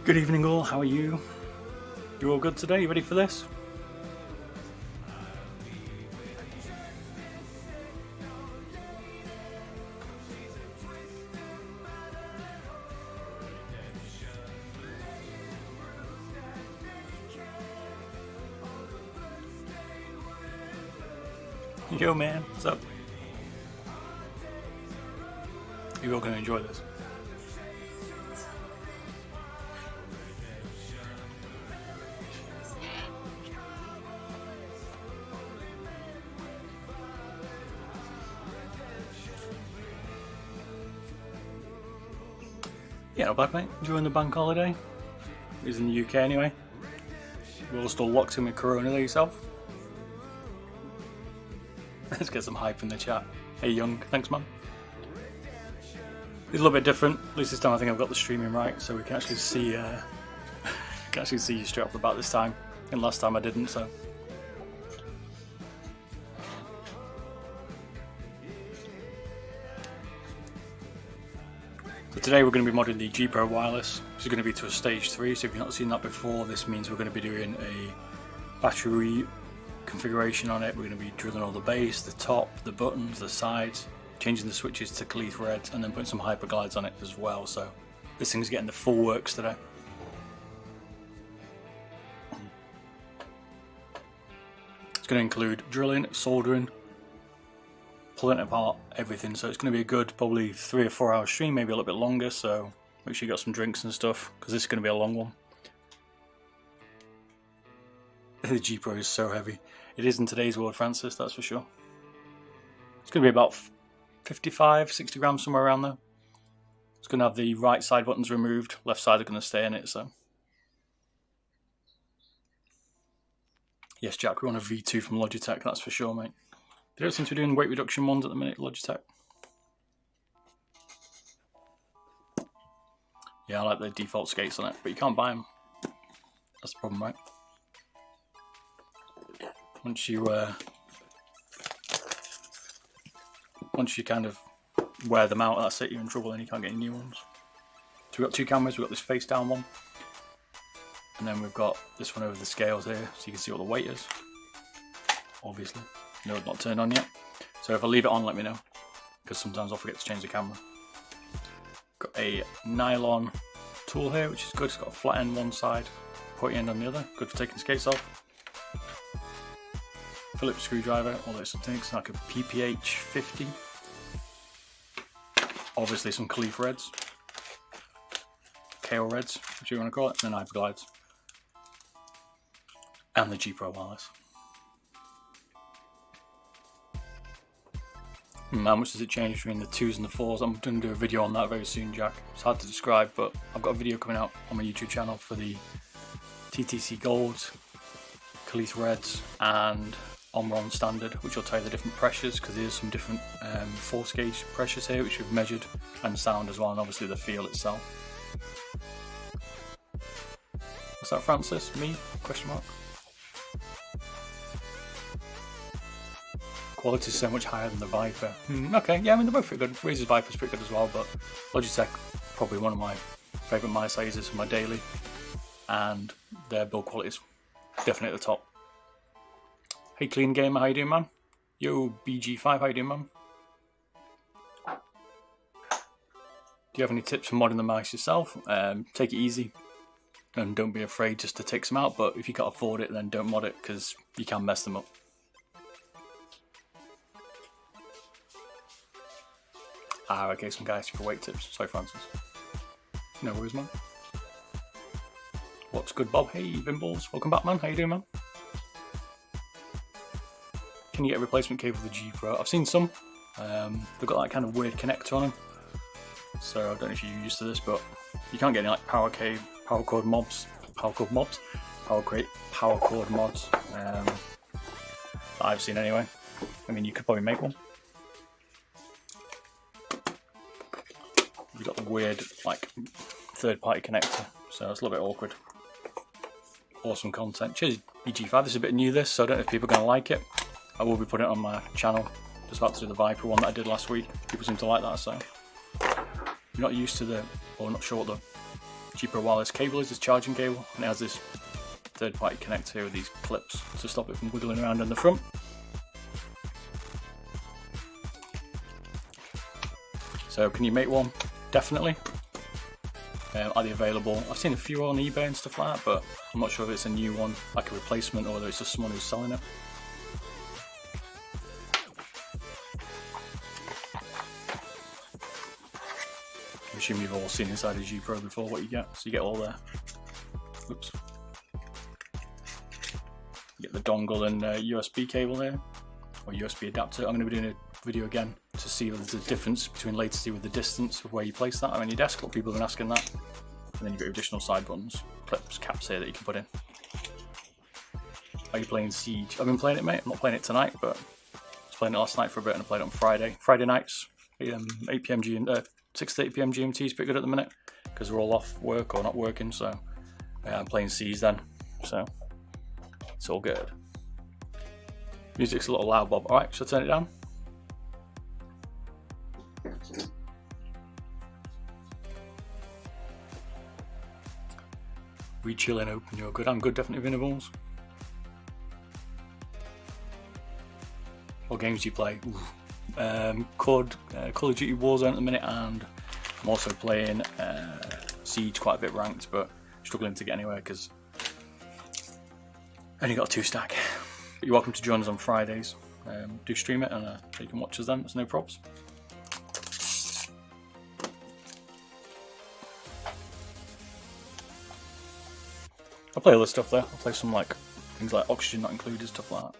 Good evening all, how are you? You all good today? You ready for this? Yo man, what's up? You're all going to enjoy this. Yeah, not bad mate, enjoying the bank holiday. He's in the UK anyway. We're all still locked in with Corona there yourself. Let's get some hype in the chat. Hey Young, thanks man. It's a little bit different. At least this time I think I've got the streaming right, so we can actually see you straight off the bat this time. And last time I didn't, so. So today we're going to be modding the G Pro Wireless. This is going to be to a stage 3, so if you've not seen that before, this means we're going to be doing a battery configuration on it. We're going to be drilling all the base, the top, the buttons, the sides, changing the switches to Kailh Reds, and then putting some hyperglides on it as well. So this thing's getting the full works today. It's going to include drilling, soldering, pulling it apart, everything. So it's going to be a good probably 3 or 4 hour stream, maybe a little bit longer. So make sure you got some drinks and stuff, because this is going to be a long one. The G Pro is so heavy. It is in today's world, Francis, that's for sure. It's going to be about 55, 60 grams, somewhere around there. It's going to have the right side buttons removed, left side are going to stay in it, so. Yes, Jack, we want a V2 from Logitech, that's for sure, mate. They don't seem to be doing weight reduction ones at the minute, Logitech. Yeah, I like the default skates on it, but you can't buy them. That's the problem, right? Once you kind of wear them out, that's it, you're in trouble and you can't get any new ones. So we've got 2 cameras, we've got this face down one, and then we've got this one over the scales here, so you can see what the weight is. Obviously. No, it's not turned on yet. So if I leave it on, let me know, because sometimes I'll forget to change the camera. Got a nylon tool here, which is good. It's got a flat end one side, pointy end on the other, good for taking skates off. Phillips screwdriver, although it's something like a PPH 50. Obviously some Kailh Reds, Kailh Reds, which you want to call it, and then hyperglides. And the G Pro Wireless. How much does it change between the 2s and the 4s? I'm going to do a video on that very soon, Jack. It's hard to describe, but I've got a video coming out on my YouTube channel for the TTC Golds, Kailh Reds, and Omron Standard, which will tell you the different pressures, because there's some different force gauge pressures here which we've measured, and sound as well, and obviously the feel itself. What's that, Francis? Me? Question mark. Quality is so much higher than the Viper. Okay, yeah, I mean they're both pretty good. Razer's Viper's pretty good as well, but Logitech probably one of my favourite mice I use this for my daily, and their build quality is definitely at the top. Hey Clean Gamer, how you doing, man? Yo BG5, how you doing, man? Do you have any tips for modding the mice yourself? Take it easy and don't be afraid just to take some out, but if you can't afford it, then don't mod it, because you can mess them up. Ah, okay, some guys for weight tips. Sorry, Francis. No worries, man. What's good, Bob? Hey, Bimbles. Welcome back, man. How you doing, man? Can you get a replacement cable for the G Pro? I've seen some. They've got that kind of weird connector on them. So I don't know if you're used to this, but you can't get any like power cord mods that I've seen anyway. I mean, you could probably make one. You've got the weird like third-party connector, so it's a little bit awkward. Awesome content. Cheers, BG5. This is a bit new, this, so I don't know if people are going to like it. I will be putting it on my channel. Just about to do the Viper one that I did last week. People seem to like that, so. If you're not used to the, or not sure what the G Pro Wireless cable is, this charging cable, and it has this third-party connector here with these clips to stop it from wiggling around in the front. So can you make one? Definitely. Are they available? I've seen a few on eBay and stuff like that, but I'm not sure if it's a new one, like a replacement, or whether it's just someone who's selling it. I assume you've all seen inside a G Pro before what you get, so you get all the, oops. You get the dongle and USB cable here, or USB adapter. I'm going to be doing a video again to see if there's a difference between latency with the distance of where you place that on your desk. A lot of people have been asking that. And then you've got your additional side buttons, clips, caps here that you can put in. Are you playing Siege? I've been playing it, mate. I'm not playing it tonight, but I was playing it last night for a bit and I played it on Friday. Friday nights, 8 PM 6:30 PM GMT is pretty good at the minute because we're all off work or not working, so I'm playing Siege then. So it's all good. Music's a little loud, Bob. Alright, should I turn it down? We chilling, open, you're good. I'm good, definitely Venables. What games do you play? Call of Duty Warzone at the minute, and I'm also playing Siege quite a bit ranked, but struggling to get anywhere because I only got a 2-stack. But you're welcome to join us on Fridays. Do stream it, and so you can watch us then. There's no props. I'll play other stuff there. I'll play some like things like Oxygen Not Included, stuff like that.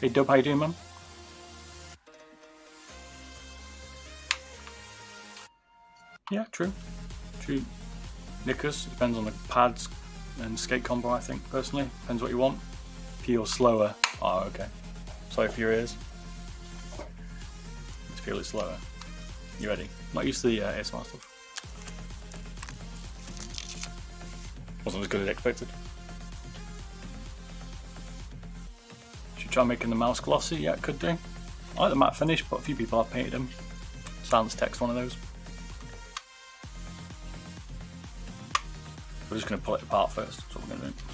Hey Dub, how you doing, man? Yeah, true. True. Knickers, depends on the pads and skate combo, I think, personally. Depends what you want. Peel slower. Oh, okay. Sorry for your ears. Let's peel it slower. You ready? Not used to the ASMR stuff. Wasn't as good as expected. Should try making the mouse glossy? Yeah, could do. I like the matte finish, but a few people have painted them. Sans text, one of those. We're just going to pull it apart first. That's what we're going to do.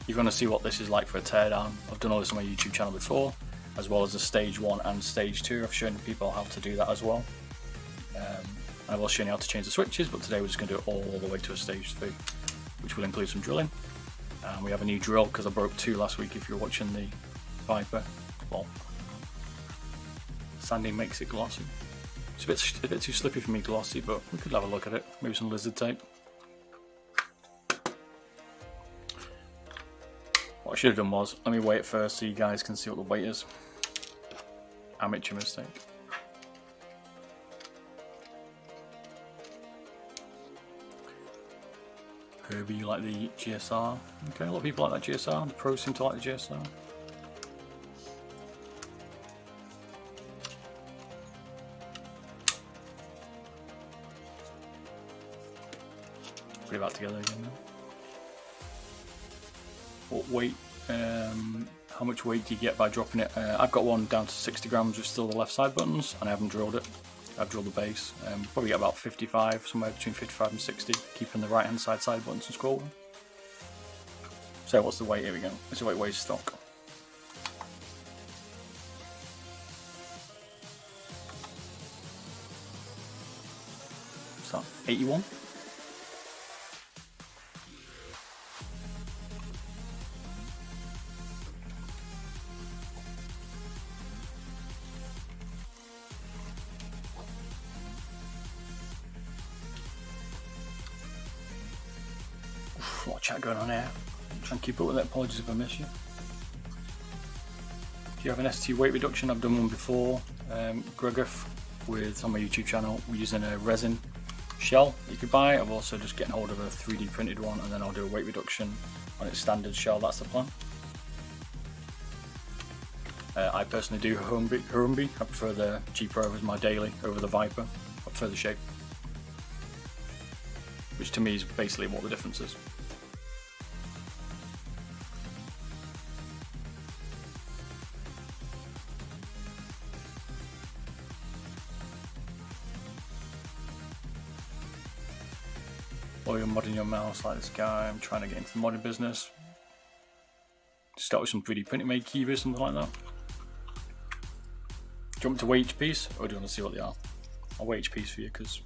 You're going to see what this is like for a teardown. I've done all this on my YouTube channel before, as well as the stage 1 and stage 2. I've shown people how to do that as well. I will show you how to change the switches, but today we're just going to do it all the way to a stage 3, which will include some drilling. We have a new drill because I broke 2 last week if you're watching the Viper. Well, sanding makes it glossy. It's a bit too slippy for me glossy, but we could have a look at it. Maybe some lizard tape. What I should have done was, let me weigh it first so you guys can see what the weight is. Amateur mistake. Herbie, you like the GSR? Okay, a lot of people like that GSR. The pros seem to like the GSR. Put it back together again now. What weight? How much weight do you get by dropping it? I've got one down to 60 grams with still the left side buttons, and I haven't drilled it. I've drilled the base. Probably get about 55, somewhere between 55 and 60, keeping the right hand side buttons and scroll wheel. So what's the weight? Here we go. This is what it weighs stock. What's that? 81? A lot of chat going on here. Try and keep up with it. Apologies if I miss you. Do you have an ST weight reduction? I've done one before. Gruguf with on my YouTube channel. We're using a resin shell you could buy. I'm also just getting hold of a 3D printed one, and then I'll do a weight reduction on its standard shell. That's the plan. I personally do Harumbi. I prefer the G Pro as my daily over the Viper. I prefer the shape, which to me is basically what the difference is. Or you're modding your mouse like this guy. I'm trying to get into the modding business. Start with some 3D printing, make keybase, something like that. Do you want me to weigh each piece, or do you want to see what they are? I'll weigh each piece for you because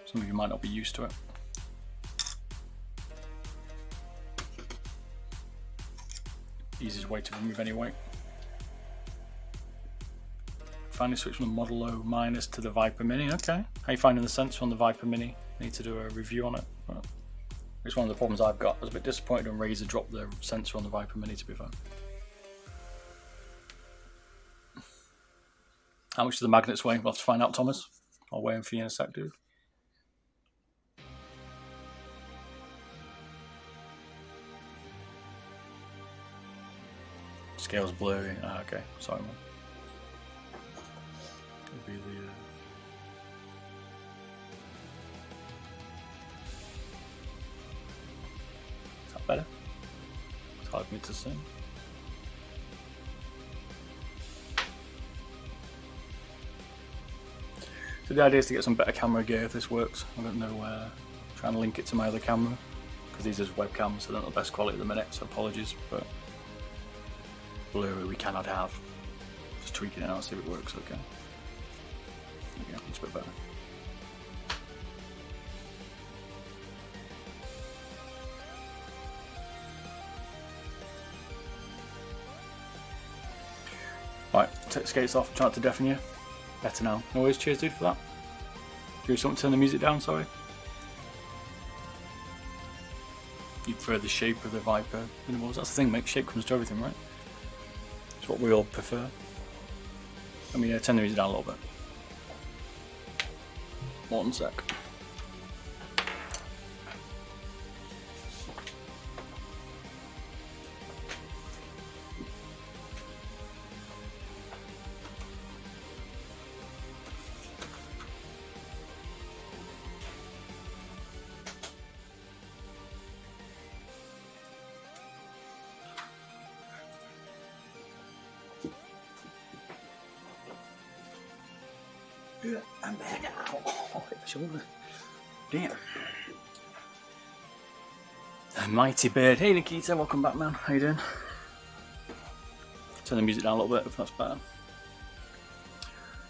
some of you might not be used to it. Easiest way to remove any weight. Finally switch from the Model O minus to the Viper Mini. Okay, how you finding the sensor on the Viper Mini? I need to do a review on it. But it's one of the problems I've got. I was a bit disappointed when Razer dropped the sensor on the Viper Mini, to be fair. How much do the magnets weigh? We'll have to find out, Thomas. I'll weigh them for you in a sec, dude. Scale's blurry. Ah, okay, sorry, man. It'll be the. Is that better? It's hard for me to see. So the idea is to get some better camera gear if this works. I don't know, trying to link it to my other camera because these are webcams, so they're not the best quality at the minute, so apologies, but blurry we cannot have. Just tweaking it out, see if it works okay. Yeah, it's a bit better. Right, take the skates off, try not to deafen you. Better now. No worries, cheers dude for that. Do you want to turn the music down, sorry? You prefer the shape of the Viper minimals. That's the thing, mate, shape comes to everything, right? It's what we all prefer. I mean, turn the music down a little bit. 1 sec. I'm back now. Oh, hit my shoulder. Damn. A mighty bird. Hey Nikita, welcome back, man. How you doing? Turn the music down a little bit if that's better.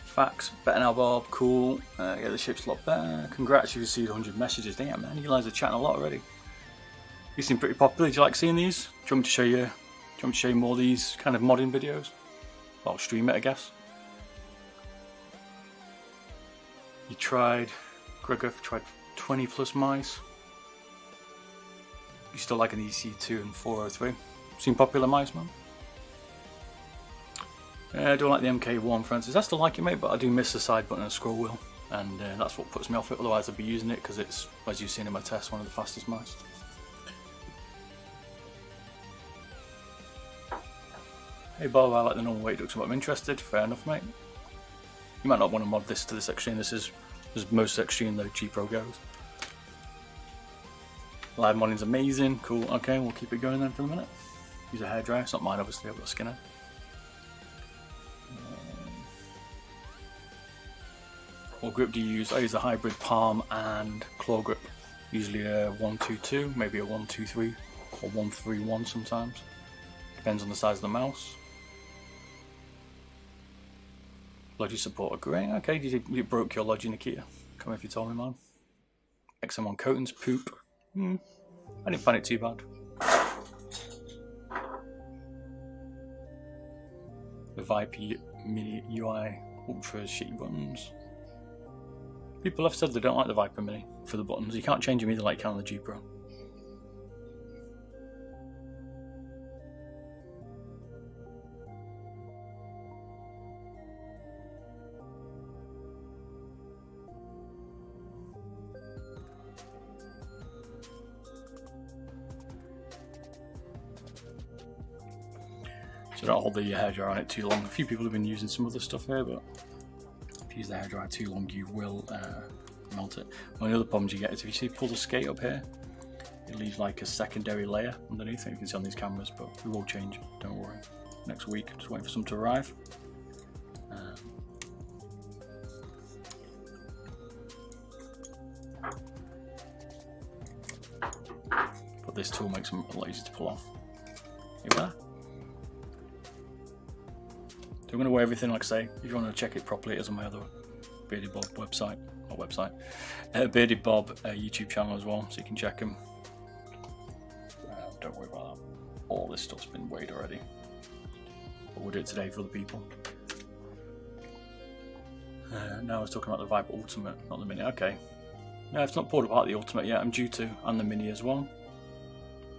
Facts. Better now, Bob. Cool. Yeah, the ship's a lot better. Congrats, you received 100 messages. Damn, man. You guys are chatting a lot already. You seem pretty popular. Do you like seeing these? Do you want me to show you? Do you want me to show you more of these kind of modding videos? I'll stream it, I guess. You tried, Gregor tried 20 plus mice. You still liking the EC2 and 403? Seen popular mice, man? I don't like the MK1, for instance. I still like it, mate, but I do miss the side button and scroll wheel. And that's what puts me off it, otherwise I'd be using it because it's, as you've seen in my test, one of the fastest mice. Hey Bob, I like the normal weight ducks, but I'm interested. Fair enough, mate. You might not want to mod this to this extreme. This is most extreme the G Pro goes. Live modding's amazing. Cool. Okay, we'll keep it going then for a minute. Use a hairdryer. It's not mine, obviously. I've got a skinner. What grip do you use? I use a hybrid palm and claw grip. Usually a 1-2-2, maybe a 1-2-3 or 1-3-1 sometimes. Depends on the size of the mouse. Logi support, great. Okay, you broke your Logi, Nikita. Come if you told me, man. XM1 coatings, poop. I didn't find it too bad. The Viper Mini UI Ultra shitty buttons. People have said they don't like the Viper Mini for the buttons. You can't change them either like you can on the G Pro. So don't hold the hairdryer on it too long. A few people have been using some other stuff here, but if you use the hairdryer too long, you will melt it. One of the other problems you get is if you see pull the skate up here, it leaves like a secondary layer underneath it. You can see on these cameras, but we will change it, don't worry. Next week, just waiting for some to arrive. this tool makes them a lot easier to pull off. You there? So I'm going to weigh everything, like I say. If you want to check it properly, it is on my other Beardedbob website, Beardedbob YouTube channel as well, so you can check them. Don't worry about that. All this stuff's been weighed already. But we'll do it today for other people. Now I was talking about the Viper Ultimate, not the Mini. Okay. No, it's not pulled apart the Ultimate yet. I'm due to, and the Mini as well.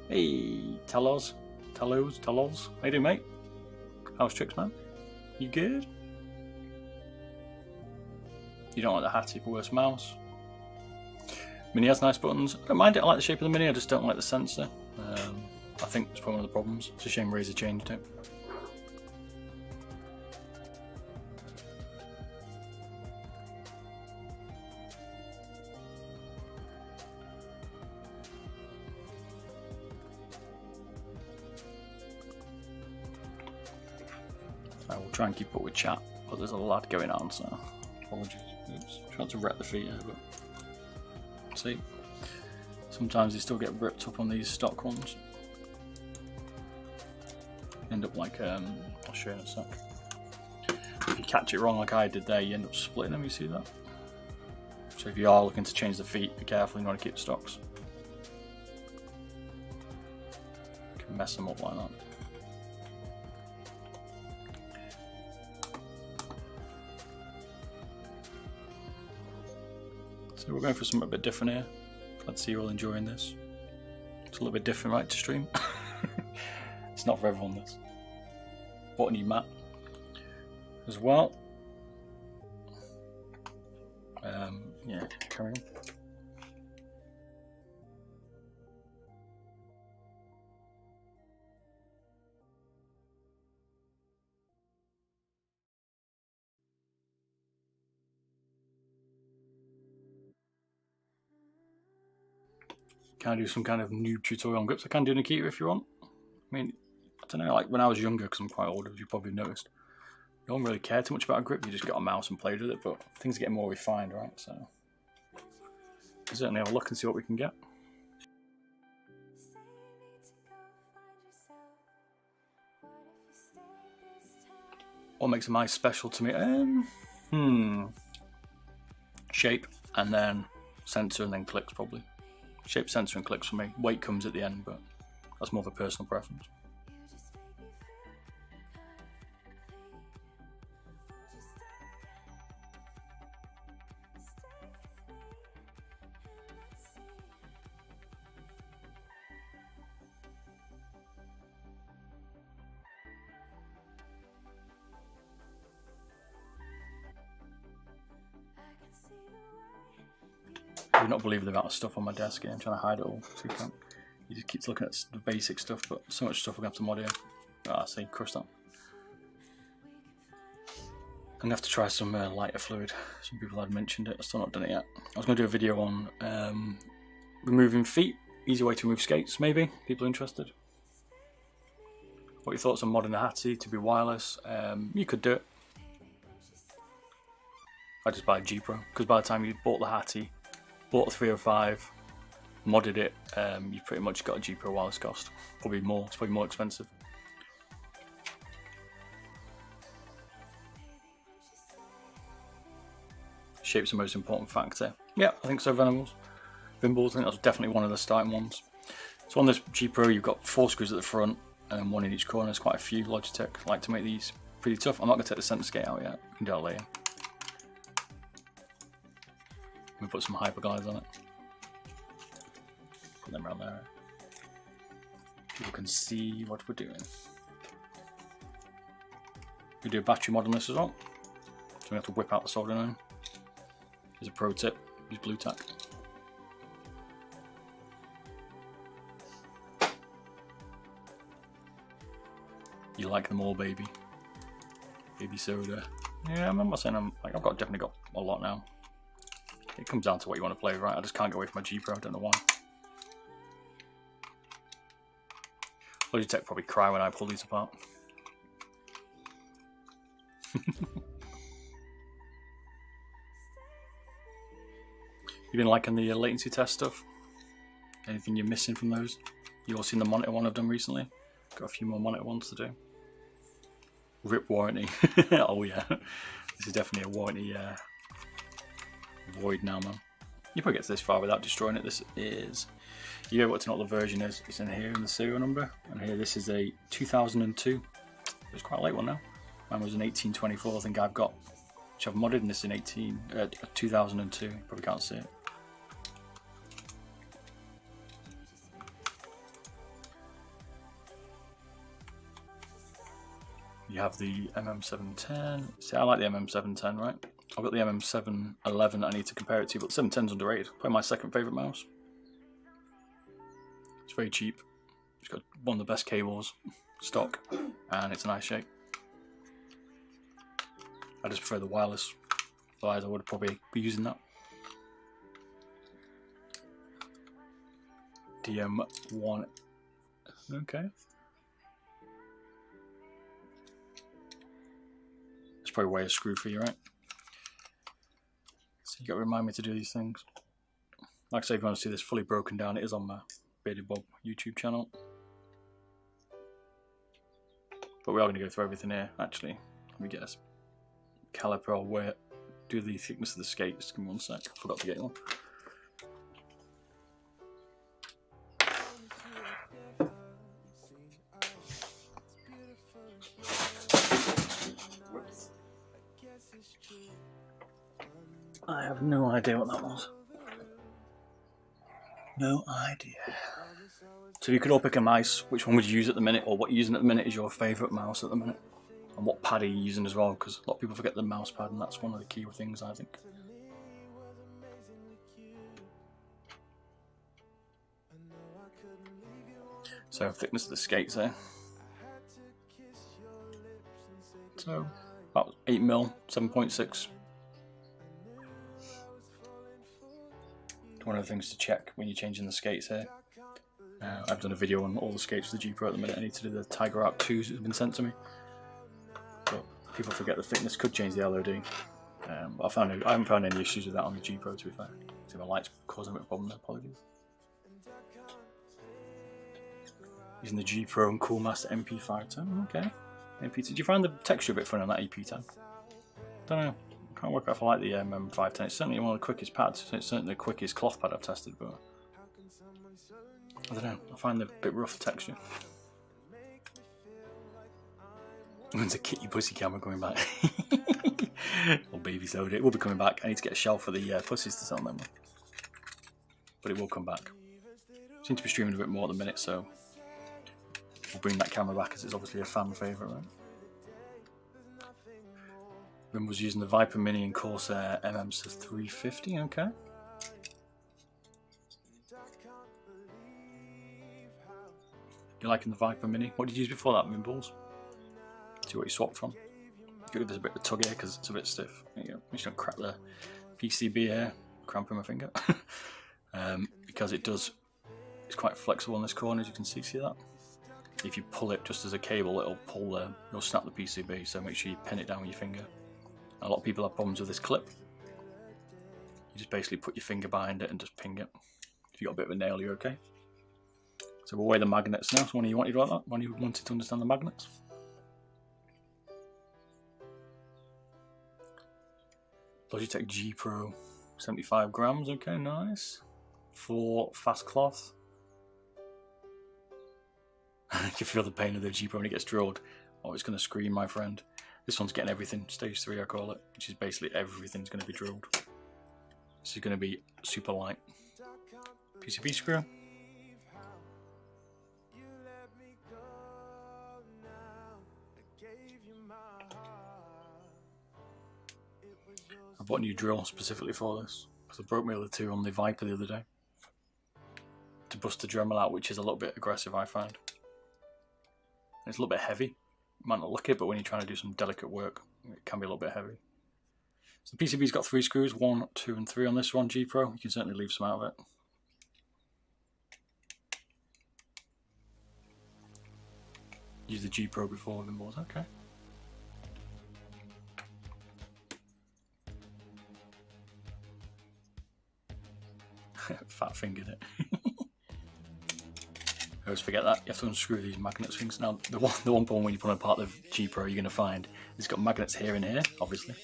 Hey, Talos. How you doing, mate? How's tricks, man? You good? You don't like the Hattie for worse mouse. Mini has nice buttons. I don't mind it. I like the shape of the Mini. I just don't like the sensor. I think it's probably one of the problems. It's a shame Razer changed it. I will try and keep up with chat, but there's a lot going on, so apologies. Oops, trying to wreck the feet here, but see, sometimes they still get ripped up on these stock ones. End up like, I'll show you in a sec. If you catch it wrong like I did there, you end up splitting them, you see that? So if you are looking to change the feet, be careful, you want to keep the stocks. You can mess them up like that. So we're going for something a bit different here. Glad to see you're all enjoying this. It's a little bit different, right, to stream. It's not for everyone, this. Bought a new mat as well. Yeah, carry on. Can I do some kind of noob tutorial on grips? I can do Nikita if you want. I mean, I don't know, like when I was younger, because I'm quite old, as you probably noticed, you don't really care too much about a grip, you just got a mouse and played with it, but things are getting more refined, right? So, we'll certainly have a look and see what we can get. What makes a mice special to me? Shape, and then sensor, and then clicks probably. Shape, sensor, and clicks for me. Weight comes at the end, but that's more of a personal preference. I do not believe the amount of stuff on my desk here. I'm trying to hide it all, so you can't. You just keep looking at the basic stuff, but so much stuff we're going to have to mod here. Ah, see, crushed that. I'm going to have to try some lighter fluid. Some people had mentioned it, I've still not done it yet. I was going to do a video on removing feet, easy way to remove skates, maybe. People interested? What are your thoughts on modding the Hattie to be wireless? You could do it. I just buy a G Pro, because by the time you bought the Hattie, bought the 305, modded it, you've pretty much got a G Pro wireless cost. Probably more, it's probably more expensive. Shape's the most important factor. Yeah, I think so, Vimbles, I think that's definitely one of the starting ones. So on this G Pro, you've got 4 screws at the front and 1 in each corner. There's quite a few. Logitech like to make these pretty tough. I'm not going to take the center skate out yet. You can do that later. We put some hyper glides on it. Put them around there. People can see what we're doing. We do a battery mod on this as well. So we have to whip out the soldering iron. Here's a pro tip, use blue tack. You like them all, baby. Baby soda. Yeah, I'm not saying I've definitely got a lot now. It comes down to what you want to play, right? I just can't get away from my G Pro, I don't know why. Logitech probably cry when I pull these apart. You been liking the latency test stuff? Anything you're missing from those? You all seen the monitor one I've done recently? Got a few more monitor ones to do. RIP warranty. Oh yeah, this is definitely a warranty void now, man. You probably get to this far without destroying it. This is, you're able to know what the version is. It's in here in the serial number, and here this is a 2002. It's quite a late one now. Mine was an 1824. I think I've got, which I've modded, and this in 2002. You probably can't see it. You have the MM710. See, I like the MM710, right? I've got the MM711 I need to compare it to, but the 710's underrated. Probably my second favourite mouse. It's very cheap. It's got one of the best cables stock, and it's a nice shape. I just prefer the wireless, otherwise I would probably be using that. DM1. Okay. It's probably way a screw for you, right? So you got to remind me to do these things. Like I say, if you want to see this fully broken down, it is on my Beardedbob YouTube channel. But we are going to go through everything here. Actually, let me get a caliper. I'll do the thickness of the skate. Just give me 1 sec. I forgot to get one. I have no idea what that was. No idea. So you could all pick a mouse. Which one would you use at the minute, or what you're using at the minute is your favourite mouse at the minute, and what pad are you using as well? Because a lot of people forget the mouse pad, and that's one of the key things, I think. So thickness of the skates there. So about 8mm, 7.6. One of the things to check when you're changing the skates here. I've done a video on all the skates for the G Pro at the minute. I need to do the Tiger Arc 2s that have been sent to me. But people forget the thickness could change the LOD. But I haven't found any issues with that on the G Pro, to be fair. So my light's causing a bit of problems, apologies. Using the G Pro and Cool Master MP510, okay. MP10. Do you find the texture a bit funny on that EP10? Don't know. I can't work out if I like the MM510. It's certainly one of the quickest pads. It's certainly the quickest cloth pad I've tested, but I don't know. I find the bit rough texture. When's a kitty pussy camera coming back? Or baby soda. It will be coming back. I need to get a shelf for the pussies to sell them, but it will come back. Seem to be streaming a bit more at the minute, so we'll bring that camera back, as it's obviously a fan favourite, right? Vim was using the Viper Mini and Corsair MM350, okay. You liking the Viper Mini? What did you use before that, Mimbles? See what you swapped from. Give this a bit of a tug here because it's a bit stiff. There you go. I'm just going to crack the PCB here, cramping my finger. Because it's quite flexible in this corner, as you can see that? If you pull it just as a cable, it'll snap the PCB, so make sure you pin it down with your finger. A lot of people have problems with this clip. You just basically put your finger behind it and just ping it. If you've got a bit of a nail, you're okay. So we'll weigh the magnets now. So one of you wanted like that? One of you wanted to understand the magnets? Logitech G Pro, 75 grams, okay, nice. 4 fast cloth. You can feel the pain of the G Pro when it gets drilled. Oh, it's going to scream, my friend. This one's getting everything, stage 3 I call it, which is basically everything's going to be drilled. This is going to be super light. PCB screw. I bought a new drill specifically for this, because I broke my other two on the Viper the other day. To bust the Dremel out, which is a little bit aggressive, I find. It's a little bit heavy. You might not look it, but when you're trying to do some delicate work, it can be a little bit heavy. So the PCB's got 3 screws, 1, 2 and 3 on this one, G Pro. You can certainly leave some out of it. Use the G Pro before the boards, okay. Fat fingered it. I always forget that. You have to unscrew these magnet things. Now, the one problem when you put apart the G Pro, you're going to find it's got magnets here and here, obviously.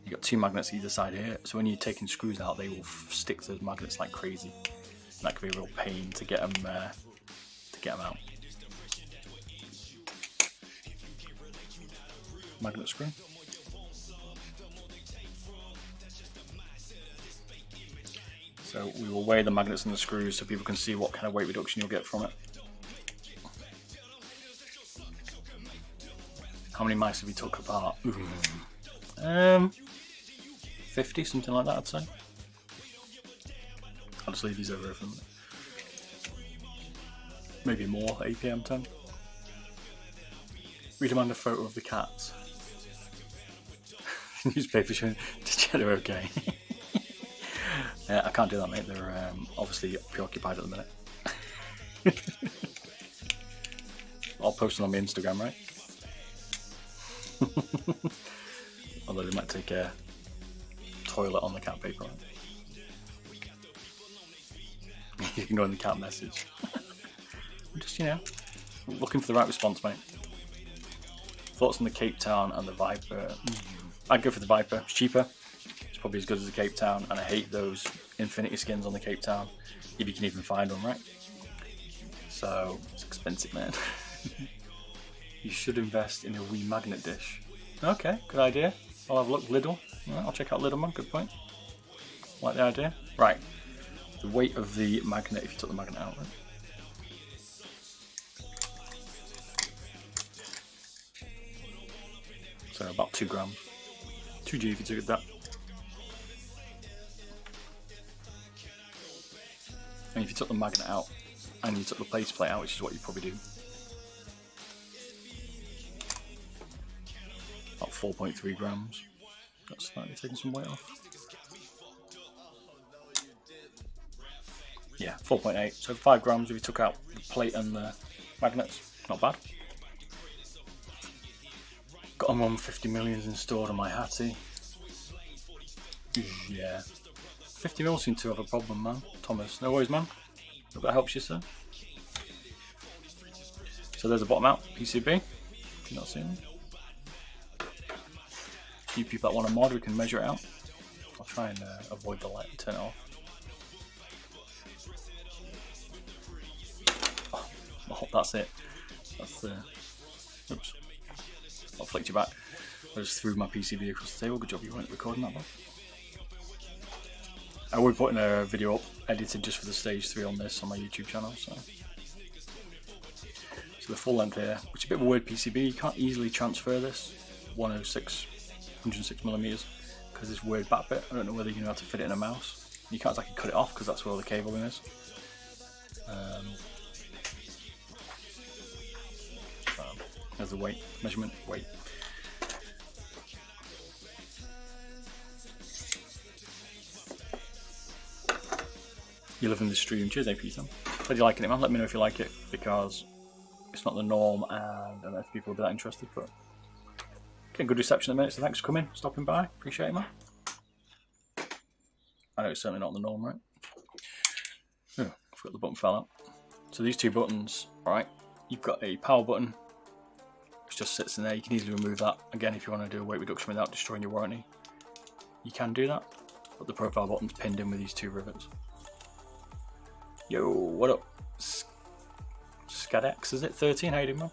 You've got 2 magnets either side here, so when you're taking screws out, they will stick to those magnets like crazy. And that could be a real pain to get them out. Magnet screw. So we will weigh the magnets and the screws so people can see what kind of weight reduction you'll get from it. How many mice have you took apart? 50, something like that, I'd say. I'll just leave these over here for a minute. Maybe more, APM 10. We demand a photo of the cats. Newspaper showing they're okay. Yeah, I can't do that, mate. They're obviously preoccupied at the minute. I'll post them on my Instagram, right? Although they might take a toilet on the cat paper. Right? You can go in the cat message. Just, you know, looking for the right response, mate. Thoughts on the Cape Town and the Viper? I'd go for the Viper. It's cheaper. It's probably as good as the Cape Town, and I hate those infinity skins on the Cape Town, if you can even find them, right? So, it's expensive, man. You should invest in a wee magnet dish. Okay, good idea. I'll have a look. Lidl. Right, I'll check out Lidl, man. Good point. Like the idea. Right. The weight of the magnet, if you took the magnet out, right? So about 2 grams. 2G if you took that. And if you took the magnet out and you took the base plate out, which is what you probably do, about 4.3 grams. That's slightly taking some weight off. Yeah, 4.8. So 5 grams if you took out the plate and the magnets. Not bad. Got them on 50 millions installed on my Hattie. Yeah. 50 mil seem to have a problem, man. Thomas, no worries, man. Hope that helps you, sir. So there's the bottom out, PCB. If you're not seeing it. You people that want a mod, we can measure it out. I'll try and avoid the light and turn it off. Oh, that's it. That's the. Oops. I flicked you back. I just threw my PCB across the table. Good job you weren't recording that one. I will be putting a video up edited just for the stage 3 on this on my YouTube channel. So the full length here, which is a bit of a weird PCB. You can't easily transfer this 106 millimeters because this weird back bit. I don't know whether you know how to fit it in a mouse. You can't exactly cut it off because that's where all the cabling is. There's the weight, measurement, weight. You live in the stream. Cheers, AP Sam. Glad you're liking it, man. Let me know if you like it because it's not the norm and I don't know if people will be that interested, but getting good reception at the minute, so thanks for coming, stopping by. Appreciate it, man. I know it's certainly not the norm, right? Oh, I forgot the button fell out. So these 2 buttons, alright, you've got a power button. It just sits in there. You can easily remove that. Again, if you want to do a weight reduction without destroying your warranty, you can do that. But the profile button's pinned in with these 2 rivets. Yo, what up? Scadex, is it? 13, how you doing, man?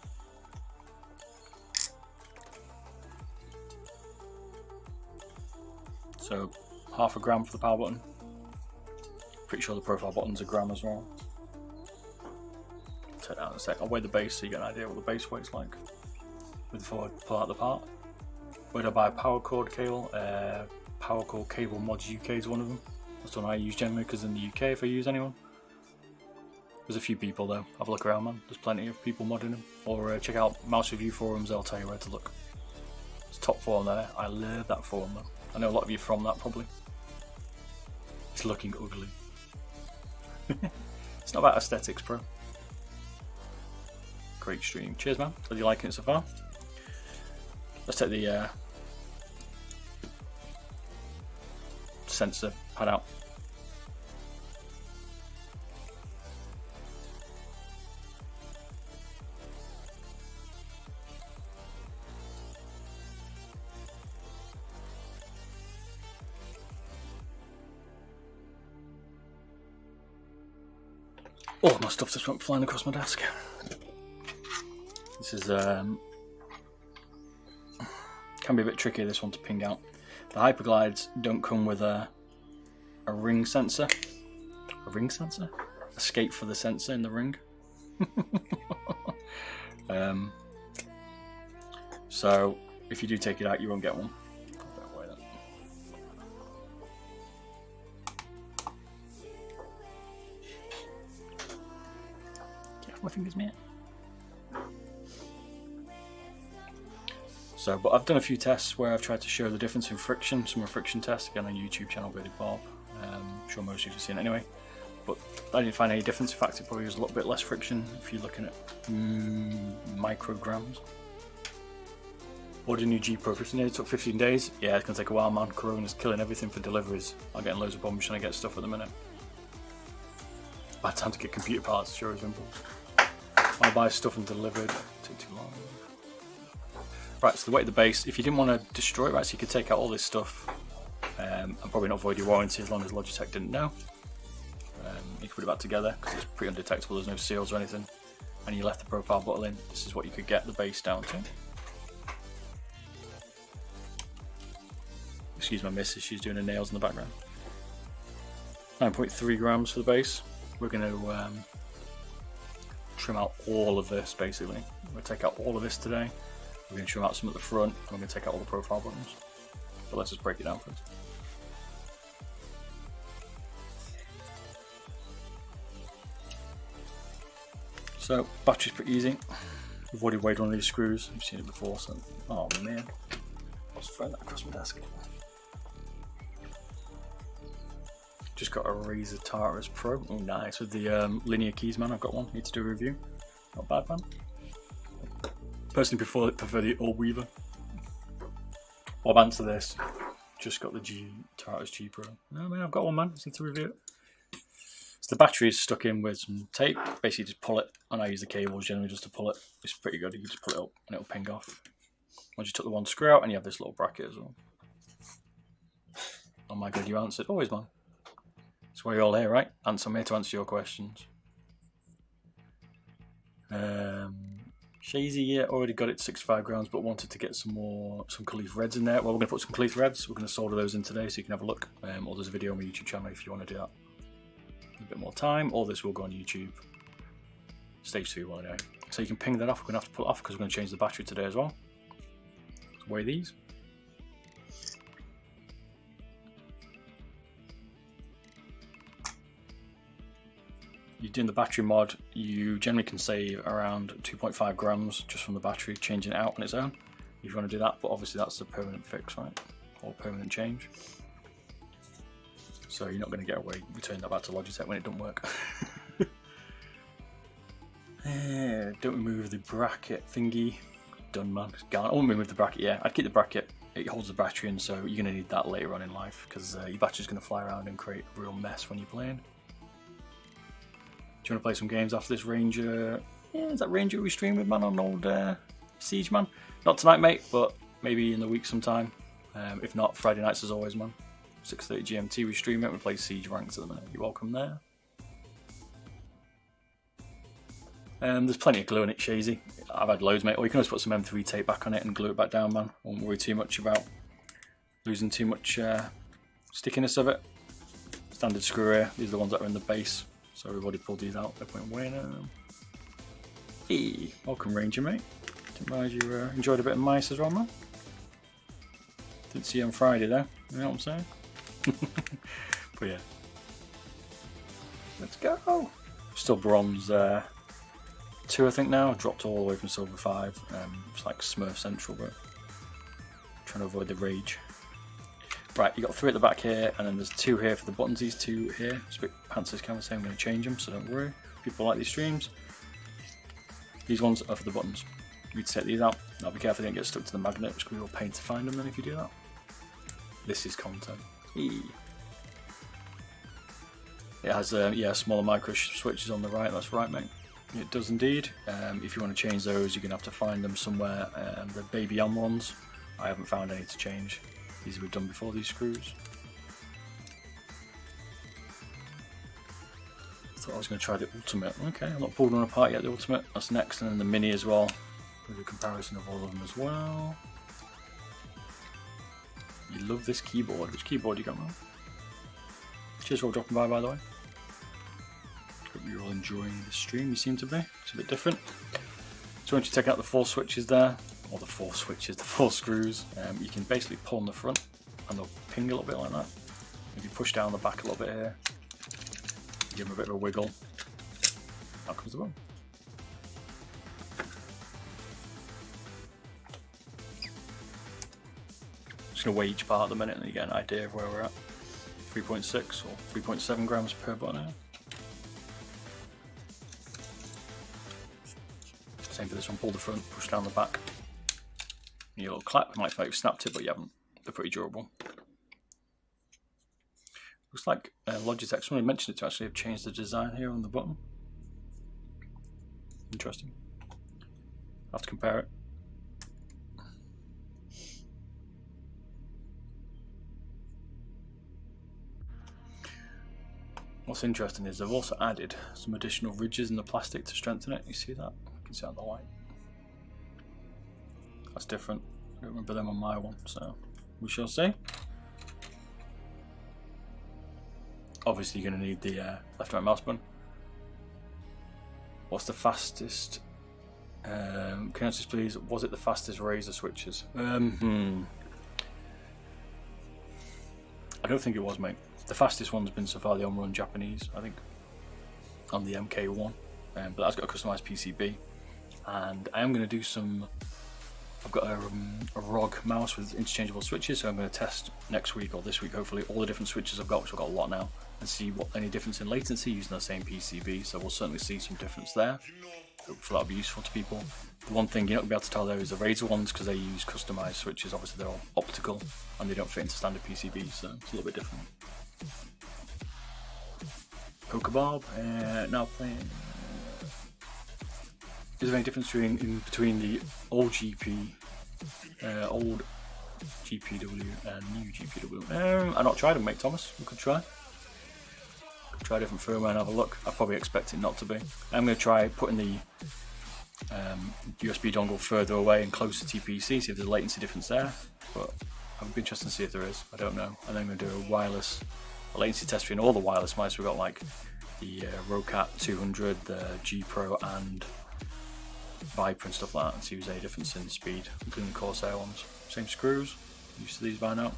So, half a gram for the power button. Pretty sure the profile button's a gram as well. Take that out in a sec. I'll weigh the base so you get an idea what the base weight's like. Before I pull out the part. Where do I buy a power cord cable? Power cord cable mods UK is one of them. That's the one I use generally because in the UK if I use anyone. There's a few people though. Have a look around, man. There's plenty of people modding them. Or check out mouse review forums, they'll tell you where to look. It's top forum there. I love that forum though. I know a lot of you from that probably. It's looking ugly. It's not about aesthetics, bro. Great stream. Cheers, man. Glad you're liking it so far. Let's take the sensor pad out. Oh, my stuff just went flying across my desk. This is can be a bit tricky, this one, to ping out. The Hyperglides don't come with a ring sensor. A ring sensor? Escape for the sensor in the ring. So if you do take it out, you won't get one. Get off my fingers, mate. So, but I've done a few tests where I've tried to show the difference in friction. Some of friction tests, again on YouTube channel Beardedbob. I'm sure most of you have seen it anyway. But I didn't find any difference. In fact, it probably was a little bit less friction if you're looking at micrograms. Ordered a new G Pro 15 days. It took 15 days. Yeah, it's going to take a while, man. Corona's killing everything for deliveries. I'm getting loads of problems trying to get stuff at the minute. Bad time to get computer parts, sure as simple. I'll buy stuff and deliver it. Take too long. Right, so the weight of the base, if you didn't want to destroy it, right, so you could take out all this stuff and probably not void your warranty as long as Logitech didn't know. You can put it back together because it's pretty undetectable, there's no seals or anything. And you left the profile bottle in, this is what you could get the base down to. Excuse my missus, she's doing her nails in the background. 9.3 grams for the base. We're going to trim out all of this basically. We're going to take out all of this today. We're going to trim out some at the front, and we're going to take out all the profile buttons. But let's just break it down first. So, battery's pretty easy. We've already weighed one of these screws, you've seen it before, so... Oh man, I was throwing that across my desk. Just got a Razer Tartarus Pro, oh nice, with the linear keys, man, I've got one, need to do a review. Not bad, man. Personally prefer the All-Weaver. I'll answer this. Just got the Tartarus G Pro. No, man, I've got one, man. Just need to review it. So the battery is stuck in with some tape. Basically, just pull it, and I use the cables generally just to pull it. It's pretty good. You can just pull it up, and it'll ping off. Once you took the one screw out, and you have this little bracket as well. Oh my god, you answered. Always, man. That's why you're all here, right? I'm here to answer your questions. Shazy, yeah, already got it to 65 grams, but wanted to get some Kailh Reds in there. Well, we're going to put some Kailh Reds. We're going to solder those in today so you can have a look. Or there's a video on my YouTube channel if you want to do that. A bit more time, or this will go on YouTube. Stage 2 one anyway. So you can ping that off. We're going to have to pull it off because we're going to change the battery today as well. Let's weigh these. You're doing the battery mod, you generally can save around 2.5 grams just from the battery, changing it out on its own, if you want to do that, but obviously that's the permanent fix, right? Or permanent change. So you're not going to get away returning that back to Logitech when it doesn't work. Don't remove the bracket thingy. Done, man. It's gone. I won't remove the bracket, yeah. I'd keep the bracket, it holds the battery in, so you're going to need that later on in life, because your battery's going to fly around and create a real mess when you're playing. Do you want to play some games after this Ranger? Yeah, is that Ranger we stream with, man, on old Siege, man? Not tonight, mate, but maybe in the week sometime. If not, Friday nights as always, man. 6:30 GMT we stream it, we play Siege ranks at the minute. You're welcome there. There's plenty of glue in it, Shazy. I've had loads, mate. Or you can always put some M3 tape back on it and glue it back down, man. Won't worry too much about losing too much stickiness of it. Standard screw here. These are the ones that are in the base. So we've already pulled these out. They're putting away now. Hey, welcome Ranger, mate. Didn't realise you enjoyed a bit of mice as well, man. Didn't see you on Friday though. You know what I'm saying? But yeah. Let's go. Still bronze 2, I think now. Dropped all the way from silver 5. It's like Smurf Central, but trying to avoid the rage. Right, you got 3 at the back here, and then there's 2 here for the buttons. These 2 here. It's a bit Panzer's camera saying I'm going to change them, so don't worry. People like these streams. These ones are for the buttons. You need to take these out. Now be careful they don't get stuck to the magnet. It's going to be real pain to find them then if you do that. This is content. Eee. It has yeah, smaller micro switches on the right. That's right, mate. It does indeed. If you want to change those, you're going to have to find them somewhere. The baby M ones, I haven't found any to change. These we've done before, these screws. thought I was going to try the Ultimate. Okay, I've not pulled one apart yet, the Ultimate. That's next, and then the Mini as well. With a comparison of all of them as well. You love this keyboard. Which keyboard you got, man? Cheers for all dropping by the way. Hope you're all enjoying the stream, you seem to be. It's a bit different. So once you take out the 4 switches there, or the 4 switches, the 4 screws, you can basically pull on the front and they'll ping a little bit like that. If you push down the back a little bit here, give them a bit of a wiggle, out comes the button. Just going to weigh each part at the minute and you get an idea of where we're at. 3.6 or 3.7 grams per button here. Same for this one, pull the front, push down the back. Your little clap, you might think you've snapped it, but you haven't. They're pretty durable. Looks like Logitech, someone mentioned it to actually have changed the design here on the button. Interesting. I'll have to compare it. What's interesting is they've also added some additional ridges in the plastic to strengthen it. You see that? You can see it on the light. That's different. I don't remember them on my one, so we shall see. Obviously you're going to need the left and right mouse button. What's the fastest? Can you answer this please? Was it the fastest Razer switches? I don't think it was, mate. The fastest one's been so far the Omron Japanese, I think, on the MK1, but that's got a customized PCB. And I am going to do some. I've got a ROG mouse with interchangeable switches, so I'm going to test next week or this week, hopefully, all the different switches I've got, which I've got a lot now, and see what any difference in latency using the same PCB. So we'll certainly see some difference there. Hopefully that'll be useful to people. The one thing you're not going to be able to tell there is the Razer ones, because they use customized switches. Obviously they're all optical and they don't fit into standard PCBs, so it's a little bit different. POBox, now playing. Is there any difference between the old GPW and new GPW? I've not tried them, mate, Thomas. We could try. Try different firmware and have a look. I probably expect it not to be. I'm going to try putting the USB dongle further away and closer to TPC, see if there's a latency difference there. But I'd be interested to see if there is. I don't know. And then I'm going to do a latency test between all the wireless mice. We've got like the Rocat 200, the G Pro, and Viper and stuff like that, and see if there's any difference in speed, including the Corsair ones. Same screws. Used to these by now.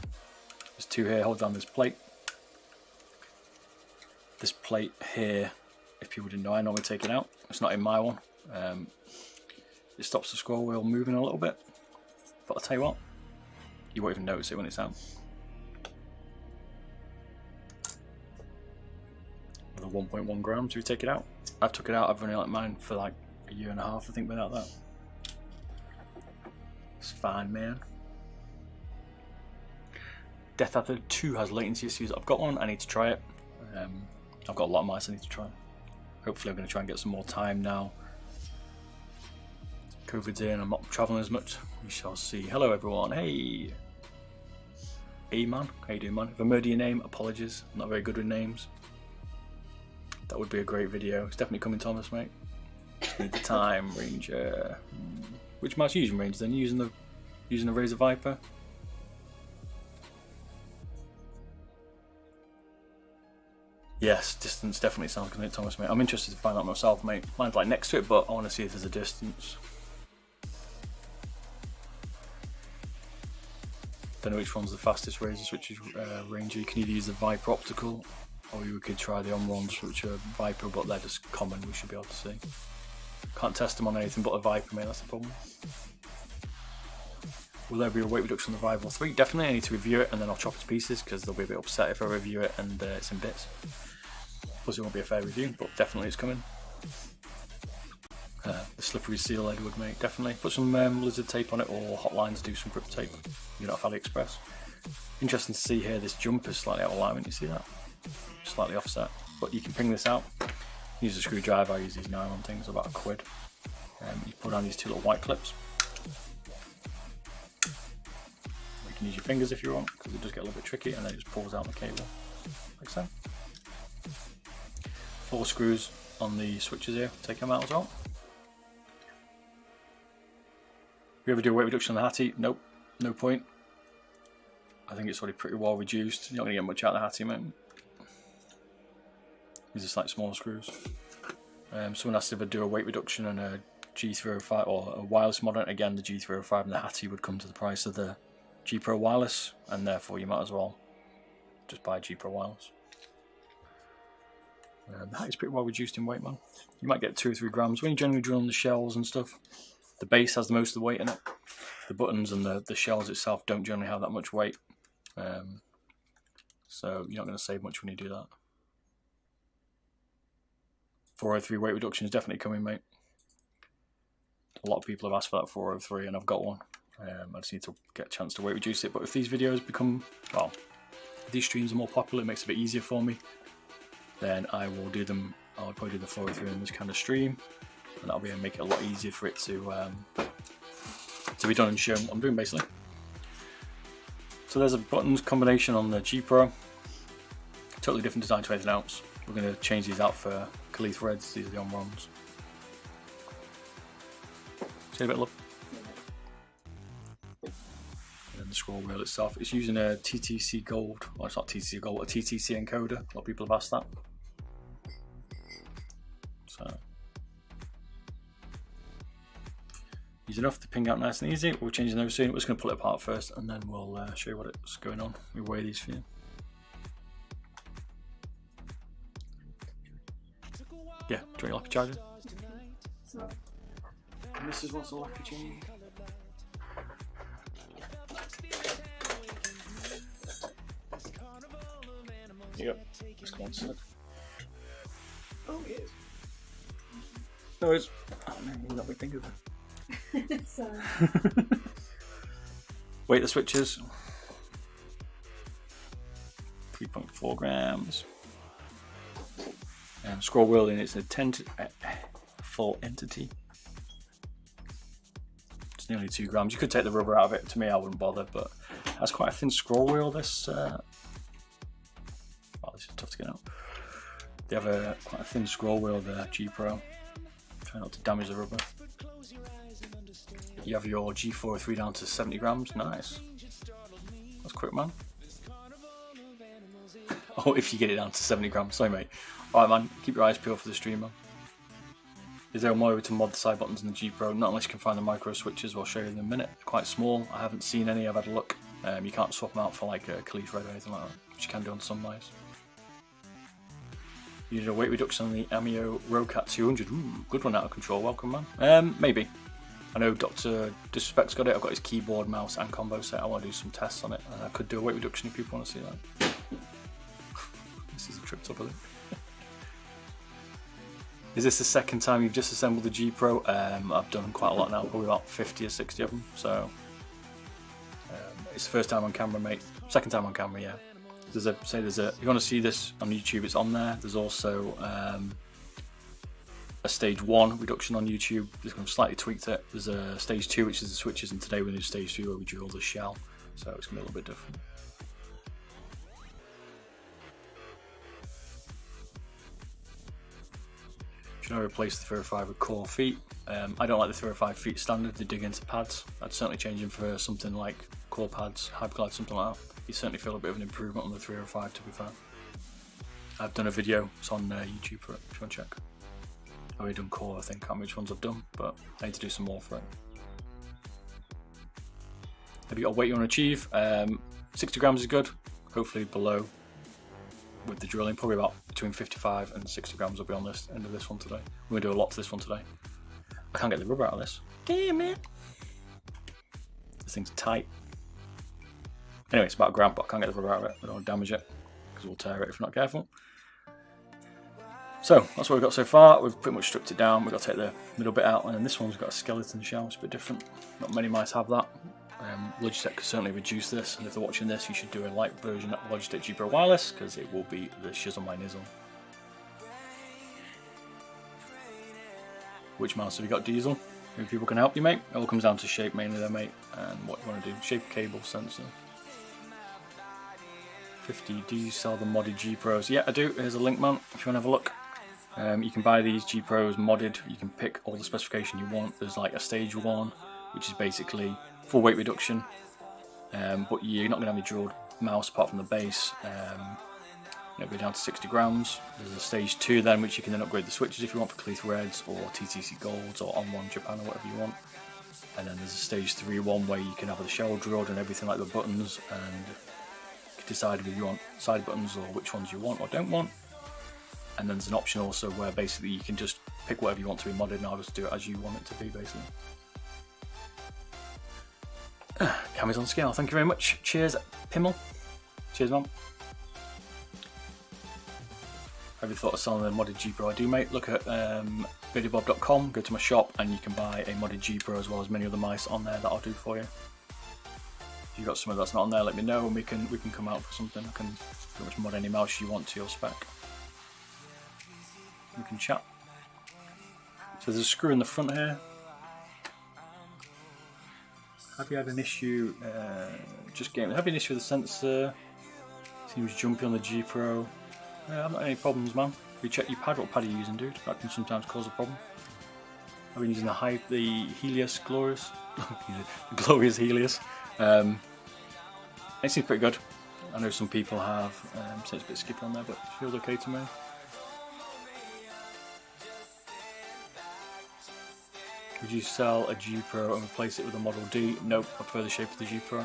There's 2 here. Hold down this plate. This plate here, if people didn't know, I normally take it out. It's not in my one. It stops the scroll wheel moving a little bit. But I'll tell you what, you won't even notice it when it's out. With a 1.1 grams, we take it out. I've took it out. I've only like mine for like a year and a half, I think, without that. It's fine, man. Death After 2 has latency issues. I've got one. I need to try it. I've got a lot of mice I need to try. Hopefully I'm going to try and get some more time now. COVID's in, I'm not travelling as much. We shall see. Hello everyone, hey! Hey man, how you doing man? If I murder your name, apologies. I'm not very good with names. That would be a great video. It's definitely coming, Thomas, mate. Need the time, Ranger. Which mouse are you using, Ranger then? You using the Razer Viper? Yes, distance definitely sounds good, Thomas, mate. I'm interested to find out myself, mate. Mine's like next to it, but I want to see if there's a distance. Don't know which one's the fastest Razer switches, Ranger. You can either use the Viper optical, or you could try the Omrons, which are Viper, but they're just common. We should be able to see. Can't test them on anything but a Viper, mate. That's the problem. Will there be a weight reduction on the Rival 3? Definitely. I need to review it and then I'll chop it to pieces because they'll be a bit upset if I review it and it's in bits. Plus it won't be a fair review, but definitely it's coming. The slippery seal, Edward, mate, definitely. Put some lizard tape on it or hotlines, do some grip tape. You're not off AliExpress. Interesting to see here, this jumper's slightly out of alignment, you see that? Slightly offset. But you can ping this out. Use a screwdriver, I use these nylon things, about £1. You put on these 2 little white clips. You can use your fingers if you want, because it does get a little bit tricky, and then it just pulls out the cable, like so. 4 screws on the switches here, take them out as well. If you ever do a weight reduction on the Hattie, nope, no point. I think it's already pretty well reduced. You're not going to get much out of the Hattie, mate. These are like small screws. Someone asked if I'd do a weight reduction on a G305 or a wireless model. Again, the G305 and the Hattie would come to the price of the G Pro Wireless, and therefore you might as well just buy a G Pro Wireless. The Hattie's pretty well reduced in weight, man. You might get 2 or 3 grams. When you generally drill on the shells and stuff, the base has the most of the weight in it. The buttons and the shells itself don't generally have that much weight. So you're not going to save much when you do that. 403 weight reduction is definitely coming, mate. A lot of people have asked for that 403 and I've got one. I just need to get a chance to weight reduce it. But if these videos become, well, if these streams are more popular, it makes it a bit easier for me, then I will do them. I'll probably do the 403 in this kind of stream, and that'll make it a lot easier for it to be done and shown what I'm doing basically. So there's a buttons combination on the G Pro. Totally different design to anything else. We're going to change these out for Kailh Reds. These are the on-ROMs. See a bit of love. And the scroll wheel itself, it's using a TTC Gold. Well, it's not TTC Gold, a TTC encoder. A lot of people have asked that. So easy enough to ping out nice and easy. We're changing those soon. We're just going to pull it apart first, and then we'll show you what's going on. We weigh these for you. Yeah, do you want your lucky charger? Mrs. wants a lucky chain. Yep, just go on side. Oh, it is. No, it's. Oh man, you let me think of it. Sorry. Weight the switches. 3.4 grams. And scroll wheel in, it's a full entity. It's nearly 2 grams. You could take the rubber out of it. To me, I wouldn't bother, but that's quite a thin scroll wheel. This. Oh, this is tough to get out. They have quite a thin scroll wheel, the G Pro. Try not to damage the rubber. You have your G403 down to 70 grams. Nice. That's quick, man. Oh, if you get it down to 70 grams. Sorry, mate. Alright, man. Keep your eyes peeled for the stream, man. Is there a way to mod the side buttons in the G Pro? Not unless you can find the micro switches. I'll show you in a minute. They're quite small. I haven't seen any. I've had a look. You can't swap them out for like a Kailh Red or anything like that, which you can do on some mice. You did a weight reduction on the Amio Rocat 200. Ooh, good one, out of control. Welcome, man. Maybe. I know Dr. Disrespect's got it. I've got his keyboard, mouse, and combo set. I want to do some tests on it. And I could do a weight reduction if people want to see that. This is a trip top of it. Is this the second time you've just assembled the G Pro? I've done quite a lot now, probably about 50 or 60 of them. So it's the first time on camera, mate. Second time on camera, yeah. If you want to see this on YouTube, it's on there. There's also a stage 1 reduction on YouTube. Just going to slightly tweaked it. There's a stage 2, which is the switches, and today we're going to do stage 3 where we drill the shell. So it's going to be a little bit different. Should I replace the 305 with core feet? I don't like the 305 feet standard. They dig into pads. I'd certainly change them for something like core pads, Hyperglide, something like that. You certainly feel a bit of an improvement on the 305, to be fair. I've done a video, it's on YouTube for it, if you want to check. I've already done core, I think. I can't remember which ones I've done, but I need to do some more for it. Have you got a weight you want to achieve? 60 grams is good, hopefully below with the drilling. Probably about between 55 and 60 grams will be on this end of this one today. We're going to do a lot to this one today. I can't get the rubber out of this. Damn it! This thing's tight. Anyway, it's about a gram, but I can't get the rubber out of it. I don't want to damage it, because we'll tear it if we're not careful. So, that's what we've got so far. We've pretty much stripped it down. We've got to take the middle bit out, and then this one's got a skeleton shell. It's a bit different. Not many mice have that. Logitech could certainly reduce this, and if they're watching this, you should do a light version of Logitech G Pro Wireless, because it will be the shizzle my nizzle. Which mouse have you got, Diesel? Maybe people can help you, mate. It all comes down to shape mainly there, mate, and what you want to do. Shape, cable, sensor. 50, do you sell the modded G Pros? Yeah, I do. Here's a link, man, if you want to have a look. You can buy these G Pros modded. You can pick all the specification you want. There's like a stage 1, which is basically full weight reduction, but you're not going to have any drilled mouse apart from the base. It'll go down to 60 grams. There's a stage 2 then, which you can then upgrade the switches if you want for Kailh Reds or TTC Golds or On1 Japan or whatever you want. And then there's a stage 3 one where you can have the shell drilled and everything like the buttons, and you can decide if you want side buttons or which ones you want or don't want. And then there's an option also where basically you can just pick whatever you want to be modded, and I'll just do it as you want it to be basically. Cameras on scale, thank you very much. Cheers, Pimmel. Cheers, Mum. Have you thought of selling a modded G Pro? I do, mate. Look at Beardedbob.com, go to my shop, and you can buy a modded G Pro as well as many other mice on there that I'll do for you. If you've got something that's not on there, let me know and we can come out for something. I can pretty much mod any mouse you want to your spec. We can chat. So there's a screw in the front here. Have you had an issue? Have you had an issue with the sensor? Seems jumpy on the G Pro. I've not had any problems, man. Have you checked your pad? What pad are you using, dude? That can sometimes cause a problem. I've been using the Helios Glorious. Glorious Helios. It seems pretty good. I know some people have said it's a bit skippy on there, but it feels okay to me. Would you sell a G Pro and replace it with a Model D? Nope, I prefer the shape of the G Pro.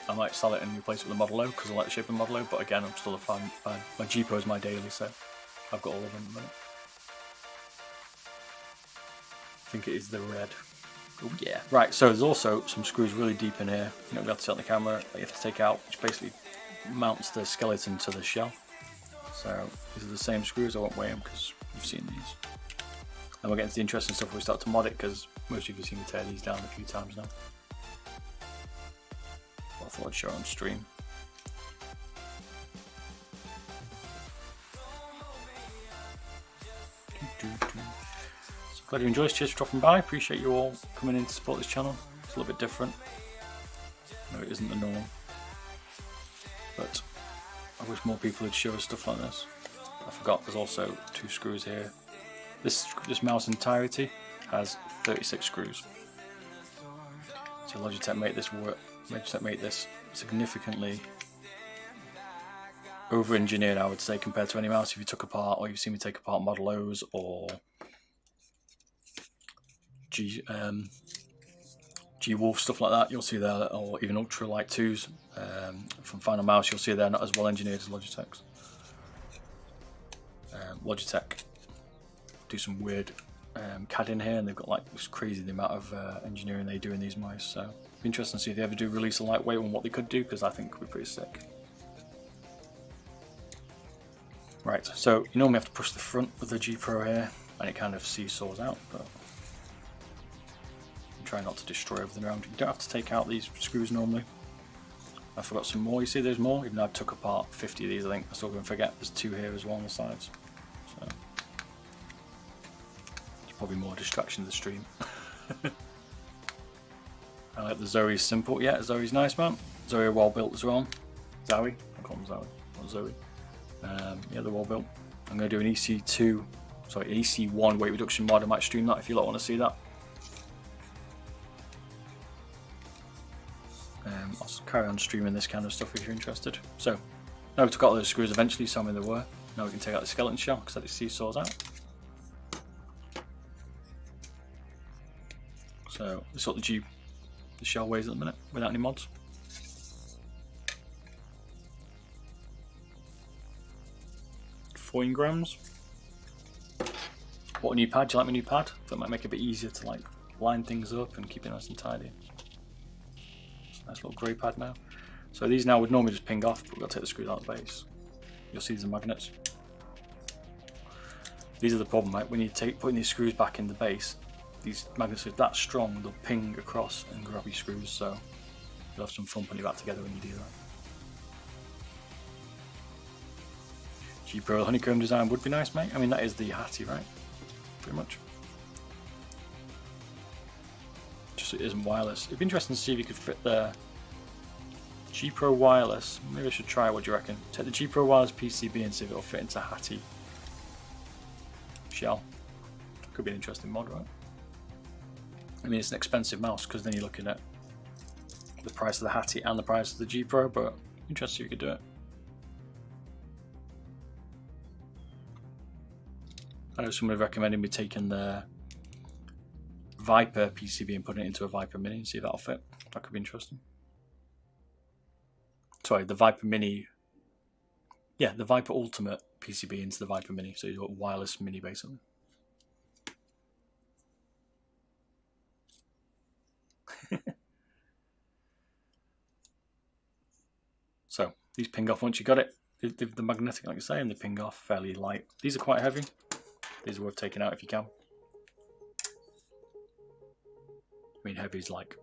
I might sell it and replace it with a Model O because I like the shape of the Model O, but again, I'm still a fan. My G Pro is my daily, so I've got all of them at the minute. I think it is the red. Oh yeah. Right, so there's also some screws really deep in here. You don't be able to see on the camera, that you have to take out, which basically mounts the skeleton to the shell. So these are the same screws, I won't weigh them because you've seen these. And we'll get into the interesting stuff when we start to mod it, because most of you have seen me tear these down a few times now. I thought I'd show it on stream. So glad you enjoyed. Cheers for dropping by. Appreciate you all coming in to support this channel. It's a little bit different. No, it isn't the norm. But I wish more people would show us stuff like this. I forgot there's also 2 screws here. This mouse entirety has 36 screws. So Logitech made this work. Logitech made this significantly over-engineered, I would say, compared to any mouse if you took apart, or you've seen me take apart Model O's or G Wolf, stuff like that. You'll see there, or even Ultralight 2s from Final Mouse. You'll see they're not as well engineered as Logitech's. Logitech do some weird CAD in here, and they've got like this crazy the amount of engineering they do in these mice. So it'd be interesting to see if they ever do release a lightweight one, what they could do, because I think it would be pretty sick. Right, so you normally have to push the front of the G Pro here, and it kind of seesaws out, but try not to destroy everything around. You don't have to take out these screws normally. I forgot some more. You see there's more, even though I took apart 50 of these. I think I'm still going to forget there's 2 here as well on the sides. So probably more distraction to the stream. I like the Zoe's simple. Yeah, Zoe's nice, man. Zoe are well built as well. Zoe, I call them Zoe, not Zoe. Yeah, they're well built. I'm going to do an EC1 weight reduction mod. I might stream that if you lot want to see that. I'll carry on streaming this kind of stuff if you're interested. So now we took out those screws eventually, so I mean they were. Now we can take out the skeleton shell because that seesaws out. So this is what the shell weighs at the minute without any mods. $14 grams. What a new pad? Do you like my new pad? That might make it a bit easier to like line things up and keep it nice and tidy. It's a nice little grey pad now. So these now would normally just ping off, but we've got to take the screws out of the base. You'll see these are magnets. These are the problem, right? When you putting these screws back in the base, these magnets are that strong, they'll ping across and grab your screws, so you'll have some fun putting it back together when you do that. G Pro honeycomb design would be nice, mate. I mean, that is the Hattie, right? Pretty much. Just it isn't wireless. It'd be interesting to see if you could fit the G Pro Wireless. Maybe I should try it, what do you reckon? Take the G Pro Wireless PCB and see if it'll fit into Hattie. shell. Could be an interesting mod, right? I mean, it's an expensive mouse because then you're looking at the price of the Hattie and the price of the G Pro, but interesting if you could do it. I know someone recommended me taking the Viper PCB and putting it into a Viper Mini and see if that'll fit. That could be interesting. Sorry, the Viper Mini. Yeah, the Viper Ultimate PCB into the Viper Mini, so you've got wireless Mini basically. So these ping off once you got it. The magnetic, like I say, and they ping off fairly light. These are quite heavy. These are worth taking out if you can. I mean, heavy is like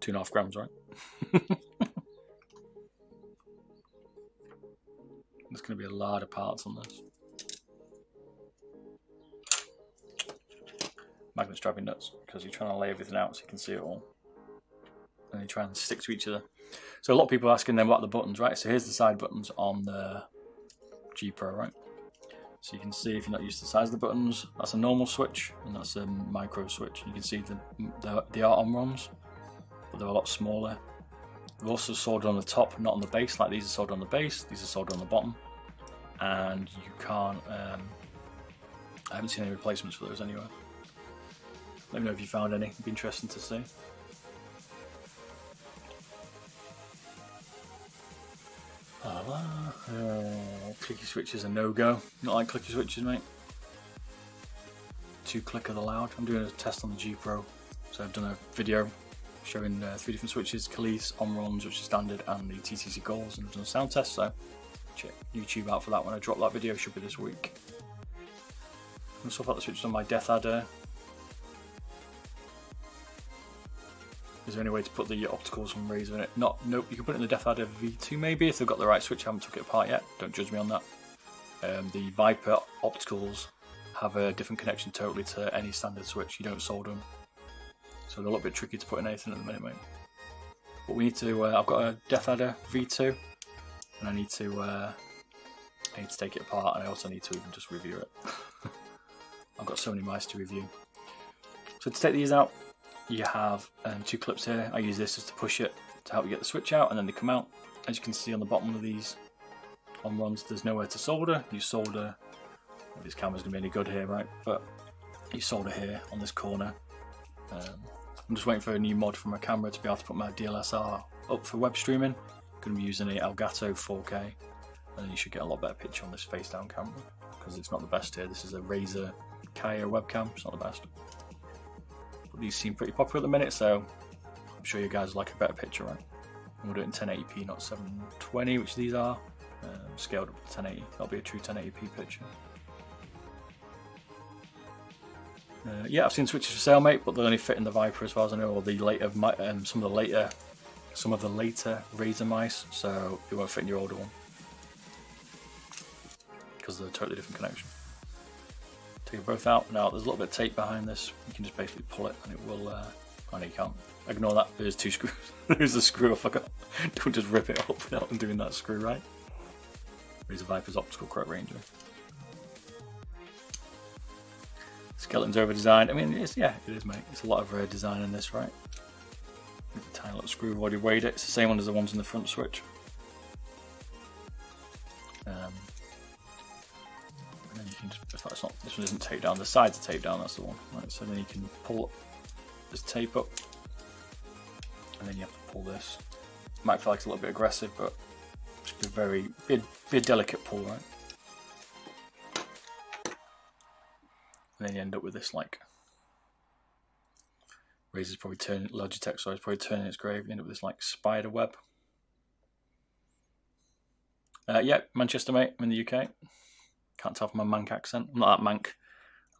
2.5 grams, right? There's going to be a lot of parts on this. Magnets drive me nuts because you're trying to lay everything out so you can see it all. And they try and stick to each other. So a lot of people are asking them what are the buttons, right? So here's the side buttons on the G Pro, right? So you can see if you're not used to the size of the buttons, that's a normal switch and that's a micro switch. You can see they are on-ROMs, but they're a lot smaller. They're also soldered on the top, not on the base. Like these are soldered on the base, these are soldered on the bottom. And you can't, I haven't seen any replacements for those anywhere. Let me know if you found any, it'd be interesting to see. Clicky switches are no-go. Not like clicky switches, mate. 2 clicker the loud. I'm doing a test on the G Pro. So I've done a video showing 3 different switches, Kailh's, on-ROMs, which is standard, and the TTC Goals, and I've done a sound test, so check YouTube out for that when I drop that video, should be this week. I'm going to swap out the switches on my Death Adder. Is there any way to put the opticals from Razer in it? Nope, you can put it in the Death Adder V2 maybe if they've got the right switch. I haven't took it apart yet, don't judge me on that. The Viper opticals have a different connection totally to any standard switch, you don't solder them. So they're a little bit tricky to put in anything at the minute, mate. But we need to, I've got a Death Adder V2 and I need to take it apart, and I also need to even just review it. I've got so many mice to review. So to take these out, you have 2 clips here. I use this just to push it to help you get the switch out, and then they come out. As you can see on the bottom of these on-ROMs, there's nowhere to solder. You solder, if this camera's going to be any good here, right? But you solder here on this corner. I'm just waiting for a new mod for my camera to be able to put my DLSR up for web streaming. I'm going to be using an Elgato 4K, and then you should get a lot better picture on this face-down camera, because it's not the best here. This is a Razer Kailh webcam, it's not the best. But these seem pretty popular at the minute, so I'm sure you guys like a better picture, right? And we'll do it in 1080p, not 720, which these are. Scaled up to 1080, that'll be a true 1080p picture. Yeah, I've seen switches for sale, mate, but they only fit in the Viper as far as I know, or the later, some of the later Razer mice, so it won't fit in your older one because they're a totally different connection. Take both out. Now there's a little bit of tape behind this. You can just basically pull it, and it will. Oh no, you can't. Ignore that. There's 2 screws. There's a screw. I forgot. Don't just rip it up without doing that screw right. Razer Viper's optical correct ranger. Skeleton's over designed. I mean, it is, mate. It's a lot of design in this, right? With a tiny little screw, I've already weighed it. It's the same one as the ones in the front switch. And then you can just, if that's not, this one isn't taped down, the sides are taped down, that's the one. Right, so then you can pull this tape up, and then you have to pull this. Might feel like it's a little bit aggressive, but just be a delicate pull, right? And then you end up with this, like, Razer's probably turning, Logitech, sorry, is probably turning its grave. You end up with this like spider web. Yeah, Manchester, mate. I'm in the UK. Can't tell from my Manc accent. I'm not that Manc.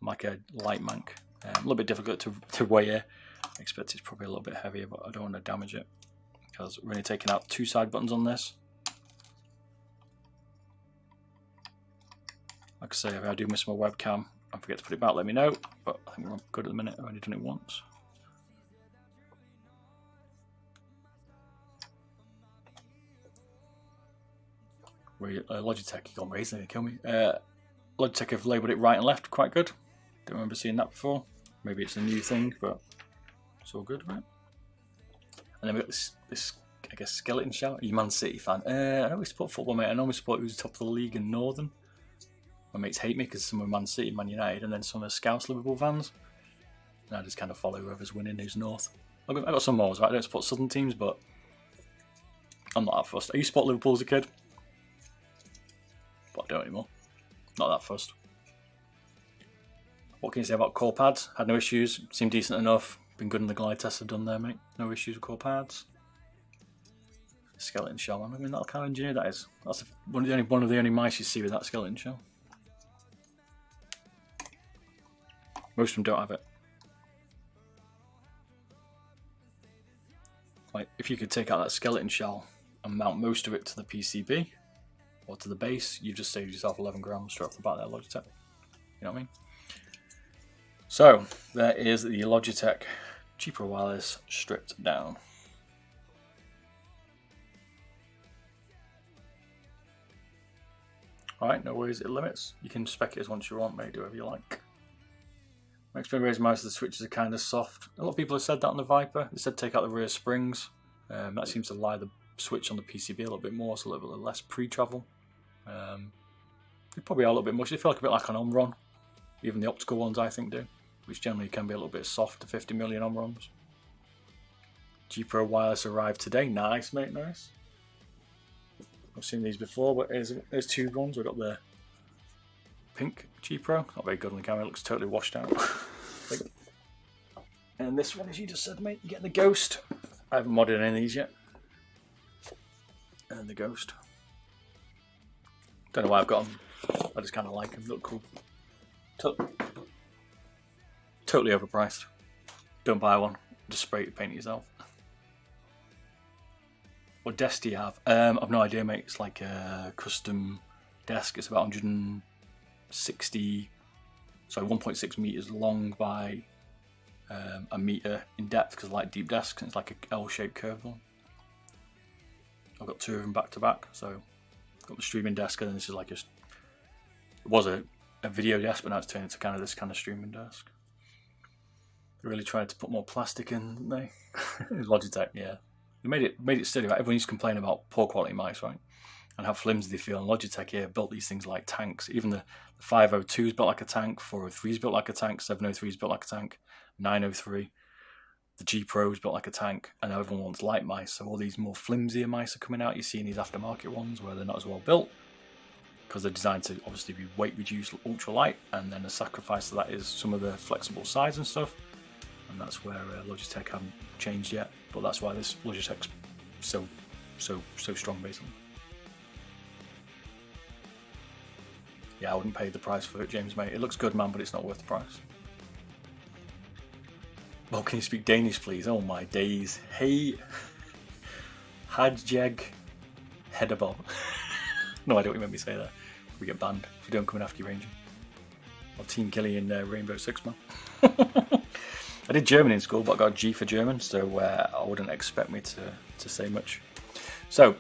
I'm like a light Manc. A little bit difficult to weigh here. I expect it's probably a little bit heavier, but I don't want to damage it because we're only taking out 2 side buttons on this. Like I say, if I do miss my webcam and forget to put it back, let me know. But I think we're good at the minute. I've only done it once. Logitech, you gone Razer, they kill me. Logitech have labelled it right and left quite good. Don't remember seeing that before. Maybe it's a new thing, but it's all good, right? And then we've got this I guess, skeleton shell. Are you Man City fan? I don't support football, mate. I normally support who's top of the league in Northern. My mates hate me because some are Man City, Man United, and then some are Scouts Liverpool fans. And I just kind of follow whoever's winning who's North. I've got some more, right? I don't support Southern teams, but I'm not that fussed. I used to support Liverpool as a kid, but I don't anymore. Not that fussed. What can you say about core pads? Had no issues. Seemed decent enough. Been good in the glide tests I've done there, mate. No issues with core pads. Skeleton shell, man. I mean, that kind of engineer that is. That's one of the only mice you see with that skeleton shell. Most of them don't have it. Like, if you could take out that skeleton shell and mount most of it to the PCB or to the base, you've just saved yourself 11 grams straight off the bat there, Logitech. You know what I mean? So, there is the Logitech G Pro Wireless stripped down. Alright, no worries, it limits. You can spec it as once you want, mate, do whatever you like. My experience with most of the switches are kind of soft. A lot of people have said that on the Viper. They said take out the rear springs. That seems to lie the switch on the PCB a little bit more, so a little bit less pre-travel. They probably are a little bit much. They feel like a bit like an Omron. Even the optical ones, I think, do. Which generally can be a little bit soft to 50 million Omrons. G Pro Wireless arrived today. Nice, mate, nice. I've seen these before, but there's two ones. We've got the pink G Pro. Not very good on the camera, it looks totally washed out. And this one, as you just said, mate, you get the Ghost. I haven't modded any of these yet. And the Ghost. Don't know why I've got them. I just kind of like them, look cool. Totally overpriced. Don't buy one, just spray it, paint it yourself. What desk do you have? I've no idea, mate. It's like a custom desk. It's about 1.6 meters long by a meter in depth because I like deep desks. And it's like a L-shaped curved one. I've got two of them back to back. So I've got the streaming desk, and then this is like it was a video desk, but now it's turned into kind of this kind of streaming desk. They really tried to put more plastic in, didn't they? It was Logitech, yeah. They made it steady, right? Everyone used to complain about poor quality mice, right? And how flimsy they feel. And Logitech here built these things like tanks. Even the 502 is built like a tank, 403 is built like a tank, 703 is built like a tank, 903. The G Pro is built like a tank, and everyone wants light mice. So all these more flimsier mice are coming out. You see in these aftermarket ones where they're not as well built because they're designed to obviously be weight reduced, ultra light, and then the sacrifice to that is some of the flexible sides and stuff. And that's where Logitech haven't changed yet, but that's why this Logitech's so strong, basically. Yeah, I wouldn't pay the price for it, James, mate. It looks good, man, but it's not worth the price. Well, can you speak Danish, please? Oh my days. Hey, Hadjeg Beardedbob. No, I don't remember you say that. We get banned if we don't come in after you, Ranger. Or Team Killy in Rainbow Six, man. I did German in school, but I got a G for German, so I wouldn't expect me to say much. So,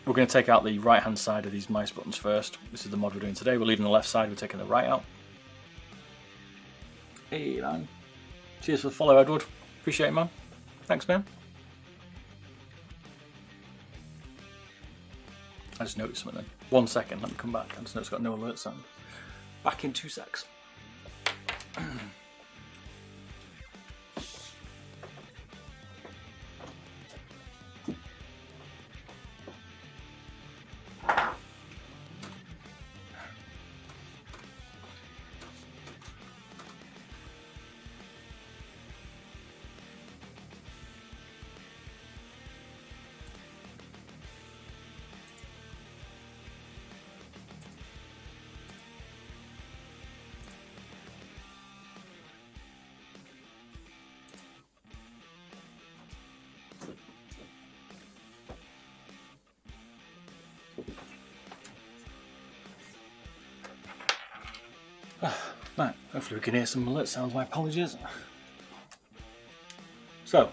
we're going to take out the right-hand side of these mice buttons first. This is the mod we're doing today. We're leaving the left side, we're taking the right out. Hey, man. Cheers for the follow, Edward. Appreciate it, man. Thanks, man. I just noticed something then. 1 second, let me come back. I just noticed I've got no alert sound. Back in 2 secs. Right, hopefully we can hear some alert sounds, my apologies. So,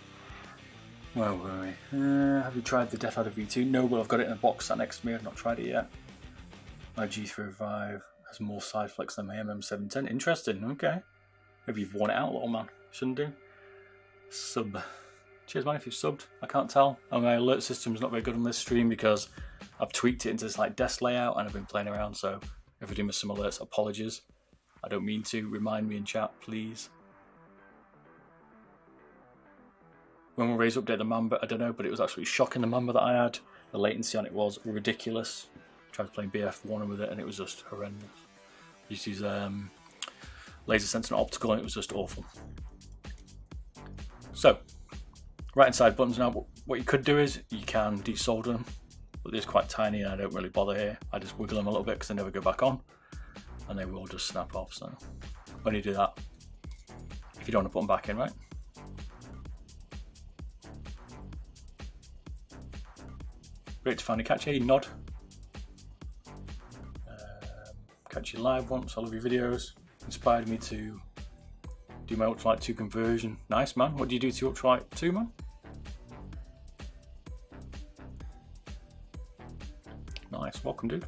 where were we? Have you tried the Death Adder V2? No, but I've got it in a box sat next to me, I've not tried it yet. My G305 has more side flex than my MM710. Interesting, okay. Maybe you've worn it out a little, man. Shouldn't do. Sub. Cheers, man, if you've subbed. I can't tell. And my alert system's not very good on this stream because I've tweaked it into this like desk layout and I've been playing around, so if I do miss some alerts, apologies. I don't mean to. Remind me in chat, please. When will Razer update the Mamba? I don't know, but it was absolutely shocking, the Mamba that I had. The latency on it was ridiculous. I tried playing BF1 with it and it was just horrendous. I used to use laser sensor and optical and it was just awful. So, right hand side buttons now, what you could do is you can desolder them, but they're quite tiny and I don't really bother here. I just wiggle them a little bit because they never go back on and they will just snap off, so only do that if you don't want to put them back in, right? Great to finally catch you, nod. Catch you live once, I love your videos. Inspired me to do my Ultralight 2 conversion. Nice, man. What do you do to Ultralight 2, man? Nice, welcome, dude.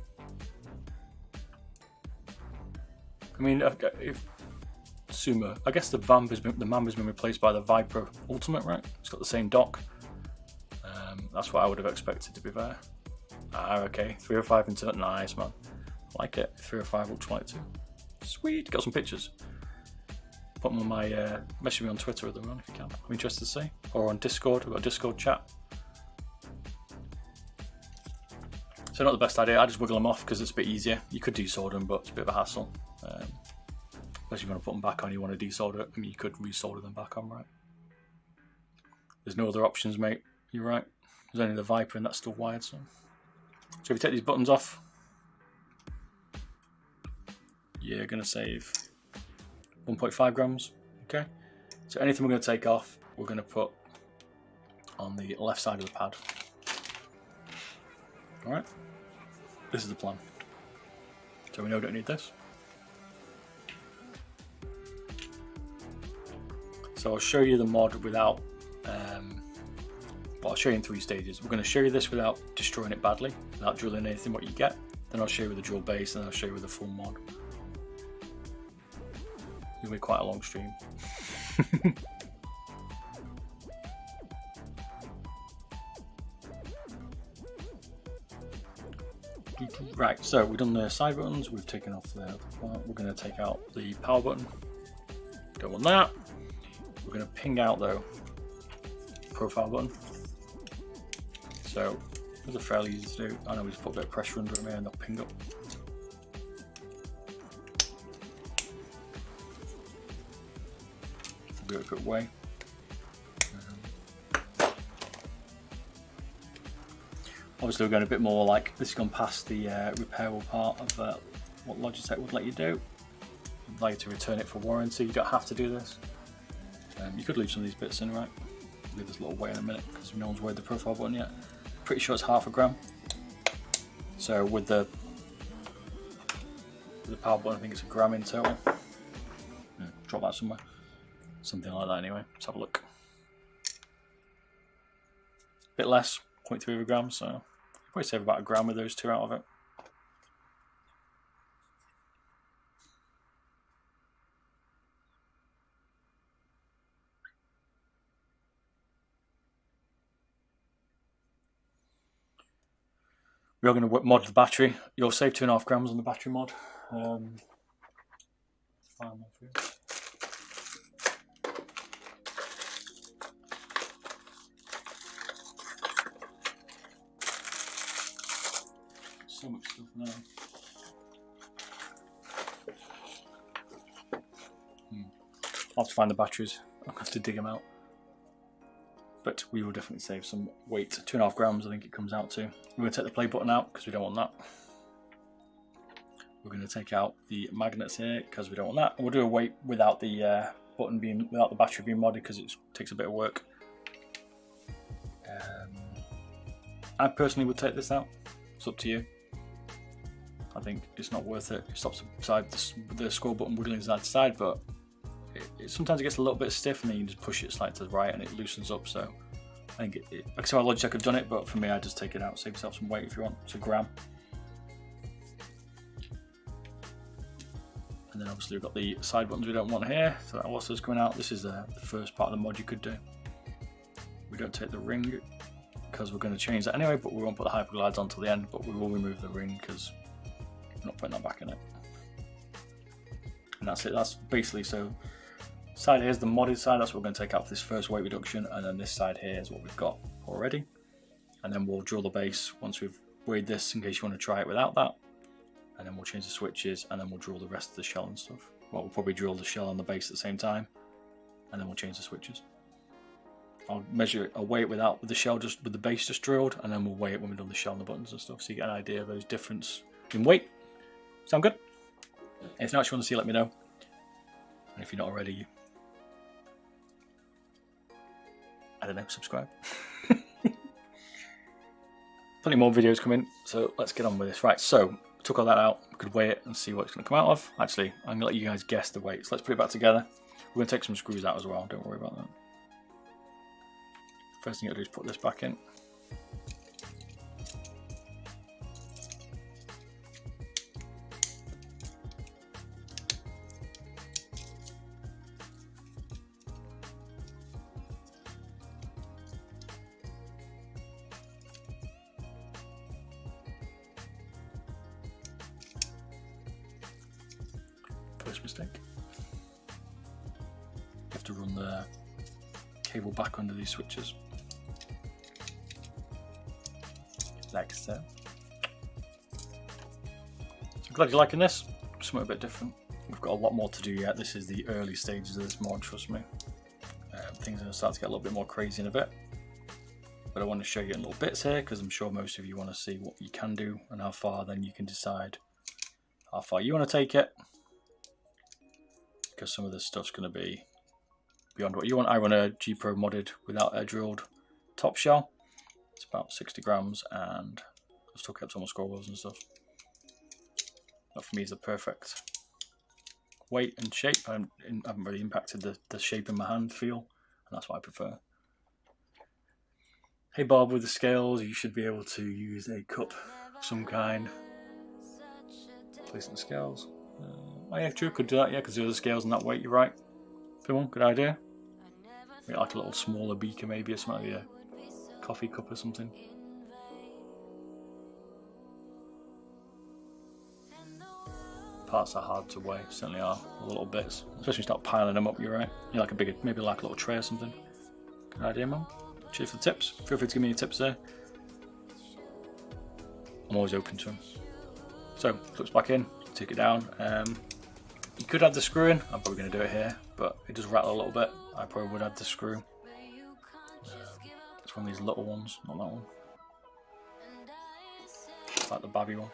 I mean, if Sumo, I guess the Mamba's been replaced by the Vipro Ultimate, right? It's got the same dock. That's what I would have expected, to be fair. Ah, okay. 305 internal. Nice, man. Like it. 305 Ultralight 2. Sweet. Got some pictures. Put them on my. Message me on Twitter with them on if you can. I'm interested to see. Or on Discord. We've got a Discord chat. So, not the best idea. I just wiggle them off because it's a bit easier. You could desolder them, but it's a bit of a hassle. Especially if you want to put them back on, you want to desolder it. I mean, you could resolder them back on, right? There's no other options, mate. You're right. There's only the Viper and that's still wired, so if you take these buttons off, you're going to save 1.5 grams, okay? So anything we're going to take off, we're going to put on the left side of the pad. Alright, this is the plan. So we know we don't need this. So I'll show you the mod without I'll show you in 3 stages. We're going to show you this without destroying it badly, without drilling anything what you get. Then I'll show you with the drill base, and then I'll show you with the full mod. It'll be quite a long stream. Right, so we've done the side buttons, we've taken off the part. We're going to take out the power button. Don't want that. We're going to ping out though profile button. So those are fairly easy to do. I know we just put a bit of pressure under them here and they'll ping up. Do it a quick way. Obviously we're going a bit more like this has gone past the repairable part of what Logitech would let you do. They'd like you to return it for warranty. You don't have to do this. You could leave some of these bits in, right? Leave this little weigh in a minute because no one's weighed the profile button yet. Pretty sure it's 0.5 gram. So with the power button, I think it's 1 gram in total. Yeah, drop that somewhere. Something like that anyway. Let's have a look. Bit less, 0.3 of a gram, so probably save about 1 gram with those 2 out of it. We are going to mod the battery. You'll save 2.5 grams on the battery mod. So much stuff now. I'll have to find the batteries. I'll have to dig them out. But we will definitely save some weight. 2.5 grams I think it comes out to. We're going to take the play button out because we don't want that. We're going to take out the magnets here because we don't want that. And we'll do a weight without the without the battery being modded because it takes a bit of work. I personally would take this out. It's up to you. I think it's not worth it. It stops the scroll button wiggling side to side, but sometimes it gets a little bit stiff and then you can just push it slightly to the right and it loosens up. So I think I can see why Logitech have done it, but for me I just take it out. Save yourself some weight if you want. It's 1 gram. And then obviously we've got the side buttons we don't want here, so that also is coming out. This is the first part of the mod you could do. We don't take the ring because we're going to change that anyway, but we won't put the hyperglides on till the end, but we will remove the ring because we're not putting that back in it. And that's it, that's basically, so side here is the modded side, that's what we're going to take out for this first weight reduction, and then this side here is what we've got already. And then we'll drill the base once we've weighed this in case you want to try it without that. And then we'll change the switches, and then we'll drill the rest of the shell and stuff. Well, we'll probably drill the shell and the base at the same time, and then we'll change the switches. I'll measure it, I'll weigh it with the shell, just with the base just drilled, and then we'll weigh it when we've done the shell and the buttons and stuff, so you get an idea of those difference in weight. Sound good? Anything else you want to see, let me know. And if you're not already, I don't know, subscribe. Plenty more videos coming, so let's get on with this. Right, so took all that out, we could weigh it and see what it's going to come out of. Actually, I'm going to let you guys guess the weight, so let's put it back together. We're going to take some screws out as well, don't worry about that. First thing you got to do is put this back in. First mistake. You have to run the cable back under these switches. Like so. So glad you're liking this. Something a bit different. We've got a lot more to do yet. This is the early stages of this mod, trust me. Things are going to start to get a little bit more crazy in a bit. But I want to show you in little bits here because I'm sure most of you want to see what you can do and how far, then you can decide how far you want to take it. Because some of this stuff's going to be beyond what you want. I run a G Pro modded without air drilled top shell. It's about 60 grams and I've still kept all my scroll wheels and stuff. That for me is the perfect weight and shape. I haven't really impacted the shape in my hand feel, and that's what I prefer. Hey Bob, with the scales you should be able to use a cup of some kind. Placing the scales. Oh yeah, true, could do that, yeah, because the other scales in that weight, you're right. Come on, good idea. Maybe like a little smaller beaker maybe, or something like a coffee cup or something. Parts are hard to weigh, certainly are, the little bits. Especially when you start piling them up, you're right. You like a bigger, maybe like a little tray or something. Good idea, Mum. Cheers for the tips. Feel free to give me any tips there. I'm always open to them. So, clips back in, take it down. You could add the screw in. I'm probably going to do it here, but it does rattle a little bit. I probably would add the screw. It's one of these little ones, not that one. It's like the babby one.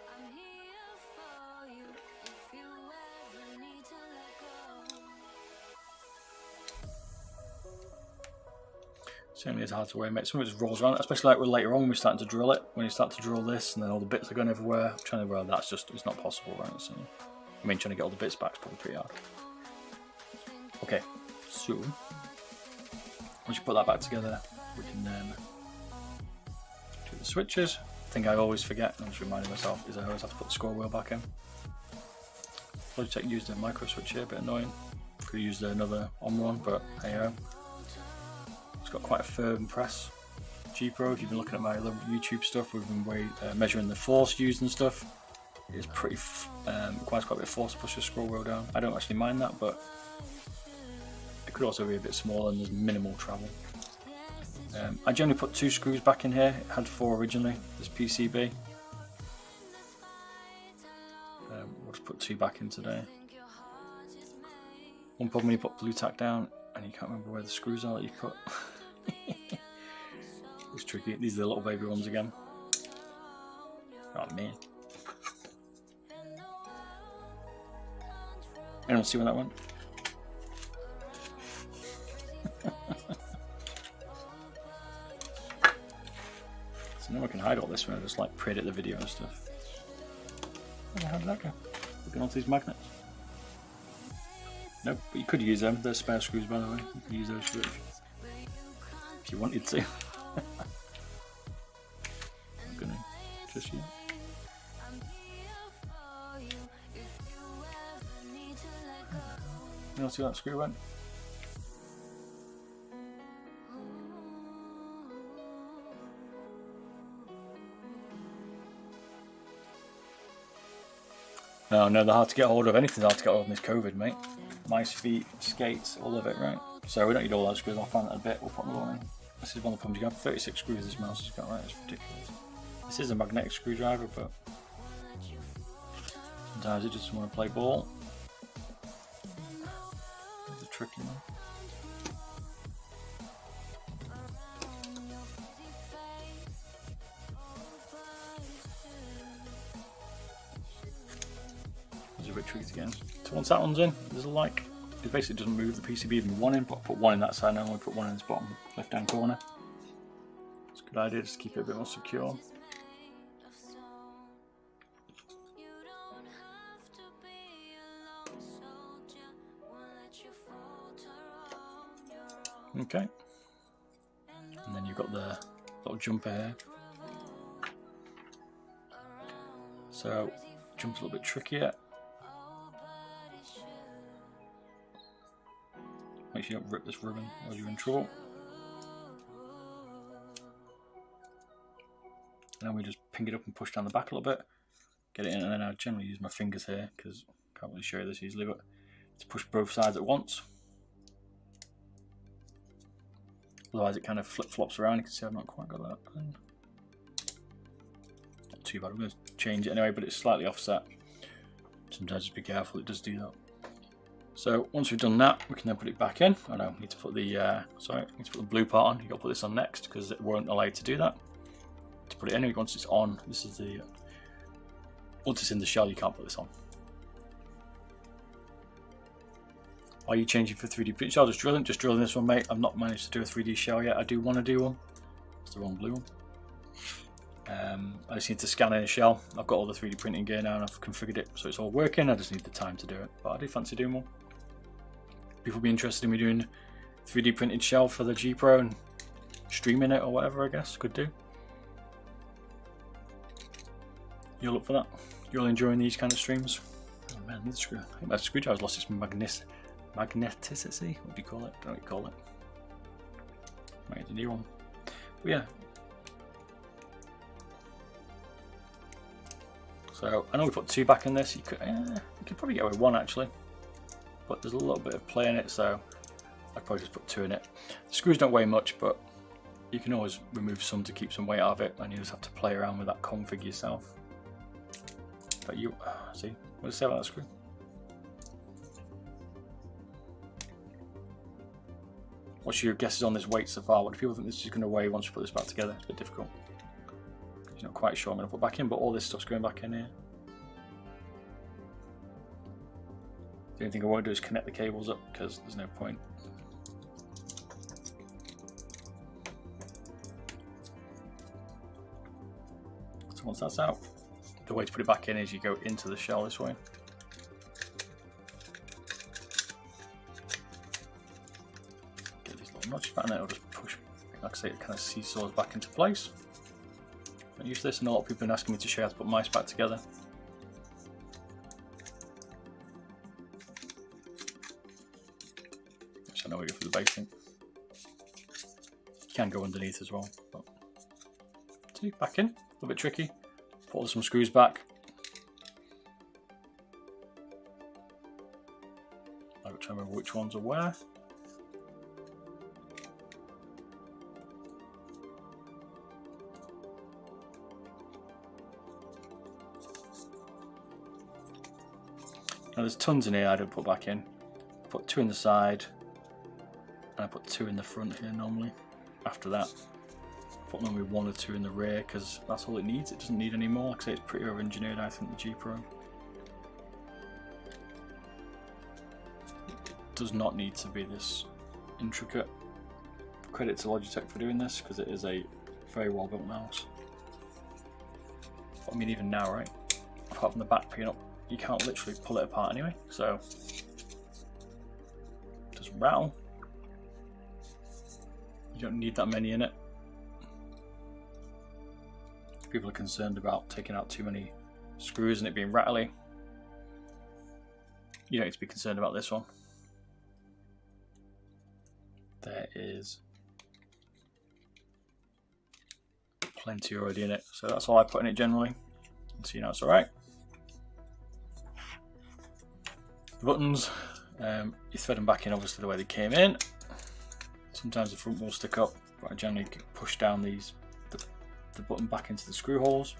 Certainly is hard to weigh, mate. Some of it just rolls around, especially like later on when we're starting to drill it. When you start to drill this and then all the bits are going everywhere. Trying to, well, that's just, it's not possible, right? So, I mean, trying to get all the bits back is probably pretty hard. Okay, so once you put that back together, we can then do the switches. The thing I always forget, and I'm just reminding myself, is I always have to put the scroll wheel back in. Logitech used a micro switch here, a bit annoying. Could have used another on one, but hey ho. It's got quite a firm press. G Pro, if you've been looking at my other YouTube stuff, we've been measuring the force used and stuff. It's pretty, requires quite a bit of force to push the scroll wheel down. I don't actually mind that, but it could also be a bit smaller and there's minimal travel. I generally put 2 screws back in here. It had 4 originally, this PCB. We'll just put 2 back in today. One problem when you put blue tack down and you can't remember where the screws are that you put. It's tricky. These are the little baby ones again. Oh man. Anyone see where that went? So now I can hide all this when I just like pre-edit the video and stuff. How did that go? Looking onto these magnets. Nope, but you could use them. They're spare screws, by the way. You could use those for it if you wanted to. I'm gonna just yet. You know, see where that screw went? No, they're hard to get hold of. Anything's hard to get hold of in this COVID, mate. Mice, feet, skates, all of it, right? So we don't need all those screws. I'll find that in a bit. We'll put another one in. This is one of the problems. You have 36 screws this mouse has got, right? It's ridiculous. This is a magnetic screwdriver, but sometimes it just want to play ball. It's a tricky one. A bit tricky again. So once that one's in, there's a like. It basically doesn't move the PCB even one in, but I'll put one in that side now. I'll put one in this bottom left hand corner. It's a good idea just to keep it a bit more secure. Okay. And then you've got the little jumper here. So jump's a little bit trickier. Make sure you don't rip this ribbon or you're in trouble. And then we just ping it up and push down the back a little bit, get it in, and then I generally use my fingers here because I can't really show you this easily, but to push both sides at once. Otherwise it kind of flip-flops around. You can see I've not quite got that in. Not too bad. I'm going to change it anyway, but it's slightly offset. Sometimes just be careful, it does do that. So once we've done that, we can then put it back in. Oh no, we need to put the need to put the blue part on. You've got to put this on next because it won't allow you to do that. To put it in, once it's on, this is the once it's in the shell, you can't put this on. Are you changing for 3D print shell? Just drilling this one, mate. I've not managed to do a 3D shell yet. I do want to do one. It's the wrong blue one. I just need to scan in a shell. I've got all the 3D printing gear now and I've configured it so it's all working. I just need the time to do it, but I do fancy doing one. People be interested in me doing 3D printed shell for the G Pro and streaming it or whatever, I guess could do. You'll look for that. You're enjoying these kind of streams. Oh man, I think my screwdriver's lost its magneticity. What do you call it? I don't know what you call it. Might need a new one. But yeah. So I know we put two back in this. You could probably get away with one actually, but there's a little bit of play in it, so I'd probably just put two in it. The screws don't weigh much, but you can always remove some to keep some weight out of it, and you just have to play around with that config yourself. But you see, what does it say about that screw? What's your guesses on this weight so far? What do people think this is going to weigh once you put this back together? It's a bit difficult. You're not quite sure I'm going to put back in, but all this stuff's going back in here. The only thing I won't do is connect the cables up because there's no point. So once that's out, the way to put it back in is you go into the shell this way. Get these little notches back and then it'll just push, like I say, it kind of seesaws back into place. I use this, and a lot of people have been asking me to show you how to put mice back together. So I know we go for the basic. You can go underneath as well. But see, back in, a little bit tricky. Pull some screws back. I've got to remember which ones are where. Now there's tons in here I don't put back in. I put two in the side, and I put two in the front here normally. After that, I put normally one or two in the rear because that's all it needs. It doesn't need any more. Like I say, it's pretty over-engineered, I think, the G Pro. It does not need to be this intricate. Credit to Logitech for doing this because it is a very well-built mouse. I mean, even now, right? Apart from the back pin up, you can't literally pull it apart anyway, so it doesn't rattle. You don't need that many in it. People are concerned about taking out too many screws and it being rattly. You don't need to be concerned about this one. there is plenty already in it, so that's all I put in it generally. So you know it's alright. The buttons, you thread them back in obviously the way they came in. Sometimes the front will stick up, but I generally push down the button back into the screw holes.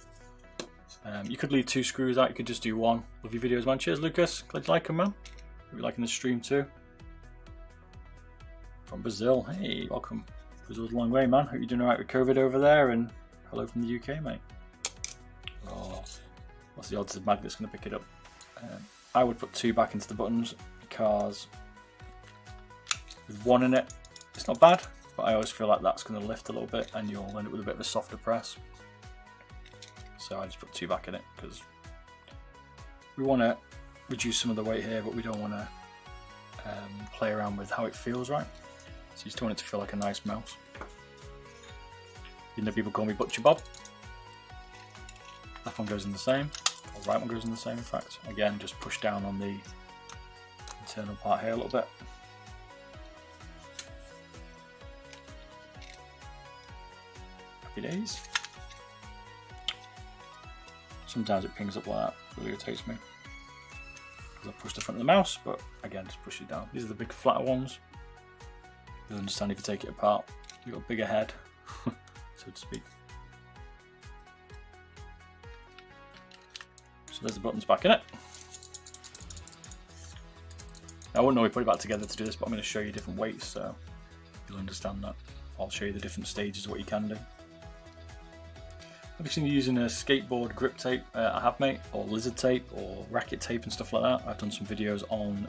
You could leave 2 screws out, you could just do 1. Love your videos, man. Cheers, Lucas. Glad you like them, man. Hope you're liking the stream too. From Brazil. Hey, welcome. Brazil's a long way, man. Hope you're doing alright with COVID over there, and hello from the UK, mate. Oh, what's the odds of Magnet's going to pick it up? I would put 2 back into the buttons because with 1 in it, it's not bad, but I always feel like that's going to lift a little bit and you'll end up with a bit of a softer press. So I just put 2 back in it because we want to reduce some of the weight here, but we don't want to play around with how it feels, right? So you still want it to feel like a nice mouse. You know, people call me Butcher Bob. Left one goes in the same, or right one goes in the same in fact. Again, just push down on the internal part here a little bit. Happy days. Sometimes it pings up like that, it really irritates me. Because I push the front of the mouse, but again, just push it down. These are the big flatter ones. You'll understand if you take it apart. You've got a bigger head, so to speak. So there's the buttons back in it. I wouldn't normally put it back together to do this, but I'm going to show you different weights, so you'll understand that. I'll show you the different stages of what you can do. I've been using a skateboard grip tape I have, mate, or lizard tape, or racket tape and stuff like that. I've done some videos on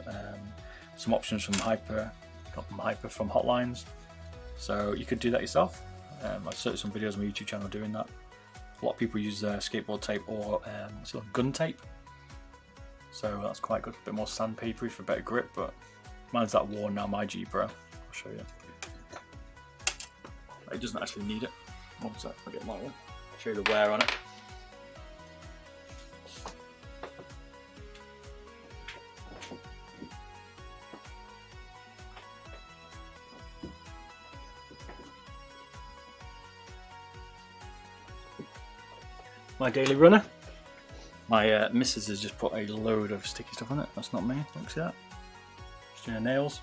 some options from from Hotlines, so you could do that yourself. I've certainly some videos on my YouTube channel doing that. A lot of people use skateboard tape or sort of gun tape, so that's quite good. A bit more sandpapery for better grip, but mine's that worn now. My G Pro. I'll show you. It doesn't actually need it. One sec, I'll get my one. Show you the wear on it. My daily runner. My missus has just put a load of sticky stuff on it. That's not me. Look, see that? Just doing her nails.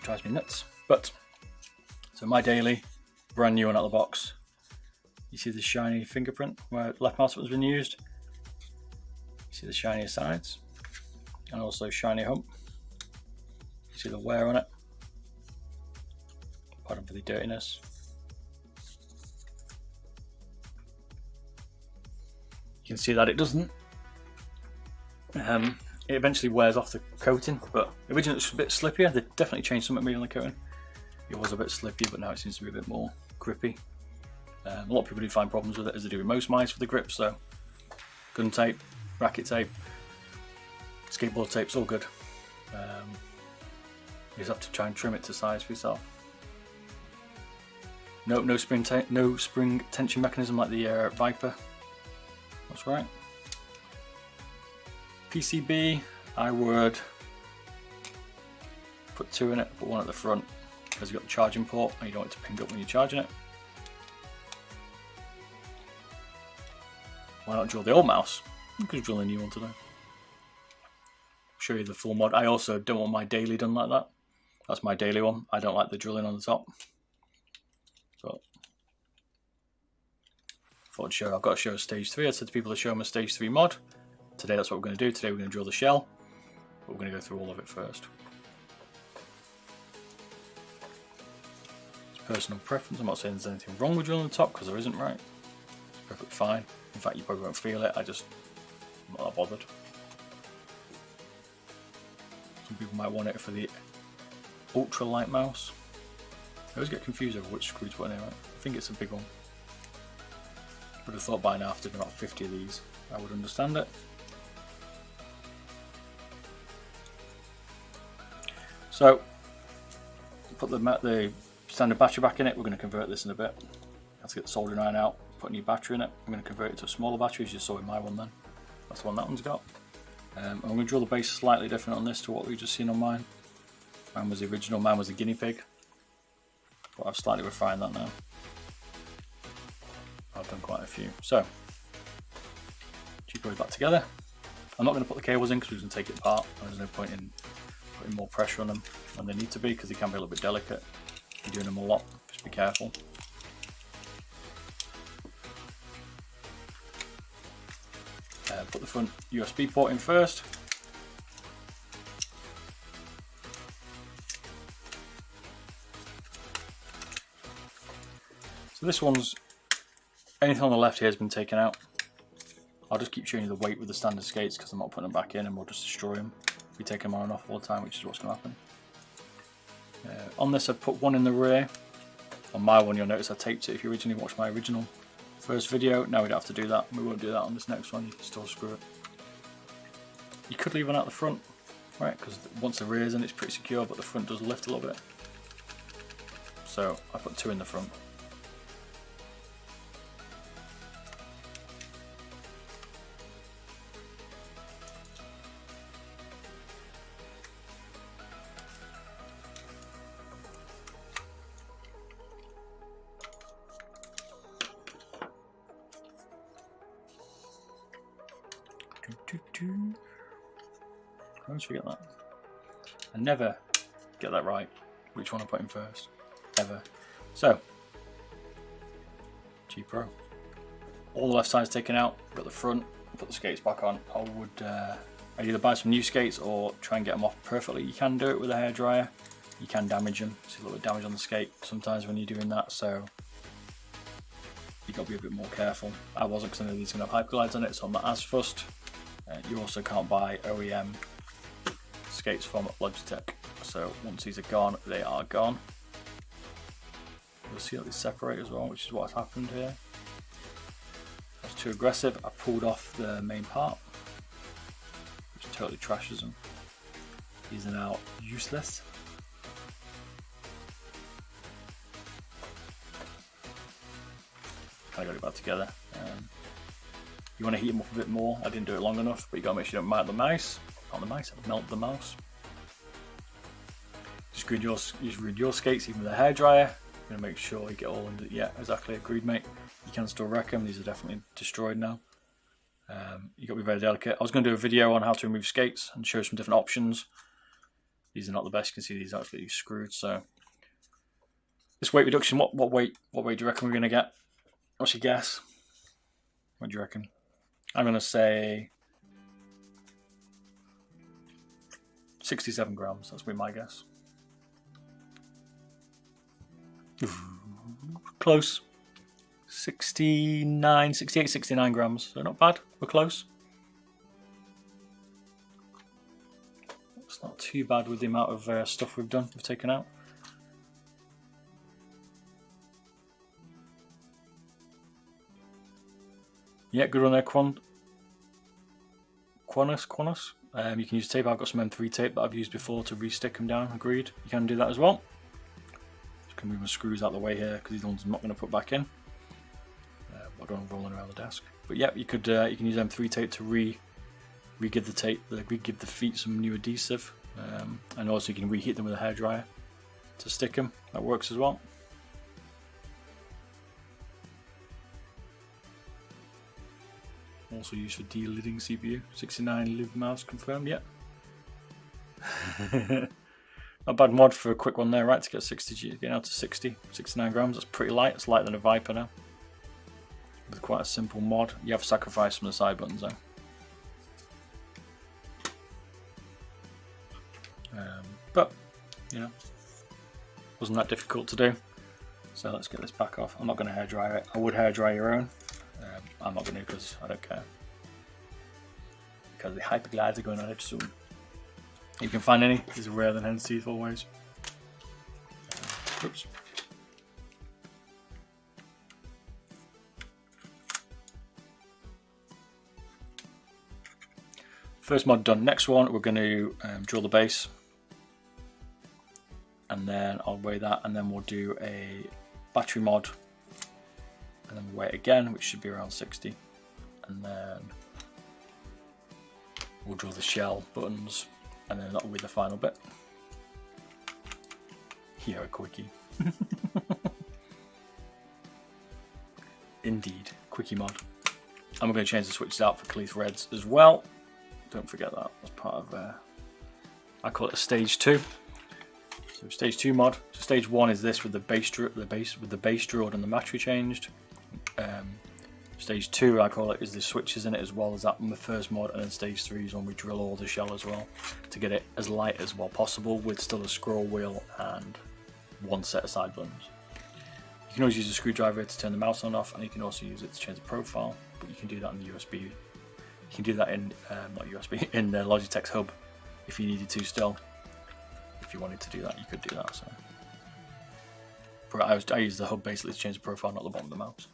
Drives me nuts. But so my daily, brand new one out of the box. You see the shiny fingerprint where left mouse button's been used. You see the shinier sides and also shiny hump. You see the wear on it. Pardon for the dirtiness. You can see that it doesn't. It eventually wears off the coating, but originally it was a bit slippier. They definitely changed something maybe on the coating. It was a bit slippy, but now it seems to be a bit more grippy. A lot of people do find problems with it, as they do with most mice for the grip, so gun tape, racket tape, skateboard tape's all good. You just have to try and trim it to size for yourself. No spring tension mechanism like the Viper. That's right. PCB, I would put 2 in it, put 1 at the front, because you've got the charging port and you don't want it to ping up when you're charging it. Why not drill the old mouse? You could drill a new one today. Show you the full mod. I also don't want my daily done like that. That's my daily one. I don't like the drilling on the top. So I've got to show stage 3. I said to people to show them a stage 3 mod. Today that's what we're going to do. Today we're going to drill the shell, but we're going to go through all of it first. It's personal preference. I'm not saying there's anything wrong with drilling the top, because there isn't, right? It's perfectly fine. In fact, you probably won't feel it. I'm not that bothered. Some people might want it for the ultra light mouse. I always get confused over which screw to put in here, right? I think it's a big one. I would have thought by now after about 50 of these I would understand it. So put the standard battery back in it. We're going to convert this in a bit. Have to get the soldering iron out, put a new battery in it. I'm going to convert it to a smaller battery, as you saw in my one then. That's the one that one's got. I'm going to draw the base slightly different on this to what we've just seen on mine. Mine was the original, mine was the guinea pig. But I've slightly refined that now. I've done quite a few. So, G Pro back together. I'm not going to put the cables in because we're going to take it apart. And there's no point in putting more pressure on them than they need to be because they can be a little bit delicate. You're doing them a lot, just be careful. Put the front USB port in first. So this one's, anything on the left here has been taken out. I'll just keep showing you the weight with the standard skates because I'm not putting them back in and we'll just destroy them if we take them on and off all the time, which is what's going to happen. On this I put one in the rear. On my one you'll notice I taped it if you originally watched my original first video. Now we don't have to do that. We won't do that on this next one. You can still screw it. You could leave one out the front, right? Because once the rear's in, it's pretty secure, but the front does lift a little bit. So I put two in the front. I always forget that. I never get that right, which one I put in first, ever. So, G Pro. All the left side's taken out, got the front, put the skates back on. I would I'd either buy some new skates or try and get them off perfectly. You can do it with a hairdryer, you can damage them. See a little bit of damage on the skate sometimes when you're doing that, so you've got to be a bit more careful. I wasn't because I know these are going to have hyperglides on it, so I'm not as fussed. You also can't buy OEM skates from Logitech, so once these are gone, they are gone. You'll see how these separate as well, which is what has happened here. I was too aggressive, I pulled off the main part, which totally trashes them. These are now useless. I got it back together. You want to heat them up a bit more. I didn't do it long enough, but you got to make sure you don't melt the mouse. Not the mouse, melt the mouse. Just grid your skates even with a hairdryer. You're going to make sure you get all under. Yeah, exactly. Agreed, mate. You can still wreck them. These are definitely destroyed now. You got to be very delicate. I was going to do a video on how to remove skates and show some different options. These are not the best. You can see these are absolutely screwed. So this weight reduction. What weight do you reckon we're going to get? What's your guess? What do you reckon? I'm going to say 67 grams. That's my guess. Close. 68, 69 grams. So not bad. We're close. It's not too bad with the amount of stuff we've taken out. Yeah, good on there, Quanus. You can use tape. I've got some M3 tape that I've used before to re-stick them down. Agreed. You can do that as well. Just can move my screws out of the way here because these ones I'm not going to put back in. I don't want them rolling around the desk. But yeah, you can use M3 tape to re-give the feet some new adhesive, and also you can reheat them with a hairdryer to stick them. That works as well. Also used for de-lidding CPU. 69 live mouse confirmed, yeah. Not bad mod for a quick one there, right? To get getting out to 69 grams. That's pretty light. It's lighter than a Viper now. With quite a simple mod. You have sacrificed some of the side buttons though. But you know, wasn't that difficult to do. So let's get this back off. I'm not going to hairdryer it. I would hairdryer your own. I'm not going to because I don't care. Because the hyperglides are going on it soon. If you can find any, these are rarer than hen's teeth always. Oops. First mod done. Next one, we're going to drill the base. And then I'll weigh that, and then we'll do a battery mod. And then we'll weigh it again, which should be around 60. And then we'll drill the shell buttons, and then that'll be the final bit. You're a quickie. Indeed, quickie mod. And we're going to change the switches out for Kailh Reds as well. Don't forget that. That's part of, I call it a stage 2. So stage 2 mod. So stage 1 is this with the base drilled and the battery changed. Stage 2, I call it, is the switches in it as well as that in the first mod, and then stage 3 is when we drill all the shell as well to get it as light as well possible with still a scroll wheel and one set of side buttons. You can always use a screwdriver to turn the mouse on and off, and you can also use it to change the profile, but you can do that in the USB. You can do that in, not USB, in the Logitech hub if you needed to still. If you wanted to do that, you could do that. So, but I use the hub basically to change the profile, not the bottom of the mouse.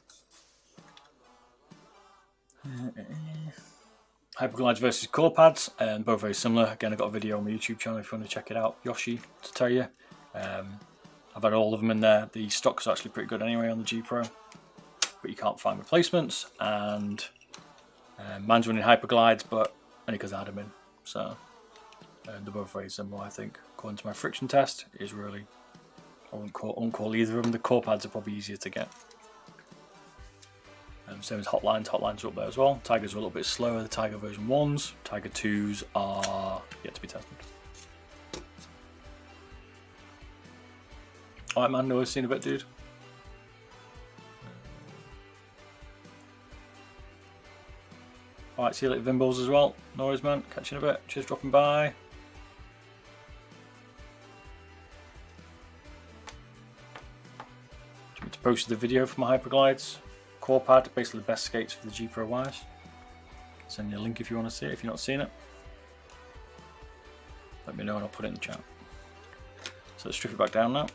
Hyperglides versus core pads, and both very similar. Again, I've got a video on my YouTube channel if you want to check it out. Yoshi to tell you. I've had all of them in there. The stock's actually pretty good anyway on the G Pro, but you can't find replacements. And mine's running Hyperglides, but only because I had them in. So they're both very similar, I think. According to my friction test, it is really. I won't call either of them. The core pads are probably easier to get. Same as Hotlines. Hotlines are up there as well. Tigers are a little bit slower. The Tiger version 1s. Tiger 2s are yet to be tested. Alright man, no, I've seen a bit, dude. Alright, see you later, Vimbles as well. No worries, man. Catch you in a bit. Cheers, dropping by. Do you want me to post the video for my Hyperglides? Core pad, basically the best skates for the G Pro Wireless. Send you a link if you want to see it, if you've not seen it. Let me know and I'll put it in the chat. So let's strip it back down now.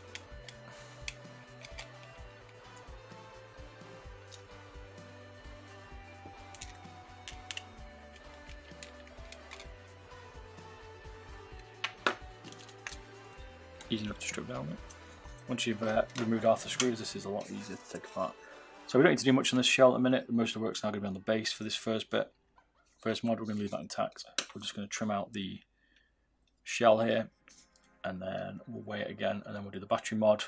Easy enough to strip down. Once you've removed half the screws, this is a lot easier to take apart. So we don't need to do much on this shell at the minute. Most of the work's now going to be on the base for this first bit. First mod, we're going to leave that intact. We're just going to trim out the shell here, and then we'll weigh it again, and then we'll do the battery mod.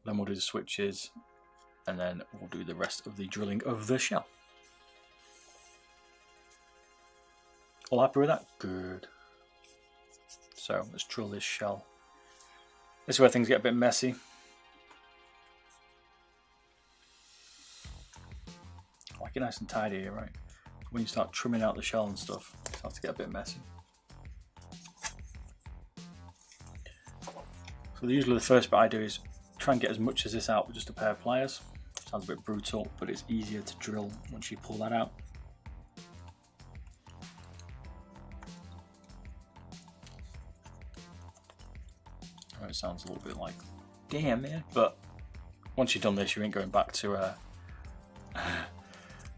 Then we'll do the switches, and then we'll do the rest of the drilling of the shell. All happy with that? Good. So let's drill this shell. This is where things get a bit messy. Like it nice and tidy here, right? When you start trimming out the shell and stuff, it starts to get a bit messy. So usually the first bit I do is try and get as much as this out with just a pair of pliers. Sounds a bit brutal, but it's easier to drill once you pull that out. It sounds a little bit like, damn man, but once you've done this, you ain't going back to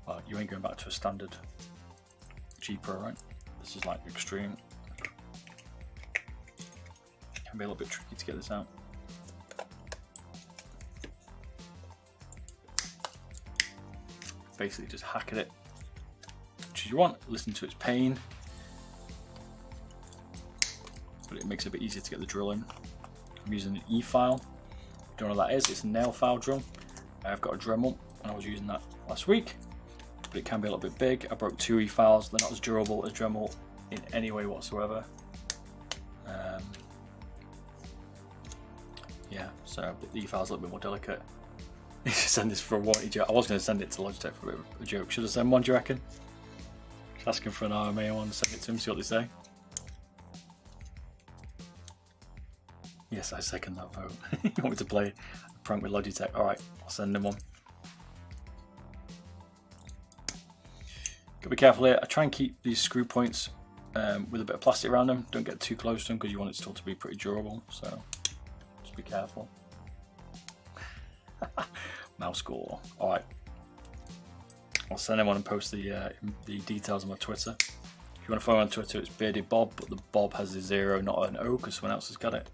well, you ain't going back to a standard G Pro, right? This is like extreme. Can be a little bit tricky to get this out. Basically, just hack at it, which you want. Listen to its pain, but it makes it a bit easier to get the drill in. I'm using an E-file. Don't know what that is. It's a nail file drill. I've got a Dremel, and I was using that last week, but it can be a little bit big. I broke 2 E-files. They're not as durable as Dremel in any way whatsoever. Yeah, so the E-file's a little bit more delicate. I need to send this for a warranty joke. I was going to send it to Logitech for a bit of a joke. Should I send one, do you reckon? Just asking for an RMA one, send it to them, see what they say. Yes, I second that vote. You want me to play a prank with Logitech? Alright, I'll send them one. Gotta be careful here. I try and keep these screw points with a bit of plastic around them. Don't get too close to them because you want it still to be pretty durable. So just be careful. Mouse score. Alright. I'll send them one and post the details on my Twitter. If you want to follow me on Twitter, it's Beardedbob, but the Bob has a 0, not an O, because someone else has got it.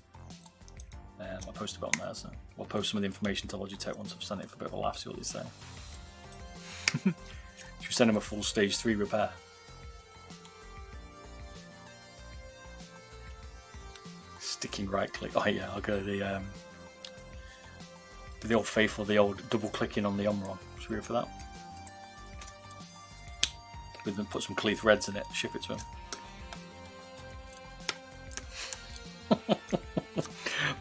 I'll post about on there, so I'll post some of the information to Logitech once I've sent it for a bit of a laugh, see what they say. Should we send them a full stage 3 repair? clicking right click. Oh yeah, I'll go the old faithful, the old double clicking on the Omron. Should we go for that? We're going to put some Kailh Reds in it, ship it to him.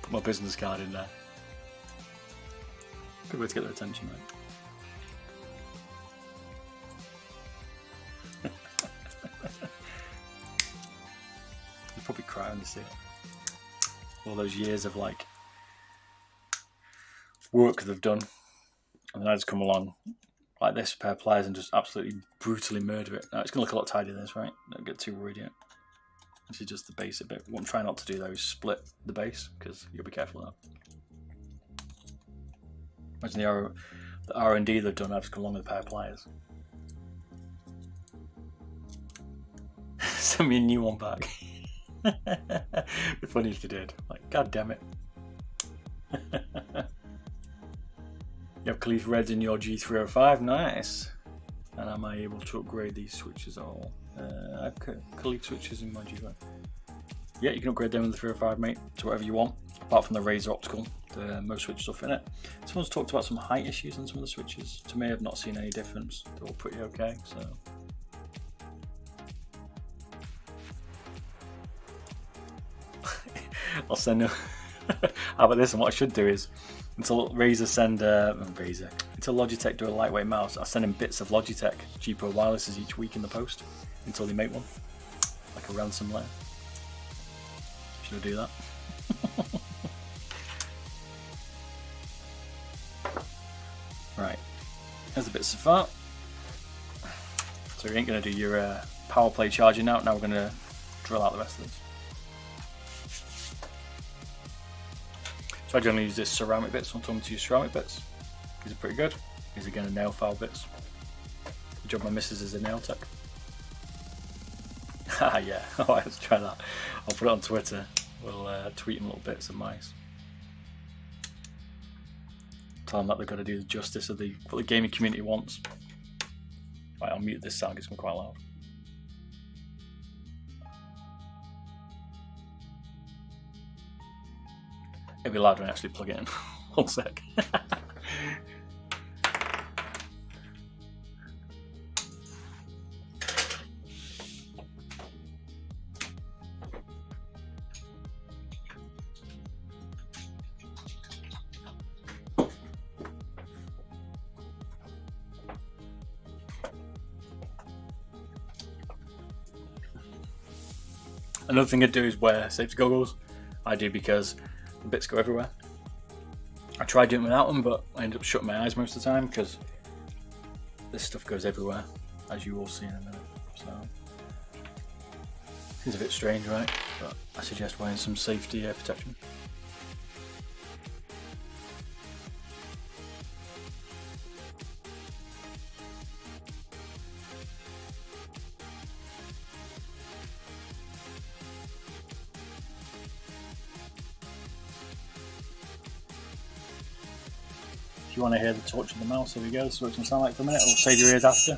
Put my business card in there. Good way to get their attention, right? They'll probably cry when they see it. All those years of like work they've done, and then I just come along like this, pair of pliers, and just absolutely brutally murder it. Now it's going to look a lot tidier than this, right? Don't get too worried yet. This is just the base a bit. What I'm trying not to do though is split the base, because you'll be careful of that. Imagine the R&D they've done. I've just come along with a pair of pliers. Send me a new one back. It'd be funny if they did. Like, god damn it. You have Kailh Reds in your G305, nice. And am I able to upgrade these switches at all? I have Kailh switches in my G5. Yeah, you can upgrade them in the 305, mate, to whatever you want, apart from the Razor optical, the most switch stuff in it. Someone's talked about some height issues on some of the switches. To me, I've not seen any difference. They're all pretty okay, so. I'll send them. How about this? And what I should do is, until Razer send until Logitech do a lightweight mouse, I'll send them bits of Logitech G Pro Wirelesses each week in the post until they make one, like a ransom letter. Should I do that? Right, there's the bits so far. So we ain't going to do your power play charging now. Now we're going to drill out the rest of this. So I generally use this ceramic bits. Someone told me to use ceramic bits. These are pretty good. These are again nail file bits. Good job my missus is a nail tech. Ah yeah, alright, let's try that. I'll put it on Twitter. We'll tweet them little bits of mice. Tell them that they've got to do the justice of what the gaming community wants. Right, I'll mute this sound, it's been quite loud. It'll be loud when I actually plug it in. One sec. Another thing I do is wear safety goggles. I do because the bits go everywhere. I tried doing it without them, but I end up shutting my eyes most of the time because this stuff goes everywhere, as you will see in a minute. So it's a bit strange, right? But I suggest wearing some safety protection. If you want to hear the torch of the mouse, here we go. This is what it's going to sound like for a minute. It'll save your ears after.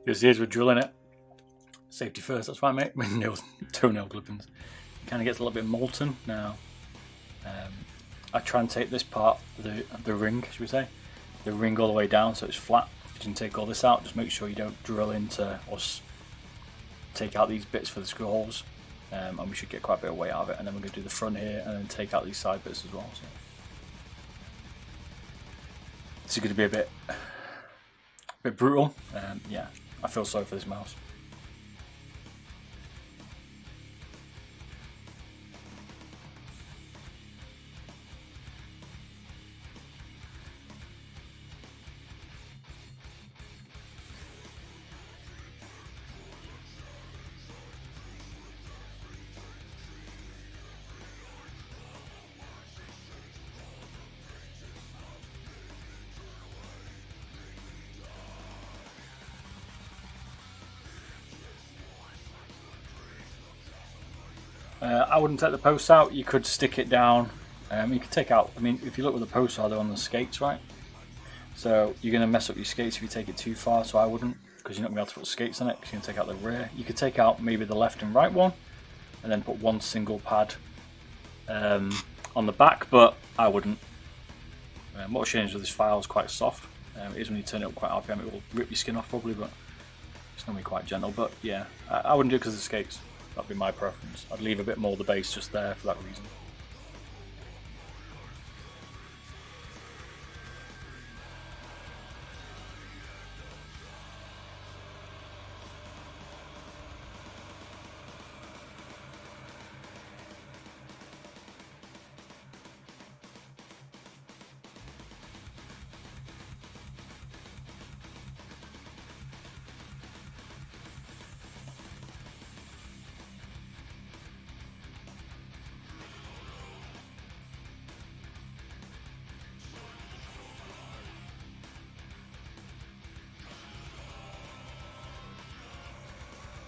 Because here's we're drilling it. Safety first, that's fine, mate. With nails, toenail clippings. Kind of gets a little bit molten now. I try and take this part, the ring, should we say, the ring all the way down so it's flat. You can take all this out, just make sure you don't drill into or take out these bits for the screw holes, and we should get quite a bit of weight out of it. And then we're going to do the front here and then take out these side bits as well. So this is going to be a bit brutal. Yeah, I feel sorry for this mouse. I wouldn't take the posts out. You could stick it down. You could take out, I mean, if you look where the posts are, they're on the skates, right? So you're going to mess up your skates if you take it too far, so I wouldn't, because you're not going to be able to put skates on it, because you're going to take out the rear. You could take out maybe the left and right one, and then put one single pad on the back, but I wouldn't. What will change with this file is quite soft. It is when you turn it up quite RPM, it will rip your skin off probably, but it's normally quite gentle. But yeah, I wouldn't do it because of the skates. That'd be my preference. I'd leave a bit more of the base just there for that reason.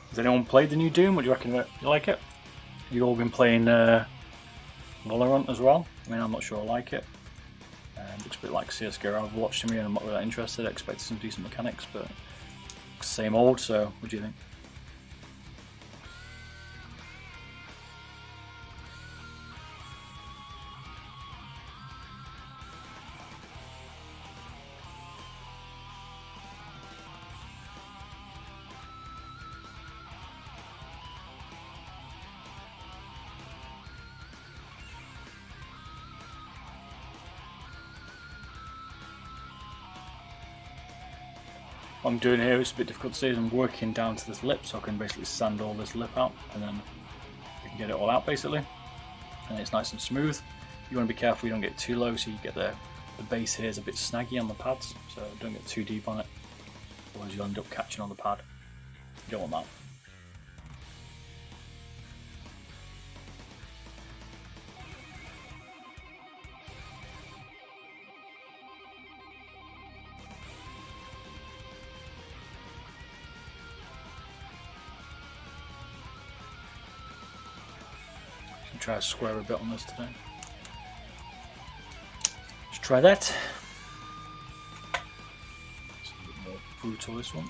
Has anyone played the new Doom? What do you reckon of it? You like it? You all been playing Valorant as well? I mean, I'm not sure I like it. Looks a bit like CSGO Overwatch to me, and I'm not really that interested. I expected some decent mechanics, but same old. So, what do you think? What I'm doing here is a bit difficult to see. I'm working down to this lip, so I can basically sand all this lip out, and then we can get it all out basically, and it's nice and smooth. You want to be careful you don't get too low, so you get the base here is a bit snaggy on the pads, so don't get too deep on it, otherwise you'll end up catching on the pad. You don't want that. Try to square a bit on this today. Let's try that. It's a bit more brutal, this one.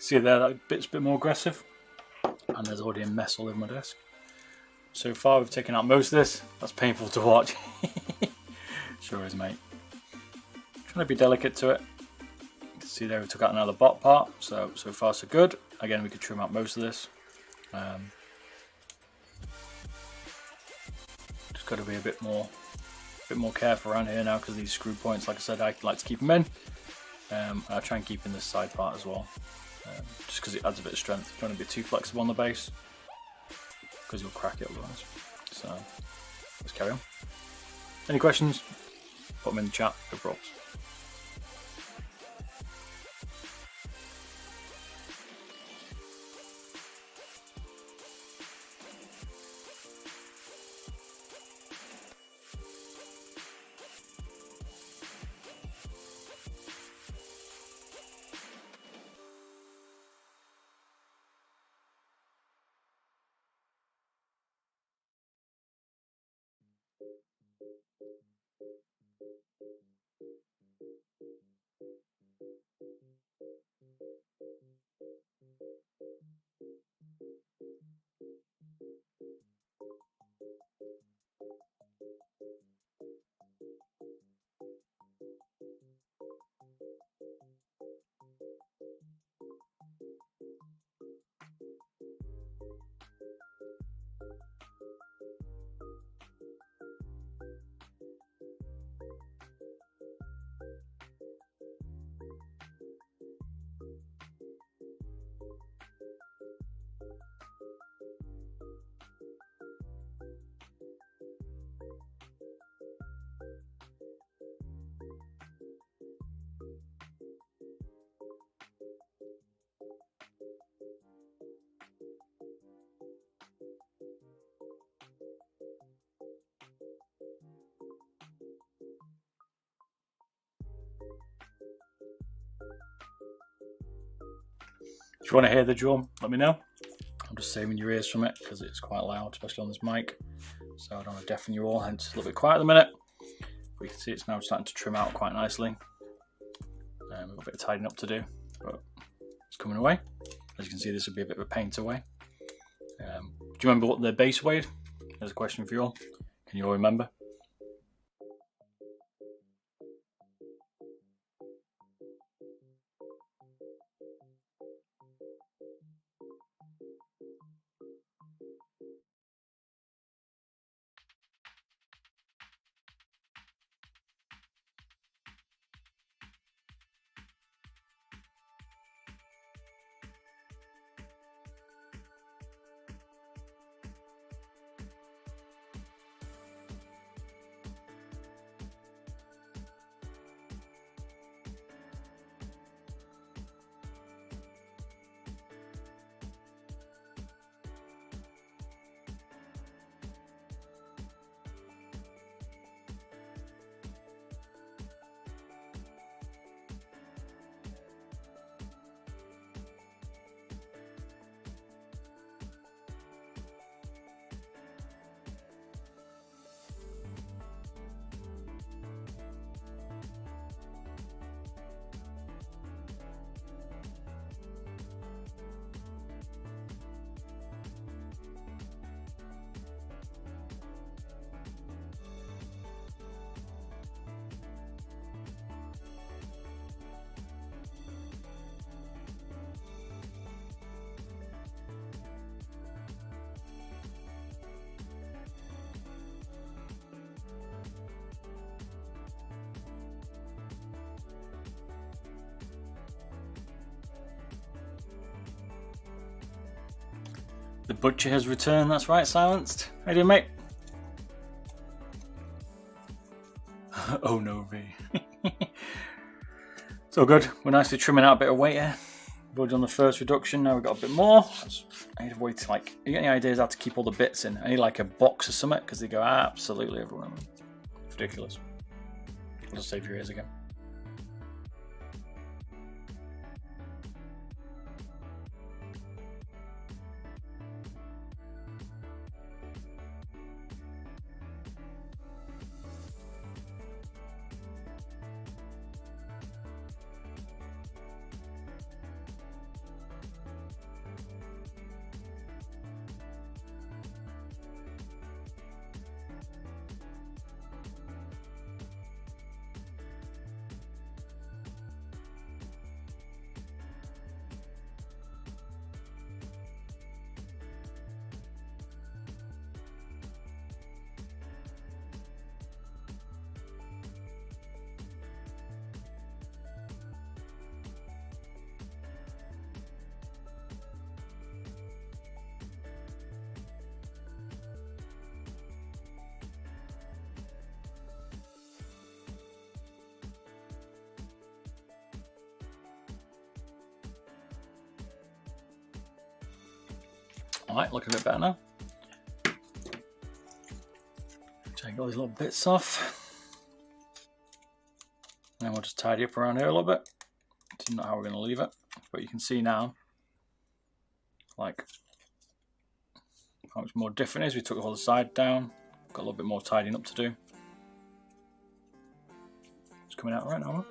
See there, that bit's a bit more aggressive. And there's already a mess all over my desk. So far we've taken out most of this. That's painful to watch. Sure is, mate. Trying to be delicate to it. You can see there we took out another bot part. So far so good. Again, we could trim out most of this. Just got to be a bit more careful around here now, because these screw points, like I said, I like to keep them in. I try and keep in this side part as well, just because it adds a bit of strength. You don't want to be too flexible on the base, because you'll crack it otherwise. So let's carry on. Any questions? Put them in the chat. No problems. If you want to hear the drum, let me know. I'm just saving your ears from it because it's quite loud, especially on this mic. So I don't want to deafen you all, hence a little bit quiet at the minute. But you can see it's now starting to trim out quite nicely. We've got a bit of tidying up to do, but it's coming away. As you can see, this would be a bit of a pain to weigh. Do you remember what the base weighed? There's a question for you all. Can you all remember? The butcher has returned, that's right, Silenced. How you doing, mate? Oh no, V. It's all good. We're nicely trimming out a bit of weight here. We've already done the first reduction, now we've got a bit more. I need a way to, like, you get any ideas how to keep all the bits in? I need like a box or something, because they go absolutely everywhere. It's ridiculous. I'll just save your ears again. Alright, looking a bit better now. Take all these little bits off. And then we'll just tidy up around here a little bit. This is not how we're going to leave it, but you can see now like how much more different it is. We took the whole side down, got a little bit more tidying up to do. It's coming out right now.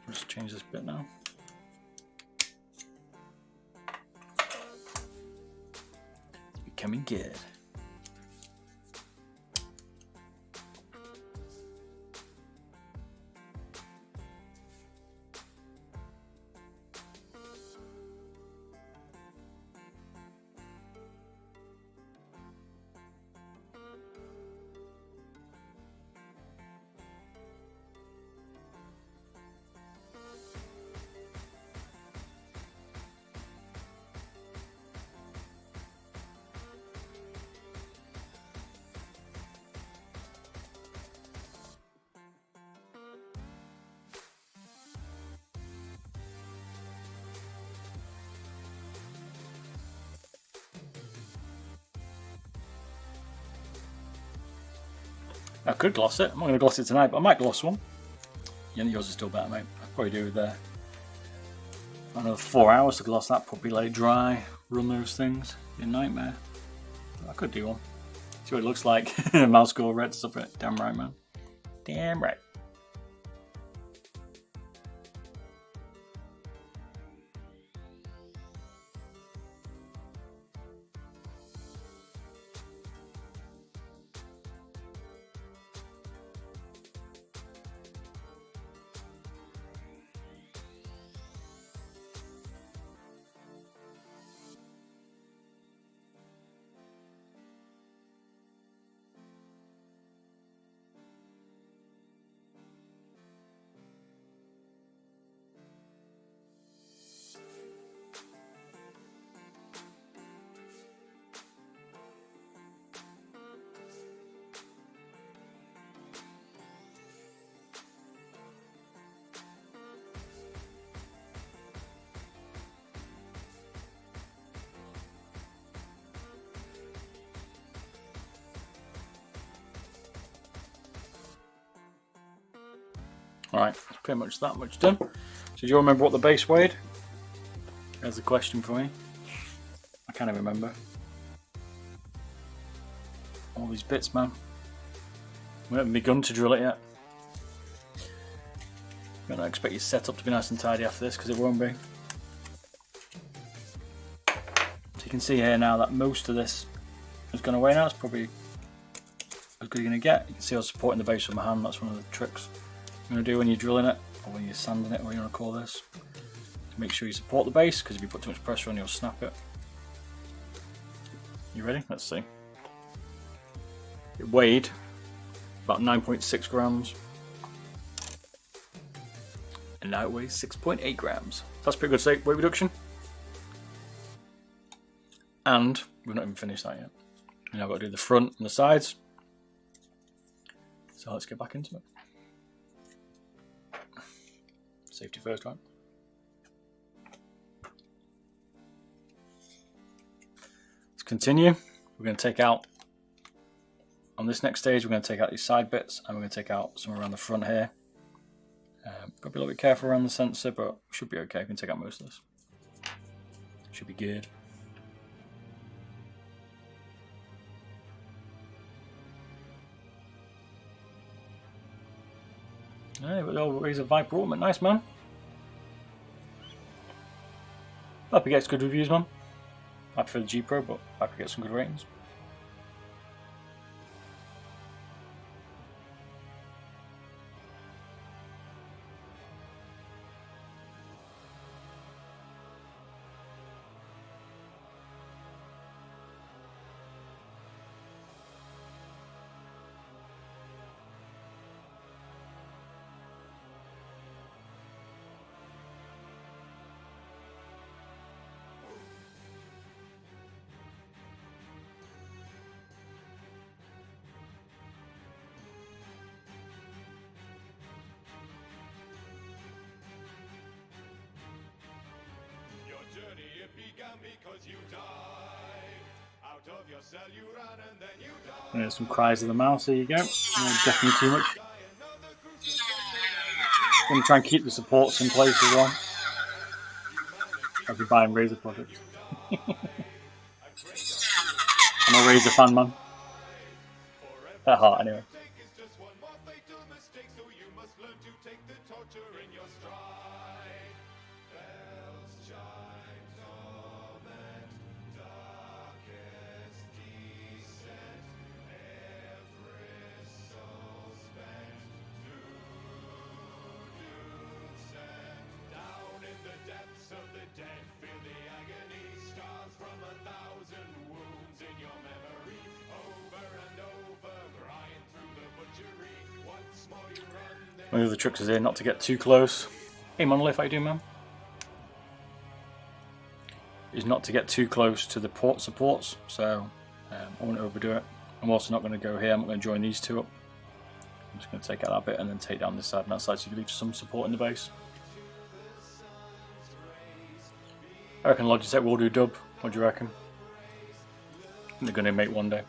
I'll just change this bit now. It's becoming good. I could gloss it. I'm not going to gloss it tonight, but I might gloss one. Yeah, yours is still better, mate. I'll probably do another 4 hours to gloss that puppy, let it dry, run those things. Be a nightmare. I could do one. See what it looks like. Mouse Kailh Reds up it. Damn right, man. Damn right. Alright, that's pretty much that much done. So do you remember what the base weighed? There's a question for me. I can't even remember. All these bits, man. We haven't begun to drill it yet. I don't expect your setup to be nice and tidy after this, because it won't be. So you can see here now that most of this has gone away now. It's probably as good as you're going to get. You can see I was supporting the base with my hand. That's one of the tricks you're going to do when you're drilling it, or when you're sanding it, or what you want to call this. To make sure you support the base, because if you put too much pressure on, you'll snap it. You ready? Let's see. It weighed about 9.6 grams. And now it weighs 6.8 grams. That's pretty good weight reduction. And we've not even finished that yet. And I've got to do the front and the sides. So let's get back into it. Safety first, right? Let's continue. We're going to take out, on this next stage, we're going to take out these side bits, and we're going to take out some around the front here. Got to be a little bit careful around the sensor, but we should be okay. We can take out most of this. Should be good. Hey, but always a Viper Ultimate, nice man. Viper gets good reviews, man. Viper for the G Pro, but Viper gets some good ratings. Because you died. And there's some cries of the mouse, there you go. Definitely too much. I'm going to try and keep the supports in place as well. I'll be buying Razer products. I'm a Razer fan, man. At heart, anyway. One of the tricks is here not to get too close. Hey Monolith, how you doing, man? Is not to get too close to the port supports, so I won't overdo it. I'm also not going to go here, I'm not going to join these two up. I'm just going to take out that bit and then take down this side and that side so you can leave some support in the base. I reckon Logitech will do dub. What do you reckon? They're going to make one day.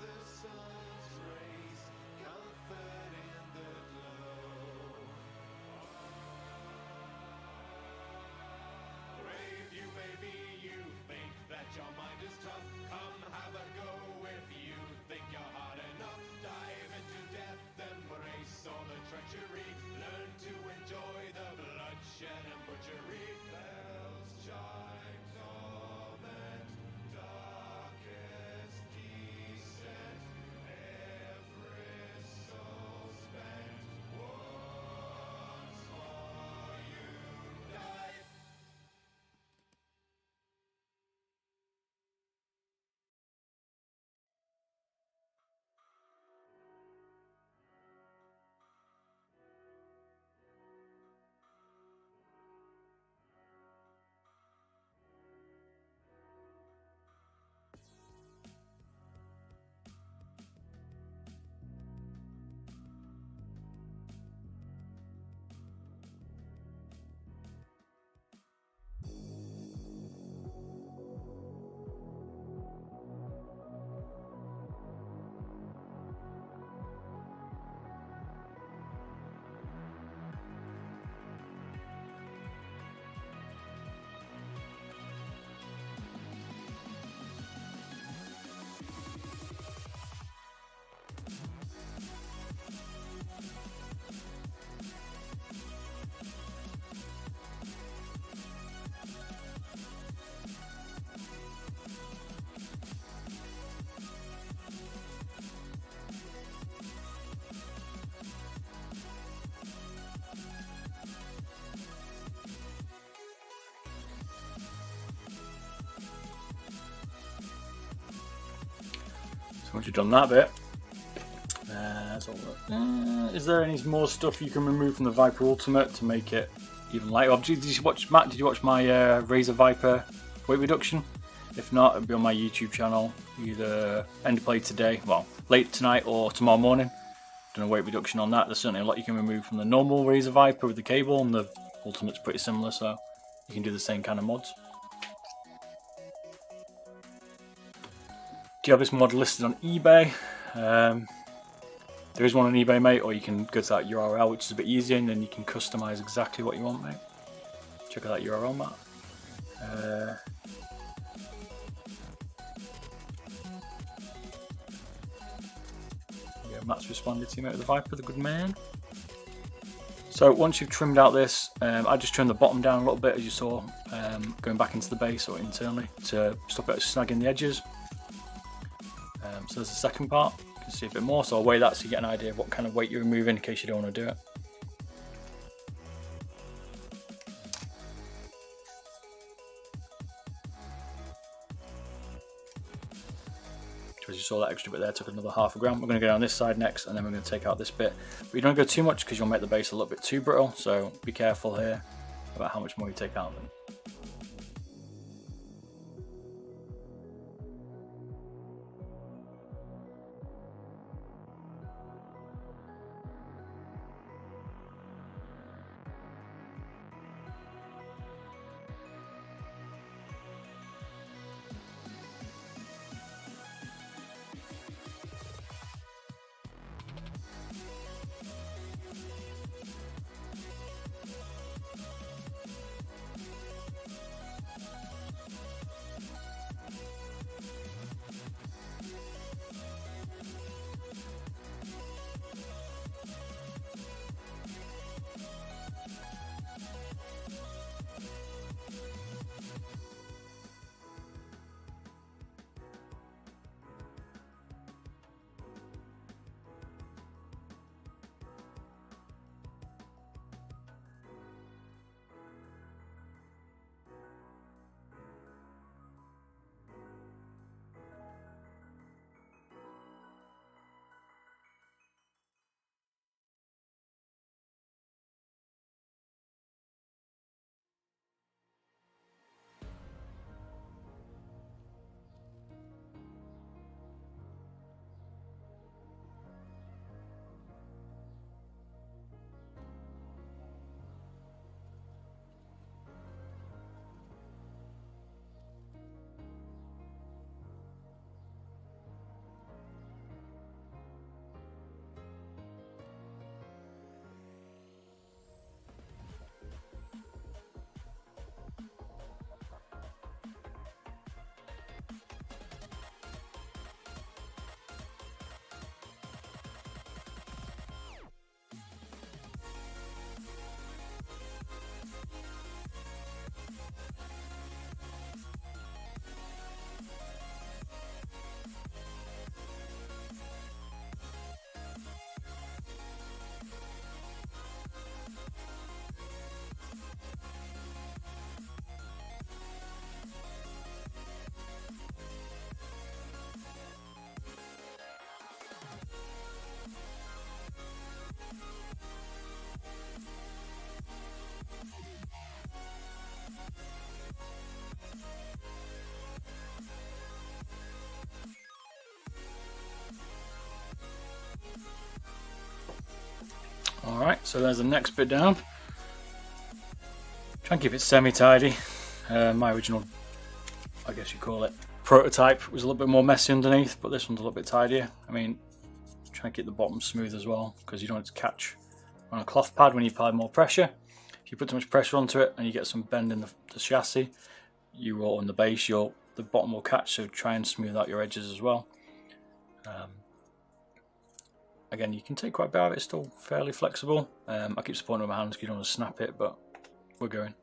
So once you've done that bit, is there any more stuff you can remove from the Viper Ultimate to make it even lighter? Did you watch, Matt? Did you watch my Razer Viper weight reduction? If not, it'll be on my YouTube channel either end of play today, well, late tonight or tomorrow morning. Done a weight reduction on that. There's certainly a lot you can remove from the normal Razer Viper with the cable, and the Ultimate's pretty similar, so you can do the same kind of mods. Do you have this mod listed on eBay? There is one on eBay, mate, or you can go to that URL, which is a bit easier, and then you can customize exactly what you want, mate. Check out that URL, Matt. Yeah, Matt's responded to you, mate, with the Viper, the good man. So once you've trimmed out this, I just trimmed the bottom down a little bit, as you saw, going back into the base or internally to stop it snagging the edges. So there's the second part. You can see a bit more, so I'll weigh that so you get an idea of what kind of weight you're removing in case you don't want to do it. So as you saw, that extra bit there took another ½ gram. We're going to go down this side next, and then we're going to take out this bit. But you don't go too much because you'll make the base a little bit too brittle, so be careful here about how much more you take out of them. So there's the next bit down. Try and keep it semi-tidy. My original, I guess you call it, prototype was a little bit more messy underneath, but this one's a little bit tidier. I mean, try and keep the bottom smooth as well, because you don't want it to catch on a cloth pad when you apply more pressure. If you put too much pressure onto it and you get some bend in the chassis, you roll on the base, the bottom will catch, so try and smooth out your edges as well. Again, you can take quite a bit of it, it's still fairly flexible. I keep supporting it with my hands because you don't want to snap it, but we're going.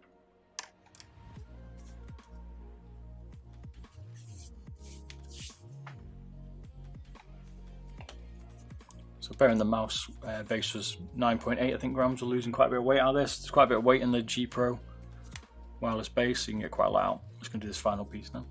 So bearing the mouse base was 9.8 I think grams, we're losing quite a bit of weight out of this. There's quite a bit of weight in the G Pro Wireless base, so you can get quite a lot out. I'm just going to do this final piece now.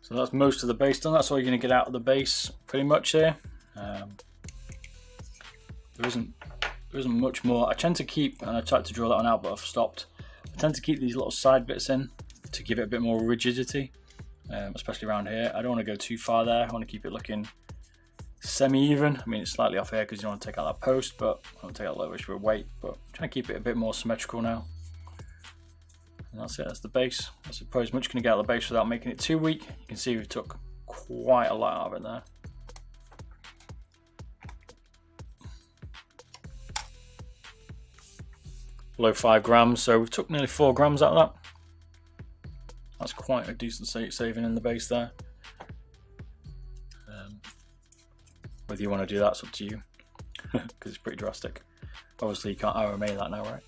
So that's most of the base done. That's all you're going to get out of the base pretty much here. There isn't much more. I tend to keep, and I tried to draw that one out but I've stopped, I tend to keep these little side bits in to give it a bit more rigidity, especially around here. I don't want to go too far there. I want to keep it looking semi-even. I mean, it's slightly off here because you don't want to take out that post, but I want to take out a little bit of weight, but I'm trying to keep it a bit more symmetrical now. And that's it, that's the base. That's probably as much going to get out of the base without making it too weak. You can see we took quite a lot out of it there. Below 5 grams, so we took nearly 4 grams out of that. That's quite a decent saving in the base there. Whether you want to do that, it's up to you, because it's pretty drastic. Obviously you can't RMA that now, right?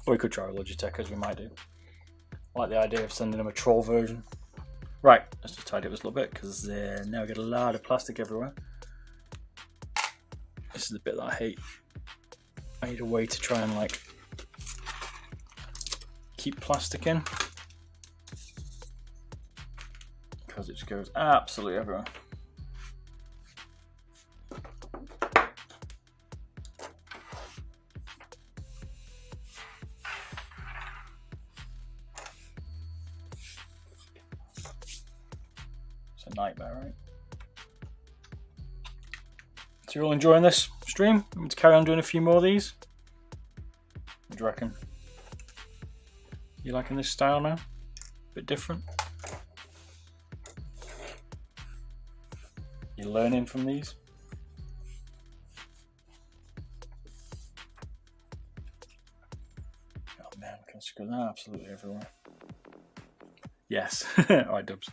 Or we could try with Logitech, as we might do. I like the idea of sending them a troll version. Right, let's just tidy up this a little bit, because now we get a lot of plastic everywhere. This is the bit that I hate. I need a way to try and like keep plastic in, because it just goes absolutely everywhere. It's a nightmare, right? So you're all enjoying this stream? I'm going to carry on doing a few more of these. What do you reckon? You liking this style now? Bit different? You learning from these? Oh man, can I screw that absolutely everywhere? Yes. Alright, dubs.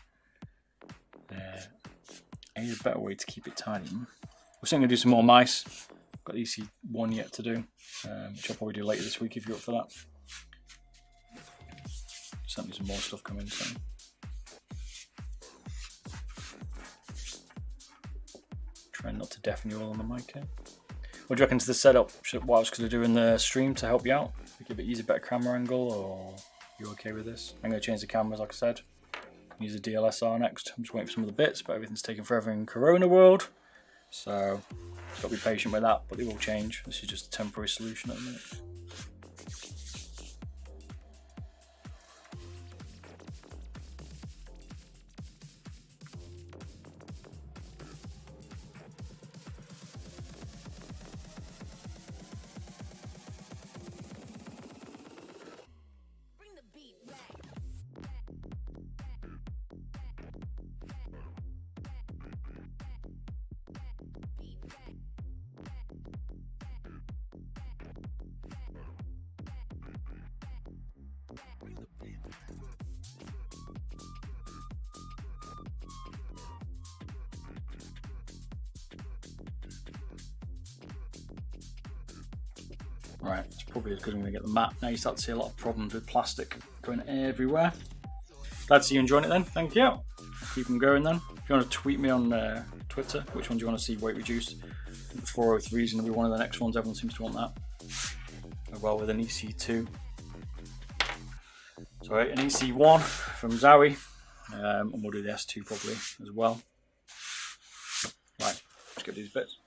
I need a better way to keep it tidy. We're still going to do some more mice. Got the EC1 yet to do, which I'll probably do later this week if you're up for that. Certainly some more stuff coming soon. Trying not to deafen you all on the mic here. What do you reckon to the setup? What I was going to do in the stream to help you out? Give it a better camera angle, or you okay with this? I'm going to change the cameras, like I said. Use a DLSR next. I'm just waiting for some of the bits, but everything's taking forever in Corona world, so just got to be patient with that. But they will change. This is just a temporary solution at the minute. Right, it's probably as good as I'm going to get the mat. Now you start to see a lot of problems with plastic going everywhere. Glad to see you enjoying it then, thank you. Keep them going then. If you want to tweet me on Twitter, which one do you want to see weight reduced? 403 is going to be one of the next ones, everyone seems to want that. As well with an EC2. Sorry, an EC1 from Zowie, and we'll do the S2 probably as well. Right, let's get these bits.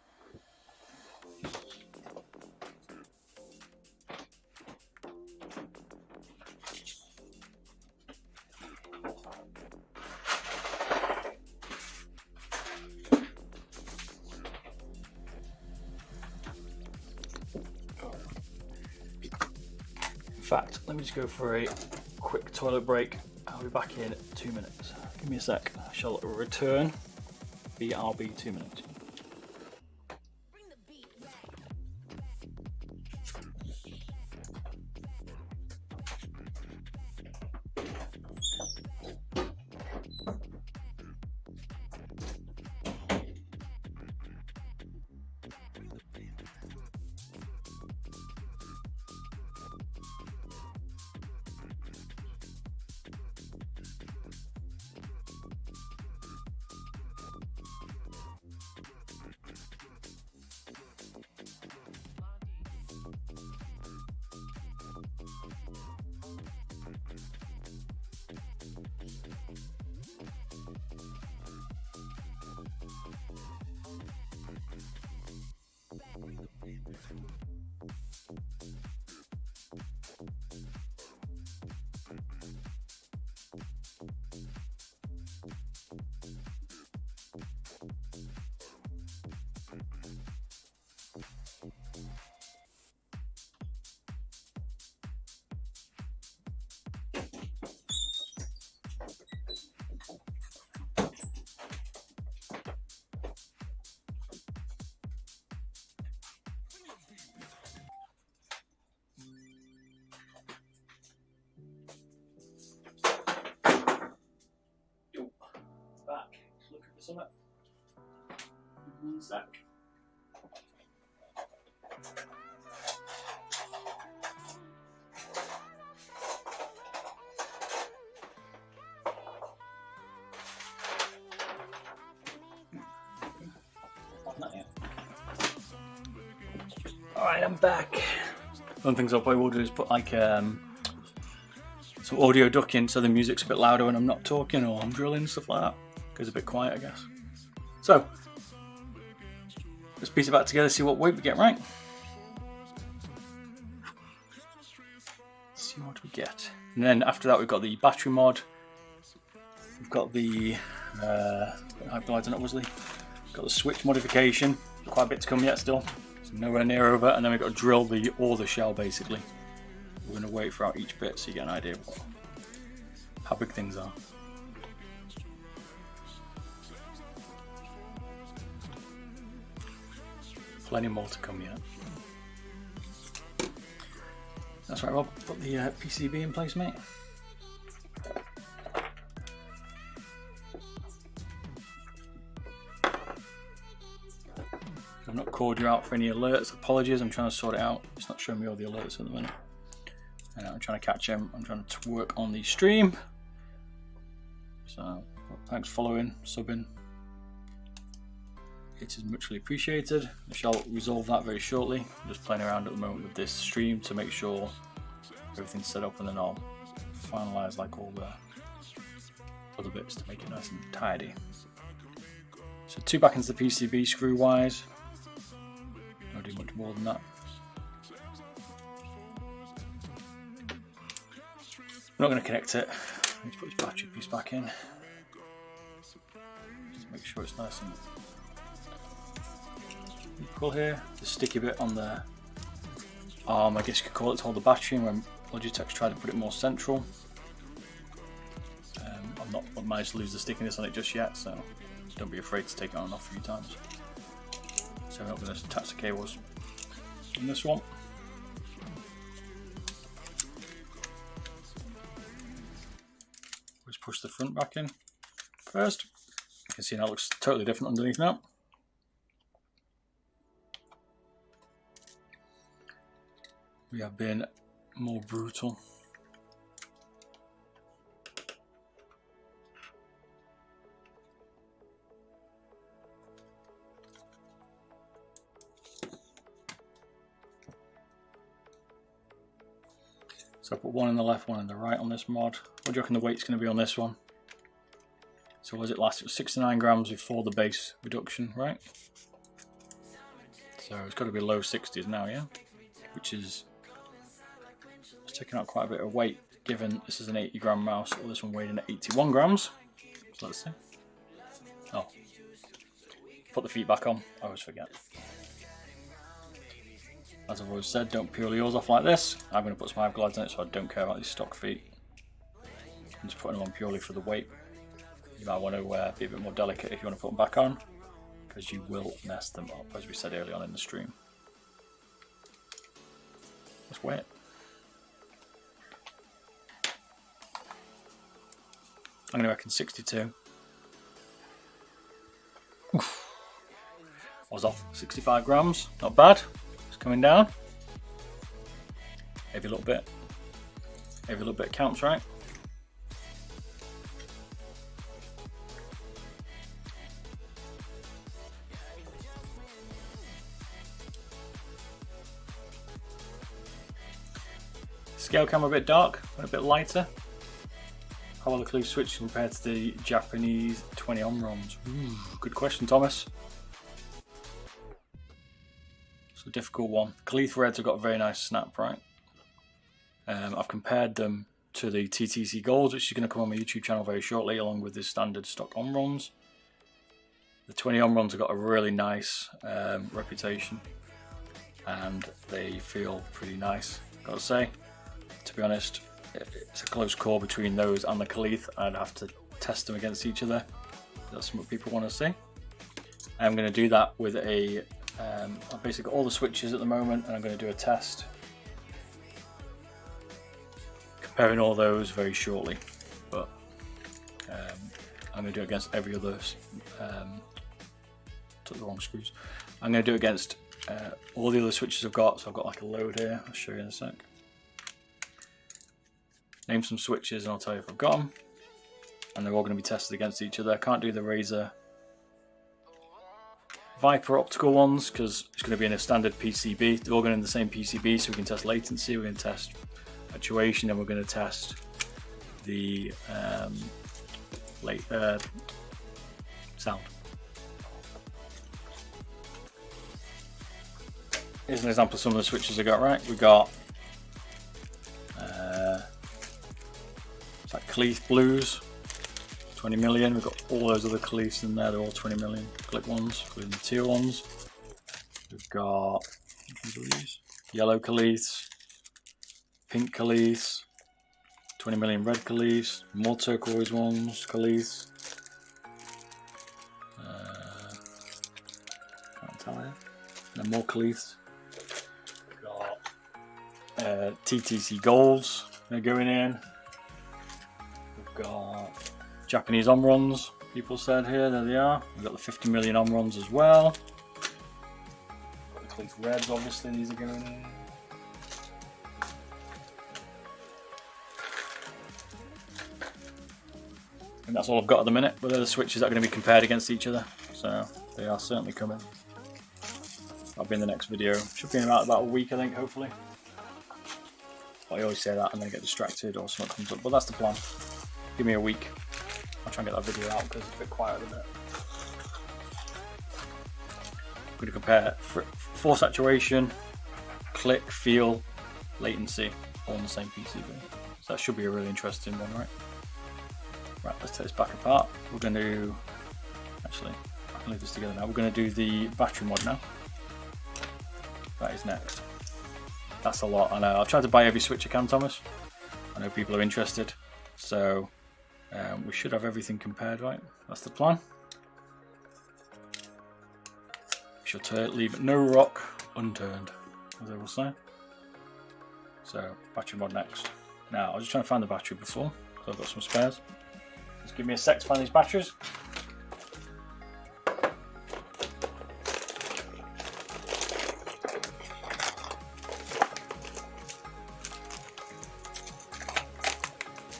In fact, let me just go for a quick toilet break. I'll be back in 2 minutes. Give me a sec. I shall return. BRB 2 minutes. Some up. 1 sec. Alright, I'm back. One thing I'll probably will do is put like some audio ducking so the music's a bit louder when I'm not talking or I'm drilling, stuff like that. Goes a bit quiet, I guess. So, let's piece it back together, see what weight we get right. Let's see what we get. And then after that, we've got the battery mod. We've got the hyperlight on it, obviously. Got the switch modification. Quite a bit to come yet still. So nowhere near over. And then we've got to drill all the shell basically. We're going to wait for out each bit so you get an idea of how big things are. Plenty more to come yet. That's right, Rob. Put the PCB in place, mate. I've not called you out for any alerts. Apologies, I'm trying to sort it out. It's not showing me all the alerts at the minute. I'm trying to catch him. I'm trying to work on the stream. So, thanks for following, subbing. It is muchly appreciated. I shall resolve that very shortly. I'm just playing around at the moment with this stream to make sure everything's set up, and then I'll finalise like all the other bits to make it nice and tidy. So 2 back into the PCB screw wise. Don't do much more than that. I'm not going to connect it. I need to put this battery piece back in. Just make sure it's nice and equal here. The sticky bit on the arm, I guess you could call it, to hold the battery, and when Logitech's tried to put it more central. I've not managed to lose the stickiness on it just yet, so don't be afraid to take it on and off a few times. So I'm not going to attach the cables in this one. Let's push the front back in first. You can see now it looks totally different underneath now. We have been more brutal. So I put one in the left, one in the right on this mod. What do you reckon the weight's going to be on this one? So what was it last? It was 69 grams before the base reduction, right? So it's got to be low 60s now, yeah? Which is taking out quite a bit of weight, given this is an 80 gram mouse, or this one weighed in at 81 grams. So let's see. Oh, put the feet back on. I always forget. As I've always said, don't peel yours off like this. I'm going to put some hive glides on it, so I don't care about these stock feet. I'm just putting them on purely for the weight. You might want to be a bit more delicate if you want to put them back on, because you will mess them up, as we said early on in the stream. Let's weigh it. I'm going to reckon 62. Oof. I was off 65 grams, not bad. It's coming down. Every little bit. Every little bit counts, right? Scale camera a bit dark, a bit lighter. How are the Kailh switch compared to the Japanese 20 ohm ROMs? Ooh, good question, Thomas. It's a difficult one. Kailh Reds have got a very nice snap, right? I've compared them to the TTC Golds, which is going to come on my YouTube channel very shortly, along with the standard stock ohm ROMs. The 20 ohm ROMs have got a really nice reputation, and they feel pretty nice, gotta say. To be honest, it's a close call between those and the Kailh. I'd have to test them against each other. That's what people want to see. I'm going to do that with a I've basically got all the switches at the moment, and I'm going to do a test comparing all those very shortly. But I'm going to do it against every other. Took the wrong screws. I'm going to do it against all the other switches I've got. So I've got like a load here. I'll show you in a sec. Name some switches and I'll tell you if I've got them. And they're all going to be tested against each other. I can't do the Razer Viper optical ones because it's going to be in a standard PCB. They're all going in the same PCB, so we can test latency, we're going to test actuation, and we're going to test the sound. Here's an example of some of the switches I got, right? We got it's like Kailh Blues, 20 million. We've got all those other Kailhs in there, they're all 20 million click ones, including the teal ones. We've got yellow Kailhs, pink Kailhs, 20 million red Kailhs, more turquoise ones, Kailhs. Can't tell you. And then more Kailhs. Got TTC golds, they're going in. We've got Japanese Omrons, people said here, there they are. We've got the 50 million Omrons as well. Got the Kailh Reds, obviously, these are going in. And that's all I've got at the minute, but they're the switches that are going to be compared against each other, so they are certainly coming. That'll be in the next video. Should be in about a week, I think, hopefully. I always say that and then get distracted or something comes up, but that's the plan. Give me a week. I'll try and get that video out because it's a bit quiet at the minute. I'm going to compare force saturation, click, feel, latency, all on the same PCB. So that should be a really interesting one, right? Right, let's take this back apart. We're going to, actually, I can leave this together now. We're going to do the battery mod now. That is next. That's a lot. I know. I've tried to buy every switch I can, Thomas. I know people are interested. So we should have everything compared, right? That's the plan. We should leave no rock unturned, as I will say. So, battery mod next. Now, I was just trying to find the battery before, so I've got some spares. Just give me a sec to find these batteries.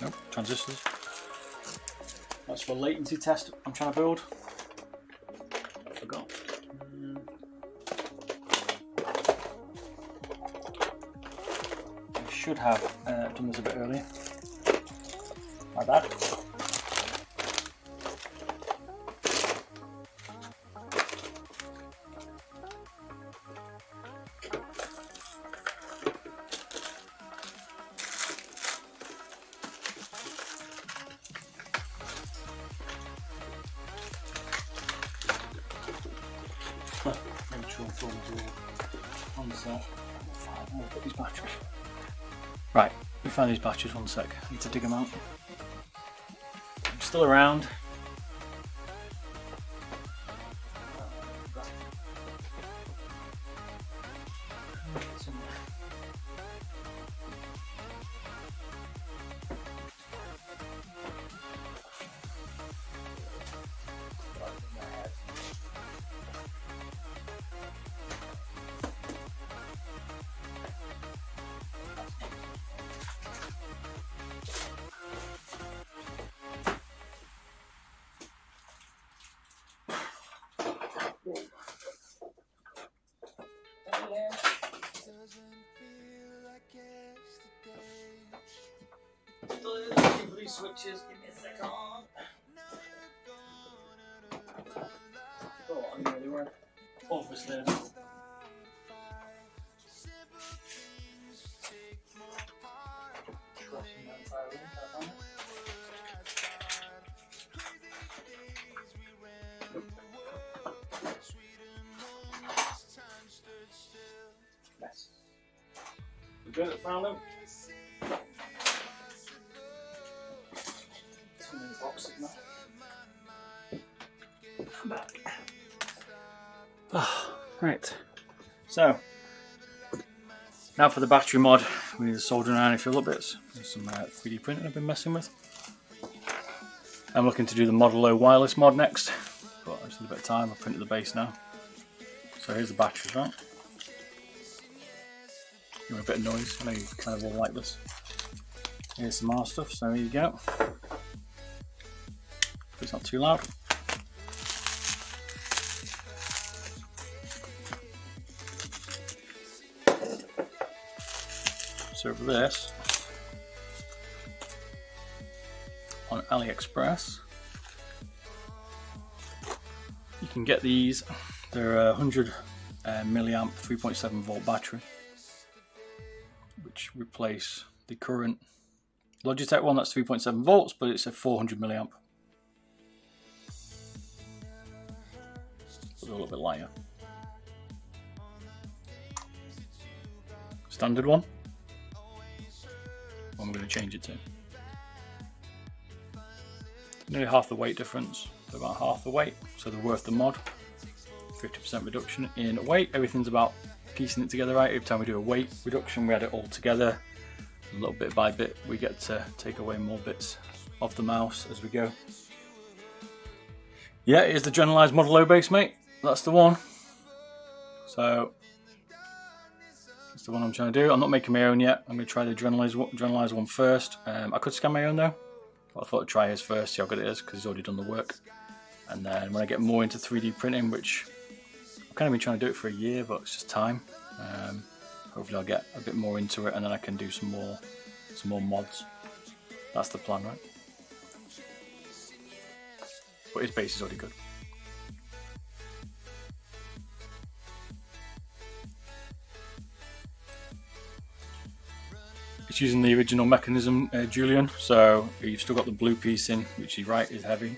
Nope, transistors. That's for latency test I'm trying to build. I forgot. I should have done this a bit earlier. My bad. Make sure it's all on set. I'll put these batteries. Right, we found these batteries, one sec. I need to dig them out. I'm still around. Switches, give me a second. Oh, I know they were obviously. Yes. We good at found them. I'm back. Oh, right. So now for the battery mod, we need to solder around a few little bits. There's some 3D printing I've been messing with. I'm looking to do the Model O wireless mod next, but I just need a bit of time. I've printed the base now. So here's the batteries, right? You want a bit of noise? I know you kind of all like this. Here's some more stuff, so here you go. It's not too loud. So for this, on AliExpress, you can get these. They're a 100 milliamp 3.7 volt battery, which replace the current Logitech one that's 3.7 volts, but it's a 400 milliamp. A little bit lighter. Standard one. when we're going to change it to. Nearly half the weight difference, so about half the weight, so they're worth the mod. 50% reduction in weight. Everything's about piecing it together right. Every time we do a weight reduction, we add it all together. A little bit by bit, we get to take away more bits of the mouse as we go. Yeah, it is the generalized model low base, mate. That's the one. So that's the one I'm trying to do. I'm not making my own yet. I'm going to try the generalized one first. I could scan my own though, but I thought I'd try his first, see how good it is, because he's already done the work. And then when I get more into 3D printing, which I've kind of been trying to do it for a year, but it's just time. Hopefully I'll get a bit more into it, and then I can do some more mods. That's the plan, right? But his base is already good. It's using the original mechanism, Julian. So you've still got the blue piece in, which you're right is heavy.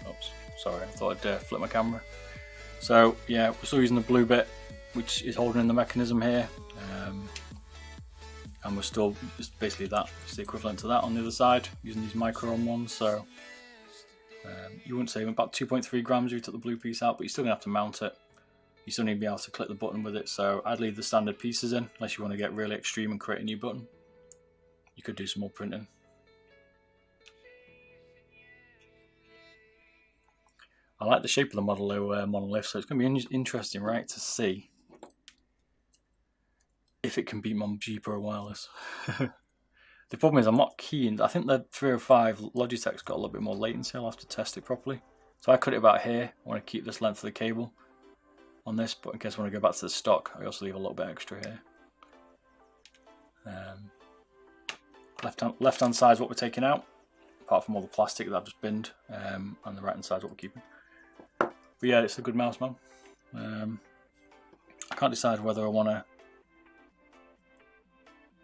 Oops, sorry, I thought I'd flip my camera. So yeah, we're still using the blue bit, which is holding in the mechanism here, and we're still, it's basically that, it's the equivalent to that on the other side, using these micron ones. So you wouldn't say about 2.3 grams if you took the blue piece out, but you're still gonna have to mount it. You still need to be able to click the button with it, so I'd leave the standard pieces in, unless you want to get really extreme and create a new button. You could do some more printing. I like the shape of the monolith, so it's going to be interesting, right, to see if it can beat my G Pro Wireless. The problem is I'm not keen. I think the 305 Logitech's got a little bit more latency. I'll have to test it properly. So I cut it about here. I want to keep this length of the cable on this, but in case I want to go back to the stock, I also leave a little bit extra here. Left hand side is what we're taking out, apart from all the plastic that I've just binned, and the right hand side is what we're keeping. But yeah, it's a good mouse, man. I can't decide whether I want to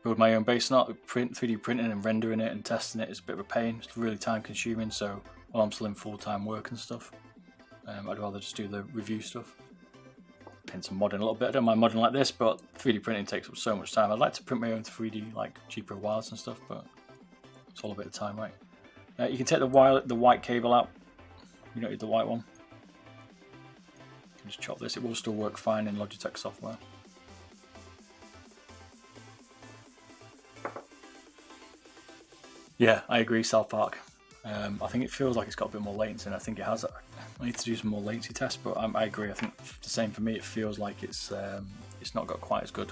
build my own base or not. 3D printing and rendering it and testing it is a bit of a pain. It's really time consuming, so while I'm still in full-time work and stuff, I'd rather just do the review stuff. Hence I'm modding a little bit. I don't mind modding like this, but 3D printing takes up so much time. I'd like to print my own 3D like G Pro Wireless and stuff, but it's all a bit of time, right? You can take the white cable out. You don't need the white one. You can just chop this. It will still work fine in Logitech software. Yeah, I agree, South Park. I think it feels like it's got a bit more latency, and I think it has. I need to do some more latency tests, but I agree. I think the same for me. It feels like it's not got quite as good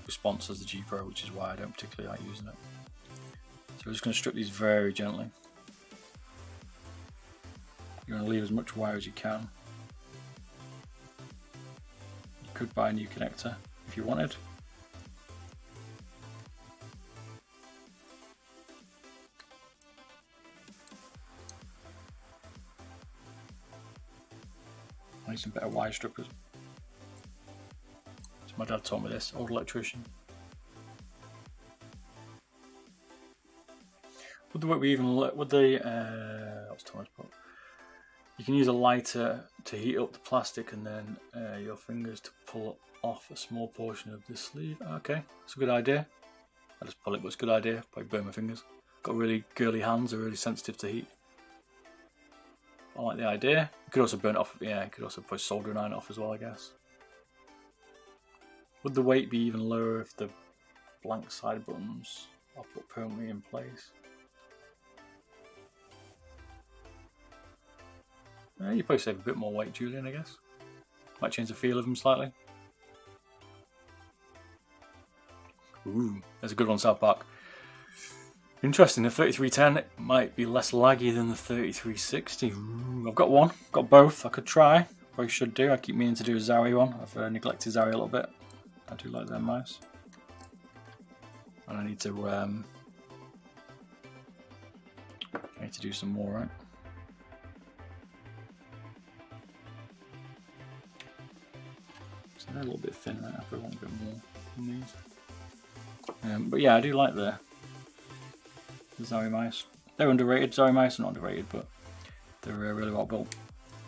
response as the G Pro, which is why I don't particularly like using it. So we're just going to strip these very gently. You're going to leave as much wire as you can. You could buy a new connector if you wanted. I need some better wire strippers. So my dad taught me this, old electrician. Would the work be even? Would the what's Thomas put? You can use a lighter to heat up the plastic, and then your fingers to pull off a small portion of the sleeve. Okay, that's a good idea. I just pull it, but it's a good idea. Probably burn my fingers. Got really girly hands, are really sensitive to heat. I like the idea. You could also burn it off. Yeah, you could also put a soldering iron off as well, I guess. Would the weight be even lower if the blank side buttons are put permanently in place? You probably save a bit more weight, Julian, I guess. Might change the feel of them slightly. Ooh, there's a good one, South Park. Interesting, the 3310 might be less laggy than the 3360. Ooh, I've got one, got both. I could try, probably should do. I keep meaning to do a Zowie one. I've neglected Zowie a little bit. I do like their mouse. And I need to do some more, right? So they're a little bit thin, right? I probably want a bit more in these. But yeah, I do like the Zowie mice. They're underrated. Zowie mice are not underrated, but they're really well built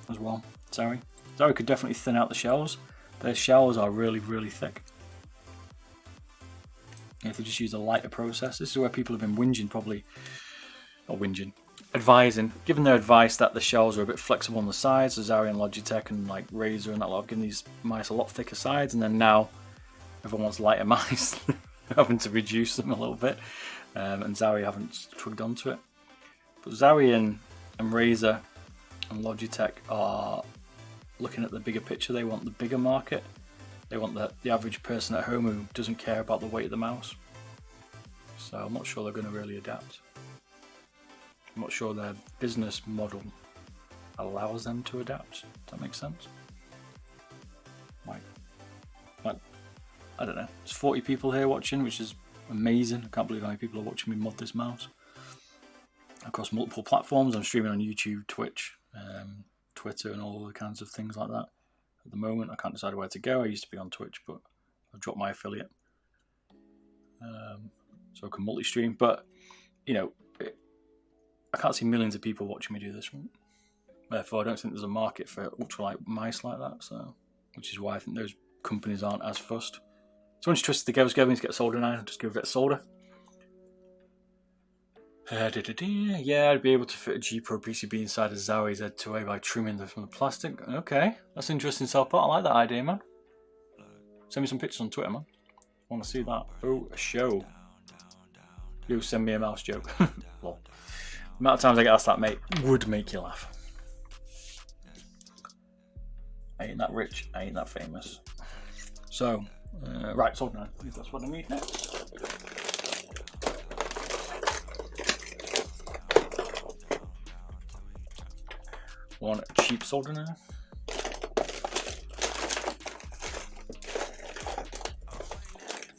as well. Zowie could definitely thin out the shells. Their shells are really, really thick. if they just use a lighter processor. This is where people have been whinging, probably, not whinging, advising, giving their advice that the shells are a bit flexible on the sides. So Zawi and Logitech and like Razer and that lot have given these mice a lot thicker sides, and then now everyone wants lighter mice, having to reduce them a little bit, and Zawi haven't twigged onto it. But Zawi and Razer and Logitech are looking at the bigger picture. They want the bigger market. They want the average person at home who doesn't care about the weight of the mouse. So I'm not sure they're going to really adapt. I'm not sure their business model allows them to adapt. Does that make sense? Like, I don't know. There's 40 people here watching, which is amazing. I can't believe how many people are watching me mod this mouse. Across multiple platforms. I'm streaming on YouTube, Twitch, Twitter, and all the kinds of things like that. At the moment, I can't decide where to go. I used to be on Twitch, but I've dropped my affiliate. So I can multi-stream. But, you know, I can't see millions of people watching me do this. Right? Therefore, I don't think there's a market for ultralight mice like that. So, which is why I think those companies aren't as fussed. So once you twist it together, go to get a soldering iron. Just give it a bit of solder. Yeah, I'd be able to fit a G Pro PCB inside a Zawi Z2A by trimming them from the plastic. Okay, that's interesting self-part. I like that idea, man. Send me some pictures on Twitter, man. I want to see that. Oh, a show. You send me a mouse joke. Well, the amount of times I get asked that, mate, would make you laugh. I ain't that rich, I ain't that famous. So, right, soldering iron. I think that's what I need next. One cheap soldering iron.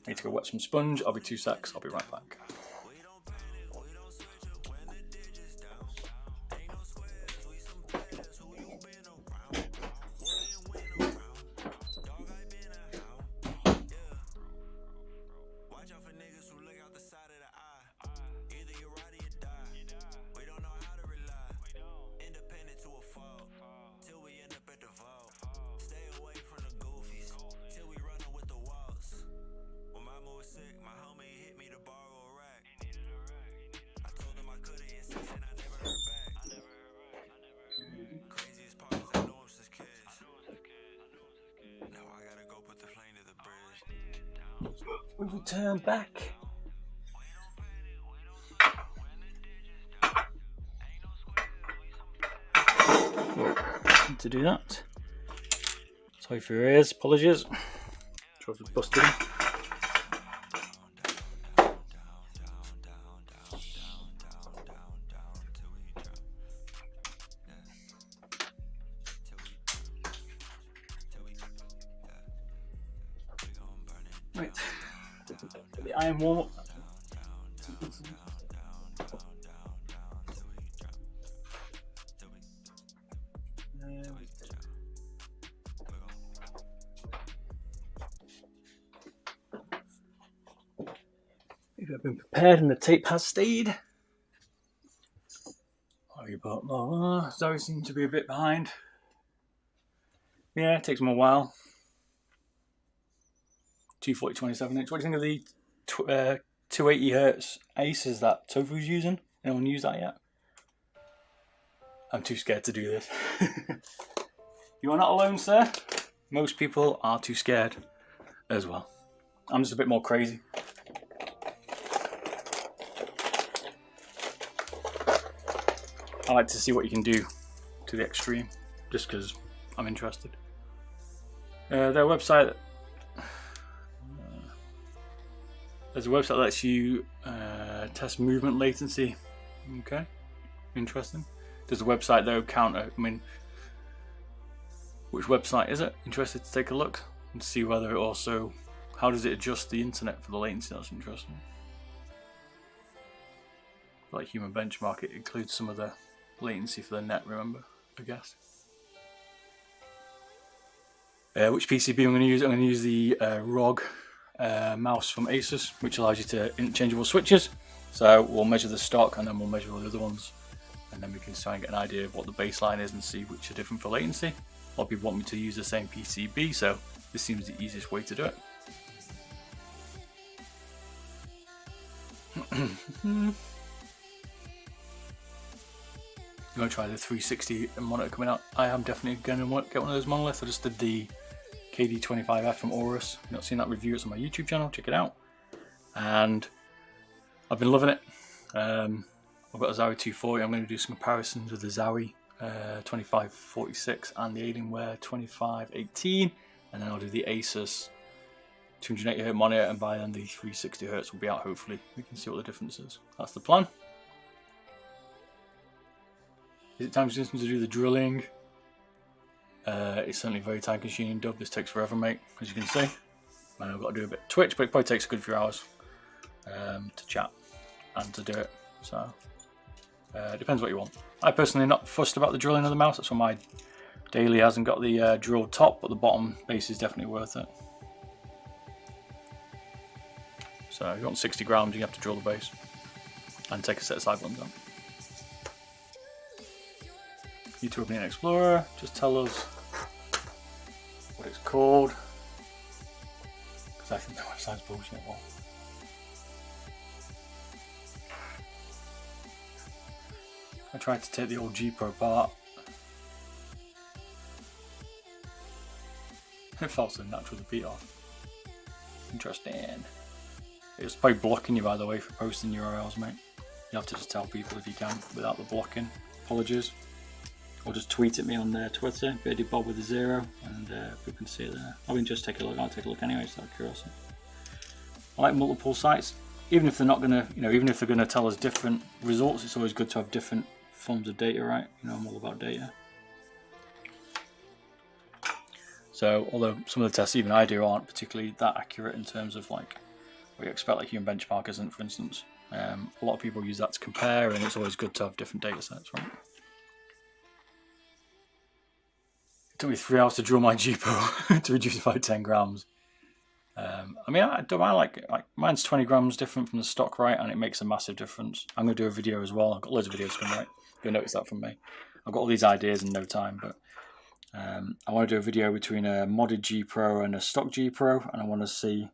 Need to go wet some sponge. I'll be 2 secs. I'll be right back. We return back. To do that. Sorry for your ears, apologies. Try to bust it in. Right. Get the iron warm up. Maybe I've been prepared and the tape has stayed. Sorry about that. Zoe seems to be a bit behind. Yeah, it takes them a while. 240 27 inch. What do you think of the 280 Hz Aces that Tofu's using? Anyone use that yet? I'm too scared to do this. You are not alone, sir. Most people are too scared as well. I'm just a bit more crazy. I like to see what you can do to the extreme, just because I'm interested. Their website, there's a website that lets you test movement latency. Okay, interesting. Does the website though counter? I mean, which website is it? Interested to take a look and see whether it also, how does it adjust the internet for the latency? That's interesting. Like Human Benchmark, it includes some of the latency for the net, remember, I guess. Which PCB I'm going to use? I'm going to use the ROG mouse from Asus, which allows you to interchangeable switches. So we'll measure the stock and then we'll measure all the other ones, and then we can try and get an idea of what the baseline is and see which are different for latency. A lot of people want me to use the same PCB, so this seems the easiest way to do it. You want to try the 360 monitor coming out? I am definitely going to get one of those monoliths. I just did the KD25F from Aorus. If you've not seen that review, it's on my YouTube channel, check it out. And I've been loving it. I've got a Zowie 240. I'm going to do some comparisons with the Zowie 2546 and the Alienware 2518, and then I'll do the Asus 280Hz monitor, and by then the 360Hz will be out. Hopefully we can see what the difference is. That's the plan. Is it time to do the drilling? It's certainly very time consuming, Dub. This takes forever, mate, as you can see. I've got to do a bit of Twitch, but it probably takes a good few hours to chat and to do it. So it depends what you want. I personally not fussed about the drilling of the mouse. That's why my daily hasn't got the drilled top, but the bottom base is definitely worth it. So if you want 60 grams, you have to drill the base and take a set of side ones out. YouTube Opening Explorer, just tell us what it's called, because I think the website's bullshit. Well, I tried to take the old G Pro apart. It felt so natural to beat off. Interesting. It's probably blocking you, by the way, for posting URLs, mate. You have to just tell people if you can without the blocking. Apologies. Or just tweet at me on Twitter, Beardedbob with a 0, and people can see it there. I mean, just take a look. I'll take a look anyway, so out of curiosity. I like multiple sites, even if they're not gonna, even if they're gonna tell us different results. It's always good to have different forms of data, right? I'm all about data. So, although some of the tests even I do aren't particularly that accurate in terms of like what you expect, like human benchmark isn't, for instance. A lot of people use that to compare, and it's always good to have different data sets, right? It took me 3 hours to drill my G Pro to reduce it by 10 grams. I mean, I don't mind, like mine's 20 grams different from the stock, right? And it makes a massive difference. I'm going to do a video as well. I've got loads of videos coming, right? You'll notice that from me. I've got all these ideas in no time, but I want to do a video between a modded G Pro and a stock G Pro, and I want to see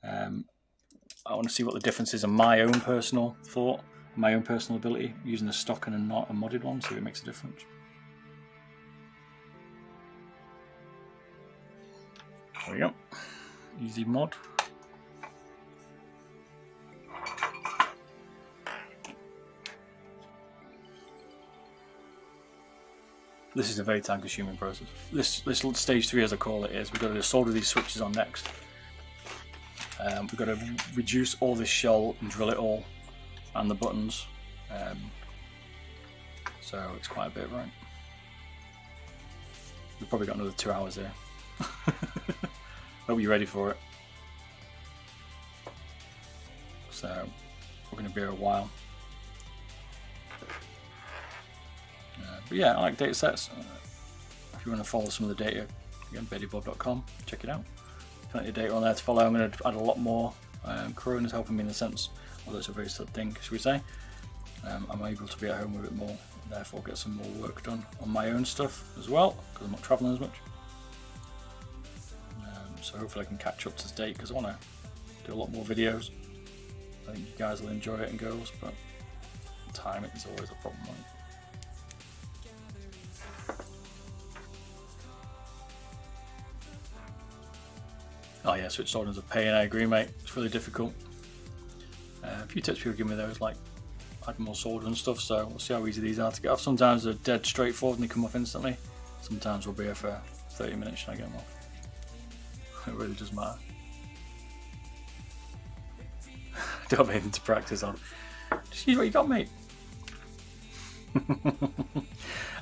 what the difference is in my own personal thought, my own personal ability using a stock and not a modded one, see if it makes a difference. There we go. Easy mod. This is a very time consuming process. This stage 3, as I call it, is we've got to solder these switches on next. We've got to reduce all this shell and drill it all, and the buttons. So it's quite a bit, right? We've probably got another 2 hours here. Hope you're ready for it. So we're going to be here a while. But yeah, I like data sets. If you want to follow some of the data, again, beardedbob.com, check it out. Plenty of data on there to follow. I'm going to add a lot more. Corona's helping me in a sense, although it's a very sad thing, should we say. I'm able to be at home with it more, and therefore get some more work done on my own stuff as well, because I'm not travelling as much. So hopefully I can catch up to date, because I want to do a lot more videos. I think you guys will enjoy it, and girls, but time is always a problem, right? Oh yeah, switch soldering is a pain, I agree, mate. It's really difficult. A few tips people give me those, like add more solder and stuff, so we'll see how easy these are to get off. Sometimes they're dead straightforward and they come off instantly. Sometimes we'll be here for 30 minutes and I get them off. It really does matter. Don't have anything to practice on. Just use what you got, mate.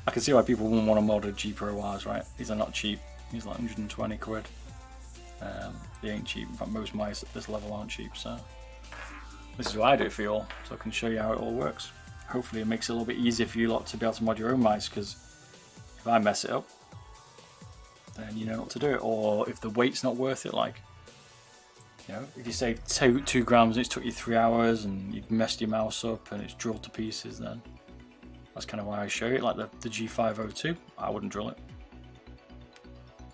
I can see why people wouldn't want to mod a G Pro Wireless, right? These are not cheap. These are like 120 quid. They ain't cheap. In fact, most mice at this level aren't cheap, so this is why I do it for you all, so I can show you how it all works. Hopefully it makes it a little bit easier for you lot to be able to mod your own mice, because if I mess it up, then you know not to do it. Or if the weight's not worth it, like, if you save 2 grams and it's took you 3 hours and you've messed your mouse up and it's drilled to pieces, then that's kind of why I show you. Like the G502, I wouldn't drill it.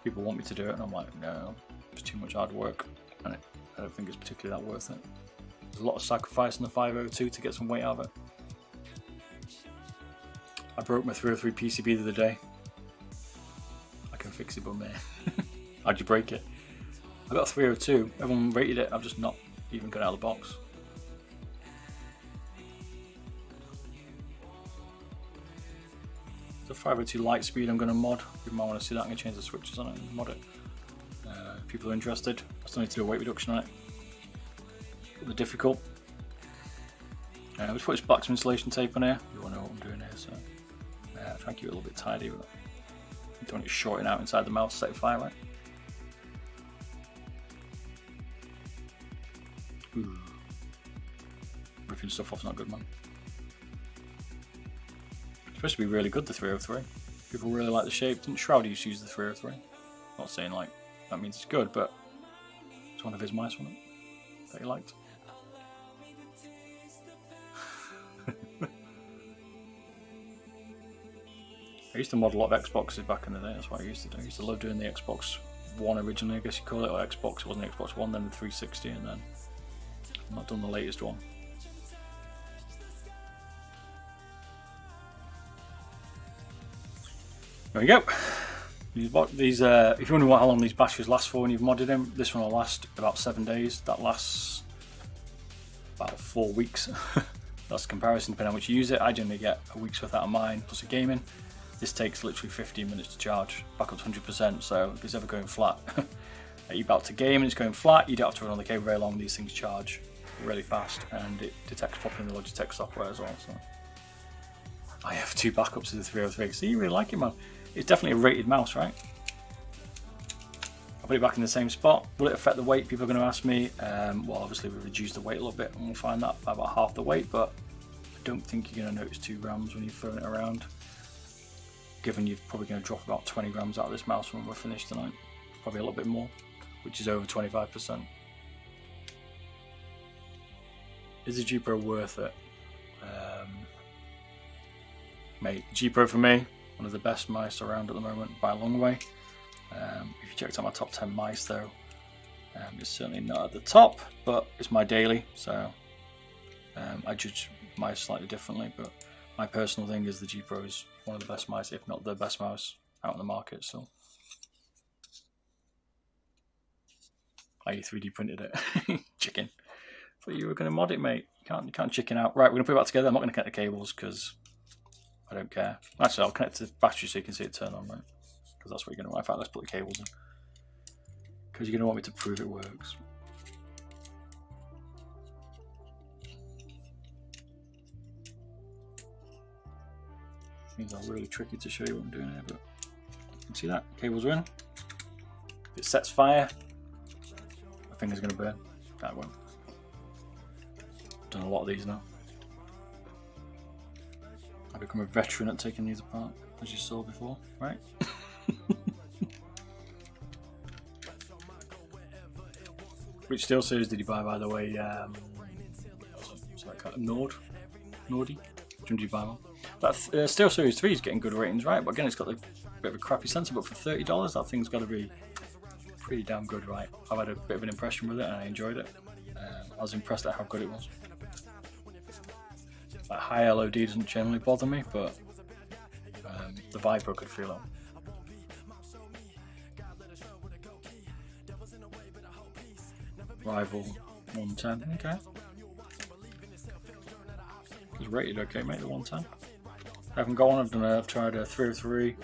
People want me to do it and I'm like, no, it's too much hard work, and I don't think it's particularly that worth it. There's a lot of sacrifice in the 502 to get some weight out of it. I broke my 303 PCB the other day. I can fix it, but man, how'd you break it? I got a 302. Everyone rated it. I've just not even got it out of the box. The 502 light speed I'm going to mod. You might want to see that. I'm going to change the switches on it and mod it. If people are interested, I still need to do a weight reduction on it. They're difficult. Let's put this black some insulation tape on here. You want to know what I'm doing here, so try and keep it a little bit tidy. But you don't want it shorting out inside the mouth, set fire, right? Ooh. Ripping stuff off's not good, man. It's supposed to be really good, the 303. People really like the shape. Didn't Shroud used to use the 303? Not saying like that means it's good, but it's one of his mice, wasn't it? That he liked. I used to mod a lot of Xboxes back in the day. That's what I used to do. I used to love doing the Xbox One originally, I guess you call it, or Xbox. It wasn't Xbox One, then the 360, and then I've not done the latest one. There we go. These, if you're wondering how long these batteries last for when you've modded them, this one will last about 7 days. That lasts about 4 weeks. That's the comparison depending on how much you use it. I generally get a week's worth out of mine plus a gaming. This takes literally 15 minutes to charge, back up to 100%. So if it's ever going flat, you're about to game and it's going flat, you don't have to run on the cable very long. These things charge really fast, and it detects popping in the Logitech software as well. So I have 2 backups of the 303. So you really like it, man. It's definitely a rated mouse, right? I'll put it back in the same spot. Will it affect the weight? People are going to ask me. Well, obviously we've reduced the weight a little bit, and we'll find that by about half the weight, but I don't think you're going to notice 2 grams when you're throwing it around, given you're probably going to drop about 20 grams out of this mouse when we're finished tonight. Probably a little bit more, which is over 25%. Is the G Pro worth it? Mate, G Pro for me, one of the best mice around at the moment by a long way. If you checked out my top 10 mice though, it's certainly not at the top, but it's my daily, so I judge mice slightly differently, but my personal thing is the G Pro is one of the best mice, if not the best mouse out in the market. So I 3D printed it. Chicken. Thought you were going to mod it, mate. You can't chicken out. Right, we're going to put it back together. I'm not going to connect the cables because I don't care. Actually, I'll connect to the battery so you can see it turn on, right? Because that's what you're going to want. In fact, let's put the cables in. Because you're going to want me to prove it works. These are really tricky to show you what I'm doing here, but you can see that. Cables are in. If it sets fire, my finger's going to burn. That won't. I've done a lot of these now. I've become a veteran at taking these apart, as you saw before, right? Which steel series did you buy, by the way? What's that called? Nordy? Did you buy one? That Steel Series 3 is getting good ratings, right? But again, it's got a bit of a crappy sensor, but for $30, that thing's got to be pretty damn good, right? I've had a bit of an impression with it, and I enjoyed it. I was impressed at how good it was. Like, high LOD doesn't generally bother me, but the Vibro could feel it. Rival 110, okay. It's rated okay, mate, the 110. I haven't got one, I've tried a 303,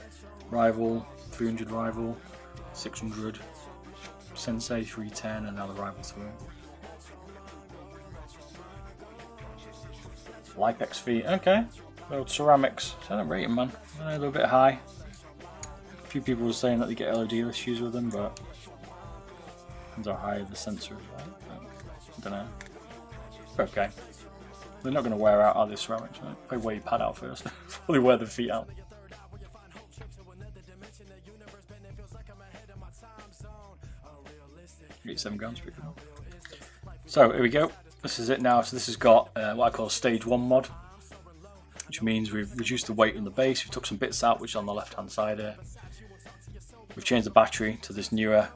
Rival, 300 Rival, 600, Sensei 310, and now the Rival 3. Lipex feet, okay. Little ceramics, so I don't rate them, man. They're a little bit high. A few people were saying that they get LOD issues with them, but depends how high the sensor is, right? I don't know. Okay. They're not going to wear out, are they, ceramics, right? Probably wear your pad out first. Probably wear the feet out. 87 grams per kilo. So here we go. This is it now. So this has got what I call stage 1 mod, which means we've reduced the weight on the base. We took some bits out, which is on the left hand side here. We've changed the battery to this newer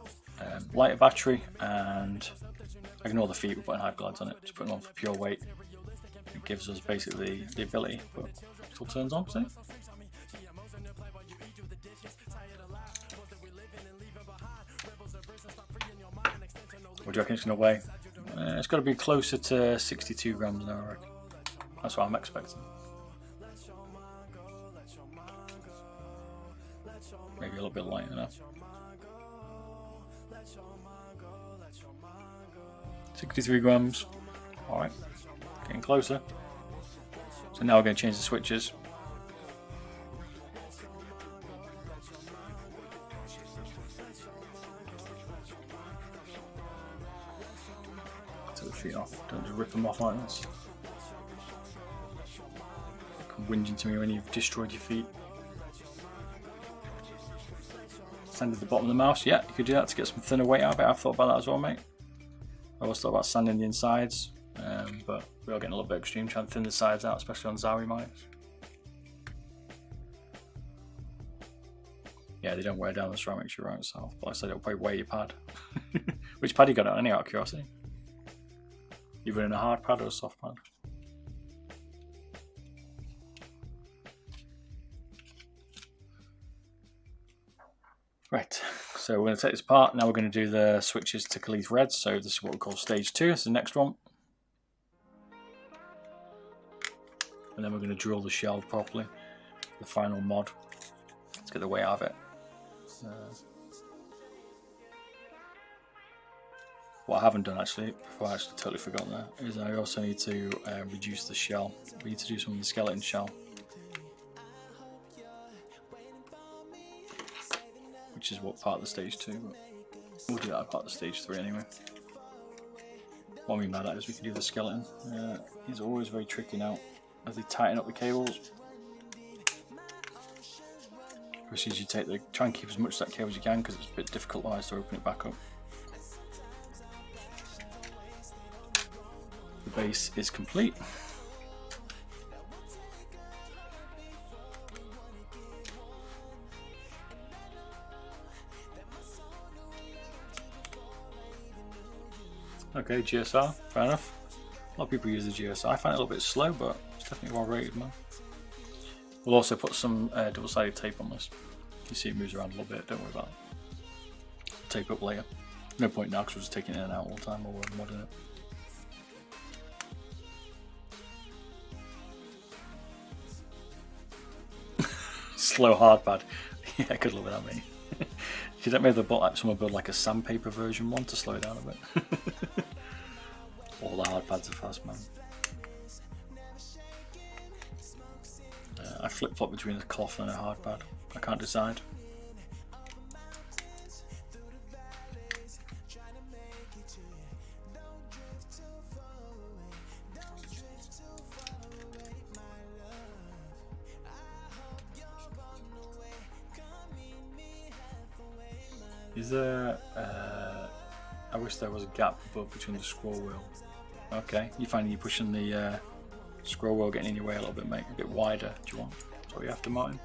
lighter battery, and Ignore the feet, we're putting high glides on it, just putting on for pure weight. It gives us basically the ability, but it still turns on, see? What do you reckon it's going to weigh? It's got to be closer to 62 grams now, I reckon. That's what I'm expecting. Maybe a little bit lighter now. 63 grams. Alright, getting closer. So now we're going to change the switches. Take the feet off, don't just rip them off like this. Come whinging to me when you've destroyed your feet. Sanded the bottom of the mouse, yeah, you could do that to get some thinner weight out of it. I've thought about that as well, mate. I always thought about sanding the insides, but we are getting a little bit extreme trying to thin the sides out, especially on Zowie mics. Yeah, they don't wear down the ceramics, you're right, South, but I said it'll probably wear your pad. Which pad you got it on, any out of curiosity? You running a hard pad or a soft pad? Right, so we're going to take this apart. Now we're going to do the switches to Kailh Reds. So this is what we call stage 2. This is the next one. And then we're going to drill the shell properly. The final mod. Let's get the weight out of it. What I haven't done actually, before I actually totally forgot that, is I also need to reduce the shell. We need to do some of the skeleton shell. Which is what part of the stage 2, but we'll do that as part of the stage 3 anyway. What I mean by that is we can do the skeleton. He's always very tricky now as they tighten up the cables. Obviously, you try and keep as much of that cable as you can because it's a bit difficult otherwise to open it back up. The base is complete. Okay, GSR, fair enough. A lot of people use the GSR. I find it a little bit slow, but it's definitely well rated, man. We'll also put some double-sided tape on this. You see it moves around a little bit, don't worry about it. Tape up later. No point now because we're just taking it in and out all the time while we're modding it. Slow hard pad. Yeah, good luck with that, mate. You don't maybe someone build like a sandpaper version one to slow it down a bit. All the hard pads are fast, man. I flip-flop between a cloth and a hard pad. I can't decide. Is there... I wish there was a gap above between the scroll wheel. Okay, you find you're pushing the scroll wheel getting in your way a little bit, mate. A bit wider, do you want? That's what you have to, Martin.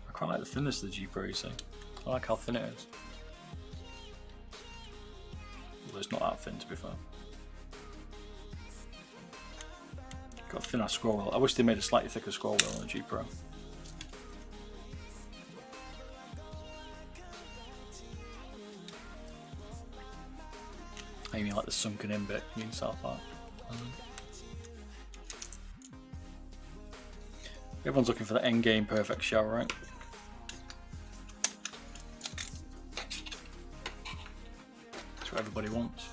I quite like the thinness of the G Pro, you see. I like how thin it is. Although it's not that thin, to be fair. Got a thinner scroll wheel. I wish they made a slightly thicker scroll wheel on the G Pro. I mean like the sunken in bit, you mean South Park. Everyone's looking for the end game perfect shell, right? That's what everybody wants.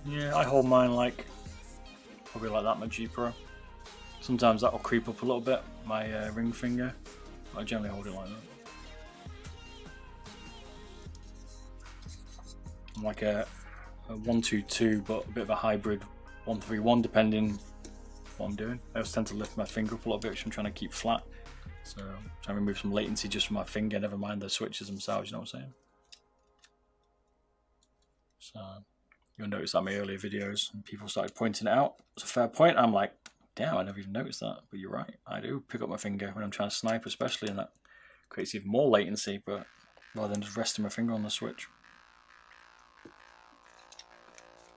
Yeah, I hold mine like probably like that, my G Pro. Sometimes that'll creep up a little bit, my ring finger. I generally hold it like that. I'm like a 122, but a bit of a hybrid 131, depending what I'm doing. I also tend to lift my finger up a little bit, which I'm trying to keep flat. So I'm trying to remove some latency just from my finger, never mind the switches themselves, you know what I'm saying? So you'll notice that in my earlier videos, and people started pointing it out. It's a fair point. I'm like, damn, I never even noticed that. But you're right, I do pick up my finger when I'm trying to snipe, especially, and that creates even more latency, but rather than just resting my finger on the switch.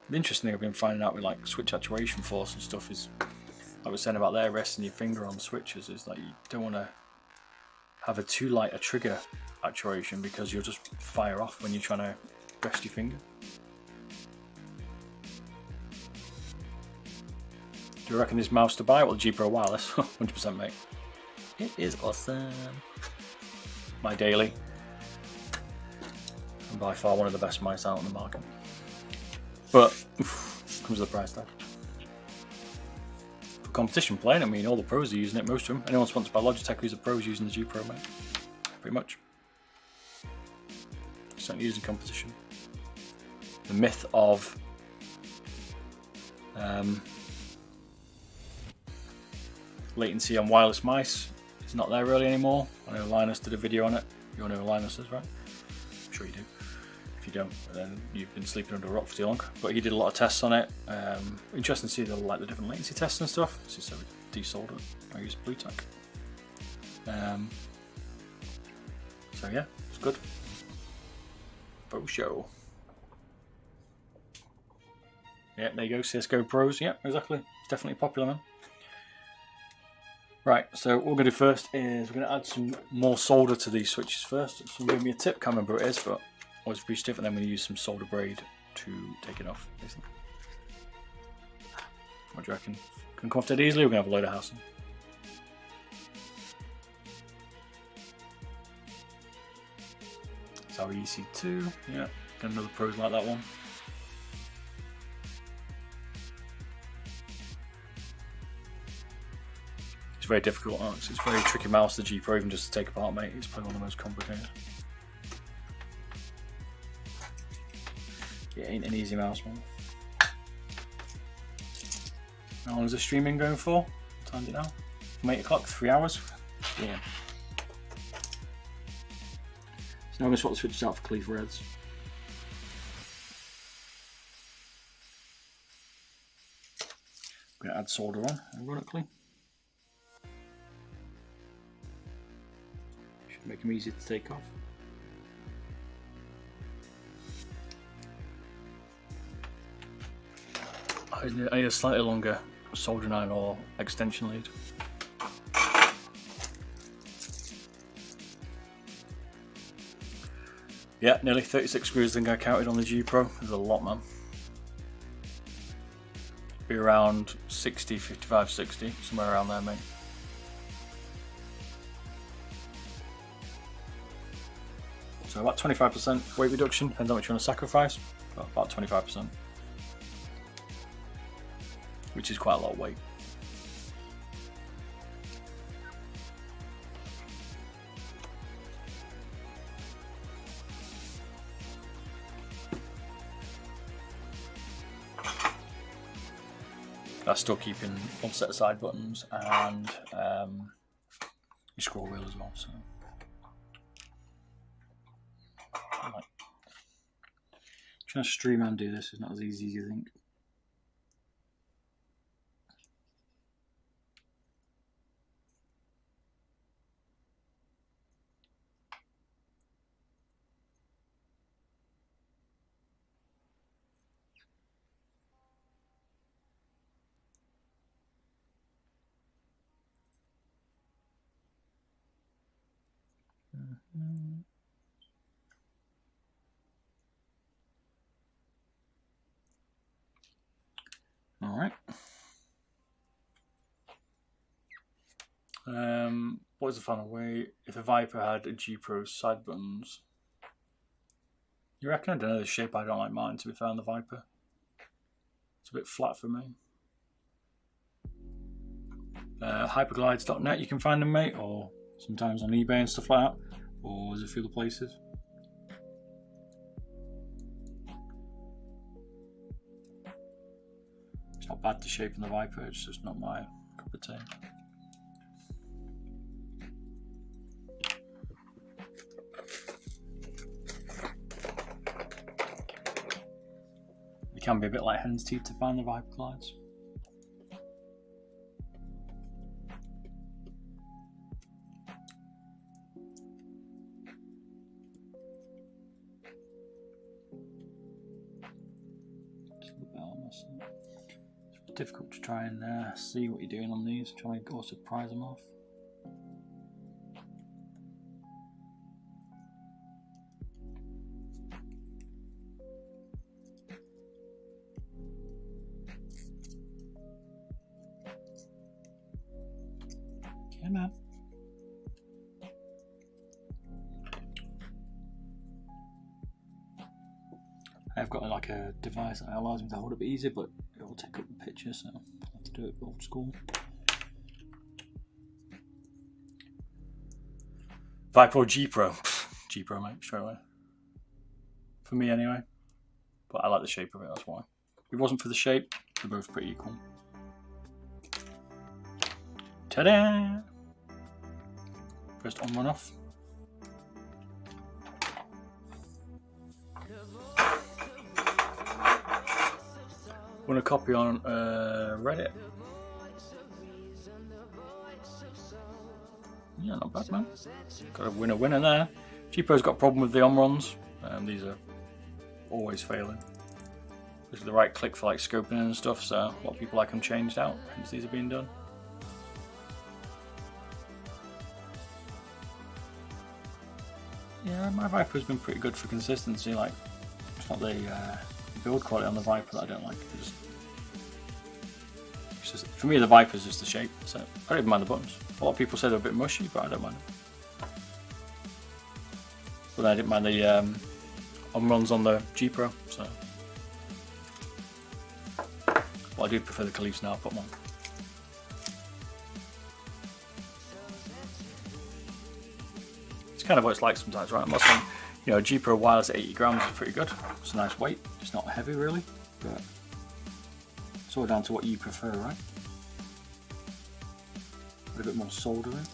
The interesting thing I've been finding out with like switch actuation force and stuff is, like I was saying about there, resting your finger on the switches, is like you don't want to have too light a trigger actuation because you'll just fire off when you're trying to rest your finger. Do you reckon this mouse to buy? Well, the G Pro Wireless, 100% mate. It is awesome. My daily. And by far one of the best mice out on the market. But, comes with the price tag. For competition playing, I mean, all the pros are using it, most of them. Anyone sponsored by Logitech who's a pro is using the G Pro, mate. Pretty much. Certainly using competition. The myth of latency on wireless mice is not there really anymore. I know Linus did a video on it. You all know who Linus is, right? I'm sure you do. If you don't, then you've been sleeping under a rock for too long. But he did a lot of tests on it. Interesting to see the different latency tests and stuff. This is so desoldered. I use Blue Tack. So yeah, it's good. Pro show. Yeah, there you go. CS:GO Pros. Yeah, exactly. It's definitely popular, man. Right, so what we're going to do first is we're going to add some more solder to these switches first. Someone gave me a tip, can't remember what it is, but always appreciative, and then we're going to use some solder braid to take it off, basically. What do you reckon? Can come off dead easily? We're going to have a load of hassle. It's our EC2, yeah, got another Pros like that one. It's very difficult, it's a very tricky mouse, the G Pro, even just to take apart, mate. It's probably one of the most complicated. Yeah, ain't an easy mouse, man. How long is the streaming going for? What time is it now? From 8 o'clock, 3 hours? Yeah. So now I'm going to swap the switches out for Kailh Reds. I'm going to add solder on, ironically. Should make them easy to take off. I need a slightly longer soldering iron or extension lead. Yeah, nearly 36 screws I think I counted on the G Pro. There's a lot, man. Be around 60, 55, 60, somewhere around there, mate. So about 25% weight reduction, depends how much you want to sacrifice, but about 25%. Which is quite a lot of weight. That's still keeping one set of side buttons and your scroll wheel as well. So, right. Trying to stream and do this is not as easy as you think. All right. What is the final way? If the Viper had a G Pro side buttons, you reckon? I don't know the shape. I don't like mine, to be fair, on the Viper. It's a bit flat for me. Hyperglides.net, you can find them, mate, or sometimes on eBay and stuff like that, or there's a few other places. It's not bad to shape in the Viper, it's just not my cup of tea. can be a bit like hen's teeth to find the Viper glides. It's difficult to try and see what you're doing on these, try and go surprise them off. Come on. I've got like a device that allows me to hold it a bit easier, but it will take up the picture, so I'll have to do it old school. Viper G Pro. G Pro, mate, straight away. For me anyway. But I like the shape of it, that's why. If it wasn't for the shape, they're both pretty equal. Ta-da! First on, run off. Want a copy on Reddit? Yeah, not bad, man. Got a winner there. G Pro's got a problem with the on-runs. These are always failing. This is the right click for like scoping and stuff, so a lot of people like them changed out, hence these are being done. Yeah, my Viper's been pretty good for consistency. Like, it's not the build quality on the Viper that I don't like. It's just for me, the Viper's just the shape. So I don't even mind the buttons. A lot of people say they're a bit mushy, but I don't mind it. But I didn't mind the on-runs on the G Pro. So, well, I do prefer the Kailh's now. I'll put them on. Kind of what it's like sometimes, right? I'm not saying, you know, G Pro Wireless at 80 grams is pretty good. It's a nice weight. It's not heavy really, but it's all down to what you prefer, right? Put a bit more solder in.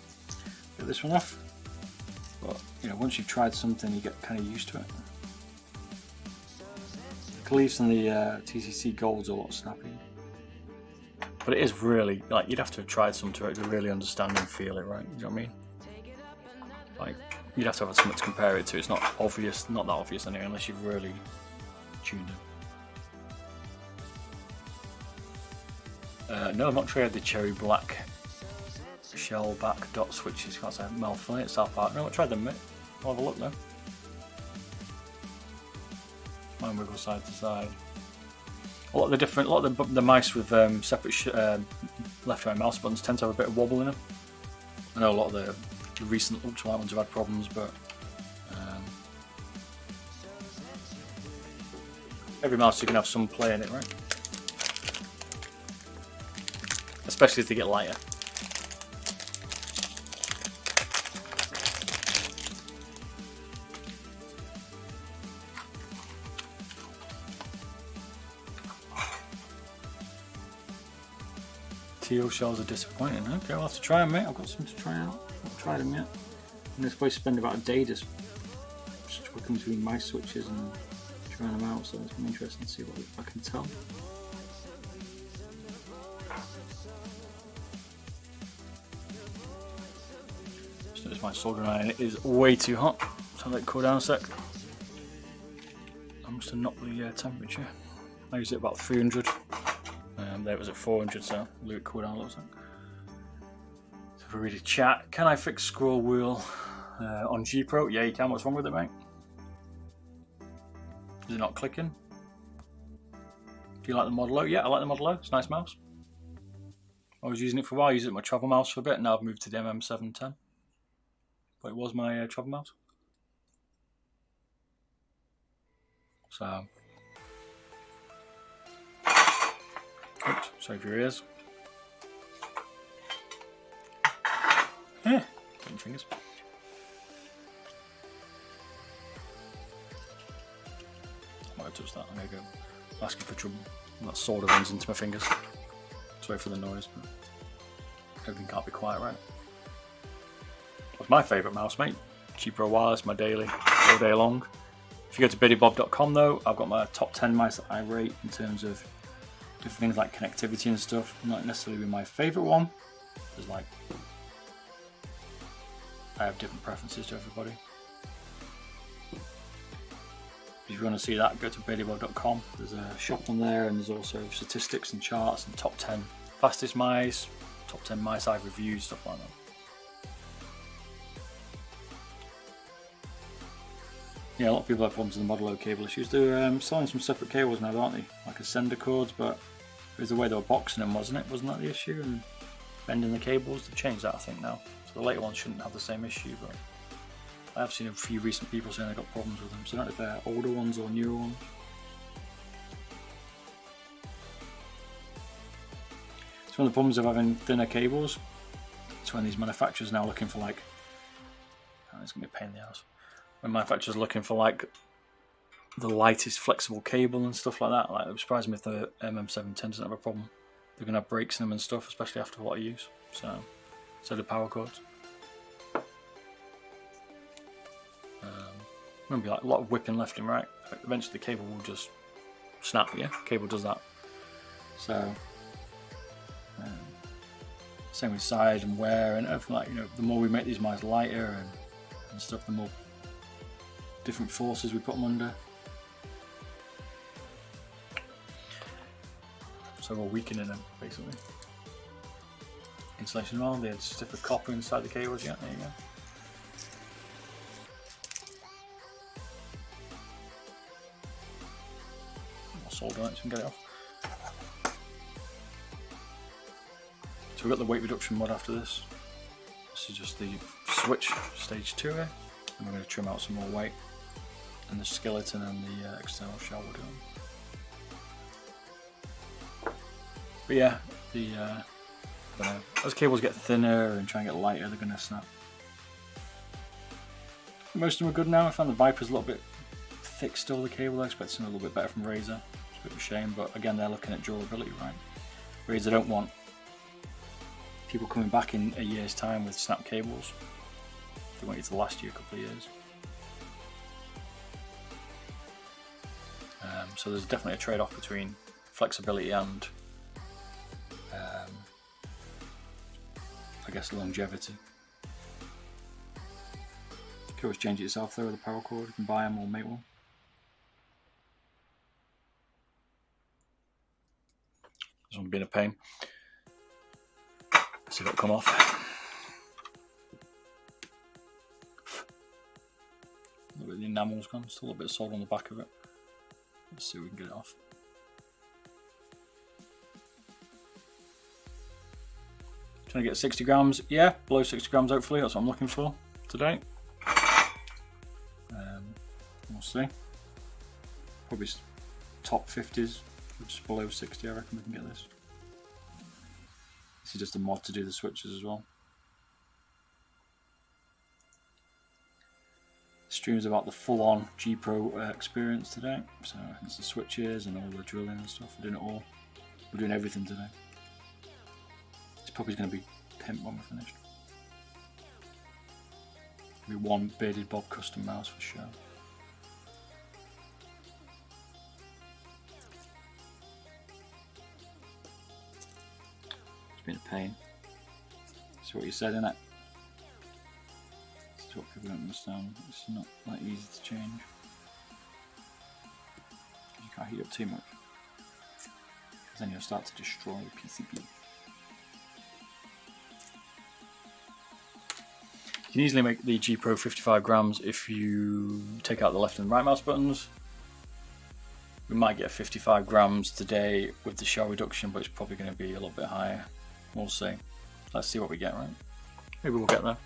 Get this one off. But you know, once you've tried something, you get kind of used to it. The Kailh's and the TCC Gold's a lot snappier. But it is really, like, you'd have to have tried some to really understand and feel it, right? You know what I mean? Like, you'd have to have something to compare it to. It's not obvious, not that obvious anyway, unless you've really tuned it. No, I've not tried the cherry black shell back dot switches. Can't say malfunction. It's South Park. No, I tried them, mate. I'll have a look though. Mine wiggle side to side. A lot of the mice with separate left right mouse buttons tend to have a bit of wobble in them. I know a lot of the recent ultralight ones have had problems, but every mouse you can have some play in it, right? Especially as they get lighter. Teal shells are disappointing. Okay, I'll have to try them, mate. I've got some to try out. I've not tried them yet. I'm supposed to spend about a day just working between my switches and trying them out, so it's been interesting to see what I can tell. Just noticed my soldering iron, it is way too hot, so I'll let it cool down a sec. I must have knocked the temperature. I used it about 300. There it was at 400, so let it cool down a little sec. So if we read a chat, can I fix scroll wheel on G Pro? Yeah, you can. What's wrong with it, mate? Is it not clicking? Do you like the Model O? Yeah, I like the Model O. It's a nice mouse. I was using it for a while. I used it with my travel mouse for a bit. Now I've moved to the MM710. But it was my travel mouse. So, oops, sorry for your ears. Yeah, fingers. I might touch that. I'm going to go asking for trouble. That solder runs into my fingers. Sorry for the noise, but everything can't be quiet, right? That's my favourite mouse, mate. G Pro Wireless, my daily, all day long. If you go to beardedbob.com though, I've got my top 10 mice that I rate in terms of different things like connectivity and stuff. Not necessarily my favourite one. There's like, I have different preferences to everybody. If you want to see that, go to beardedbob.com. There's a shop on there, and there's also statistics and charts and top 10 fastest mice, top 10 mice I've reviewed, stuff like that. Yeah, a lot of people have problems with the Modelo cable issues. They're selling some separate cables now, aren't they? Like Ascender cords, but it was the way they were boxing them, wasn't it? Wasn't that the issue? And bending the cables, they've changed that, I think, now. So the later ones shouldn't have the same issue, but I have seen a few recent people saying they got problems with them. So I don't know if they're older ones or newer ones. It's one of the problems of having thinner cables. It's when these manufacturers are now looking for like, oh, it's going to be a pain in the ass. When manufacturers are looking for like the lightest flexible cable and stuff like that, like it would surprise me if the MM710 doesn't have a problem. They're going to have breaks in them and stuff, especially after a lot of use. So the power cords. Remember, like a lot of whipping left and right. Eventually, the cable will just snap. Yeah, the cable does that. So same with size and wear and everything. Like, you know, the more we make these mice lighter and stuff, the more different forces we put them under. So we're weakening them basically. Insulation well, they had stiffer copper inside the cables. Yeah, there you go. Solder on it so we can get it off. So we've got the weight reduction mod after this. This is just the switch stage 2 here, and we're going to trim out some more weight, and the skeleton and the external shell will do them. But yeah, the I don't know, as cables get thinner and try and get lighter, they're going to snap. Most of them are good now. I found the Viper's a little bit thick still, the cable. I expect something a little bit better from Razer. It's a bit of a shame, but again, they're looking at durability, right? Razer don't want people coming back in a year's time with snap cables. They want you to last you a couple of years. So there's definitely a trade-off between flexibility and I guess longevity. You can always change it yourself though with a power cord. You can buy them or make one. This one's been a pain. Let's see if it'll come off. A little bit of the enamel's gone, still a little bit of solder on the back of it. Let's see if we can get it off. Trying to get 60 grams, yeah, below 60 grams hopefully, that's what I'm looking for today. We'll see. Probably top 50s, just below 60 I reckon we can get this. This is just a mod to do the switches as well. Streams about the full-on G Pro experience today. So it's the switches and all the drilling and stuff. We're doing it all. We're doing everything today. It's probably going to be pimp when we're finished. It'll be one Beardedbob custom mouse for sure. It's been a pain. That's what you said, innit? This is what people don't understand. It's not that easy to change. You can't heat up too much, because then you'll start to destroy the PCB. You can easily make the G Pro 55 grams if you take out the left and right mouse buttons. We might get 55 grams today with the shell reduction, but it's probably going to be a little bit higher. We'll see. Let's see what we get, right? Maybe we'll get there.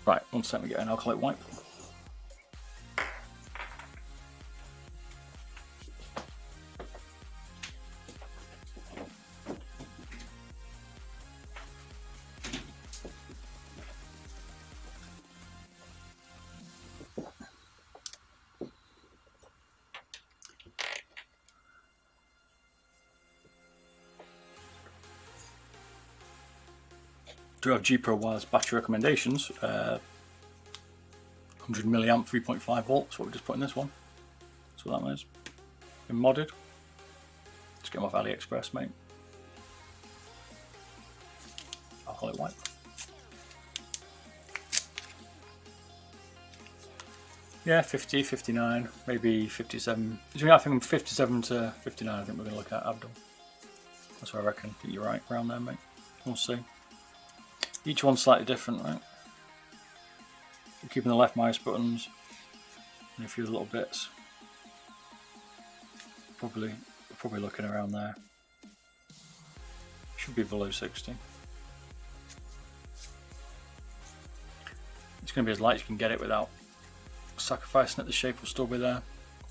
Right, one second, we get an alkalite wipe. Do have G Pro Wireless battery recommendations. 100 milliamp 3.5 volts, what we just put in this one. That's what that is. Been modded. Just get them off AliExpress, mate. Alcoholic white. Yeah, 50, 59, maybe 57. I think 57 to 59 I think we're going to look at Abdul. That's what I reckon. I think you're right, around there, mate. We'll see. Each one's slightly different, right? We're keeping the left mouse buttons and a few little bits. Probably looking around there. Should be below 60. It's going to be as light as you can get it without sacrificing it. The shape will still be there,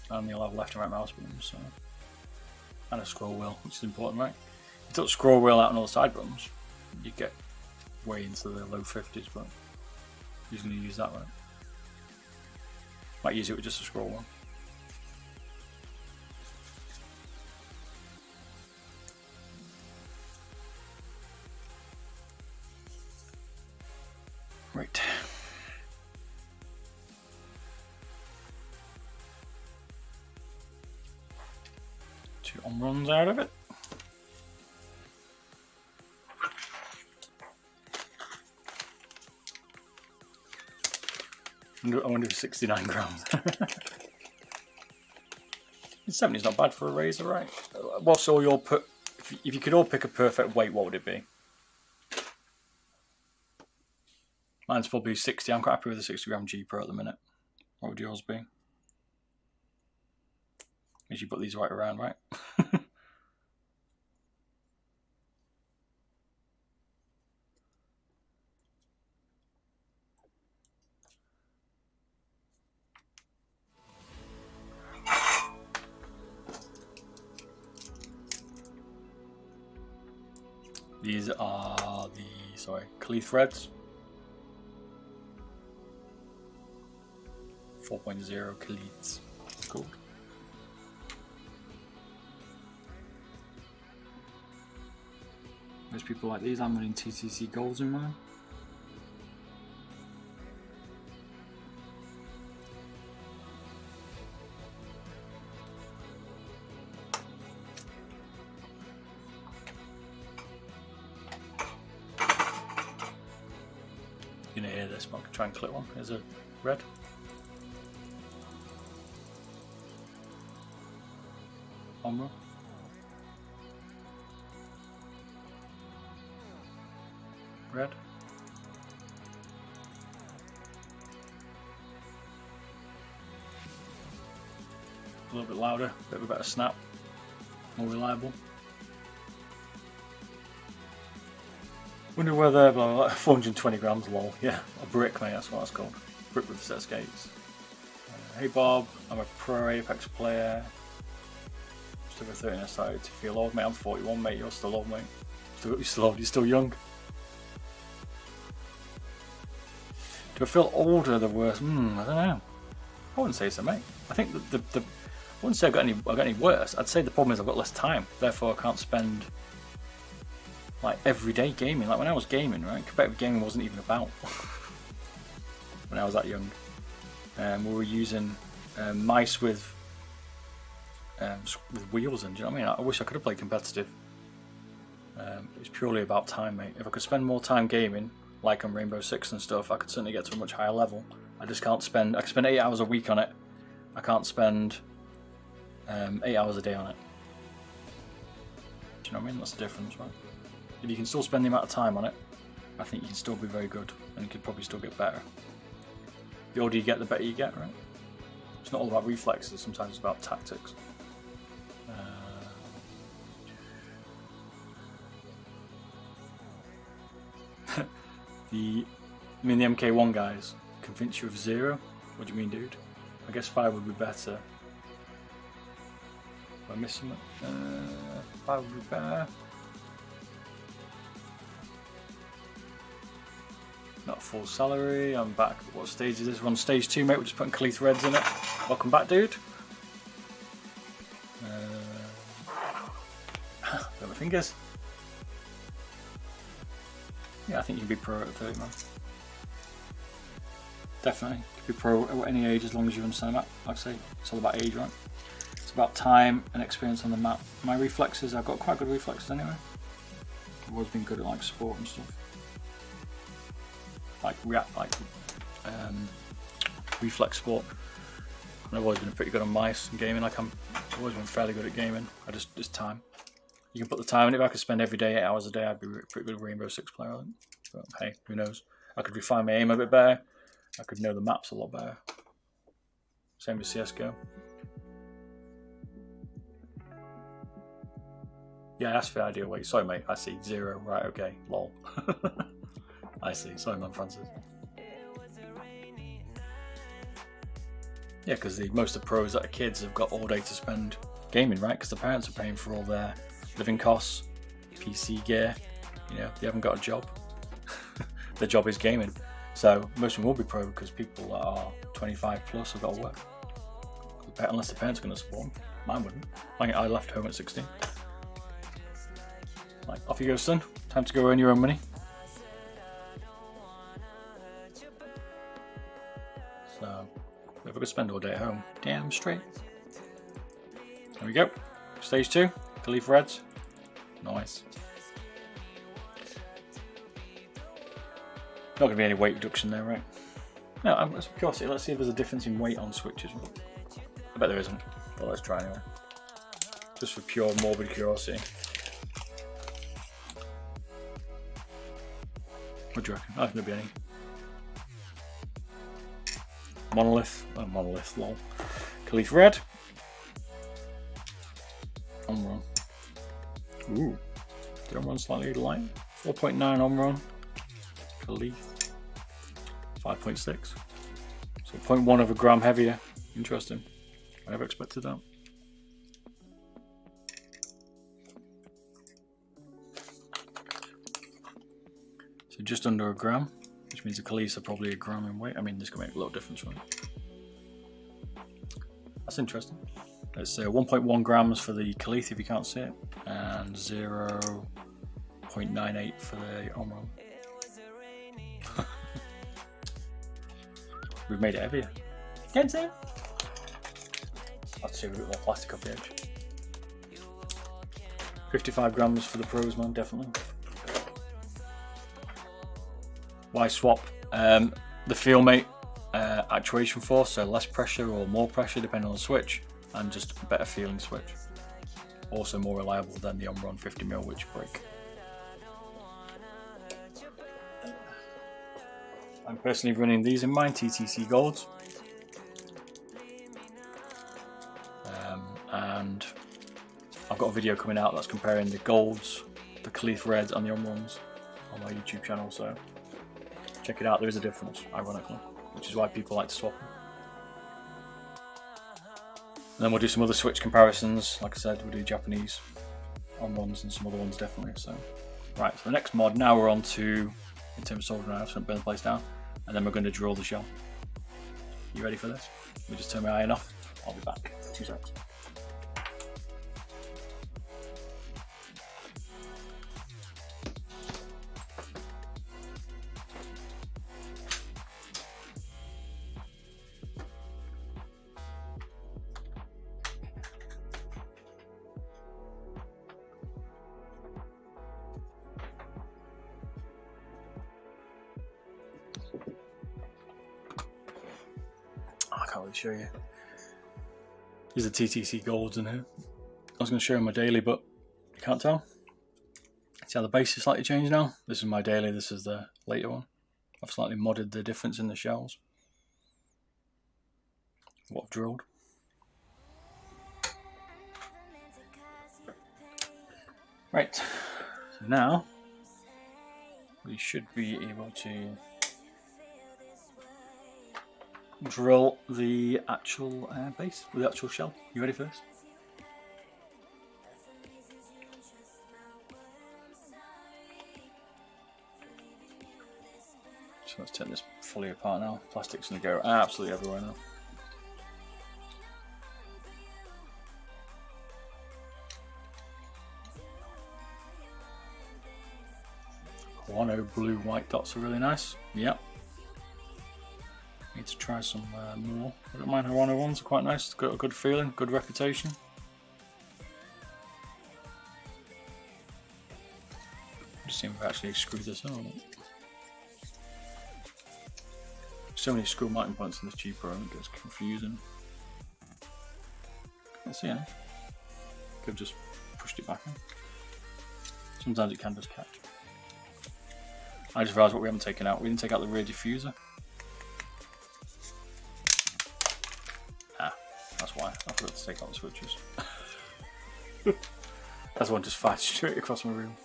and you'll have left and right mouse buttons, so. And a scroll wheel, which is important, right? If you took the scroll wheel out and all the side buttons, you get way into the low 50s, but who's going to use that, right? Might use it with just a scroll wheel. Right. 2 runs out of it. I wonder if 69 grams. 70 is not bad for a razor, right? What's all your put? If you could all pick a perfect weight, what would it be? Mine's probably 60. I'm quite happy with the 60 gram G Pro at the minute. What would yours be? As you put these right around, right? These are the, Kailh Reds. 4.0 Kailhs. Cool. Most people like these. I'm running TTC Golds in mine. You're gonna hear this, but I can try and clip one. There's a red. Omra. Red. A little bit louder, a bit of a better snap, more reliable. Wonder whether 420 grams, lol. Yeah, a brick, mate, that's what it's called. Brick with a set of skates. Hey Bob, I'm a pro Apex player. Just over 30 and I started to feel old, mate. I'm 41, mate. You're still old, mate. You're still old, you're still young. Do I feel older the worse? I don't know. I wouldn't say so, mate. I think I wouldn't say I've got any worse. I'd say the problem is I've got less time. Therefore, I can't spend like everyday gaming. Like when I was gaming, right? Competitive gaming wasn't even about when I was that young. We were using mice with wheels in. Do you know what I mean? I wish I could have played competitive. It was purely about time, mate. If I could spend more time gaming, like on Rainbow Six and stuff, I could certainly get to a much higher level. I just can't spend. I can spend 8 hours a week on it. I can't spend 8 hours a day on it. Do you know what I mean? That's the difference, right? If you can still spend the amount of time on it, I think you can still be very good, and you could probably still get better. The older you get, the better you get, right? It's not all about reflexes. Sometimes it's about tactics. The MK1 guys convince you of 0? What do you mean, dude? I guess 5 would be better. Am I missing it? 5 would be better. Not full salary. I'm back. What stage is this? We're on stage 2, mate. We're just putting Kailh Reds in it. Welcome back, dude. Got my fingers. Yeah, I think you can be pro at 30, man. definitely. You can be pro at any age as long as you understand the map. Like I say, it's all about age, right? It's about time and experience on the map. My reflexes, I've got quite good reflexes anyway. I've always been good at like sport and stuff. Like reflex sport. And I've always been pretty good on mice and gaming. Like I've always been fairly good at gaming. Just time. You can put the time in it. If I could spend every day 8 hours a day, I'd be a pretty good Rainbow Six player, I think. But hey, who knows? I could refine my aim a bit better. I could know the maps a lot better. Same with CSGO. Yeah, that's the ideal weight. Sorry, mate. I see 0. Right, okay. Lol. I see. Sorry, man, Francis. Yeah, because most of the pros that are kids have got all day to spend gaming, right? Because the parents are paying for all their living costs, PC gear. You know, they haven't got a job. Their job is gaming. So most of them will be pro because people that are 25 plus have got to work. Unless the parents are going to support them. Mine wouldn't. I left home at 16. Like, off you go, son. Time to go earn your own money. So, if I could spend all day at home, damn straight. There we go. Stage 2, Kailh Reds. Nice. Not going to be any weight reduction there, right? No, I'm just curious. Let's see if there's a difference in weight on switches. I bet there isn't, but let's try anyway. Just for pure morbid curiosity. What do you reckon? I don't think there'll be any. Monolith. Oh, monolith, lol. Kailh Red. On-run. Ooh. The on-run slightly light. 4.9 on-run. Kailh. 5.6. So 0.1 of a gram heavier. Interesting. I never expected that. So just under a gram, which means the Kailhs are probably a gram in weight. I mean, this can make a little difference, right? That's interesting. It's 1.1 grams for the Kailh if you can't see it, and 0.98 for the on-run. We've made it heavier. Can't see it. Let's see a bit more plastic off the edge. 55 grams for the pros, man, definitely. Why swap? The FeelMate actuation force, so less pressure or more pressure depending on the switch, and just a better feeling switch. Also more reliable than the on-run 50mm, which break. I'm personally running these in mine, TTC Golds. And I've got a video coming out that's comparing the Golds, the Kailh Reds and the on-runs on my YouTube channel, so check it out. There is a difference, ironically, which is why people like to swap them. And then we'll do some other switch comparisons. Like I said, we'll do Japanese on-runs and some other ones definitely. So, right, so the next mod, now we're on to, in terms of soldering, I've burn the place down, and then we're going to drill the shell. You ready for this? Let me just turn my iron off. I'll be back. 2 seconds. I can't really show you. These are TTC Golds in here. I was going to show you my daily, but you can't tell. See how the base is slightly changed now? This is my daily, this is the later one. I've slightly modded the difference in the shells. What I've drilled. Right, so now we should be able to drill the actual base with the actual shell. You ready for this? So let's take this fully apart now. Plastic's going to go absolutely everywhere now. Guano blue white dots are really nice. Yep. Need to try some more. I don't mind Harano ones, are quite nice, got a good feeling, good reputation. Just see if we actually screwed this on. So many screw mounting points in this G Pro, it gets confusing. Can't see any. Could have just pushed it back in. Sometimes it can just catch. I just realised what we haven't taken out. We didn't take out the rear diffuser. Ah, that's why. I forgot to take out the switches. That's one just fired straight across my room.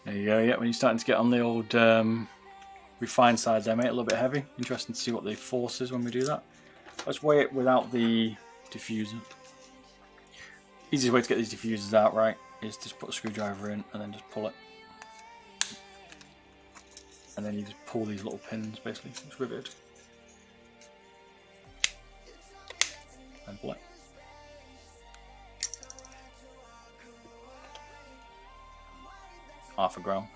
There you go, yeah, when you're starting to get on the old refined sides there, mate, a little bit heavy. Interesting to see what the force is when we do that. Let's weigh it without the diffuser. Easiest way to get these diffusers out right is just put a screwdriver in and then just pull it. And then you just pull these little pins, basically, it's riveted. And pull it. Half a gram.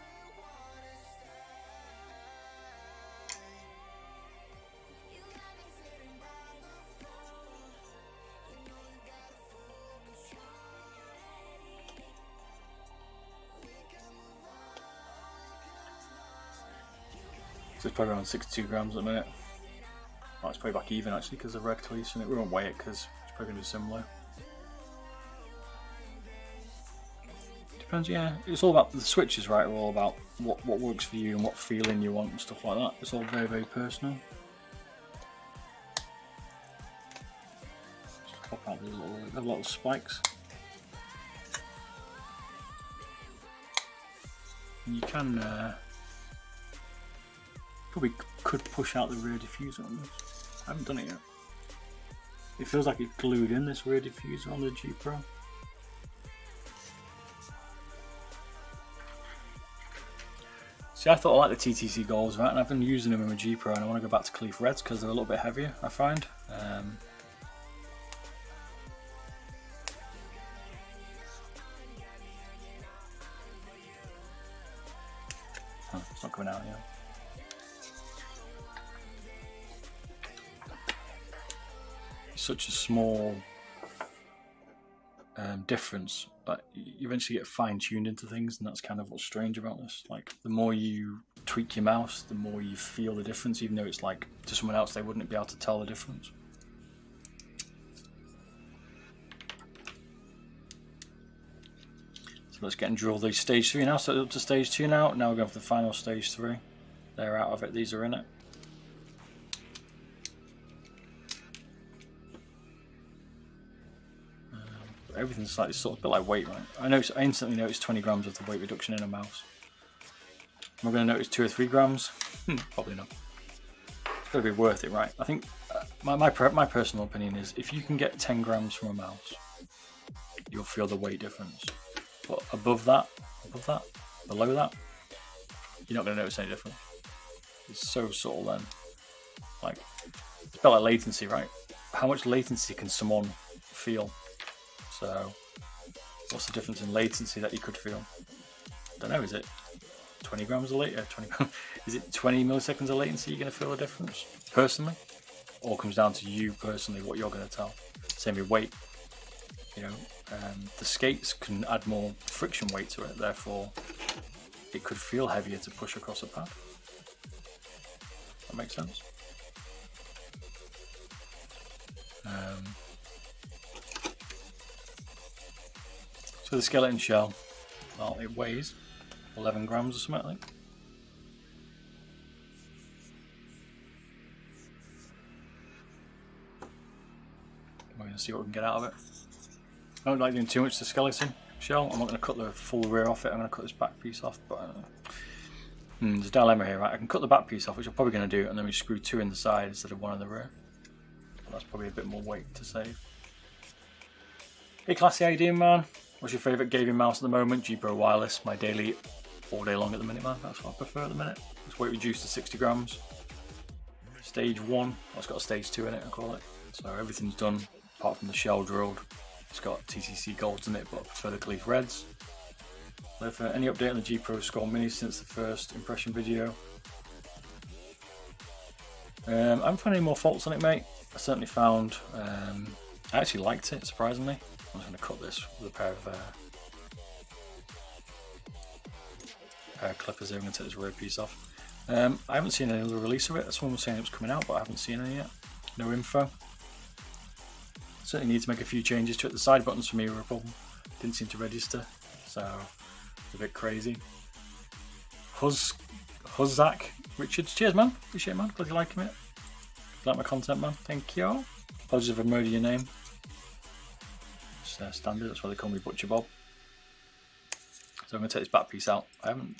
So it's probably around 62 grams at the minute. Oh, it's probably back even actually because of reg tweets and we won't weigh it because it's probably going to be similar. Depends, yeah. It's all about the switches, right? Are all about what works for you and what feeling you want and stuff like that. It's all very, very personal. Just pop out these little spikes. And you can probably could push out the rear diffuser on this. I haven't done it yet. It feels like it's glued in, this rear diffuser on the G Pro. See, I thought I liked the TTC Golds, right? And I've been using them in my G Pro, and I want to go back to Kailh Reds because they're a little bit heavier, I find. It's not coming out yet. It's such a small difference, but you eventually get fine-tuned into things, and that's kind of what's strange about this. Like, the more you tweak your mouse, the more you feel the difference, even though it's like to someone else they wouldn't be able to tell the difference. So let's get and drill these stage 3 now. So up to stage 2 now. Now we're going for the final stage 3. They're out of it, these are in it. Everything's slightly sort of a bit like weight, right? I instantly noticed 20 grams of the weight reduction in a mouse. Am I going to notice 2 or 3 grams? Probably not. It's got to be worth it, right? I think my personal opinion is if you can get 10 grams from a mouse, you'll feel the weight difference. But above that, below that, you're not going to notice any difference. It's so subtle then. Like, it's a bit like latency, right? How much latency can someone feel? So, what's the difference in latency that you could feel? I don't know, is it 20 grams of latency? Is it 20 milliseconds of latency you're going to feel a difference, personally? All comes down to you personally, what you're going to tell. Same with weight. You know, the skates can add more friction weight to it, therefore it could feel heavier to push across a pad. That makes sense. So the skeleton shell, well, it weighs 11 grams or something, I think. We're going to see what we can get out of it. I don't like doing too much to the skeleton shell. I'm not going to cut the full rear off it, I'm going to cut this back piece off. But there's a dilemma here, right? I can cut the back piece off, which I'm probably going to do, and then we screw 2 in the side instead of 1 in the rear. But that's probably a bit more weight to save. Hey Classy, how you doing, man? What's your favourite gaming mouse at the moment? G Pro Wireless, my daily, all day long at the minute, man. That's what I prefer at the minute. It's weight reduced to 60 grams. Stage 1, well, it's got a stage 2 in it, I call it. So everything's done, apart from the shell drilled. It's got TCC golds in it, but I prefer the Kailh Reds. If any update on the G Pro Score Mini since the first impression video. I haven't found any more faults on it, mate. I certainly found, I actually liked it, surprisingly. I'm just going to cut this with a pair of clippers here. I'm going to take this rear piece off. I haven't seen any other release of it. Someone was saying it was coming out, but I haven't seen any yet. No info. Certainly need to make a few changes to it. The side buttons for me were a problem. Didn't seem to register, so it's a bit crazy. Huzzak Richards, cheers man, appreciate it man, glad you liking it. Like my content man, thank you. Apologies if I murder your name. It's standard, that's why they call me Butcher Bob. So I'm going to take this back piece out. I haven't...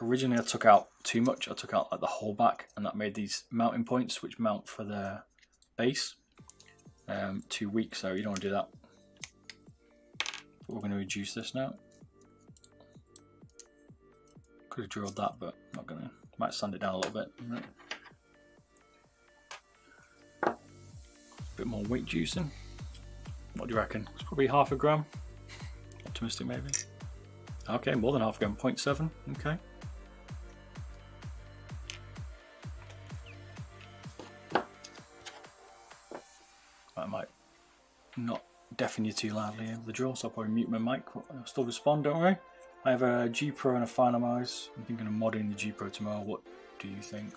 originally I took out too much. I took out like the whole back, and that made these mounting points, which mount for the base, too weak, so you don't want to do that. But we're going to reduce this now. Could have drilled that, but not going to. Might sand it down a little bit. Right. Bit more weight juicing. What do you reckon? It's probably half a gram. Optimistic maybe. Okay, more than half a gram, 0.7. Okay. I might not deafen you too loudly with the drill, so I'll probably mute my mic. I'll still respond, don't worry. I have a G Pro and a final mouse. I'm thinking of modding the G Pro tomorrow. What do you think?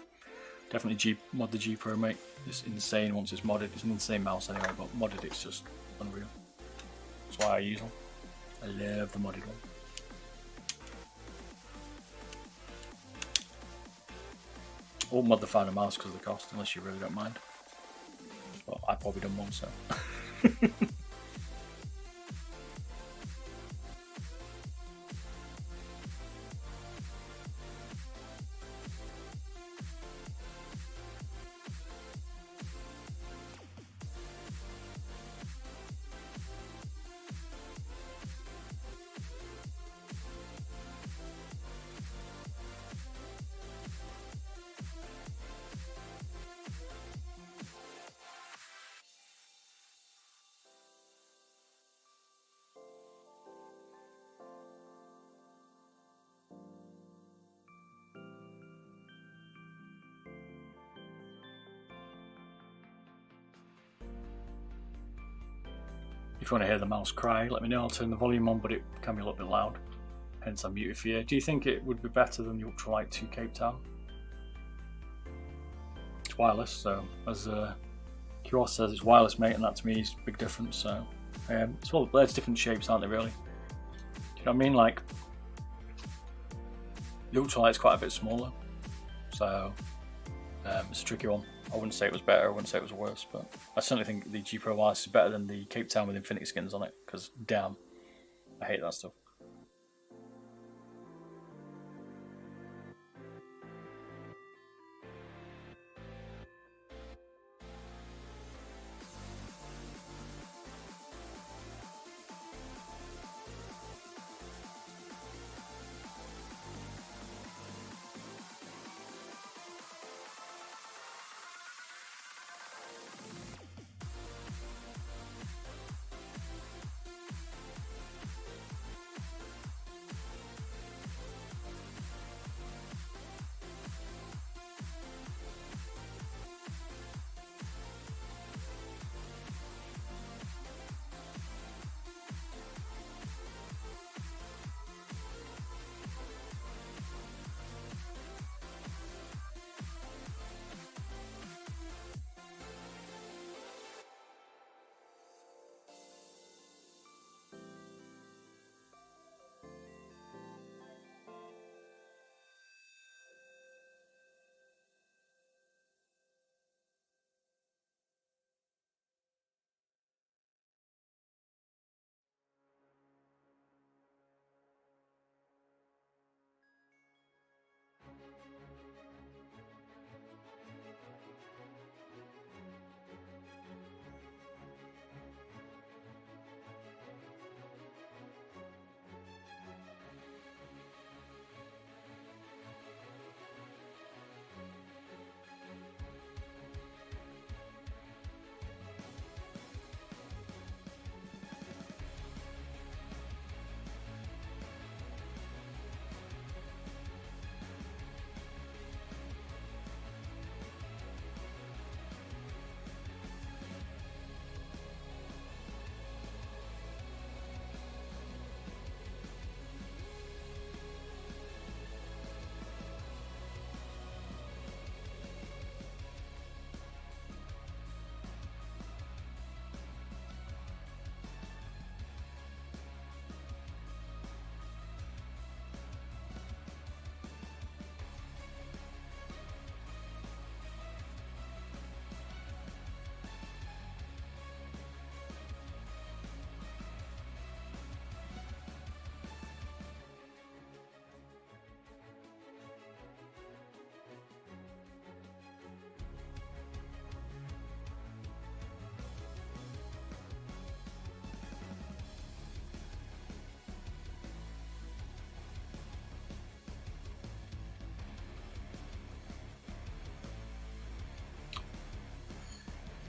Definitely mod the G Pro, mate. It's insane once it's modded. It's an insane mouse anyway, but modded it's just unreal. That's why I use them. I love the modded one. I won't mod the final mouse because of the cost, unless you really don't mind. Well, I've probably done one, so. If you want to hear the mouse cry, let me know. I'll turn the volume on, but it can be a little bit loud. Hence I'm muted for you. Do you think it would be better than the Ultralight 2 Cape Town? It's wireless, so as QoS says, it's wireless, mate, and that to me is a big difference. So, well, there's different shapes, aren't they, really? Do you know what I mean? Like, the Ultralight's quite a bit smaller, so it's a tricky one. I wouldn't say it was better, I wouldn't say it was worse, but I certainly think the G Pro Wireless is better than the Cape Town with Infinity skins on it, because damn, I hate that stuff.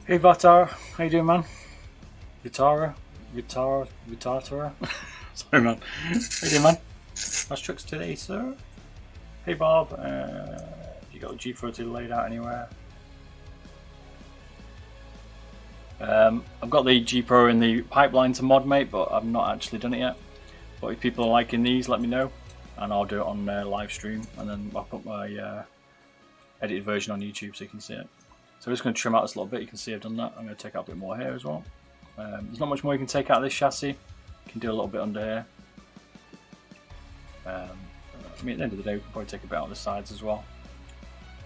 Hey Vatara, how you doing, man? Vitara? Sorry, man. How you doing, man? Nice tricks today, sir. Hey Bob, you got the G Pro 2 laid out anywhere? I've got the G Pro in the pipeline to mod, mate, but I've not actually done it yet. But if people are liking these, let me know, and I'll do it on live stream, and then I'll put my edited version on YouTube so you can see it. So I'm just going to trim out this little bit. You can see I've done that. I'm going to take out a bit more here as well. There's not much more you can take out of this chassis. You can do a little bit under here. I mean, at the end of the day, we can probably take a bit out of the sides as well.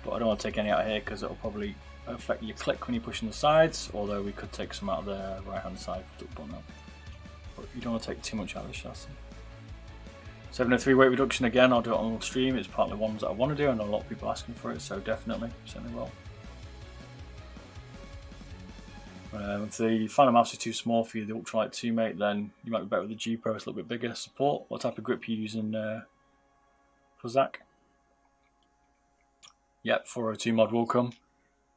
But I don't want to take any out here because it'll probably affect your click when you're pushing the sides. Although we could take some out of the right-hand side. But you don't want to take too much out of this chassis. 703 weight reduction again. I'll do it on the stream. It's partly ones that I want to do, and a lot of people are asking for it. So definitely, certainly will. If the final mouse is too small for you, the Ultralight 2, mate, then you might be better with the G Pro. It's a little bit bigger. Support. What type of grip are you using for Zach? Yep, 402 mod will come.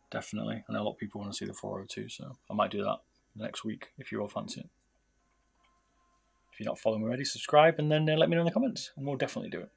Definitely. I know a lot of people want to see the 402, so I might do that next week if you all fancy it. If you're not following already, subscribe and then let me know in the comments, and we'll definitely do it.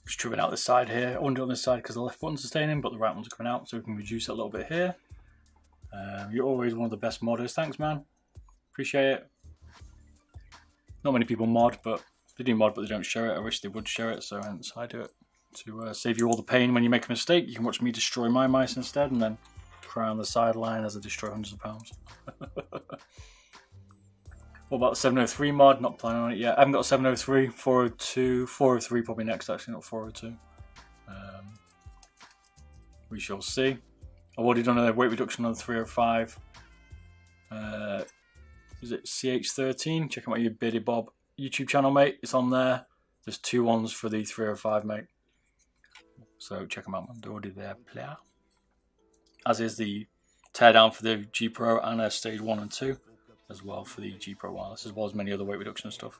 Just trimming out this side here. I won't do it on this side because the left button's sustaining, but the right one's coming out, so we can reduce it a little bit here. You're always one of the best modders. Thanks, man. Appreciate it. Not many people mod, but they do mod, but they don't share it. I wish they would share it, so hence I do it. To save you all the pain when you make a mistake, you can watch me destroy my mice instead, and then cry on the sideline as I destroy hundreds of pounds. What about the 703 mod? Not planning on it yet. I haven't got a 703, 402, 403 probably next actually, not 402. We shall see. I've already done a weight reduction on the 305. Is it CH13? Check out your Beardedbob YouTube channel, mate. It's on there. There's 2 ones for the 305, mate. So check them out, man. They're already there, player. As is the teardown for the G Pro and stage 1 and 2. As well for the G Pro Wireless, as well as many other weight reduction stuff.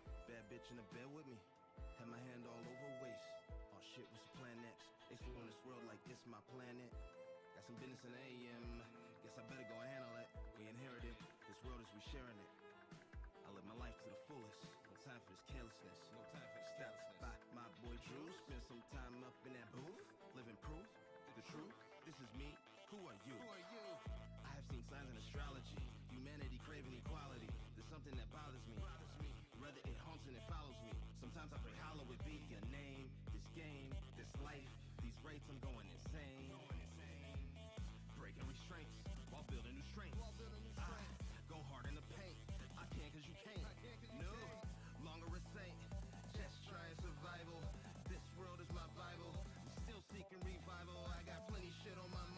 Revival. I'm still seeking revival. I got plenty shit on my mind.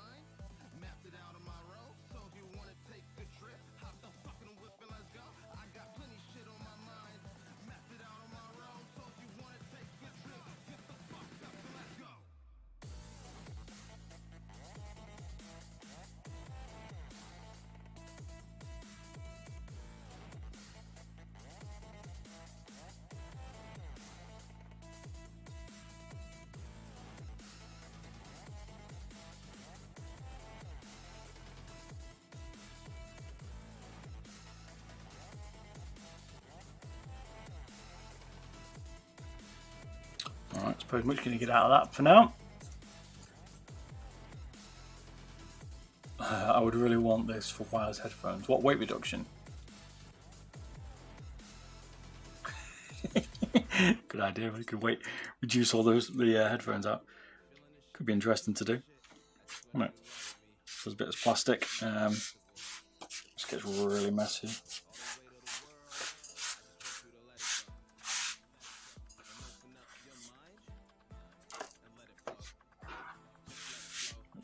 suppose much going to get out of that for now. I would really want this for wireless headphones. What weight reduction? Good idea. We could reduce all the headphones out. Could be interesting to do. Right. There's a bit of plastic. This gets really messy.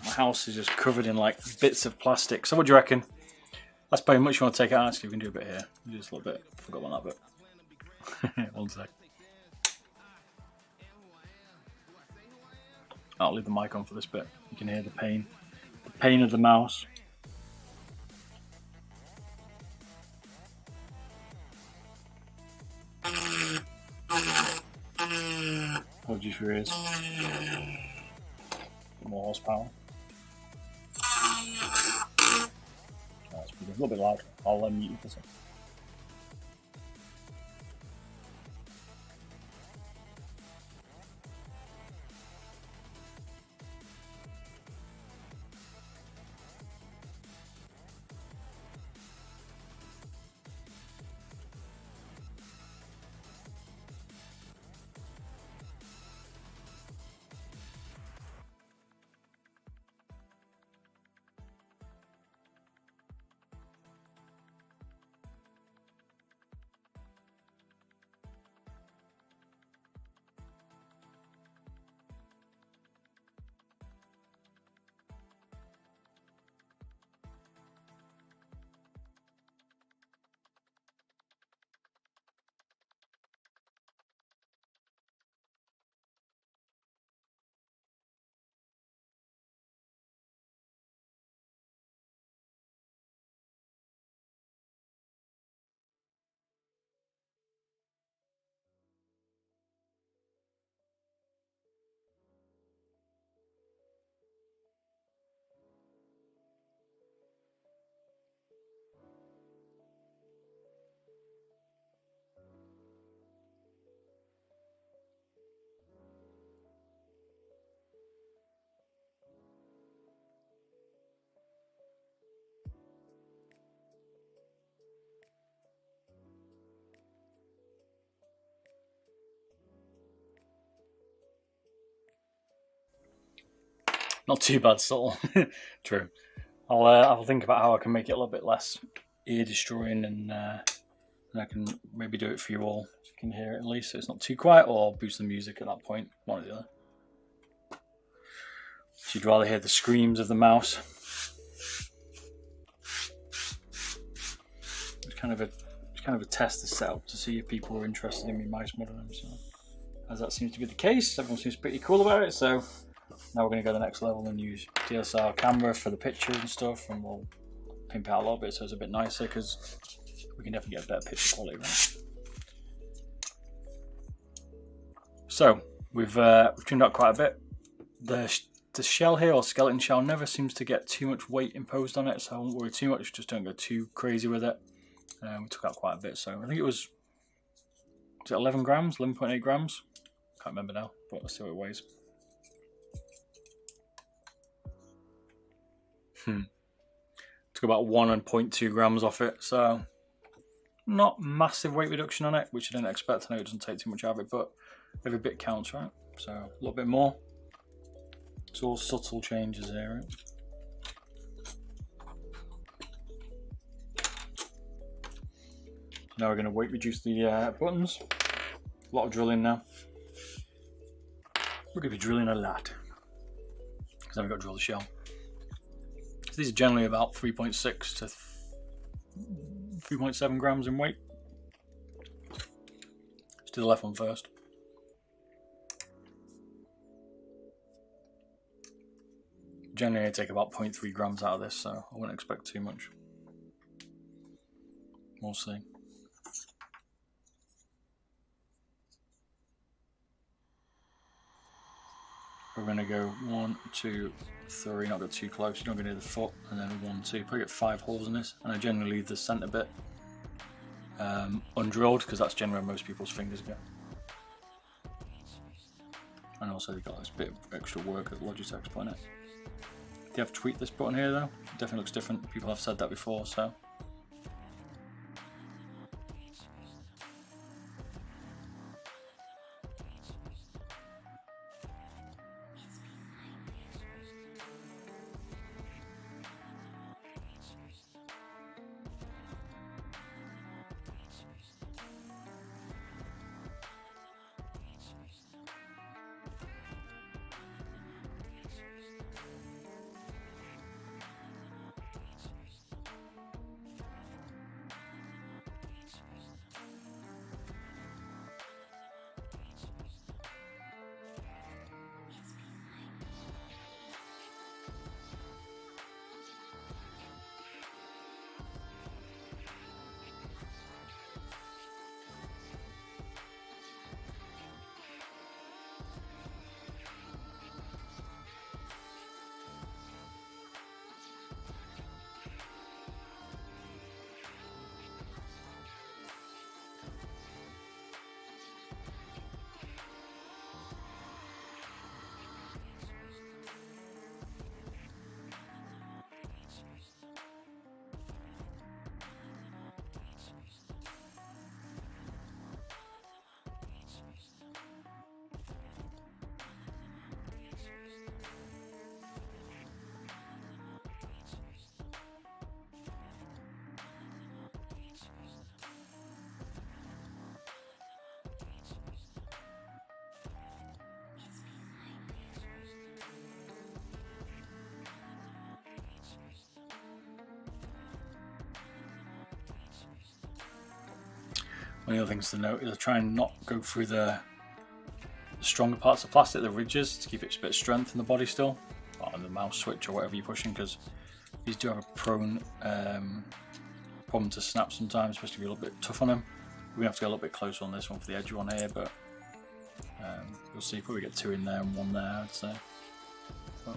My house is just covered in like bits of plastic. So what do you reckon? That's probably much you want to take it out. Actually, we can do a bit here. Just a little bit. Forgot about that bit. One sec. I'll leave the mic on for this bit. You can hear the pain. The pain of the mouse. Apologies for your ears. More horsepower. That's a little bit loud. I'll mute you for a second. Not too bad, subtle. True. I'll think about how I can make it a little bit less ear destroying, and I can maybe do it for you all so you can hear it at least, so it's not too quiet, or boost the music at that point, one or the other. So you'd rather hear the screams of the mouse. It's kind of a test to set up to see if people are interested in me mouse modeling. So as that seems to be the case, everyone seems pretty cool about it. So now we're going to go to the next level and use DSLR camera for the pictures and stuff, and we'll pimp out a little bit so it's a bit nicer, because we can definitely get a better picture quality, right? So we've trimmed out quite a bit. The shell here, or skeleton shell, never seems to get too much weight imposed on it, so I won't worry too much, just don't go too crazy with it. We took out quite a bit, so I think it was it 11 grams, 11.8 grams? Can't remember now, but let's see what it weighs. Took about 1.2 grams off it, so not massive weight reduction on it, which I didn't expect. I know it doesn't take too much out of it, but every bit counts, right? So a little bit more. It's all subtle changes here, right? So now we're going to weight reduce the buttons. A lot of drilling now. We're going to be drilling a lot, because then we've got to drill the shell. So these are generally about 3.6 to 3.7 grams in weight. Let's do the left one first. Generally I take about 0.3 grams out of this, so I wouldn't expect too much. We'll see. We're going to go 1, 2, 3, not go too close, you're not going to near the foot, and then 1, 2, probably get 5 holes in this, and I generally leave the centre bit undrilled, because that's generally where most people's fingers go. And also they've got this bit of extra work that Logitech's put in it. They have tweaked this button here though. It definitely looks different. People have said that before, so. One of the other things to note is I try and not go through the stronger parts of plastic, the ridges, to keep it a bit of strength in the body still, on the mouse switch or whatever you're pushing, because these do have a prone problem to snap sometimes, especially if you're a little bit tough on them. We have to get a little bit closer on this one for the edgy one here, but you'll see probably get 2 in there and 1 there, I'd say. But,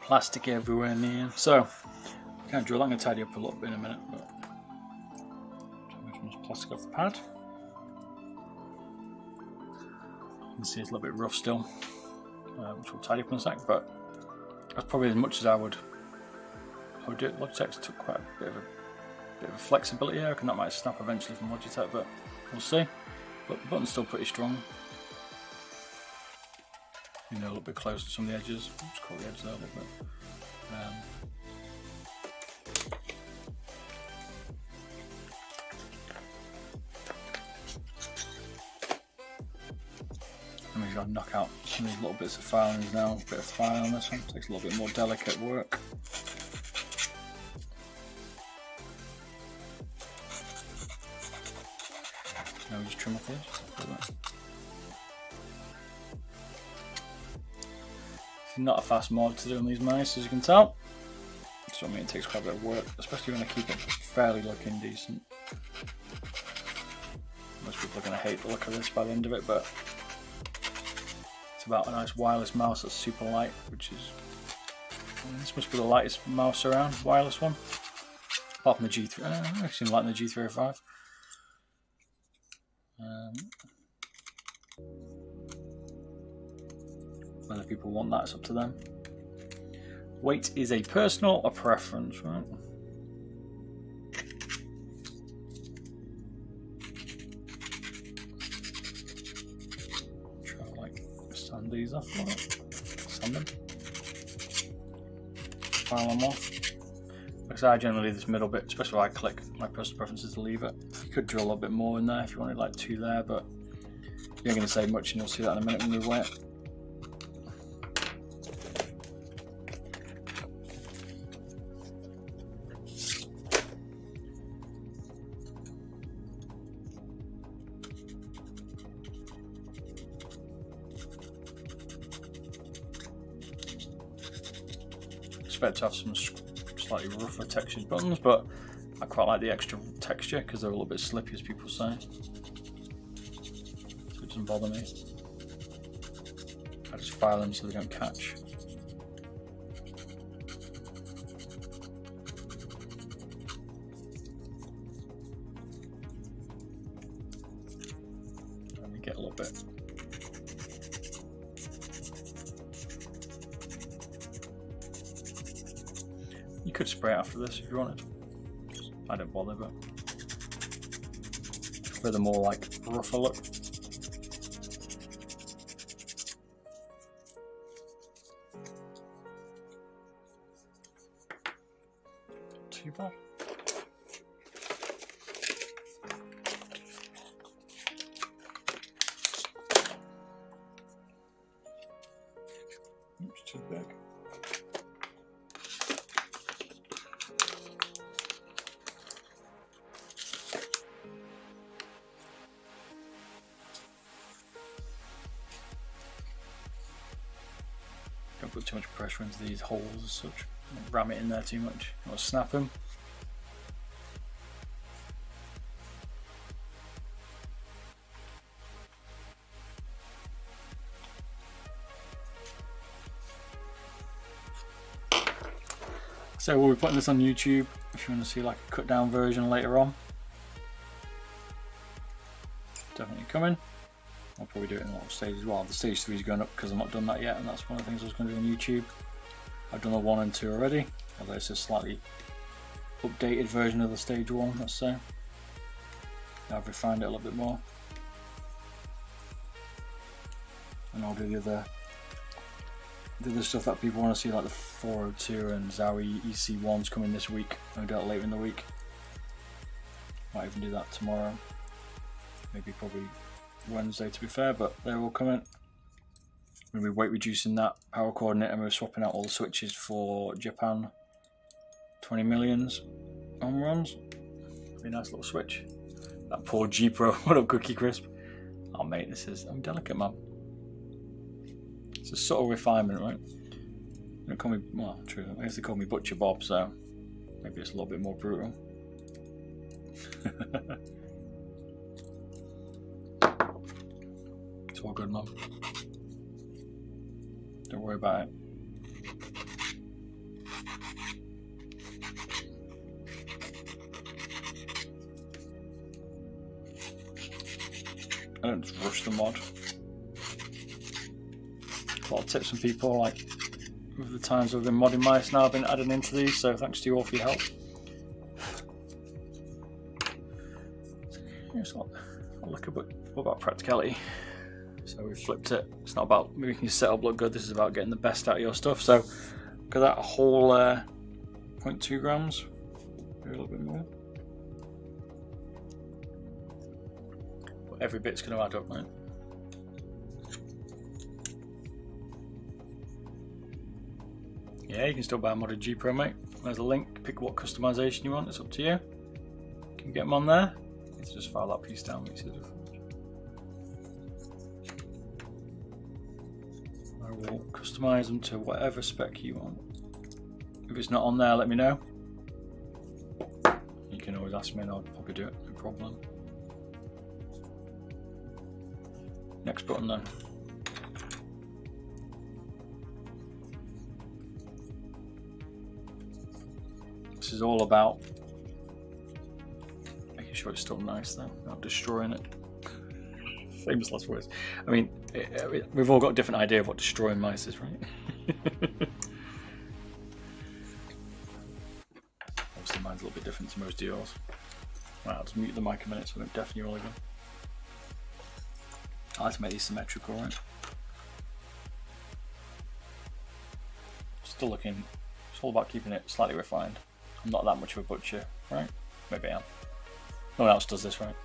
plastic everywhere in the end. So, can't drill. I'm going to tidy up a little bit in a minute. But some plastic off the pad. You can see it's a little bit rough still, which we'll tidy up in a sec. But that's probably as much as I would do it. Logitech took quite a bit of flexibility here. I reckon that might snap eventually from Logitech, but we'll see. But the button's still pretty strong. You know, a little bit closer to some of the edges. Just cut the edge there a little bit. I'm going to knock out some of these little bits of filings now. A bit of file on this one. Takes a little bit more delicate work. Now we just trim off the edges. It's not a fast mod to do on these mice, as you can tell. So I mean, it takes quite a bit of work, especially when I keep it fairly looking decent. Most people are going to hate the look of this by the end of it, but it's about a nice wireless mouse that's super light, which is, this must be the lightest mouse around, wireless one. Apart from the G3, I actually like the G305. Whether people want that, it's up to them. Weight is a personal preference, right? Try to like sand these off a bit. Sand them. File them off. Because I generally leave this middle bit, especially when I click. My personal preference is to leave it. You could drill a little bit more in there if you wanted like 2 there, but you ain't going to say much, and you'll see that in a minute when we weigh it. Expect to have some slightly rougher textured buttons, but I quite like the extra texture because they're a little bit slippy, as people say. So it doesn't bother me. I just file them so they don't catch. Let me get a little bit. You could spray it after this if you wanted. I don't bother, but for the more like rougher look. Too bad. Oops, too big. Don't put too much pressure into these holes as such. Don't ram it in there too much. You want to snap them. So we'll be putting this on YouTube if you want to see like a cut down version later on. Definitely coming. I'll probably do it in a lot of stages. Well, the stage 3 is going up because I've not done that yet, and that's one of the things I was going to do on YouTube. I've done the 1 and 2 already, although it's a slightly updated version of the stage 1, let's say. I've refined it a little bit more. And I'll do the other stuff that people want to see, like the 402 and Zowie EC1s coming this week. No doubt later in the week. Might even do that tomorrow. Maybe probably Wednesday to be fair, but they're all coming. We'll be weight reducing that power coordinator, and we're swapping out all the switches for Japan 20 millions on runs. Be a nice little switch. That poor G Pro, what up Cookie Crisp? Oh mate, I'm delicate, man. It's a subtle refinement, right? They call me, well, true, I guess they call me Butcher Bob, so maybe it's a little bit more brutal. It's all good, man. Don't worry about it. I don't just rush the mod. A lot of tips from people, like with the times I've been modding mice now, I've been adding into these, so thanks to you all for your help. It's not about practicality. So we've flipped it. It's not about making your setup look good, this is about getting the best out of your stuff. So look at that whole 0.2 grams, maybe a little bit more. But every bit's going to add up, right? Yeah, you can still buy a modded G Pro, mate. There's a link. Pick what customization you want. It's up to you. You can get them on there. Let's just file that piece down. Makes a difference. I will customize them to whatever spec you want. If it's not on there, let me know. You can always ask me, and I'll probably do it. No problem. Next button then. This is all about making sure it's still nice though, not destroying it. Famous last words. I mean, we've all got a different idea of what destroying mice is, right? Obviously mine's a little bit different to most of yours. Right, I'll just mute the mic a minute so I don't deafen you all again. I like to make these symmetrical, right? Still looking, it's all about keeping it slightly refined. I'm not that much of a butcher, right? Maybe I am. No one else does this, right?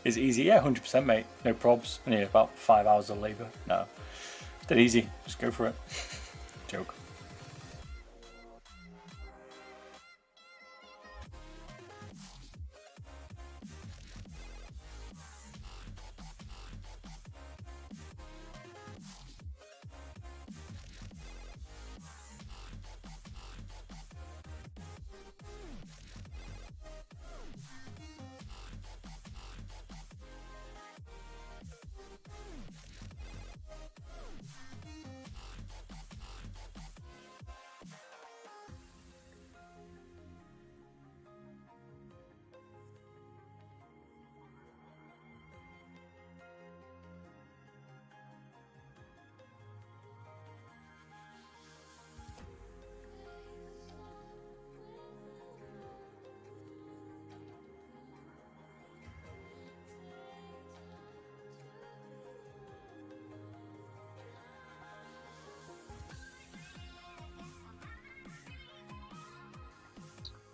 It's easy, yeah, 100% mate, no probs. Only about 5 hours of labour. No, it's dead easy, just go for it. Joke.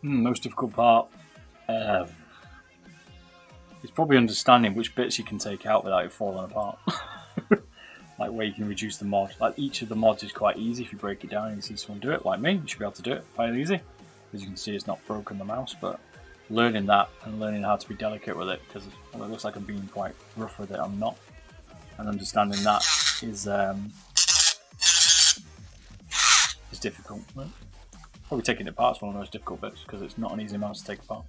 Most difficult part is probably understanding which bits you can take out without it falling apart. Like where you can reduce the mod. Like each of the mods is quite easy if you break it down and you see someone do it, like me. You should be able to do it quite easy. As you can see, it's not broken the mouse, but learning that and learning how to be delicate with it, because well, it looks like I'm being quite rough with it, I'm not. And understanding that is is difficult. Right? Probably taking it apart is one of the most difficult bits because it's not an easy mouse to take apart.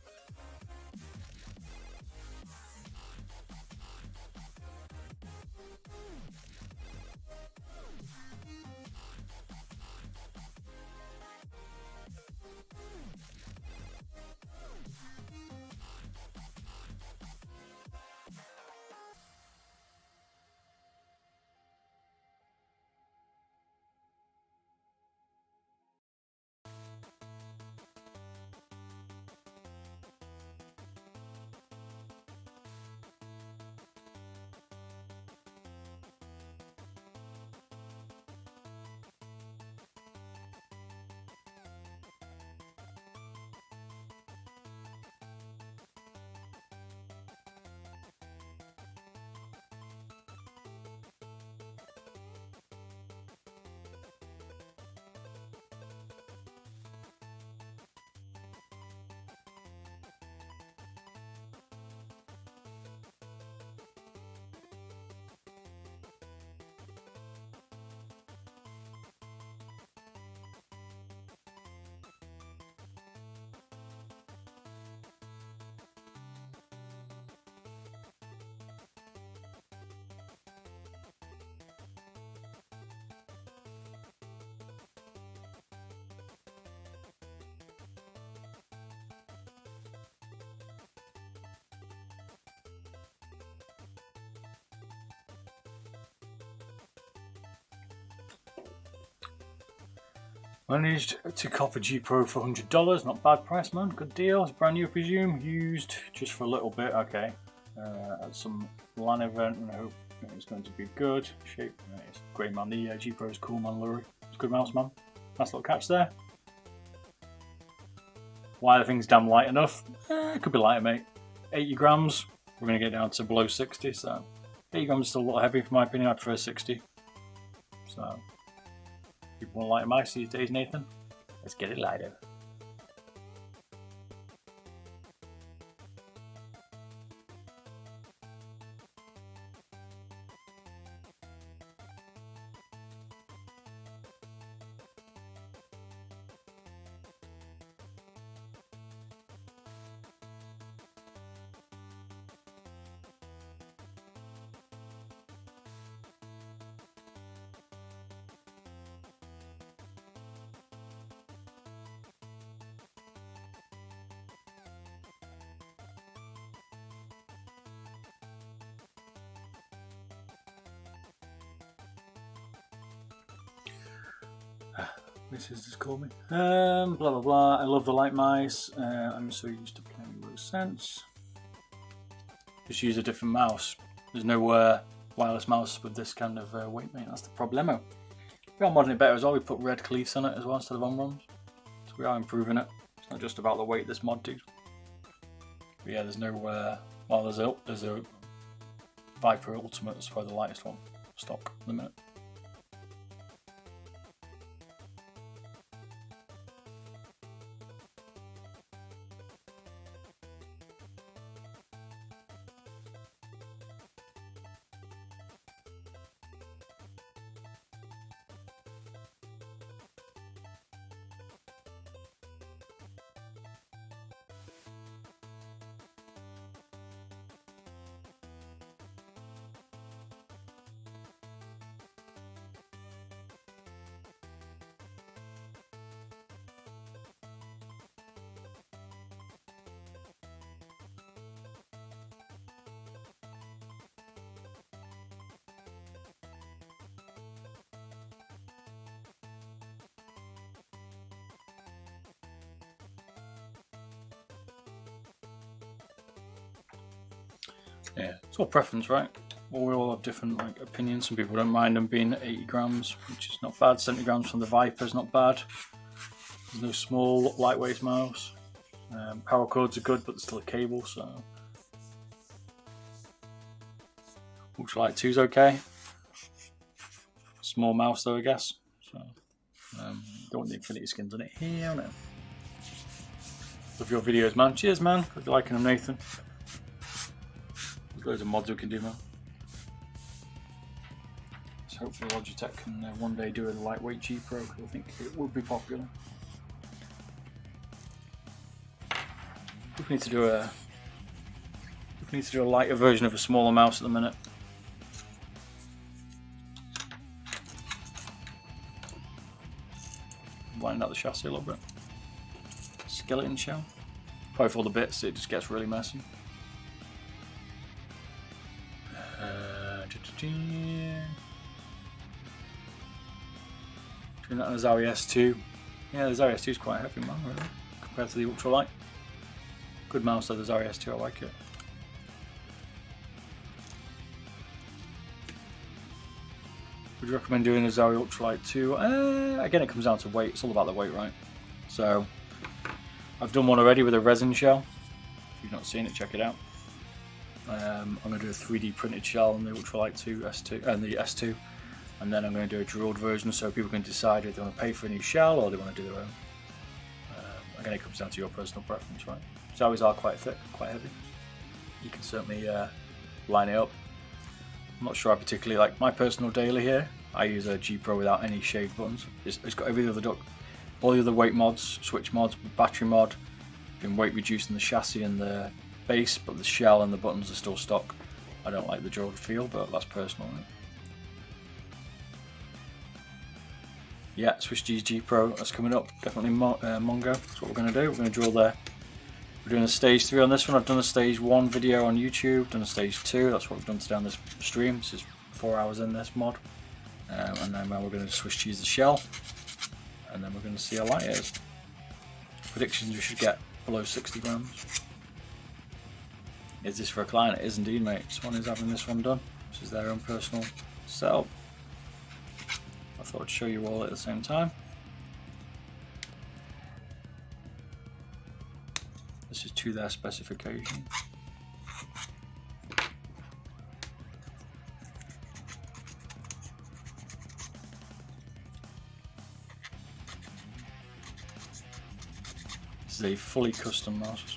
Managed to cop a G Pro for $100. Not bad price, man. Good deal. It's brand new, I presume. Used just for a little bit. Okay. At some LAN event, and I hope it's going to be good. Shape. It's great, man. The G Pro is cool, man. Lurie. It's a good mouse, man. Nice little catch there. Why the thing's damn light enough? It could be lighter, mate. 80 grams. We're going to get down to below 60, so 80 grams is still a little heavy, for my opinion. I prefer 60. So. People want lighter mice these days, Nathan. Let's get it lighter. Mrs. just called me. Blah blah blah. I love the light mice. I'm so used to playing with Sense. Just use a different mouse. There's no wireless mouse with this kind of weight, mate. That's the problemo. We are modding it better as well. We put red cleats on it as well instead of on-ROMs. So we are improving it. It's not just about the weight this mod dude. But yeah, there's no well, there's a Viper Ultimate. That's probably the lightest one stock at the minute. Yeah, it's all preference, right? Well, we all have different opinions. Some people don't mind them being 80 grams, which is not bad. 70 grams from the Viper is not bad. There's no small, lightweight mouse. Power cords are good, but there's still a cable, so. Ultralight 2 is okay. Small mouse though, I guess. So, don't want the infinity skins on it. Hell no. Love your videos, man. Cheers, man. Hope you're liking them, Nathan. There's loads of mods we can do, man. So hopefully Logitech can one day do a lightweight G Pro, because I think it would be popular. We need to do a lighter version of a smaller mouse at the minute. Winding out the chassis a little bit. Skeleton shell. Probably for all the bits, it just gets really messy. Doing that on a Zawi S2. Yeah, the Zawi S2 is quite a heavy, man, really, compared to the ultralight. Good mouse though, the Zawi S2, I like it. Would you recommend doing a Zawi ultralight too? Again, it comes down to weight. It's all about the weight, right? So, I've done one already with a resin shell. If you've not seen it, check it out. I'm going to do a 3D printed shell on the ultralight 2 S2 and the S2, and then I'm going to do a drilled version so people can decide if they want to pay for a new shell or they want to do their own. Again, it comes down to your personal preference, right? Zawis are quite thick, quite heavy. You can certainly line it up. I'm not sure I particularly like my personal daily here. I use a G Pro without any shaved buttons. It's got every other duct, all the other weight mods, switch mods, battery mod. Been weight reduced in the chassis and the base, but the shell and the buttons are still stock. I don't like the drilled feel, but that's personal, right? Yeah, Swiss G Pro, that's coming up. Definitely Mongo. That's what we're going to do. We're going to drill there. We're doing a stage 3 on this one. I've done a stage 1 video on YouTube, done a stage 2. That's what we've done today on this stream. This is 4 hours in this mod. And then we're going to Swiss cheese the shell. And then we're going to see how light it is. Predictions we should get below 60 grams. Is this for a client? It is indeed, mate. Someone is having this one done. This is their own personal setup. I thought I'd show you all at the same time. This is to their specification. This is a fully custom mouse.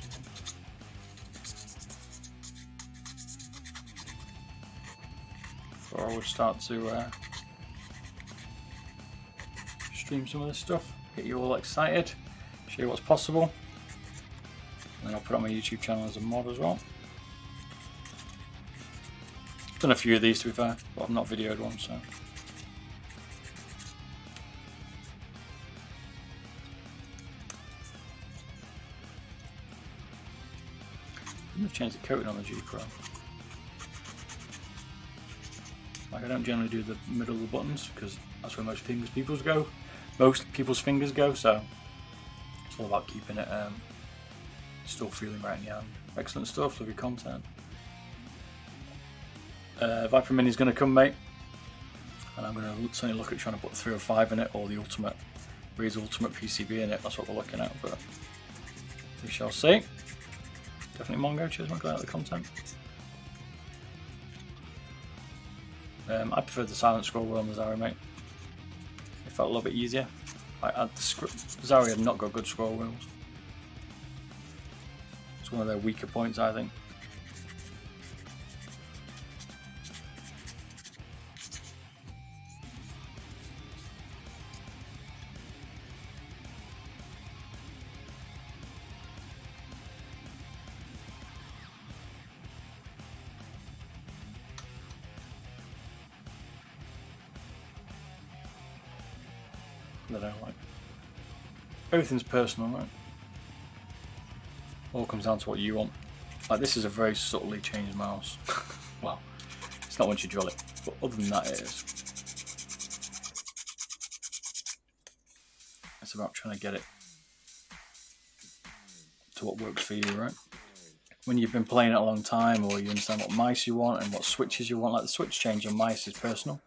Before I would start to stream some of this stuff, get you all excited, show you what's possible. And then I'll put it on my YouTube channel as a mod as well. I've done a few of these to be fair, but I've not videoed one, so. I've changed the coating on the G Pro. Like, I don't generally do the middle of the buttons because that's where most people's people's fingers go, so it's all about keeping it still feeling right in your hand. Excellent stuff, love your content. Viper Mini's going to come, mate, and I'm going to certainly look at trying to put 305 in it, or the ultimate Razer Ultimate PCB in it. That's what we're looking at, but we shall see. Definitely Mongo, cheers, man, glad out the content. I prefer the silent scroll wheel on the Zawi, mate. It felt a little bit easier. The Zawi have not got good scroll wheels. It's one of their weaker points, I think. That I like. Everything's personal, right? All comes down to what you want. Like, this is a very subtly changed mouse. Well, it's not once you drill it, but other than that it is. It's about trying to get it to what works for you, right? When you've been playing it a long time, or you understand what mice you want and what switches you want, like the switch change on mice is personal.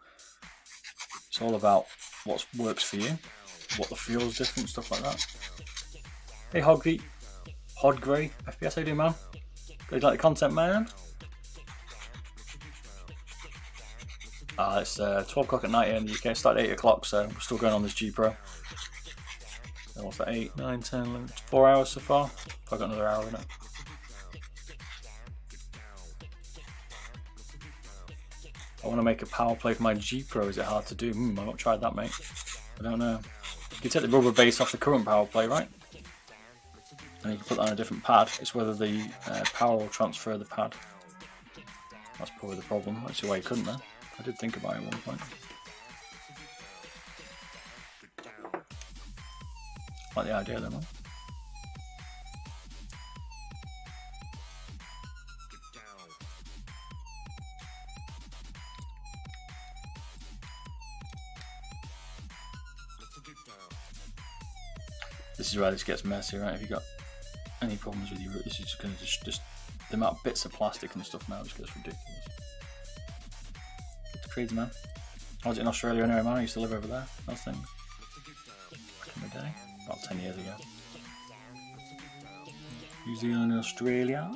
It's all about what works for you, what the feel is different, stuff like that. Hey Hoggy, Hodgrey, FPS, how you doing, man? Glad you like the content, man. It's 12 o'clock at night here in the UK. It started at 8 o'clock, so we're still going on this G Pro. So what's that, 8, 9, 10, 11, 4 hours so far? I've got another hour in it. I want to make a power play for my G Pro. Is it hard to do? I've not tried that, mate. I don't know. You take the rubber base off the current power play, right? And you can put that on a different pad. It's whether the power will transfer the pad. That's probably the problem. That's the way you couldn't, though. I did think about it at one point. Like the idea, though, man. This is where this gets messy, right? If you've got any problems with your root, this is just going to just the amount of bits of plastic and stuff now just gets ridiculous. It's crazy, man. I was in Australia anyway, man. I used to live over there. Those things. Back in the day, about 10 years ago. New Zealand and Australia.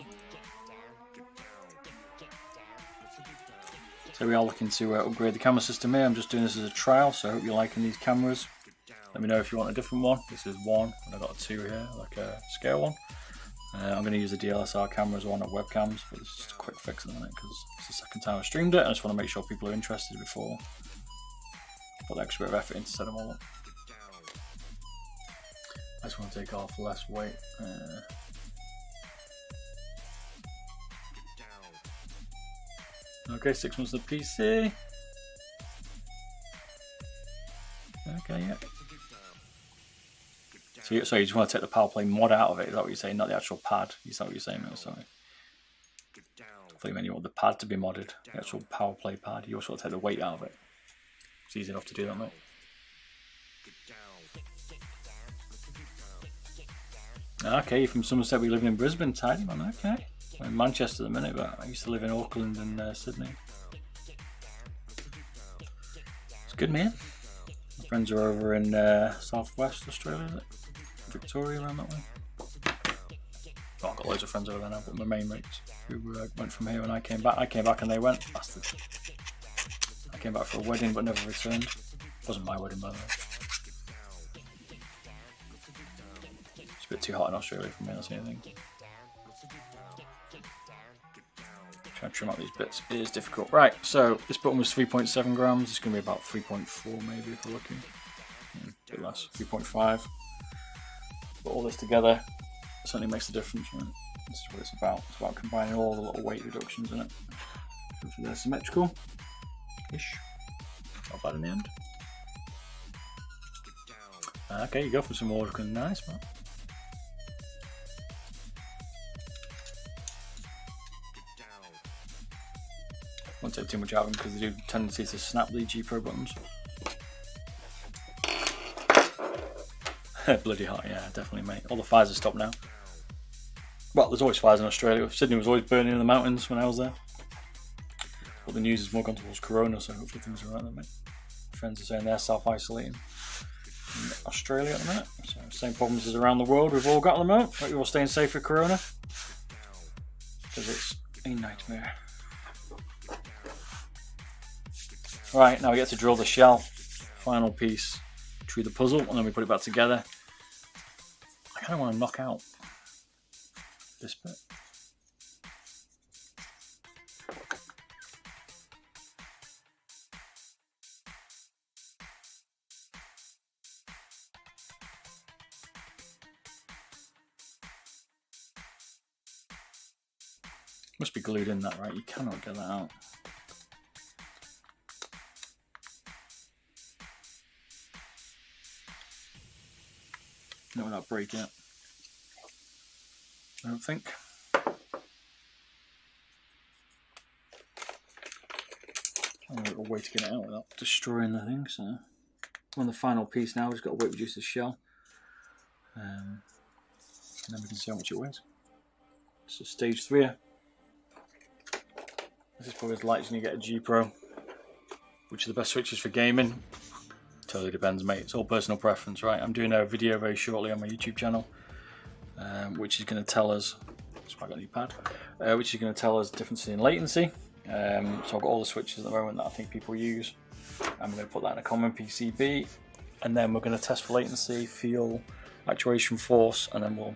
So we are looking to upgrade the camera system here. I'm just doing this as a trial, so I hope you're liking these cameras. Let me know if you want a different one. This is one, and I've got a 2 here, like a scale one. I'm going to use the DSLR camera as one of webcams, but this is just a quick fix at the minute because it's the second time I streamed it. I just want to make sure people are interested before I put the extra bit of effort in to set them all up. I just want to take off less weight. Okay, 6 months of the PC. Okay, yeah. So you just want to take the power play mod out of it, is that what you're saying? Not the actual pad, is that what you're saying? Sorry. I thought you meant you want the pad to be modded, the actual power play pad. You also want to take the weight out of it. It's easy enough to do that, mate. Okay, you're from Somerset, we live in Brisbane, tidy man, okay. I'm in Manchester at the minute, but I used to live in Auckland and Sydney. It's good, man. My friends are over in southwest Australia, is it? Victoria, around that way. Oh, I've got loads of friends over there now, but my main mates who went from here when I came back. I came back and they went. Bastards. I came back for a wedding but never returned. It wasn't my wedding, by the way. It's a bit too hot in Australia for me, that's the only thing. Trying to trim out these bits is difficult. Right, so this button was 3.7 grams. It's going to be about 3.4 maybe if we're lucky. A bit less, 3.5. Put all this together certainly makes a difference, right? This is what it's about. It's about combining all the little weight reductions in it. Hopefully they're symmetrical-ish. Not bad in the end. Okay, you go for some more looking nice, man. Won't take too much out of them because they do tendency to snap the G Pro buttons. Bloody hot, yeah, definitely, mate. All the fires have stopped now. Well, there's always fires in Australia. Sydney was always burning in the mountains when I was there. But the news has more gone towards Corona, so hopefully things are right there, mate. Friends are saying they're self-isolating in Australia at the minute. So same problems as around the world we've all got at the moment. Hope you're all staying safe for Corona. Because it's a nightmare. Right, now we get to drill the shell. Final piece through the puzzle, and then we put it back together. I kind of want to knock out this bit. Must be glued in that, right? You cannot get that out. No, without breaking it. I don't think. I've got a way to get it out without destroying the thing, so we're on the final piece now. We've just got to weight reduce the shell. And then we can see how much it weighs. So stage 3. This is probably as light as you get a G Pro. Which are the best switches for gaming? Totally depends, mate. It's all personal preference, right? I'm doing a video very shortly on my YouTube channel, which is going to tell us. That's why I got a new pad. Which is going to tell us differences in latency. So I've got all the switches at the moment that I think people use. I'm going to put that in a common PCB, and then we're going to test for latency, feel, actuation, force, and then we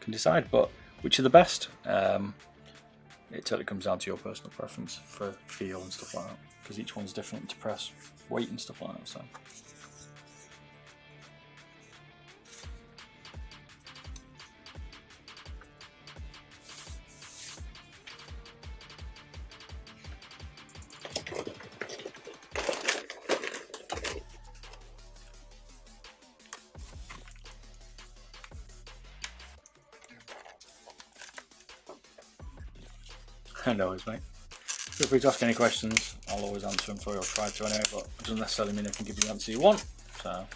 can decide. But which are the best? It totally comes down to your personal preference for feel and stuff like that. because each one's different to press weight and stuff like that. So. No worries, mate. Feel free to ask any questions. I'll always answer them for you, or try to anyway, but it doesn't necessarily mean I can give you the answer you want. So,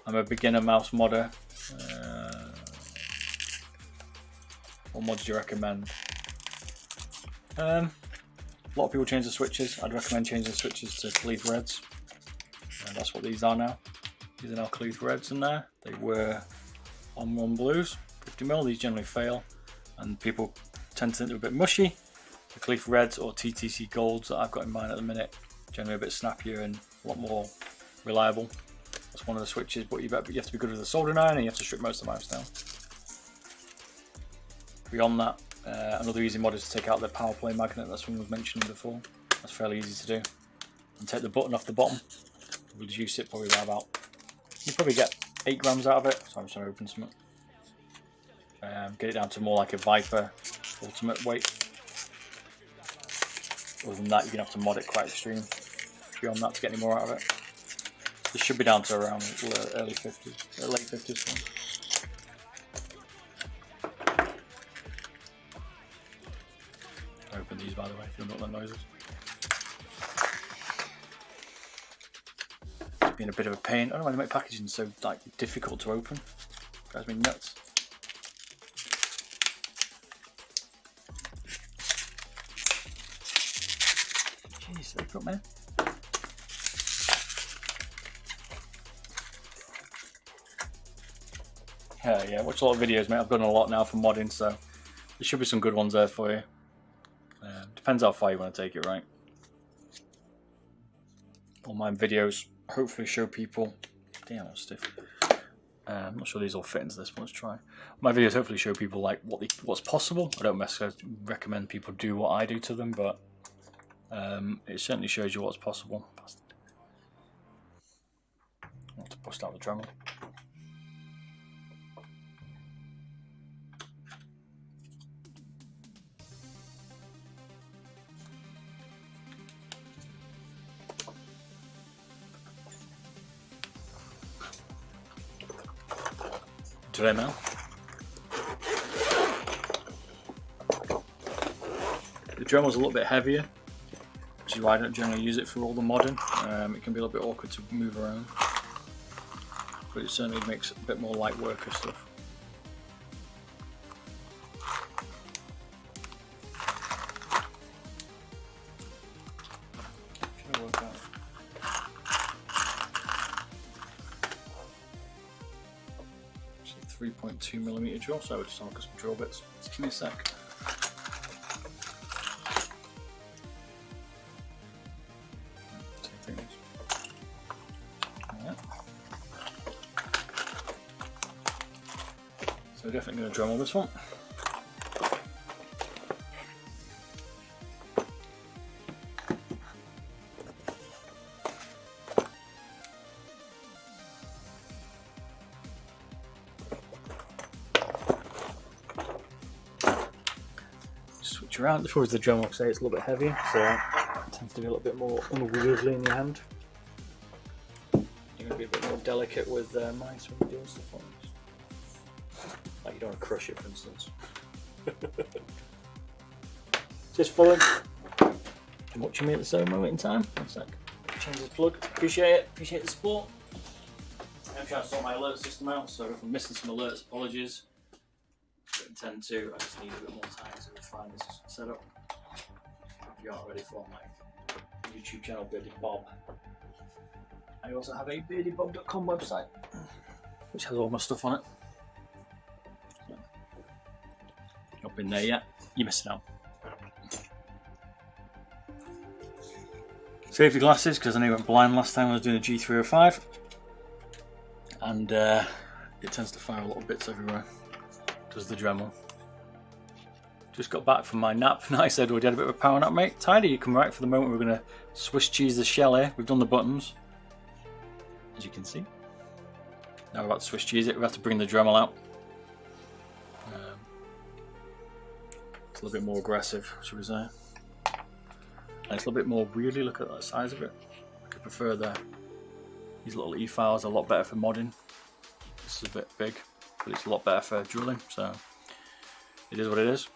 I'm a beginner mouse modder. What mods do you recommend? A lot of people change the switches. I'd recommend changing the switches to Kailh Reds. That's what these are now. These are now Kailh Reds in there. They were on blues, 50mm. These generally fail, and people tend to think they're a bit mushy. The Kailh Reds or TTC Golds that I've got in mind at the minute, generally a bit snappier and a lot more reliable. That's one of the switches, but you have to be good with the soldering iron and you have to strip most of the mouse down. Beyond that, another easy mod is to take out the power play magnet. That's one we mentioned before. That's fairly easy to do. And take the button off the bottom. Reduce it probably by about, you probably get 8 grams out of it. So I'm just going to open some. Get it down to more like a Viper ultimate weight. Other than that, you're going to have to mod it quite extreme beyond that to get any more out of it. This should be down to around early 50s, late 50s. So. Open these, by the way, if you don't know what that noise is. It's been a bit of a pain. I don't know why they make packaging so like difficult to open. It drives me nuts. Jeez, they put man. Yeah, watch a lot of videos, mate. I've done a lot now for modding, so there should be some good ones there for you. Depends how far you want to take it, right? All my videos hopefully show people. Damn, that's stiff. I'm not sure these all fit into this, but let's try. My videos hopefully show people like what's possible. I don't necessarily recommend people do what I do to them, but it certainly shows you what's possible. I have to bust out the Dremel. Today now. The Dremel's a little bit heavier, which is why I don't generally use it for all the modding. It can be a little bit awkward to move around, but it certainly makes a bit more light worker stuff. Should I work out? 3.2mm drill, so I would just look at some drill bits. Give me a sec. Right. So we're definitely going to Dremel this one. Switch around. Before the Dremel, say it's a little bit heavier, so it tends to be a little bit more unwieldy in your hand. You're going to be a bit more delicate with mice when you're doing stuff like this. Like you don't want to crush it, for instance. Just following. Watching me at the same moment in time. One sec. Change the plug. Appreciate it. Appreciate the support. I'm trying to sort my alert system out, so if I'm missing some alerts, apologies. I intend to. I just need a bit more time to refine this setup. If you aren't ready for my YouTube channel, Beardedbob. I also have a beardedbob.com website, which has all my stuff on it. So, not been there yet, you're missing out. Safety glasses, because I know I went blind last time I was doing a G305, and it tends to fire a lot of bits everywhere. Does the Dremel. Just got back from my nap. I said, well, you had a bit of a power nap, mate. Tidy, you come right for the moment we're going to Swiss cheese the shell here. We've done the buttons, as you can see. Now we're about to Swiss cheese it. We have to bring the Dremel out. It's a little bit more aggressive, should we say. And it's a little bit more wheelie. Look at the size of it. I could prefer these little E-files are a lot better for modding. This is a bit big, but it's a lot better for drilling, so it is what it is.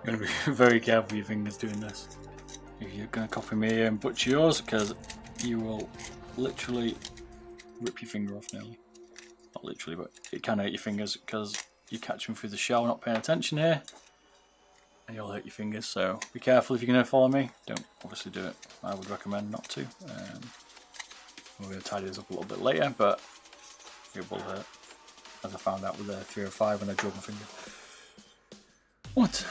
You're going to be very careful with your fingers doing this. If you're going to copy me here and butcher yours, because you will literally rip your finger off nearly. Not literally, but it can hurt your fingers because you catch them through the shell, not paying attention here, and you'll hurt your fingers. So be careful if you're going to follow me. Don't obviously do it. I would recommend not to. We're going to tidy this up a little bit later, but it will hurt, as I found out with the 305 when I drove my finger. What?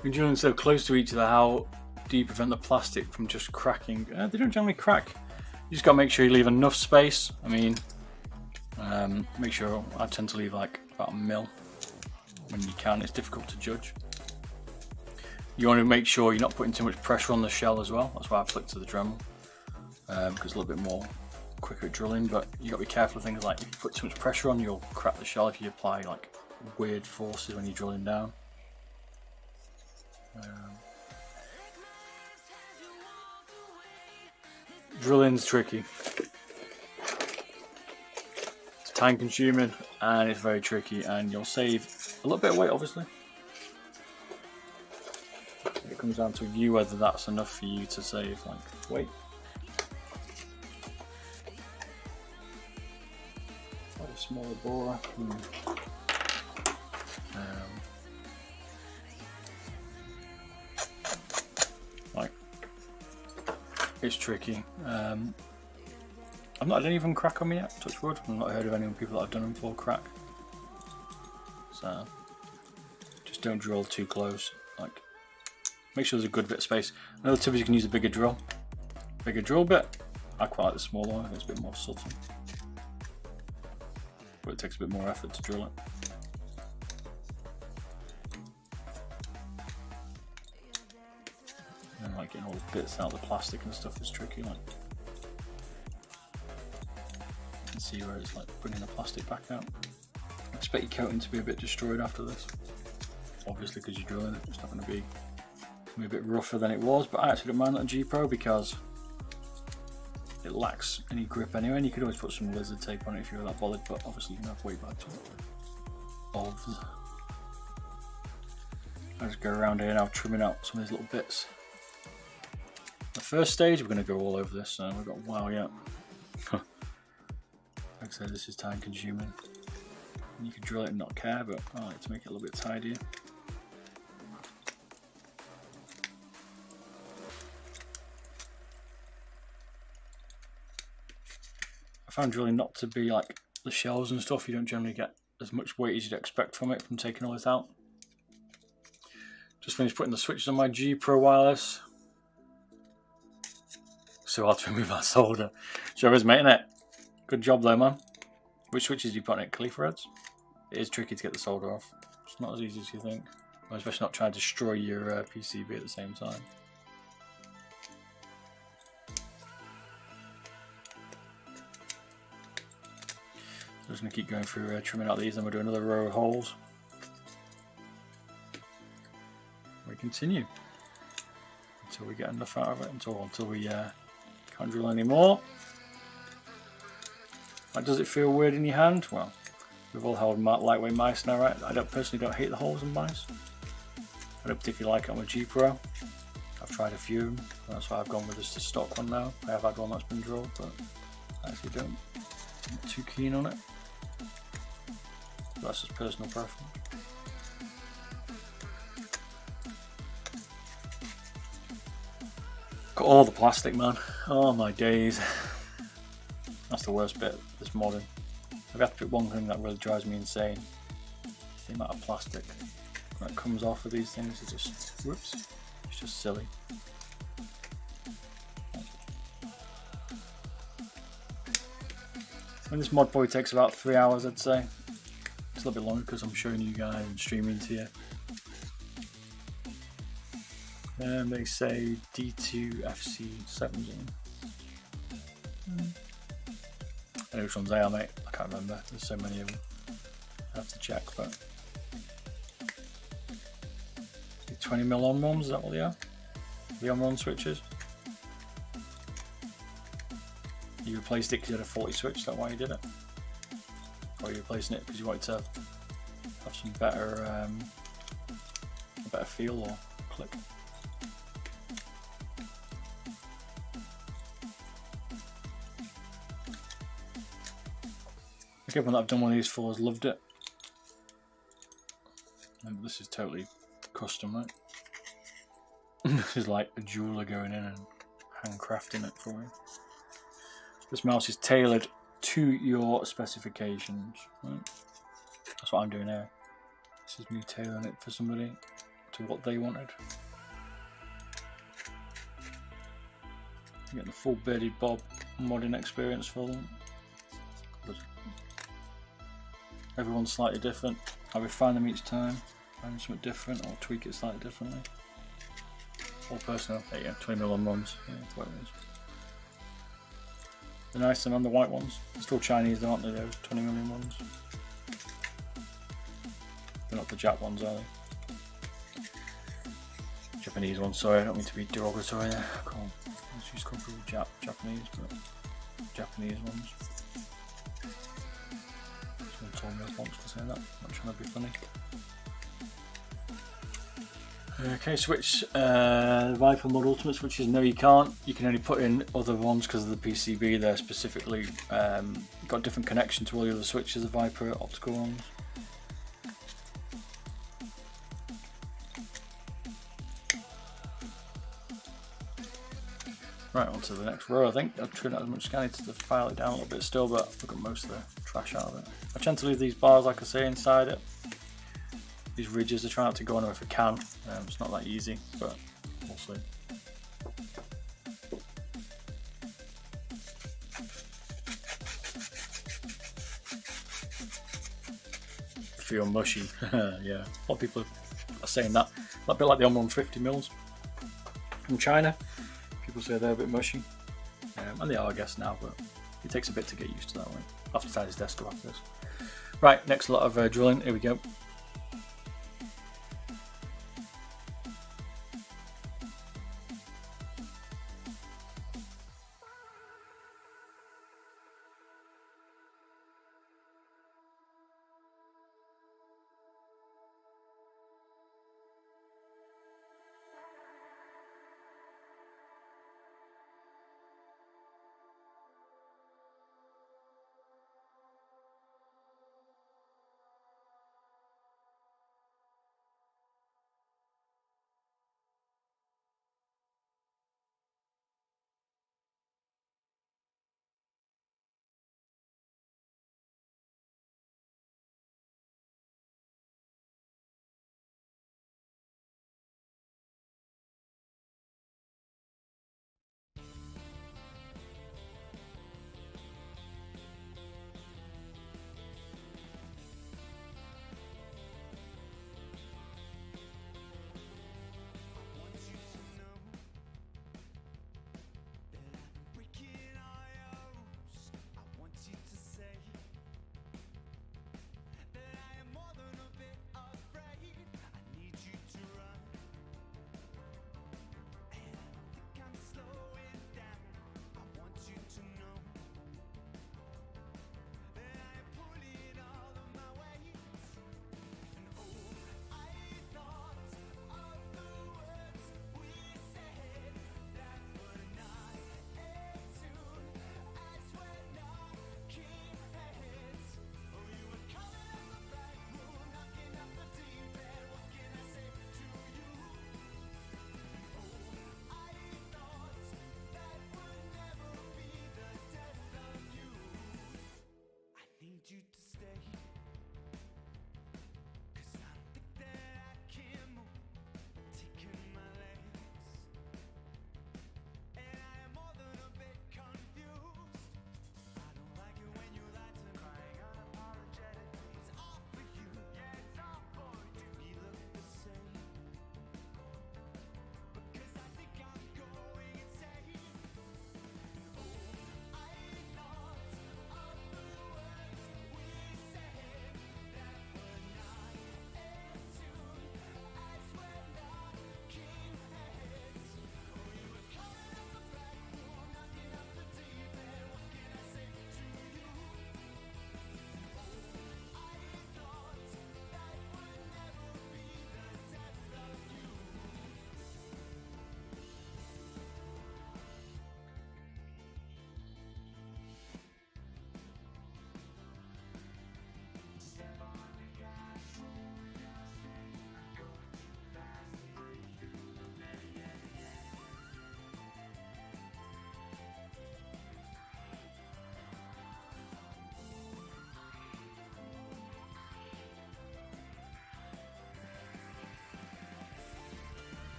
When drilling so close to each other, how do you prevent the plastic from just cracking? They don't generally crack. You just got to make sure you leave enough space. I mean, make sure, I tend to leave like about 1 mil when you can. It's difficult to judge. You want to make sure you're not putting too much pressure on the shell as well. That's why I flicked to the Dremel, because it's a little bit more quicker at drilling. But you got to be careful of things like if you put too much pressure on, you'll crack the shell if you apply like weird forces when you're drilling down. Drilling's tricky. It's time consuming and it's very tricky, and you'll save a little bit of weight obviously. It comes down to you whether that's enough for you to save like weight. Like a smaller borer. Like, it's tricky. I've not had any of them crack on me yet, touch wood. I've not heard of any people that have done them for crack. So, just don't drill too close. Like, make sure there's a good bit of space. Another tip is you can use a bigger drill. Bigger drill bit. I quite like the smaller one, I think it's a bit more subtle. But it takes a bit more effort to drill it. And like getting all the bits out of the plastic and stuff is tricky. Like, you can see where it's like bringing the plastic back out. I expect your coating to be a bit destroyed after this. Obviously, because you're drilling it, it's not going to be a bit rougher than it was. But I actually don't mind that G Pro because it lacks any grip anyway. And you could always put some lizard tape on it if you're that bothered. But obviously, you can have way back to it. I just go around here now, trimming out some of these little bits. The first stage, we're going to go all over this, so we've got a while yet. Like I said, this is time consuming. You could drill it and not care, but I like to make it a little bit tidier. I found drilling not to be like the shells and stuff. You don't generally get as much weight as you'd expect from it from taking all this out. Just finished putting the switches on my G Pro Wireless. So hard to remove that solder. Sure is, mate, innit? Good job though, man. Which switches do you put on it? Kailh Reds? It is tricky to get the solder off. It's not as easy as you think. Especially not trying to destroy your PCB at the same time. So I'm just going to keep going through trimming out these, and we'll do another row of holes. We continue until we get enough out of it, until we can't drill anymore. Like, does it feel weird in your hand? Well, we've all held lightweight mice now, right? I personally don't hate the holes in mice. I don't particularly like it on my G Pro. I've tried a few, and that's why I've gone with just the stock one now. I have had one that's been drilled, but I actually I'm not too keen on it. But that's just personal preference. Got all the plastic, man. Oh my days. That's the worst bit, this modding. If I have to pick one thing that really drives me insane, it's the amount of plastic that comes off of these things. It's just, whoops, it's just silly. And this mod probably takes about 3 hours, I'd say. It's a little bit longer because I'm showing you guys and streaming to you. And they say D2FC17. I know which ones they are, mate. I can't remember. There's so many of them. I have to check, but 20mm on ones, is that what they are? The on-run switches. You replaced it because you had a 40 switch, is that why you did it? Or are you replacing it because you wanted to have some better, a better feel or click? I think everyone that I've done one of these for has loved it. And this is totally custom, right? This is like a jeweler going in and handcrafting it for you. This mouse is tailored to your specifications, right? That's what I'm doing here. This is me tailoring it for somebody to what they wanted. Getting the full Beardedbob modding experience for them. Everyone's slightly different. I refine them each time, find something different or tweak it slightly differently. All personal. There you go, 20mm on ones. Yeah, what it is. The nice and on the white ones. They're still Chinese, aren't they? Those 20mm ones. They're not the Jap ones, are they? Japanese ones. Sorry, I don't mean to be derogatory there. Let's use called Japanese, but Japanese ones. Someone told me once for saying that. I'm not trying to be funny. Okay, switch Viper Mod Ultimate switches. No, you can't. You can only put in other ones because of the PCB. They're specifically got different connection to all the other switches. The Viper optical ones. Right, on to the next row. I think I've tried out as much scanning to file it down a little bit still, but I've got most of the trash out of it. I tend to leave these bars, like I say, inside it. These ridges, I try not to go on them if I can. It's not that easy, but we'll see. I feel mushy. Yeah, a lot of people are saying that. A bit like the M150mm from China. People say they're a bit mushy, and they are, I guess, now, but it takes a bit to get used to that one. I'll have to tie his desk up after this. Right, next lot of drilling. Here we go.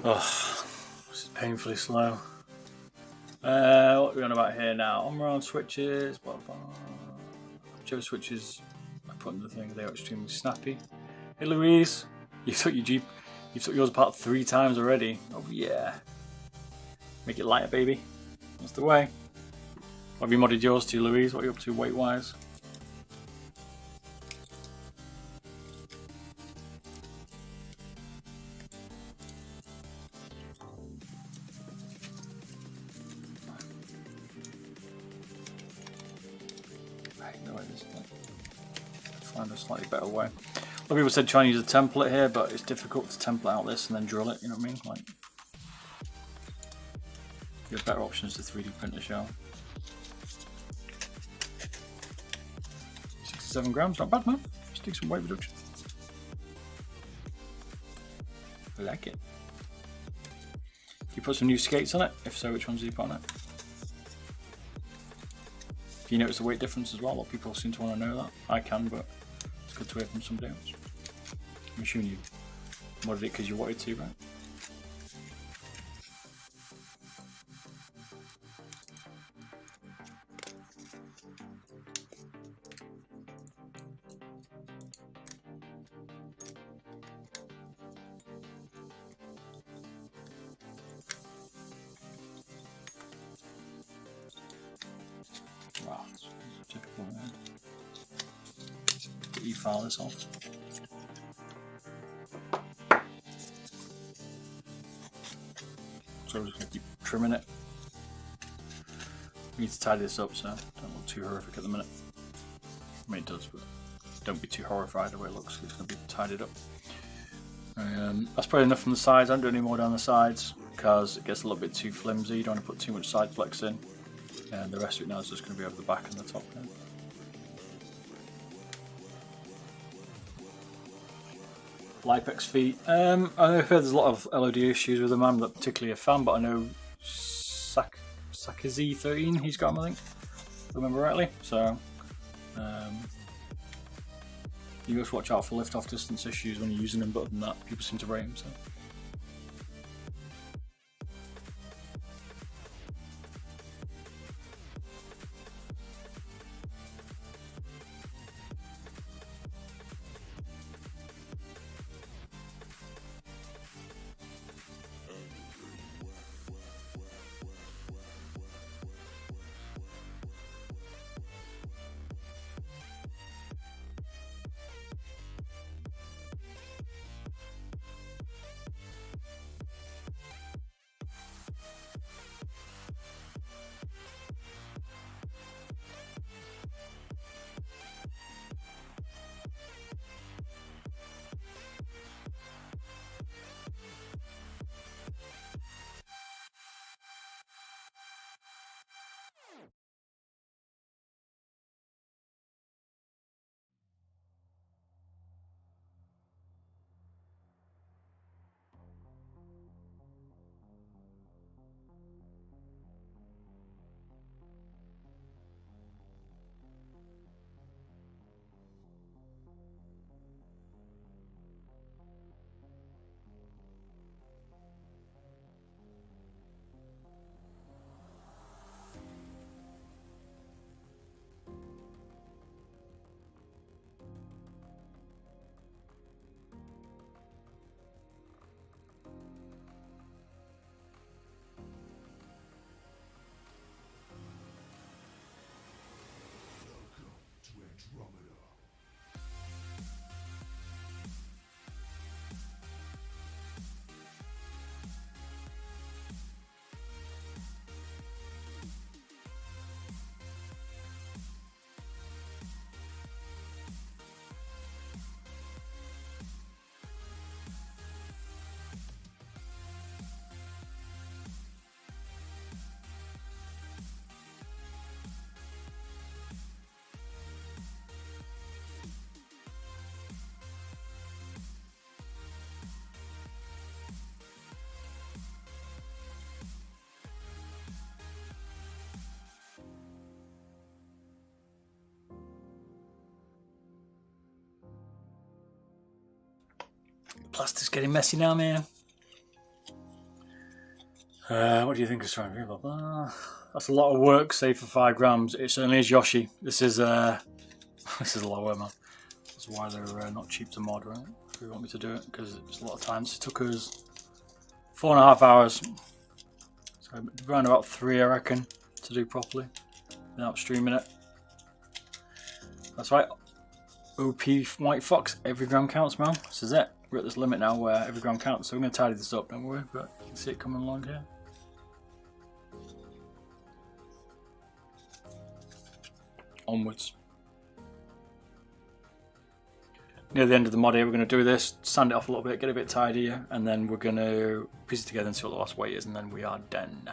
Oh, this is painfully slow. What are we on about here now? On switches, blah blah. Whichever switches I put in the thing, they are extremely snappy. Hey Louise, you took yours apart 3 times already. Oh yeah. Make it lighter, baby. That's the way. What have you modded yours to, Louise? What are you up to weight wise? Find a slightly better way. A lot of people said try and use a template here, but it's difficult to template out this and then drill it, you know what I mean? Like, you have better options to 3D print a shell. 67 grams, not bad, man. Just do some weight reduction. I like it. You put some new skates on it? If so, which ones do you put on it? Do you notice the weight difference as well? A lot of people seem to want to know that. I can, but it's good to hear from somebody else. I'm assuming you modded it because you wanted to, right? Wow, it's typical, man. E-file this off. So I'm just going to keep trimming it. We need to tidy this up so it don't look too horrific at the minute. I mean it does, but don't be too horrified the way it looks. It's going to be tidied up. That's probably enough from the sides. I don't do any more down the sides because it gets a little bit too flimsy. You don't want to put too much side flex in. And the rest of it now is just going to be over the back and the top here. Lipex feet. I've heard there's a lot of LOD issues with them. I'm not particularly a fan, but I know Sakazi13 he's got them, I think, if I remember rightly. So you just watch out for lift off distance issues when you're using them, but other than that, people seem to rate them. So. Plastic's getting messy now, man. What do you think of trying to do? That's a lot of work, say for 5 grams. It certainly is Yoshi. This is this is a lot of work, man. That's why they're not cheap to mod, right? If you want me to do it, because it's a lot of time. It took us 4.5 hours. So around about 3, I reckon, to do properly without streaming it. That's right. OP White Fox, every gram counts, man. This is it. We're at this limit now where every gram counts. So we're going to tidy this up, don't worry. But you can see it coming along here. Onwards. Near the end of the mod here, we're going to do this, sand it off a little bit, get it a bit tidier, and then we're going to piece it together and see what the last weight is, and then we are done.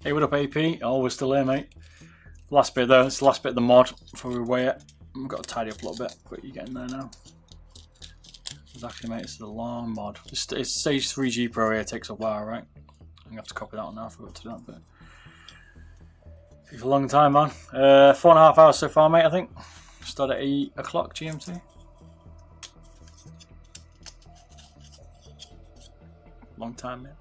Hey, what up, AP? Oh, we're still here, mate. Last bit though, it's the last bit of the mod before we weigh it. We've got to tidy up a little bit, but you're getting there now. Exactly, mate, it's a long mod. It's Stage 3 G Pro here, it takes a while, right? I'm gonna have to copy that one now, I forgot to do that, but takes a long time, man. 4.5 hours so far, mate, I think. Start at 8 o'clock GMT. Long time, man.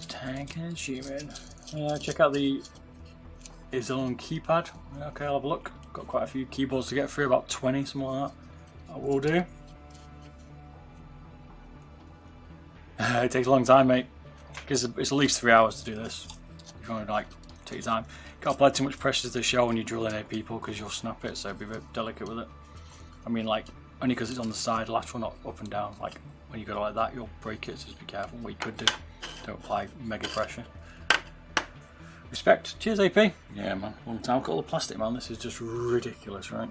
Tank and human. Check out his own keypad. Okay, I'll have a look. Got quite a few keyboards to get through, about 20, something like that. That will do. It takes a long time, mate. It's at least 3 hours to do this. If you want to take your time. Can't apply too much pressure to the shell when you're drilling at people because you'll snap it. So be a bit delicate with it. I mean, only because it's on the side, lateral, not up and down. Like when you go like that, you'll break it. So just be careful what you could do. Don't apply mega pressure. Respect. Cheers, AP. Yeah, man. Long time. Got all the plastic, man. This is just ridiculous, right?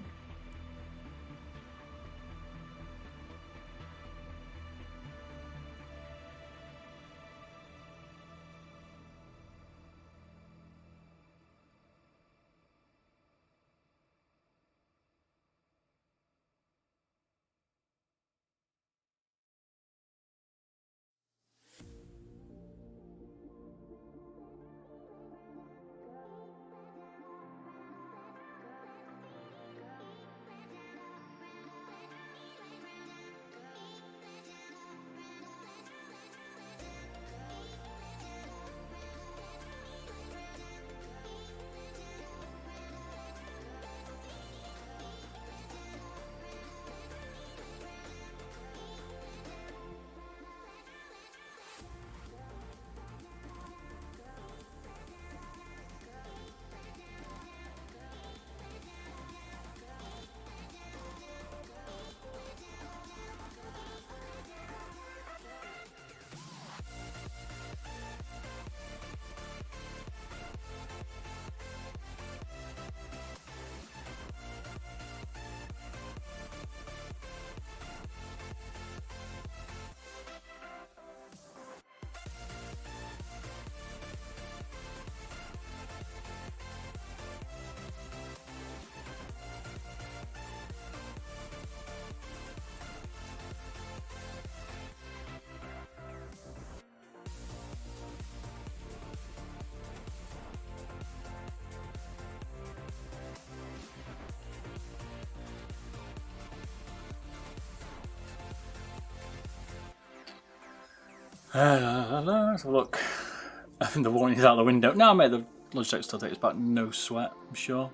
Let's have a look. I think the warranty's out the window. No, mate, the Logitech still takes back, no sweat, I'm sure.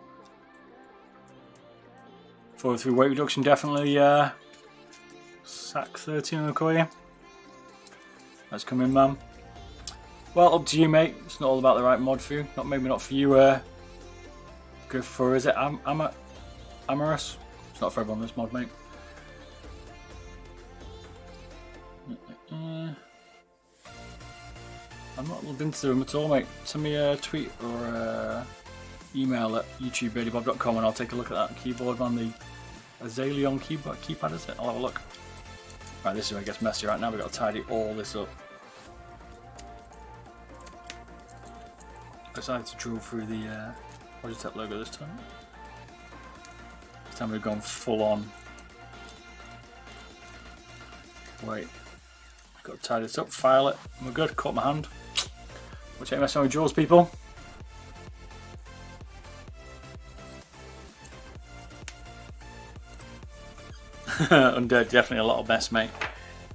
403 weight reduction, definitely. Sack 13 on the coil. That's coming, man. Well, up to you, mate. It's not all about the right mod for you. Maybe not for you. Go for, is it Amorous? It's not for everyone, this mod, mate. I'm not logged into them at all, mate. Send me a tweet or email at youtube.beardedbob.com and I'll take a look at that keyboard, man. The Azaleon keypad, is it? I'll have a look. Right, this is where it gets messy right now. We've got to tidy all this up. I decided to drill through the Logitech logo this time. This time we've gone full on. Wait. Got to tie this up, file it, and we're good. Caught my hand. Watch out, messing with jaws, people. Undead, definitely a lot of mess, mate.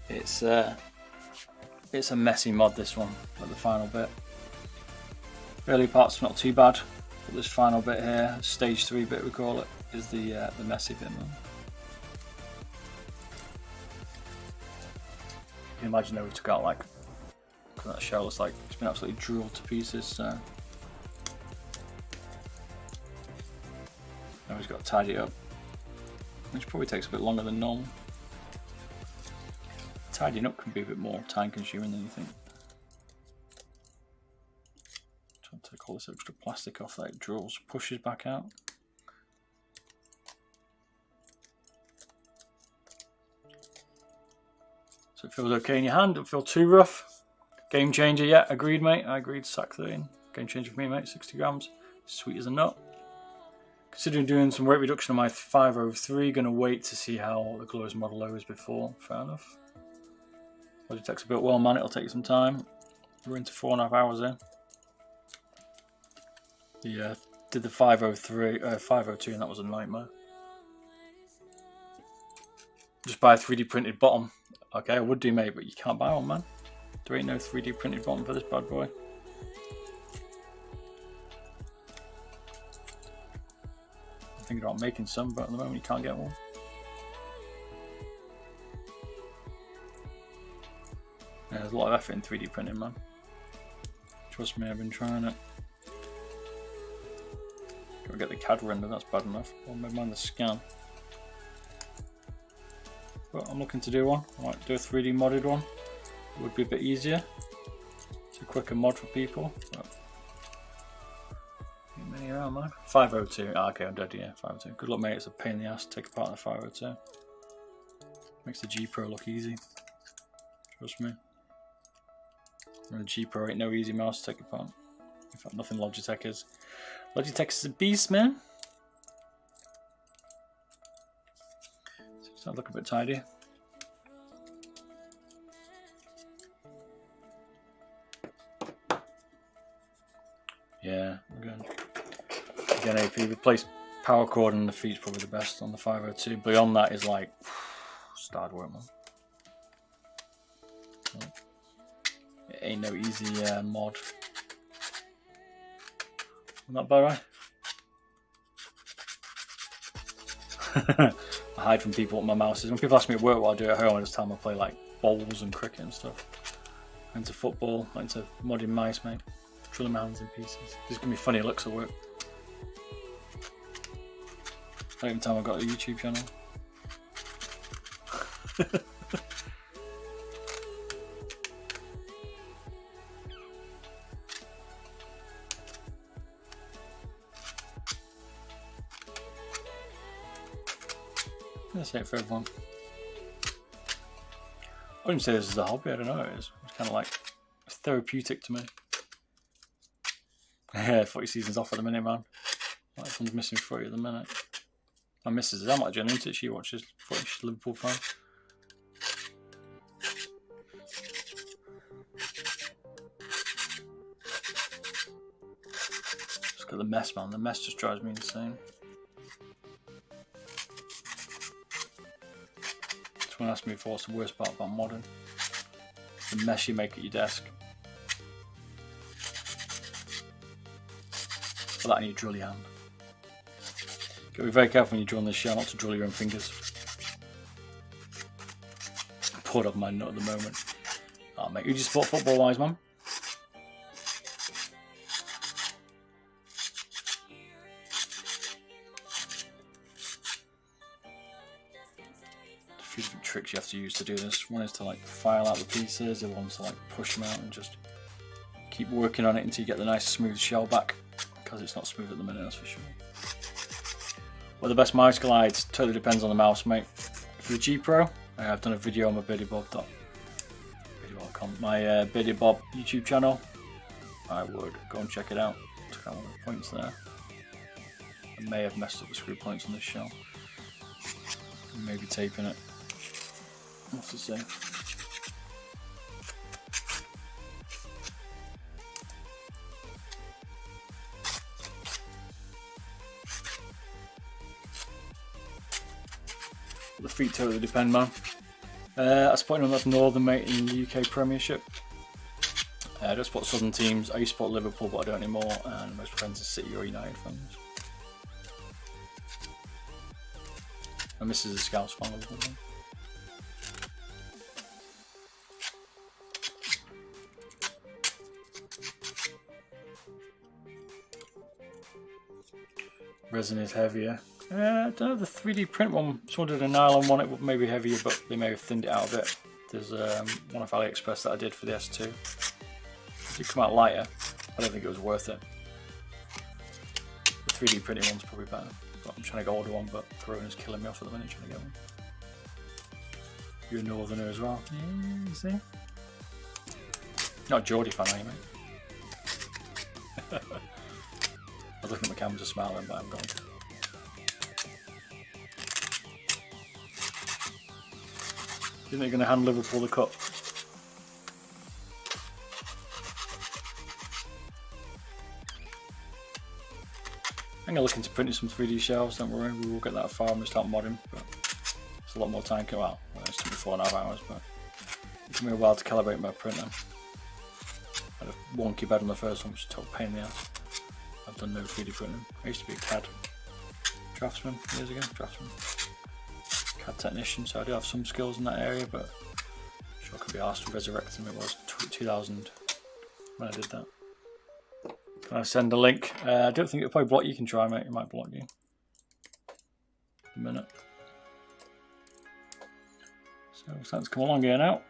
It's a messy mod, this one, at the final bit. Early part's not too bad, but this final bit here, stage 3 bit we call it, is the messy bit, man. You can imagine though we took out like, that shell looks like it's been absolutely drilled to pieces, so now we've got to tidy it up, which probably takes a bit longer than normal. Tidying up can be a bit more time consuming than you think. Trying to take all this extra plastic off that it drills, pushes back out. So it feels okay in your hand, don't feel too rough. Game changer, yeah, agreed, mate. I agreed, sack 13. Game changer for me, mate, 60 grams. Sweet as a nut. Considering doing some weight reduction on my 503, gonna wait to see how the glorious Model O is before. Fair enough. Logitech's a bit well, man, it'll take some time. We're into 4.5 hours here. Yeah, did the 502 and that was a nightmare. Just buy a 3D printed bottom. Okay, I would do, mate, but you can't buy one, man. There ain't no 3D printed bottom for this bad boy. I'm thinking about making some, but at the moment you can't get one. Yeah, there's a lot of effort in 3D printing, man. Trust me, I've been trying it. Gotta get the CAD render, that's bad enough. Well, never mind the scan. But I'm looking to do one. I might do a 3D modded one. It would be a bit easier. It's a quicker mod for people. But ain't many around, man. 502. Ah, okay, I'm dead. Yeah, 502. Good luck, mate. It's a pain in the ass to take apart the 502. Makes the G Pro look easy. Trust me. And the G Pro ain't no easy mouse to take apart. In fact, nothing Logitech is. Logitech is a beast, man. So look a bit tidy. Yeah, again AP, replace power cord and the feet's probably the best on the 502. Beyond that is like starred work, man. It ain't no easy mod. Not bad, right? I hide from people what my mouse is. When people ask me at work what I do at home, I just tell them I play like bowls and cricket and stuff. I'm into football, I'm into modding mice, mate. Drilling my hands in pieces. Just give me funny looks at work. Not even time I've got a YouTube channel. That's it for everyone. I wouldn't say this is a hobby, I don't know what it is. It's kind of like it's therapeutic to me. Yeah, footy season's off at the minute, man. Like everyone's missing footy at the minute. My missus is how much into it. She watches footy, she's a Liverpool fan. Just got the mess, man. The mess just drives me insane. Someone asked me before what's the worst part about modding. the mess you make at your desk. For that, I need to drill your hand. Got to be very careful when you're drilling this shell not to drill your own fingers. I'm poured off my nut at the moment. Oh, mate, who do you support football-wise, man? A few different tricks you have to use to do this. One is to like file out the pieces, the other one's to like push them out and just keep working on it until you get the nice smooth shell back, because it's not smooth at the minute, that's for sure. Well, the best mouse glides totally depends on the mouse, mate. For the G Pro, I've done a video on my Beardedbob.com, my Beardedbob YouTube channel. I would go and check it out. Took out one of the points there. I may have messed up the screw points on this shell. Maybe taping it. I'll have to say. The feet totally depend, man. I support them that's Northern, mate, in the UK Premiership. I don't support Southern teams. I used to support Liverpool, but I don't anymore. And most friends are City or United fans. My missus is a Scouts fan. Resin is heavier. I don't know, the 3D print one, someone did a nylon one, it would maybe heavier, but they may have thinned it out a bit. There's one off AliExpress that I did for the S2. It did come out lighter. I don't think it was worth it. The 3D printing one's probably better. But I'm trying to get order one, but Corona's killing me off at the minute trying to get one. You're a Northerner as well. Yeah, you see? Not a Geordie fan, are you, mate? I was looking at my camera just smiling, but I'm gone. You think they're going to hand Liverpool the cup? I'm going to look into printing some 3D shells, don't worry, we will get that far and we'll start modding, but it's a lot more time. Well, it's took me 4.5 hours, but it took me a while to calibrate my printer. I had a wonky bed on the first one, which is a total pain in the ass. I've done no 3D printing. I used to be a CAD draftsman years ago, CAD technician, so I do have some skills in that area, but I'm sure I could be asked to resurrect them. It was 2000 when I did that. Can I send a link? I don't think it'll probably block you. You can try, mate. It might block you. A minute. So let's come along here now.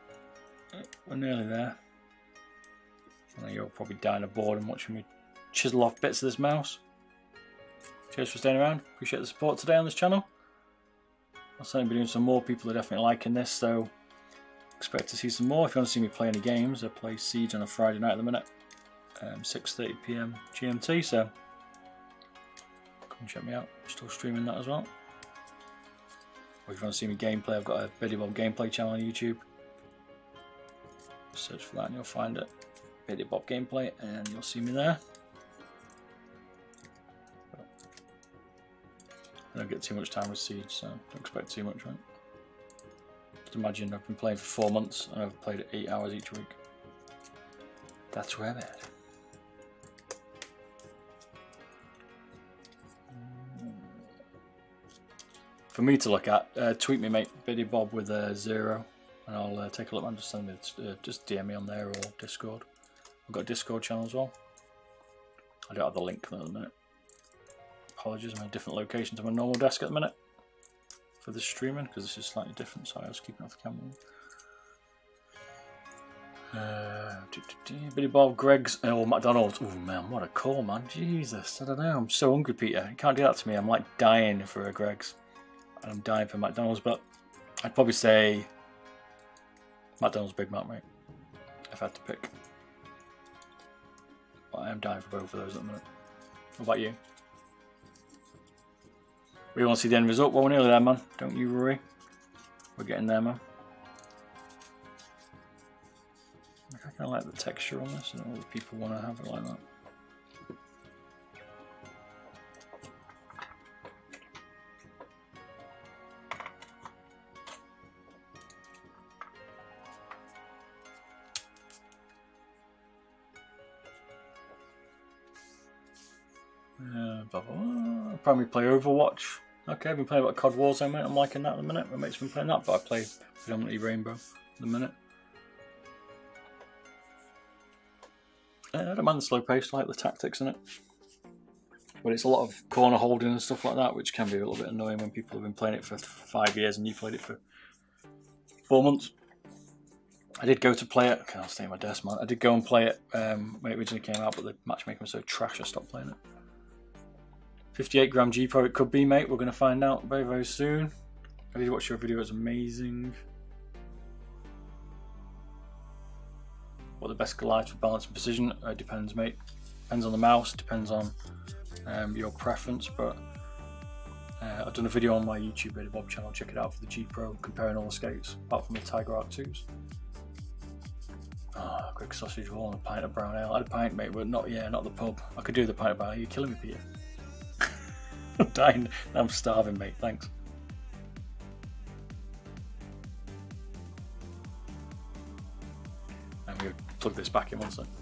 We're nearly there. I know you're probably dying of boredom watching me chisel off bits of this mouse. Cheers for staying around. Appreciate the support today on this channel. I'll certainly be doing some more. People are definitely liking this, so expect to see some more. If you want to see me play any games, I play Siege on a Friday night at the minute, 6:30 PM GMT, so come and check me out. I'm still streaming that as well. Or if you want to see me gameplay, I've got a Beardedbob gameplay channel on YouTube. Search for that and you'll find it. Beardedbob gameplay, and you'll see me there. I don't get too much time with Siege, so don't expect too much, right? Just imagine I've been playing for 4 months and I've played 8 hours each week. That's where I'm at. For me to look at, tweet me, mate, Beardedbob with a 0, and I'll take a look and just send me, just DM me on there or Discord. I've got a Discord channel as well. I don't have the link at the minute. Apologies, I'm in a different location to my normal desk at the minute for this streaming because this is slightly different, so I was keeping off the camera. Beardedbob, Greg's, or McDonald's. Oh man, what a call, man. Jesus, I don't know. I'm so hungry, Peter. You can't do that to me. I'm like dying for a Greg's. And I'm dying for McDonald's, but I'd probably say McDonald's Big Mac, mate, if I had to pick. But I am dying for both of those at the minute. What about you? We want to see the end result. Well, we're nearly there, man. Don't you worry. We're getting there, man. I kind of like the texture on this. I don't know what people want to have it like that. Beardedbob. Oh, probably play Overwatch. Okay, I've been playing about COD Warzone, mate. I'm liking that at the minute. My mate's been playing that, but I play predominantly Rainbow at the minute. I don't mind the slow pace, I like the tactics in it. But it's a lot of corner holding and stuff like that, which can be a little bit annoying when people have been playing it for 5 years and you played it for 4 months. I did go to play it. Okay, I'll stay at my desk, man. I did go and play it when it originally came out, but the matchmaking was so trash I stopped playing it. 58g G Pro it could be, mate. We're going to find out very, very soon. I did watch your video, it's amazing. What the best glides for balance and precision? Depends, mate. Depends on the mouse, depends on your preference, but I've done a video on my YouTube Beardedbob channel. Check it out for the G Pro, comparing all the skates, apart from the Tiger Arc 2s. Oh, quick sausage roll and a pint of brown ale. I had a pint, mate, but not the pub. I could do the pint of brown ale. You're killing me, Peter. I'm dying. I'm starving, mate. Thanks. I'm going to plug this back in one second.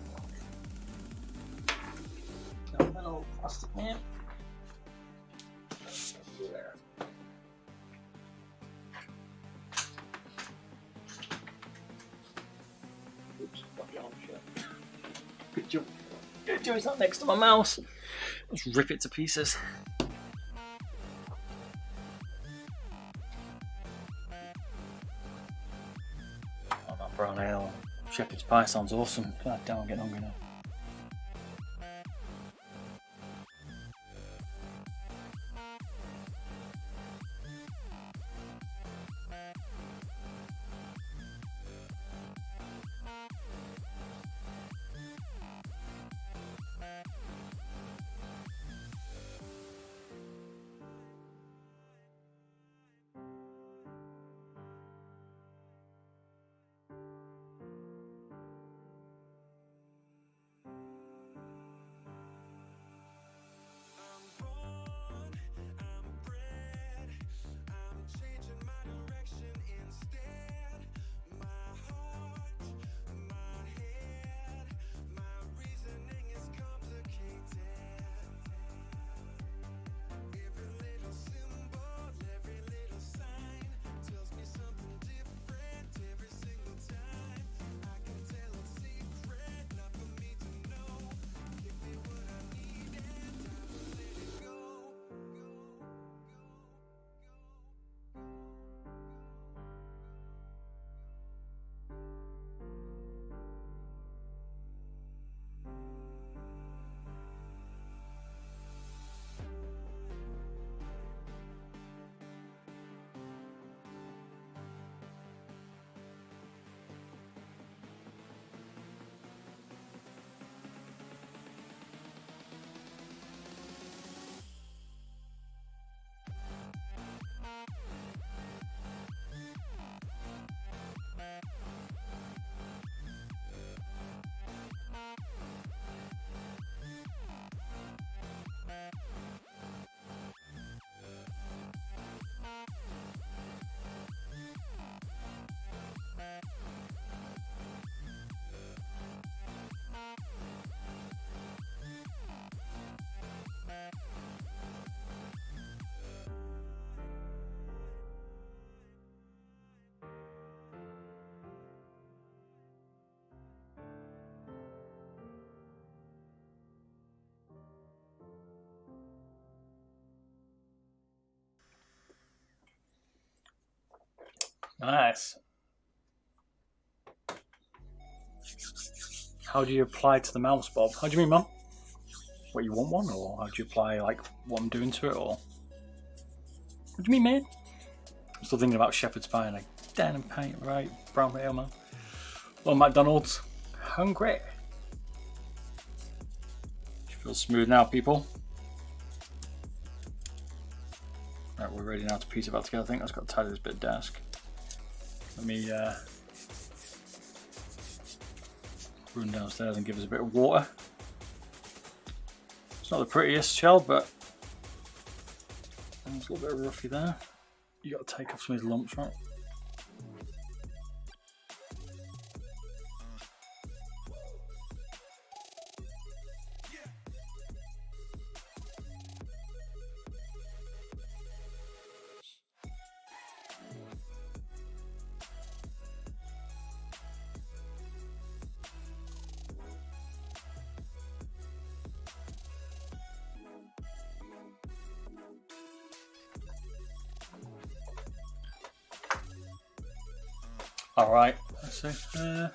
Little plastic man. There. Oops, got the arm shut. Good job. Good job, it's not next to my mouse. Let's rip it to pieces. Oh, that brown ale. Shepherd's pie sounds awesome. God damn, I'm getting hungry now. Nice. How do you apply to the mouse, Bob? How do you mean, Mum? What, you want one? Or how do you apply, like, what I'm doing to it? Or what do you mean, man? I'm still thinking about shepherd's pie and a damn pint, right? Brown ale, man. Well, McDonald's. Hungry. Feels smooth now, people. Right, we're ready now to piece it back together. I think that's got tied to this bit of desk. Let me run downstairs and give us a bit of water. It's not the prettiest shell, but there's a little bit of roughy there. You got to take off some of these lumps, right? Alright, let's see.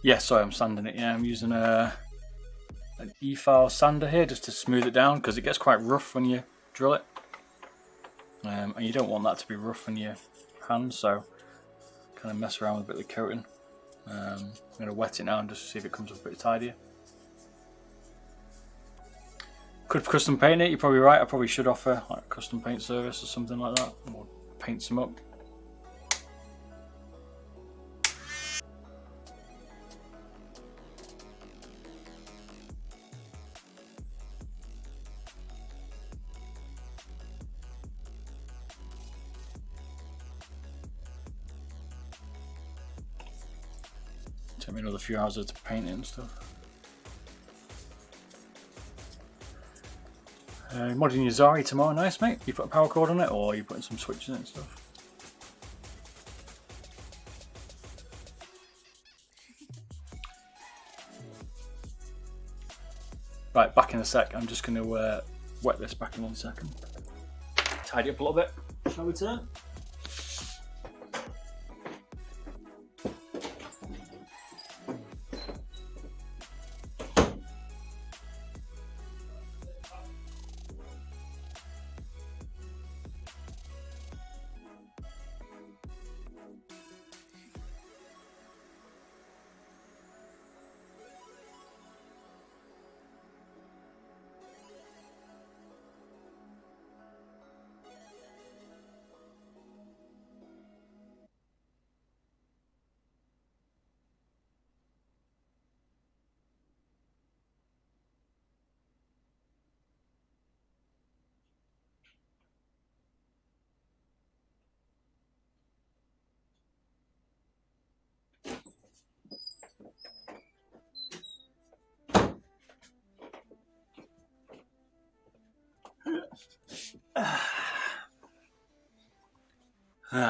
Yeah, sorry, I'm sanding it. Yeah, I'm using an E-file sander here just to smooth it down because it gets quite rough when you drill it. And you don't want that to be rough in your hands, so kind of mess around with a bit of the coating. I'm going to wet it now and just see if it comes up a bit tidier. Could custom paint it, you're probably right. I probably should offer like a custom paint service or something like that, or paint some up. Take me another few hours to paint it and stuff. Modding your Zari tomorrow, nice mate. You put a power cord on it, or you putting some switches in it and stuff? Right, back in a sec. I'm just going to wet this back in 1 second. Tidy up a little bit. Shall we turn?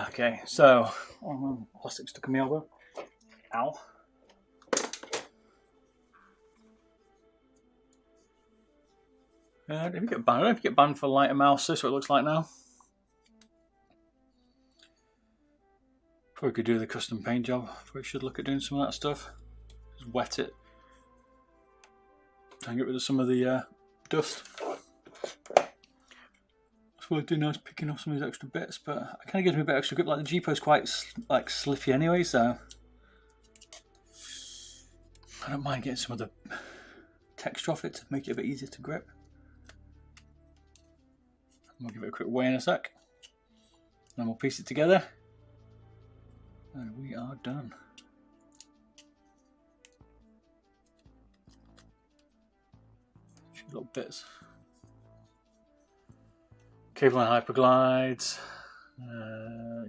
Okay, so plastic stuck in my elbow. Ow. If you get banned, I don't know if you get banned for lighter mouse. This is what it looks like now. Probably could do the custom paint job. Probably should look at doing some of that stuff. Just wet it. Try and get rid of some of the dust. That's what I do now, is picking off some of these extra bits, but it kind of gives me a bit extra grip. Like the G Pro is quite like slippy anyway, so I don't mind getting some of the texture off it to make it a bit easier to grip. We'll give it a quick weigh in a sec, and we'll piece it together, and we are done. A few little bits. Cable and hyperglides.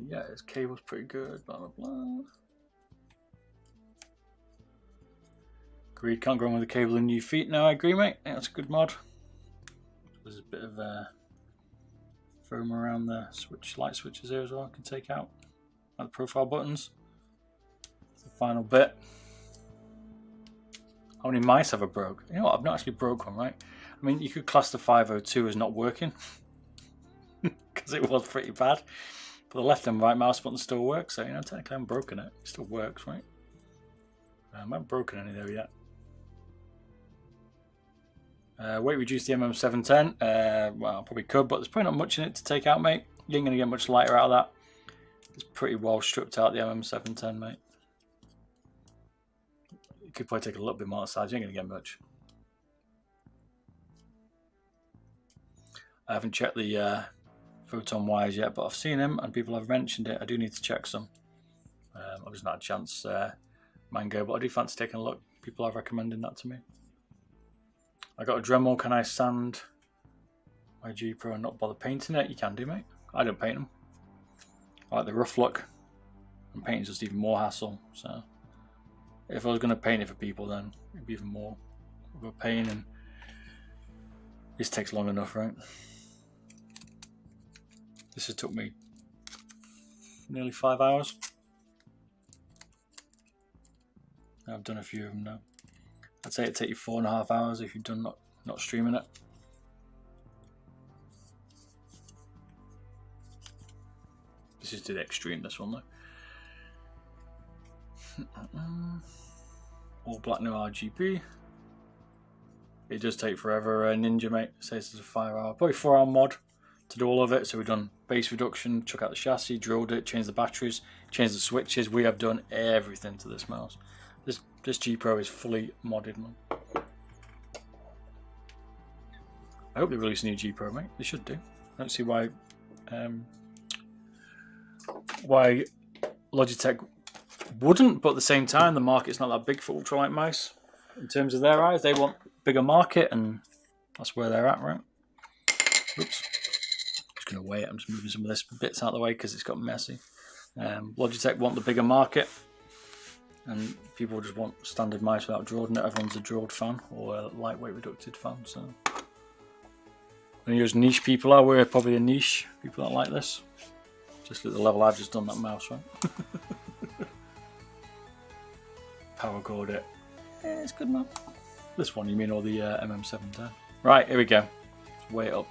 Yeah, its cable's pretty good. Blah blah blah. Agreed. Can't go wrong with the cable and new feet. No, I agree, mate. Yeah, that's a good mod. There's a bit of foam around the light switches here as well. I can take out like the profile buttons. The final bit. How many mice have I broke? You know what? I've not actually broke one, right? I mean, you could class the 502 as not working because it was pretty bad. But the left and right mouse button still works, so you know, technically I haven't broken it. It still works, right? I haven't broken any though yet. Weight reduce the MM710. Well, I probably could, but there's probably not much in it to take out, mate. You ain't going to get much lighter out of that. It's pretty well stripped out, the MM710, mate. You could probably take a little bit more size. You ain't going to get much. I haven't checked the photon wires yet, but I've seen them and people have mentioned it. I do need to check some. I've just not had a chance, Mango, but I do fancy taking a look. People are recommending that to me. I got a Dremel. Can I sand my G Pro and not bother painting it? You can do, mate. I don't paint them. I like the rough look, and painting's just even more hassle. So if I was going to paint it for people, then it'd be even more of a pain, and this takes long enough, right? This has took me nearly 5 hours. I've done a few of them now. I'd say it'd take you 4.5 hours if you've done not streaming it. This Let's just do the extreme, this one though. All black no RGB. It does take forever. Ninja mate says it's a 5 hour, probably 4 hour mod to do all of it. So we've done base reduction, chuck out the chassis, drilled it, changed the batteries, changed the switches. We have done everything to this mouse. This G Pro is fully modded, man. I hope they release a new G Pro, mate. They should do. I don't see why Logitech wouldn't, but at the same time, the market's not that big for ultralight mice. In terms of their eyes, they want bigger market, and that's where they're at, right? Oops. Just gonna wait. I'm just moving some of this bits out of the way because it's got messy. Logitech want the bigger market, and people just want standard mice without drilled. Not everyone's a drilled fan or a lightweight reducted fan, so. And you as niche people are, we're probably a niche, people that like this. Just at the level I've just done that mouse, right? Power cord it. Yeah, it's good, man. This one, you mean, or the MM710? Right, here we go. Let's weigh it up.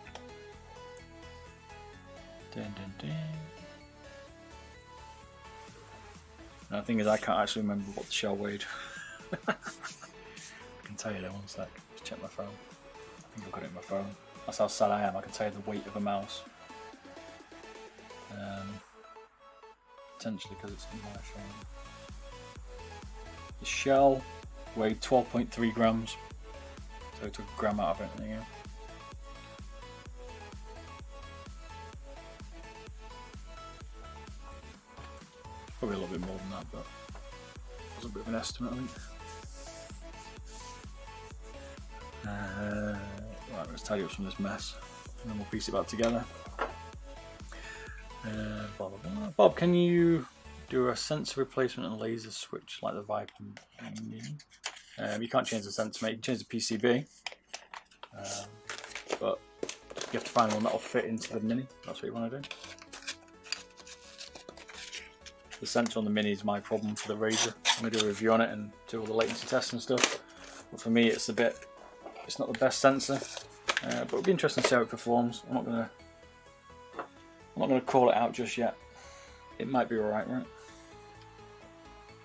Dun, dun, dun. Now, the thing is, I can't actually remember what the shell weighed. I can tell you that one sec. Just check my phone. I think I've got it in my phone. That's how sad I am. I can tell you the weight of a mouse. Potentially because it's in my phone. The shell weighed 12.3 grams. So I took a gram out of it. There you go. Probably a little bit more than that, but it was a bit of an estimate, I think. Right, let's tidy up some of this mess, and then we'll piece it back together. Blah, blah, blah. Bob, can you do a sensor replacement and laser switch like the Viper Mini? You can't change the sensor, mate. You can change the PCB, but you have to find one that will fit into the Mini. That's what you want to do. The sensor on the Mini is my problem for the Razor. I'm going to do a review on it and do all the latency tests and stuff. But for me, it's not the best sensor. But it'll be interesting to see how it performs. I'm not gonna call it out just yet. It might be alright, right?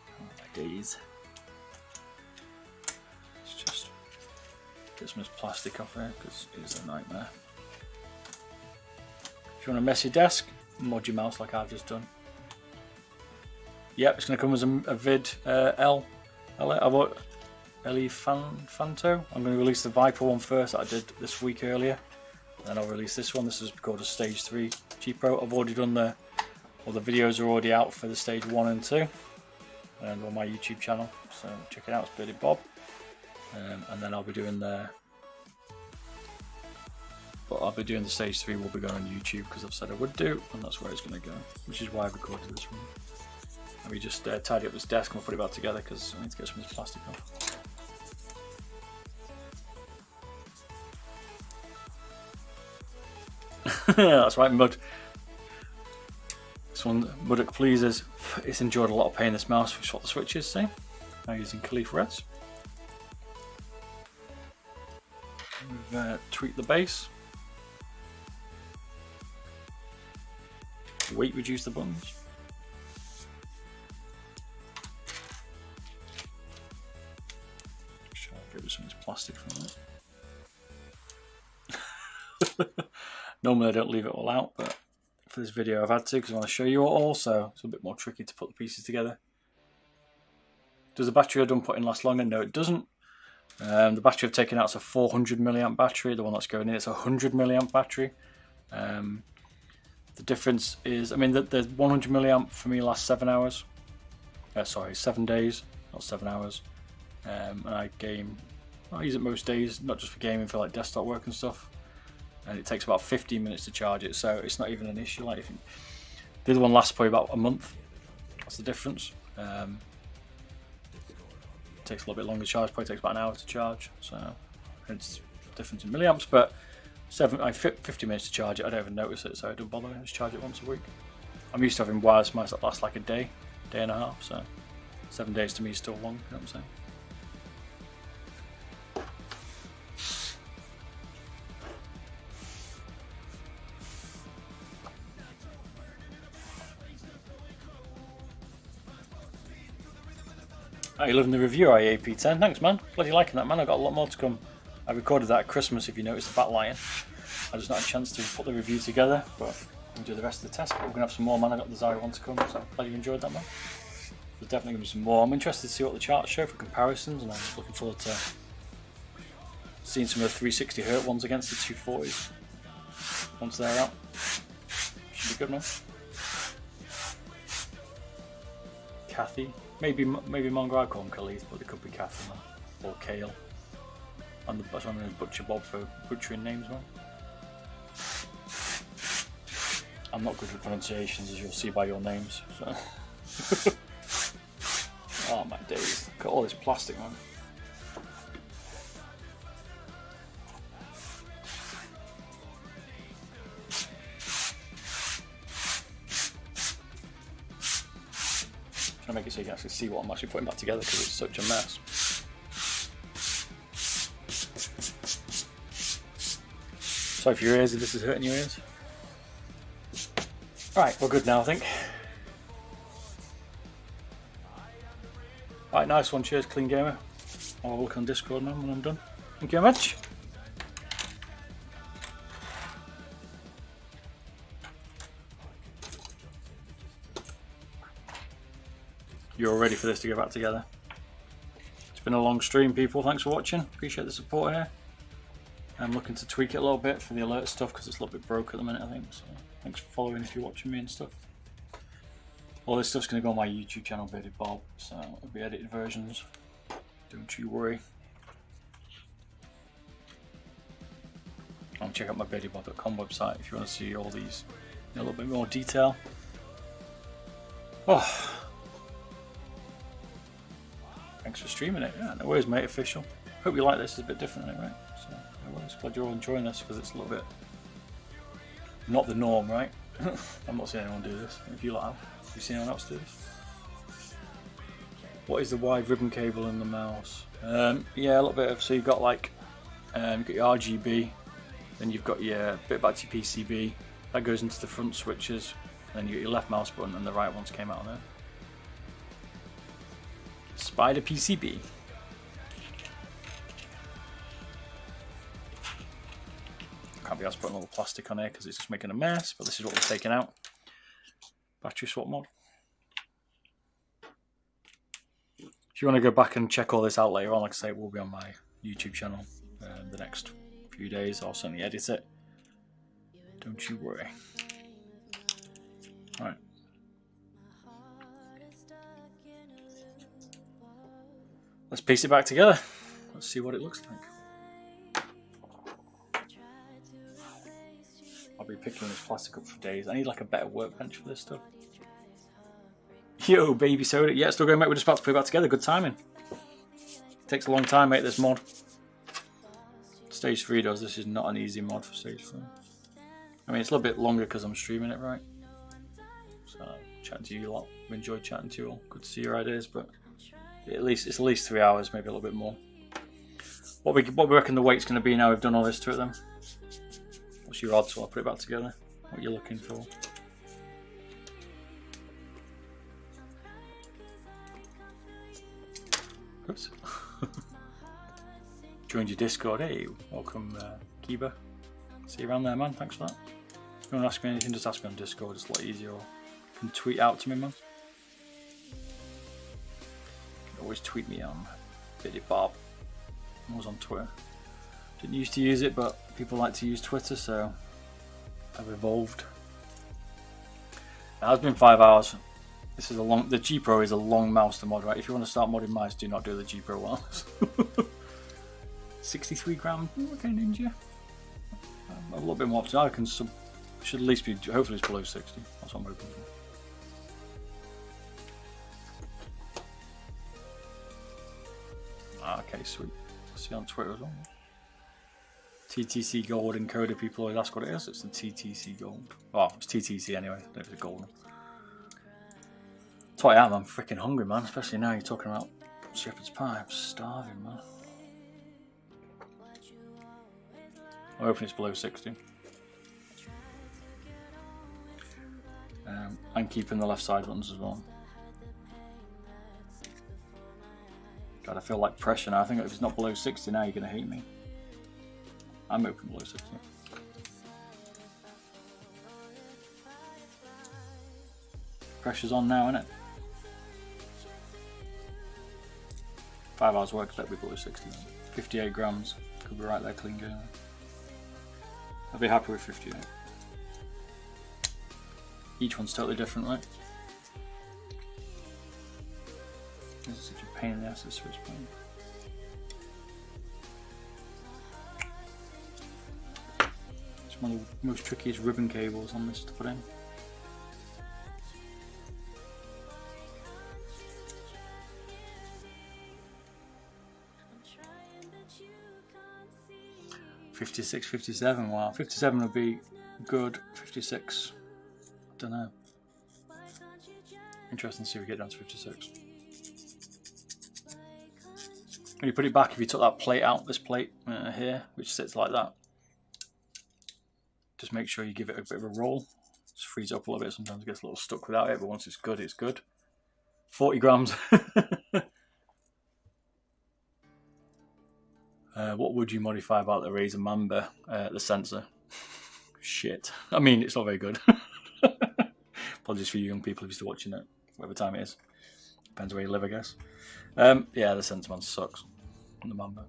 Oh my days. Let's just get some of this plastic off here because it is a nightmare. If you want a messy desk, mod your mouse like I've just done. Yep, it's gonna come as a vid LE Fanto. I'm going to release the Viper one first that I did this week earlier. Then I'll release this one. This is called a Stage 3 G Pro. I've already done the videos are already out for the Stage 1 and 2. And on my YouTube channel. So check it out, it's Beardedbob. And then I'll be doing the Stage 3 will be going on YouTube because I've said I would do, and that's where it's going to go. Which is why I've recorded this one. And we just tidy up this desk and we'll put it back together because I need to get some of this plastic off. That's right, Mud. This one, Muddock Pleases, it's enjoyed a lot of playing this mouse. We swapped the switches, see? Now using Kailh Reds. We've tweaked the base. Weight reduce the buttons. Just try to get rid of some of this plastic from that. Normally I don't leave it all out, but for this video I've had to because I want to show you all, so it's a bit more tricky to put the pieces together. Does the battery I've done put in last longer? No, it doesn't. The battery I've taken out is a 400 milliamp battery. The one that's going in, it's a 100 milliamp battery. The difference is, I mean, the 100 milliamp for me lasts 7 hours. 7 days, not 7 hours. And I use it most days, not just for gaming, for like desktop work and stuff. And it takes about 15 minutes to charge it, so it's not even an issue. Like, the other one lasts probably about a month. That's the difference. It takes a little bit longer to charge, probably takes about an hour to charge. So it's difference in milliamps, but 50 minutes to charge it. I don't even notice it, so I don't bother. I just charge it once a week. I'm used to having wireless mice that last like a day and a half. So 7 days to me is still long. You know what I'm saying? Oh, you loving the review, IAP10? Thanks, man. Bloody liking that, man. I've got a lot more to come. I recorded that at Christmas, if you noticed, the Batlion. I just not had a chance to put the review together, but we'll do the rest of the test. But we're going to have some more, man. I got the Zari one to come, so glad you enjoyed that, man. There's definitely going to be some more. I'm interested to see what the charts show for comparisons, and I'm looking forward to seeing some of the 360Hz ones against the 240s once they're out. Should be good, man. Kathy. Maybe Mongo, I call him Kailh, but it could be Kathy, man. Or Kailh. And that's one of Beardedbob for butchering names, man. I'm not good with pronunciations, as you'll see by your names. So. Oh my days! Look at all this plastic, man. Trying to make it so you can actually see what I'm actually putting back together because it's such a mess. Sorry for your ears if this is hurting your ears. Alright, we're good now, I think. Alright, nice one. Cheers, Clean Gamer. I'll look on Discord now when I'm done. Thank you very much. You're all ready for this to go back together. It's been a long stream, people. Thanks for watching. Appreciate the support here. I'm looking to tweak it a little bit for the alert stuff because it's a little bit broke at the minute, I think. So thanks for following if you're watching me and stuff. All this stuff's going to go on my YouTube channel, Beardedbob, so it'll be edited versions. Don't you worry. Check out my beardedbob.com website if you want to see all these in a little bit more detail. Oh. Thanks for streaming it. Yeah, no worries, mate. Official. Hope you like this. It's a bit different, right? So, no worries. Glad you're all enjoying this because it's a little bit not the norm, right? I'm not seeing anyone do this. If you like, have you seen anyone else do this? What is the wide ribbon cable in the mouse? Yeah, a little bit of. So you've got like, you've got your RGB, then you've got your bit back to your PCB. That goes into the front switches. Then you got your left mouse button, and the right ones came out of there. Spider PCB. Can't be asked putting a little plastic on here because it's just making a mess, but this is what we're taking out. Battery swap mod. If you want to go back and check all this out later on, like I say, it will be on my YouTube channel the next few days. I'll certainly edit it. Don't you worry. Alright. Let's piece it back together. Let's see what it looks like. I'll be picking this plastic up for days. I need like a better workbench for this stuff. Yo, baby soda. Yeah, still going, mate. We're just about to put it back together. Good timing. Takes a long time, mate, this mod. Stage 3 does. This is not an easy mod for Stage 3. I mean, it's a little bit longer because I'm streaming it, right? So, chatting to you a lot. I've enjoyed chatting to you all. Good to see your ideas, but it's at least 3 hours, maybe a little bit more. What we reckon the weight's going to be now we've done all this to it then? What's your odds? So I'll put it back together. What you're looking for? Oops. Joined your Discord. Hey, welcome, Kiba. See you around there, man. Thanks for that. If you want to ask me anything, just ask me on Discord. It's a lot easier. Or you can tweet out to me, man. You can always tweet me on Beardedbob. I was on Twitter. Didn't used to use it, but people like to use Twitter, so I've evolved. It has been 5 hours. This is the G Pro is a long mouse to mod, right? If you want to start modding mice, do not do the G Pro Wireless. 63 gram, okay, Ninja. A little bit more optimal. I can should at least be, hopefully it's below 60. That's what I'm hoping for. Okay, sweet. See you on Twitter as well. TTC Gold encoder, people always ask what it is. It's the TTC Gold. Oh, it's TTC anyway. I don't know if it's gold. That's what I am. I'm freaking hungry, man. Especially now you're talking about shepherd's pie. I'm starving, man. I'm hoping it's below 60. I'm keeping the left side buttons as well. God, I feel like pressure now. I think if it's not below 60 now, you're going to hate me. I'm open below 60. Pressure's on now, isn't it? 5 hours work, that'll be below 60. 58 grams. Could be right there, clean game. I'll be happy with 58. Each one's totally different, right? This is such a pain in the ass, this switch point. It's one of the most trickiest ribbon cables on this to put in. $56, $57, wow. 57 would be good, 56, I don't know. Interesting to see if we get down to 56. When you put it back, if you took that plate out, this plate here, which sits like that, just make sure you give it a bit of a roll. Just freeze it up a little bit, sometimes it gets a little stuck without it, but once it's good, it's good. 40 grams. What would you modify about the Razer Mamba, the sensor? Shit. I mean, it's not very good. Apologies for you young people if you're still watching it, whatever time it is. Depends where you live, I guess. Yeah, the sensor man sucks on the Mamba.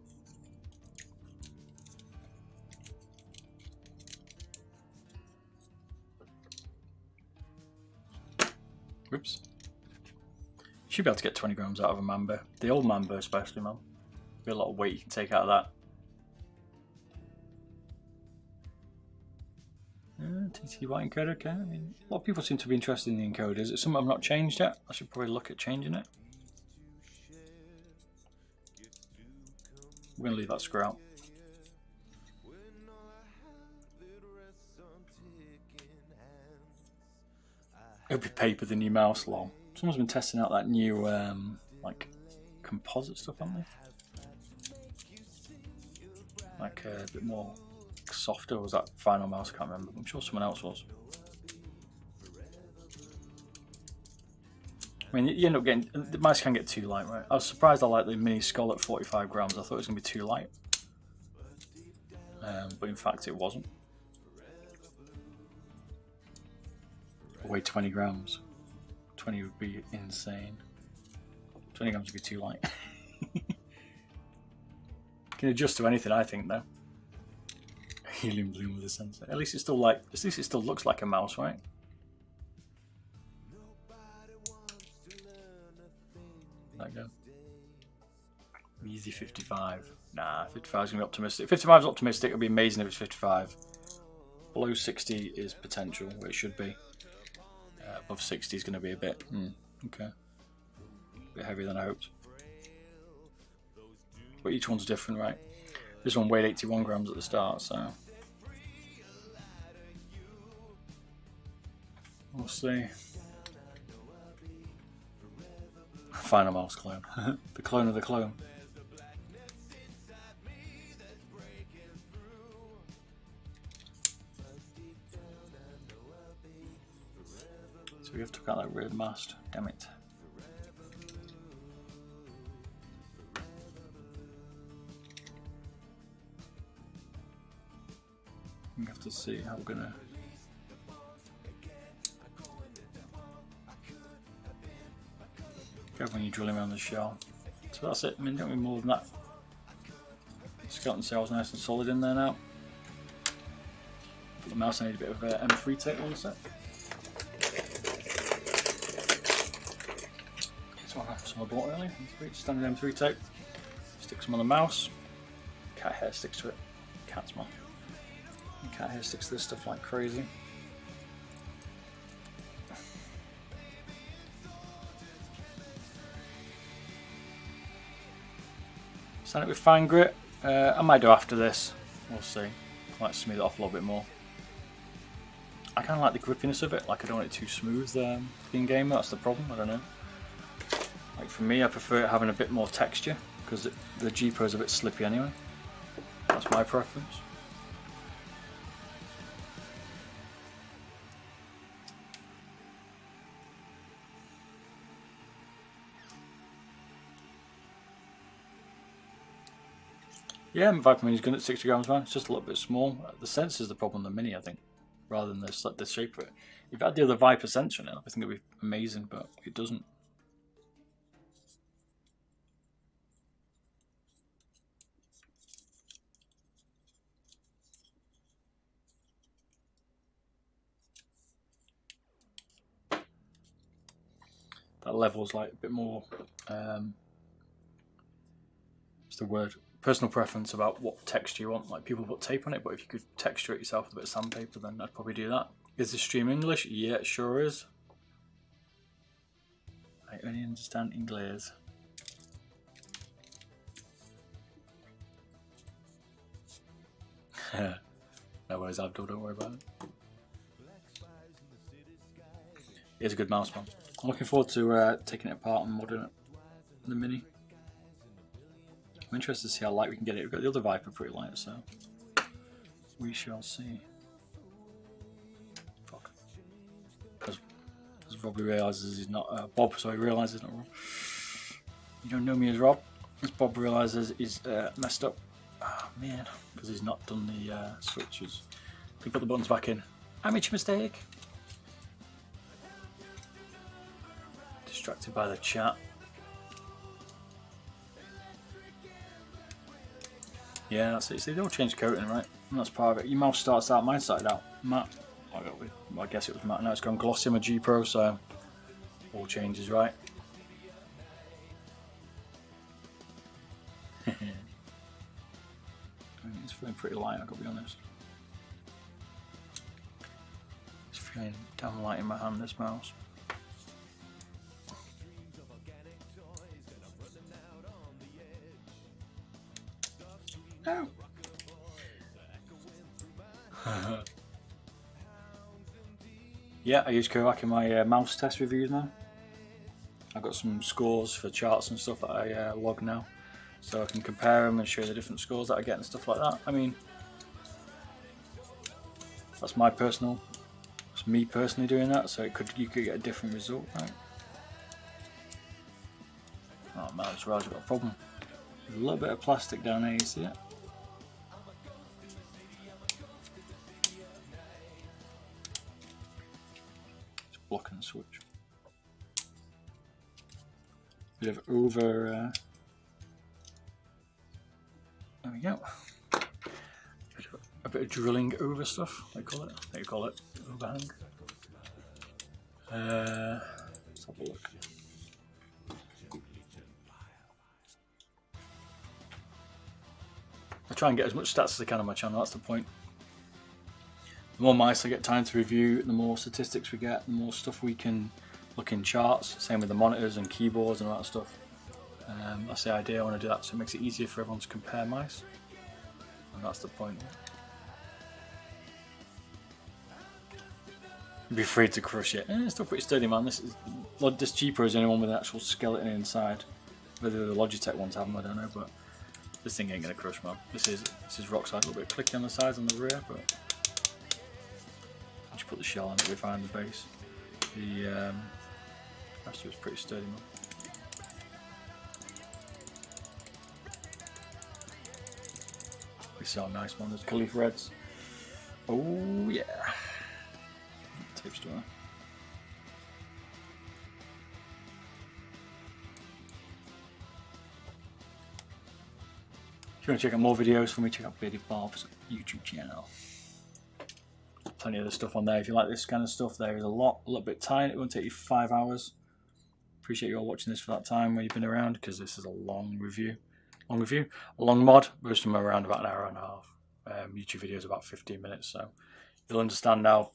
Whoops. You should be able to get 20 grams out of a Mamba. The old Mamba especially, man. Be a lot of weight you can take out of that. TT white encoder, okay. I mean, a lot of people seem to be interested in the encoders. It's something I've not changed yet. I should probably look at changing it. We're going to leave that screw out. It'll be paper the new mouse, lol. Someone's been testing out that new like composite stuff, haven't they? Like a bit more softer, or was that Final Mouse? I can't remember. I'm sure someone else was. I mean, you end up getting, the mice can get too light, right? I was surprised I like the Mini Skull at 45 grams. I thought it was going to be too light. But in fact, it wasn't. It weighed 20 grams. 20 would be insane. 20 grams would be too light. Can adjust to anything, I think, though. Helium balloon with a sensor. At least it's still like, at least it still looks like a mouse, right? There you go. Easy 55. Nah, 55 is gonna be optimistic. 55 is optimistic. It'll be amazing if it's 55. Below 60 is potential, where it should be. Above 60 is going to be a bit, okay, a bit heavier than I hoped. But each one's different, right? This one weighed 81 grams at the start, so we'll see. Final Mouse clone, the clone of the clone. So we have to cut that rear mast, damn it. We have to see how we're gonna. Go when you're drilling around the shell. So that's it. I mean, don't need more than that. Skeleton cell's nice and solid in there now. For the mouse, I need a bit of M3 tape on the set. I bought earlier. Standard M3 tape. Stick some on the mouse. Cat hair sticks to it. Cat's man. And cat hair sticks to this stuff like crazy. Sand it with fine grit. I might do after this. We'll see. I might smooth it off a little bit more. I kind of like the grippiness of it. Like I don't want it too smooth in game. That's the problem. I don't know. Like for me, I prefer it having a bit more texture because the G Pro is a bit slippy anyway. That's my preference. Yeah, my Viper Mini's good at 60 grams, man. It's just a little bit small. The sensor's the problem, the Mini, I think, rather than the shape of it. If it had the other Viper sensor in it, I think it'd be amazing, but it doesn't. That level's like a bit more, what's the word? Personal preference about what texture you want. Like people put tape on it, but if you could texture it yourself with a bit of sandpaper, then I'd probably do that. Is the stream English? Yeah, it sure is. I only understand English. No worries, Abdul, don't worry about it. It's a good mouse, man. I'm looking forward to taking it apart and modding it. The Mini. I'm interested to see how light we can get it. We've got the other Viper pretty light, so we shall see. Fuck. As Robbie realises he's not Bob, so he realises he's not Rob. You don't know me as Rob. As Bob realises he's messed up. Oh man, because he's not done the switches. He put the buttons back in. I made a mistake. Distracted by the chat. Yeah, that's it. See, they all change coating, right? And that's part of it. Your mouse starts out, mine started out matte. I guess it was matte. Now it's gone glossy on my G Pro, so all changes, right? It's feeling pretty light, I've got to be honest. It's feeling damn light in my hand, this mouse. No. Yeah, I use Kailh in my mouse test reviews now. I've got some scores for charts and stuff that I log now, so I can compare them and show the different scores that I get and stuff like that. I mean, that's my personal, it's me personally doing that, so you could get a different result, right? Oh man, I just realised I've got a problem. There's a little bit of plastic down there, you see it? It's blocking the switch. Bit of over. There we go. A bit of drilling over stuff, they call it. They call it overhang. Let's have a look. I try and get as much stats as I can on my channel, that's the point. The more mice I get time to review, the more statistics we get, the more stuff we can look in charts. Same with the monitors and keyboards and all that stuff. That's the idea, I want to do that so it makes it easier for everyone to compare mice. And that's the point. You'd be afraid to crush it. It's still pretty sturdy, man. This G Pro is the only one with an actual skeleton inside. Whether the Logitech ones have them, I don't know, but this thing ain't gonna crush, man. This is rock solid. A little bit clicky on the sides and the rear, but once you put the shell on it, we find the base. The rest of it's pretty sturdy, man. It's so nice, man. There's Kailh Reds. Oh yeah. Tape store. If you want to check out more videos from me, check out Beardedbob's YouTube channel. Plenty of other stuff on there. If you like this kind of stuff, there is a little bit tight. It won't take you 5 hours. Appreciate you all watching this for that time where you've been around, because this is a long review. A long mod. Most of them are around about an hour and a half. YouTube videos about 15 minutes, so you'll understand now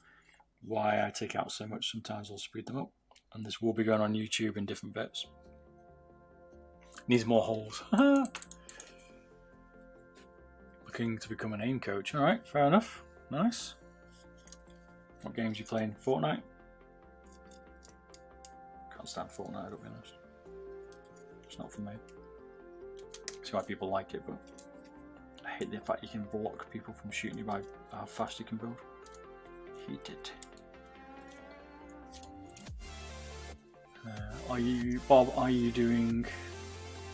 why I take out so much. Sometimes I'll speed them up, and this will be going on YouTube in different bits. Needs more holes. Looking to become an aim coach. Alright, fair enough. Nice. What games you playing? Fortnite? Can't stand Fortnite, I'll be honest. It's not for me. See why people like it, but I hate the fact you can block people from shooting you by how fast you can build. Hate it. Bob, are you doing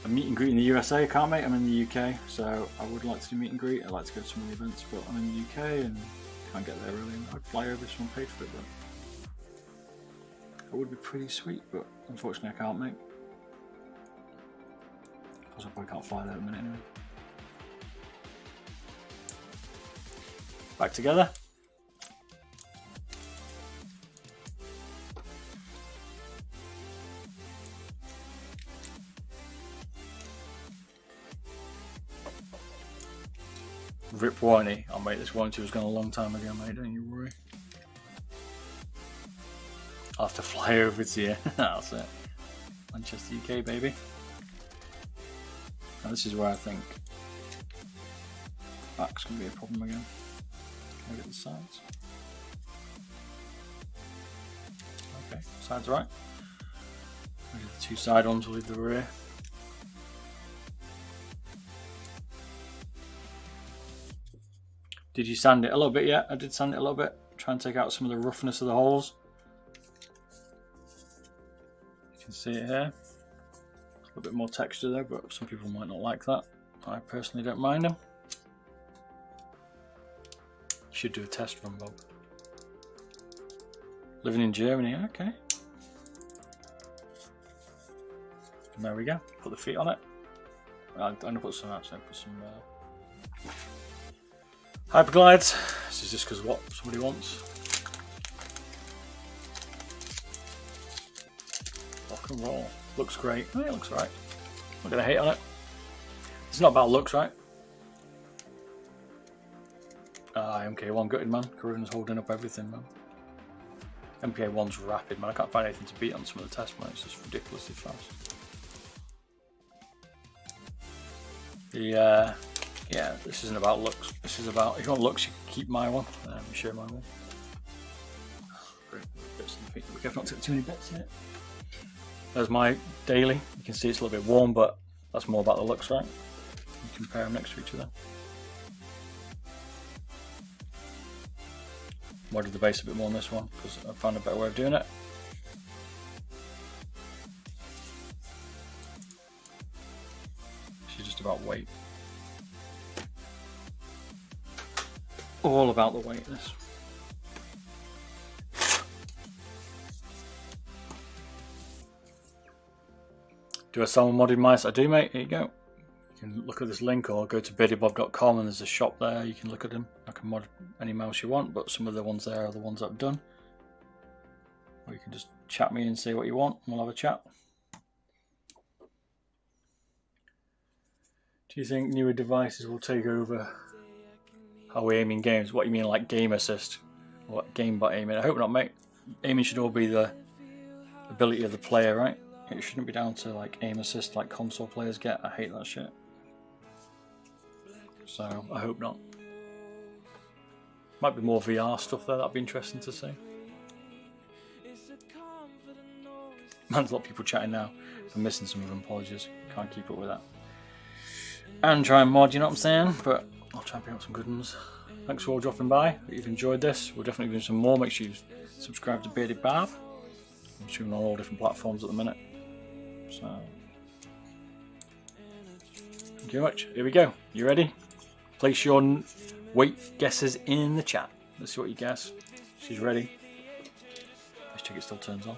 a meet and greet in the USA. I can't, mate. I'm in the UK, so I would like to do meet and greet. I'd like to go to some of the events, but I'm in the UK and can't get there really. I'd fly over if someone paid for it, but it would be pretty sweet, but unfortunately I can't, mate. Because I probably can't fly there at the minute anyway. Back together. Rip warranty. Oh mate, this warranty was gone a long time ago, mate, don't you worry. I'll have to fly over to you. That's it. Manchester, UK, baby. Now this is where I think back's going to be a problem again. Can I get the sides? Okay, sides right. We'll do the two side ones, we'll leave the rear. Did you sand it a little bit? Yeah, I did sand it a little bit. Try and take out some of the roughness of the holes. You can see it here. A little bit more texture there, but some people might not like that. I personally don't mind them. Should do a test run, Bob. Living in Germany, okay. And there we go. Put the feet on it. I'm gonna put some outside. Put some Hyperglides. This is just because what somebody wants. Rock and roll. Looks great. Oh, it looks right. Not gonna hate on it. It's not about looks, right? MK1 gutted, man. Karuna's holding up everything, man. MK1's rapid, man. I can't find anything to beat on some of the test, man. It's just ridiculously fast. Yeah, this isn't about looks. This is about, if you want looks, you can keep my one. Let me show my one. Bits on the feet. Be careful not to get too many bits in it. There's my daily. You can see it's a little bit warm, but that's more about the looks, right? You compare them next to each other. Modded the base a bit more on this one because I found a better way of doing it. This is just about weight. All about the weight, this. Do I sell modded mice? I do, mate. Here you go. You can look at this link or go to beardedbob.com and there's a shop there. You can look at them. I can mod any mouse you want, but some of the ones there are the ones I've done. Or you can just chat me and say what you want and we'll have a chat. Do you think newer devices will take over how we aim in games? What you mean, like game assist? What game bot aiming? I hope not, mate. Aiming should all be the ability of the player, right? It shouldn't be down to like aim assist like console players get. I hate that shit. So I hope not. Might be more VR stuff there. That'd be interesting to see. Man, there's a lot of people chatting now. I'm missing some of them. Apologies. Can't keep up with that. And try and mod, you know what I'm saying? But I'll try and pick up some good ones. Thanks for all dropping by. Hope you've enjoyed this. We'll definitely do some more. Make sure you subscribe to Beardedbob. I'm streaming on all different platforms at the minute. So, thank you very much. Here we go. You ready? Place your weight guesses in the chat. Let's see what you guess. She's ready. Let's check it still turns on.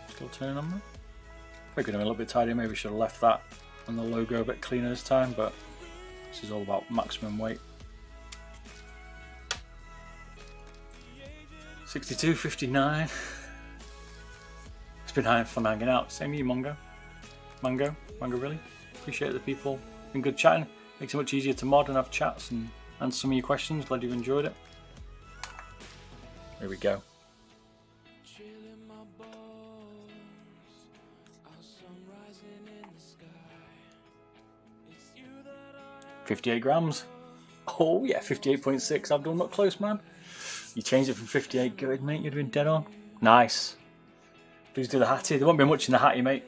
Still turning on, man. Probably could have been a little bit tidier. Maybe should have left that and the logo a bit cleaner this time, but this is all about maximum weight. 62.59. It's been fun hanging out. Same to you, Mango, really. Appreciate the people. Been good chatting. Makes it much easier to mod and have chats and answer some of your questions. Glad you've enjoyed it. Here we go. 58 grams. Oh yeah, 58.6. I've done not close, man. You changed it from 58. Good, mate. You're doing dead on. Nice. Please do the hattie. There won't be much in the hattie, mate.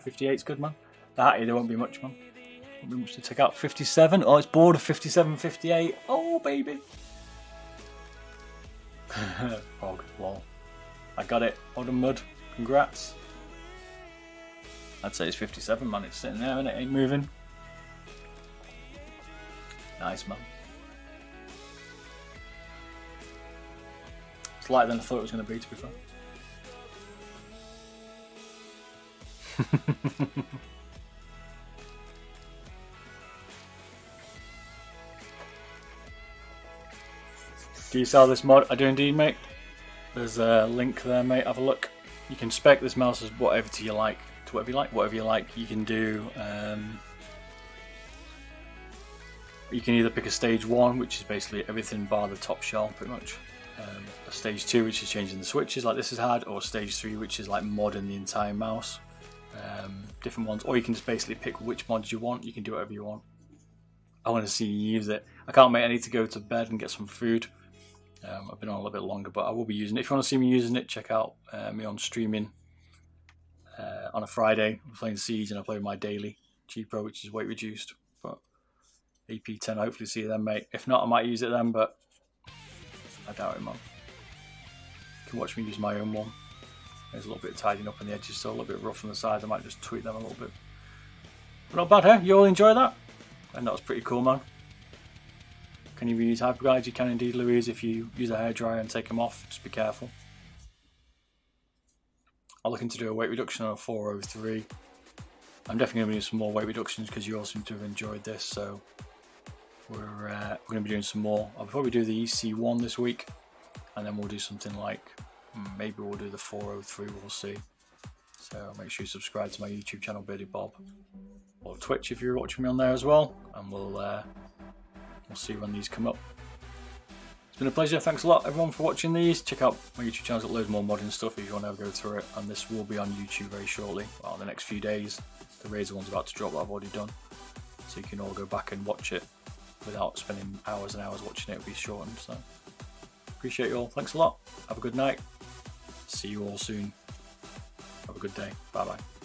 58's good, man. The hattie, there won't be much, man. Won't be much to take out. 57. Oh, it's bored of 57, 58. Oh, baby. Oh, lol. I got it. Well done, Mud. Congrats. I'd say it's 57, man. It's sitting there and it ain't moving. Nice, man. It's lighter than I thought it was going to be, to be fair. Do you sell this mod? I do indeed, mate. There's a link there, mate. Have a look. You can spec this mouse as whatever you like. To whatever you like. Whatever you like. You can do. You can either pick a stage 1, which is basically everything bar the top shell, pretty much. A stage 2, which is changing the switches, like this has had, or stage 3, which is like modding the entire mouse. Different ones, or you can just basically pick which mods you want. You can do whatever you want. I want to see you use it. I can't, mate. I need to go to bed and get some food. I've been on a little bit longer, but I will be using it. If you want to see me using it, check out me on streaming on a Friday. I'm playing Siege and I play my daily G Pro, which is weight reduced. But AP10, hopefully see you then, mate. If not, I might use it then, but I doubt it, man. You can watch me use my own one. There's a little bit of tidying up on the edges, still a little bit rough on the sides. I might just tweak them a little bit. But not bad, huh? You all enjoy that? And that was pretty cool, man. Can you reuse hyperguides? You can indeed, Louise, if you use a hairdryer and take them off. Just be careful. I'm looking to do a weight reduction on a 403. I'm definitely going to do some more weight reductions because you all seem to have enjoyed this. So we're going to be doing some more. I'll probably do the EC1 this week. And then we'll do something like, maybe we'll do the 403, we'll see. So make sure you subscribe to my YouTube channel, Beardedbob. Or Twitch if you're watching me on there as well. And we'll see when these come up. It's been a pleasure. Thanks a lot, everyone, for watching these. Check out my YouTube channel. It's got loads more modding stuff if you want to go through it. And this will be on YouTube very shortly. Well, in the next few days. The Razor one's about to drop that I've already done. So you can all go back and watch it without spending hours and hours watching it. It'll be shortened. So appreciate you all. Thanks a lot. Have a good night. See you all soon. Have a good day. Bye bye.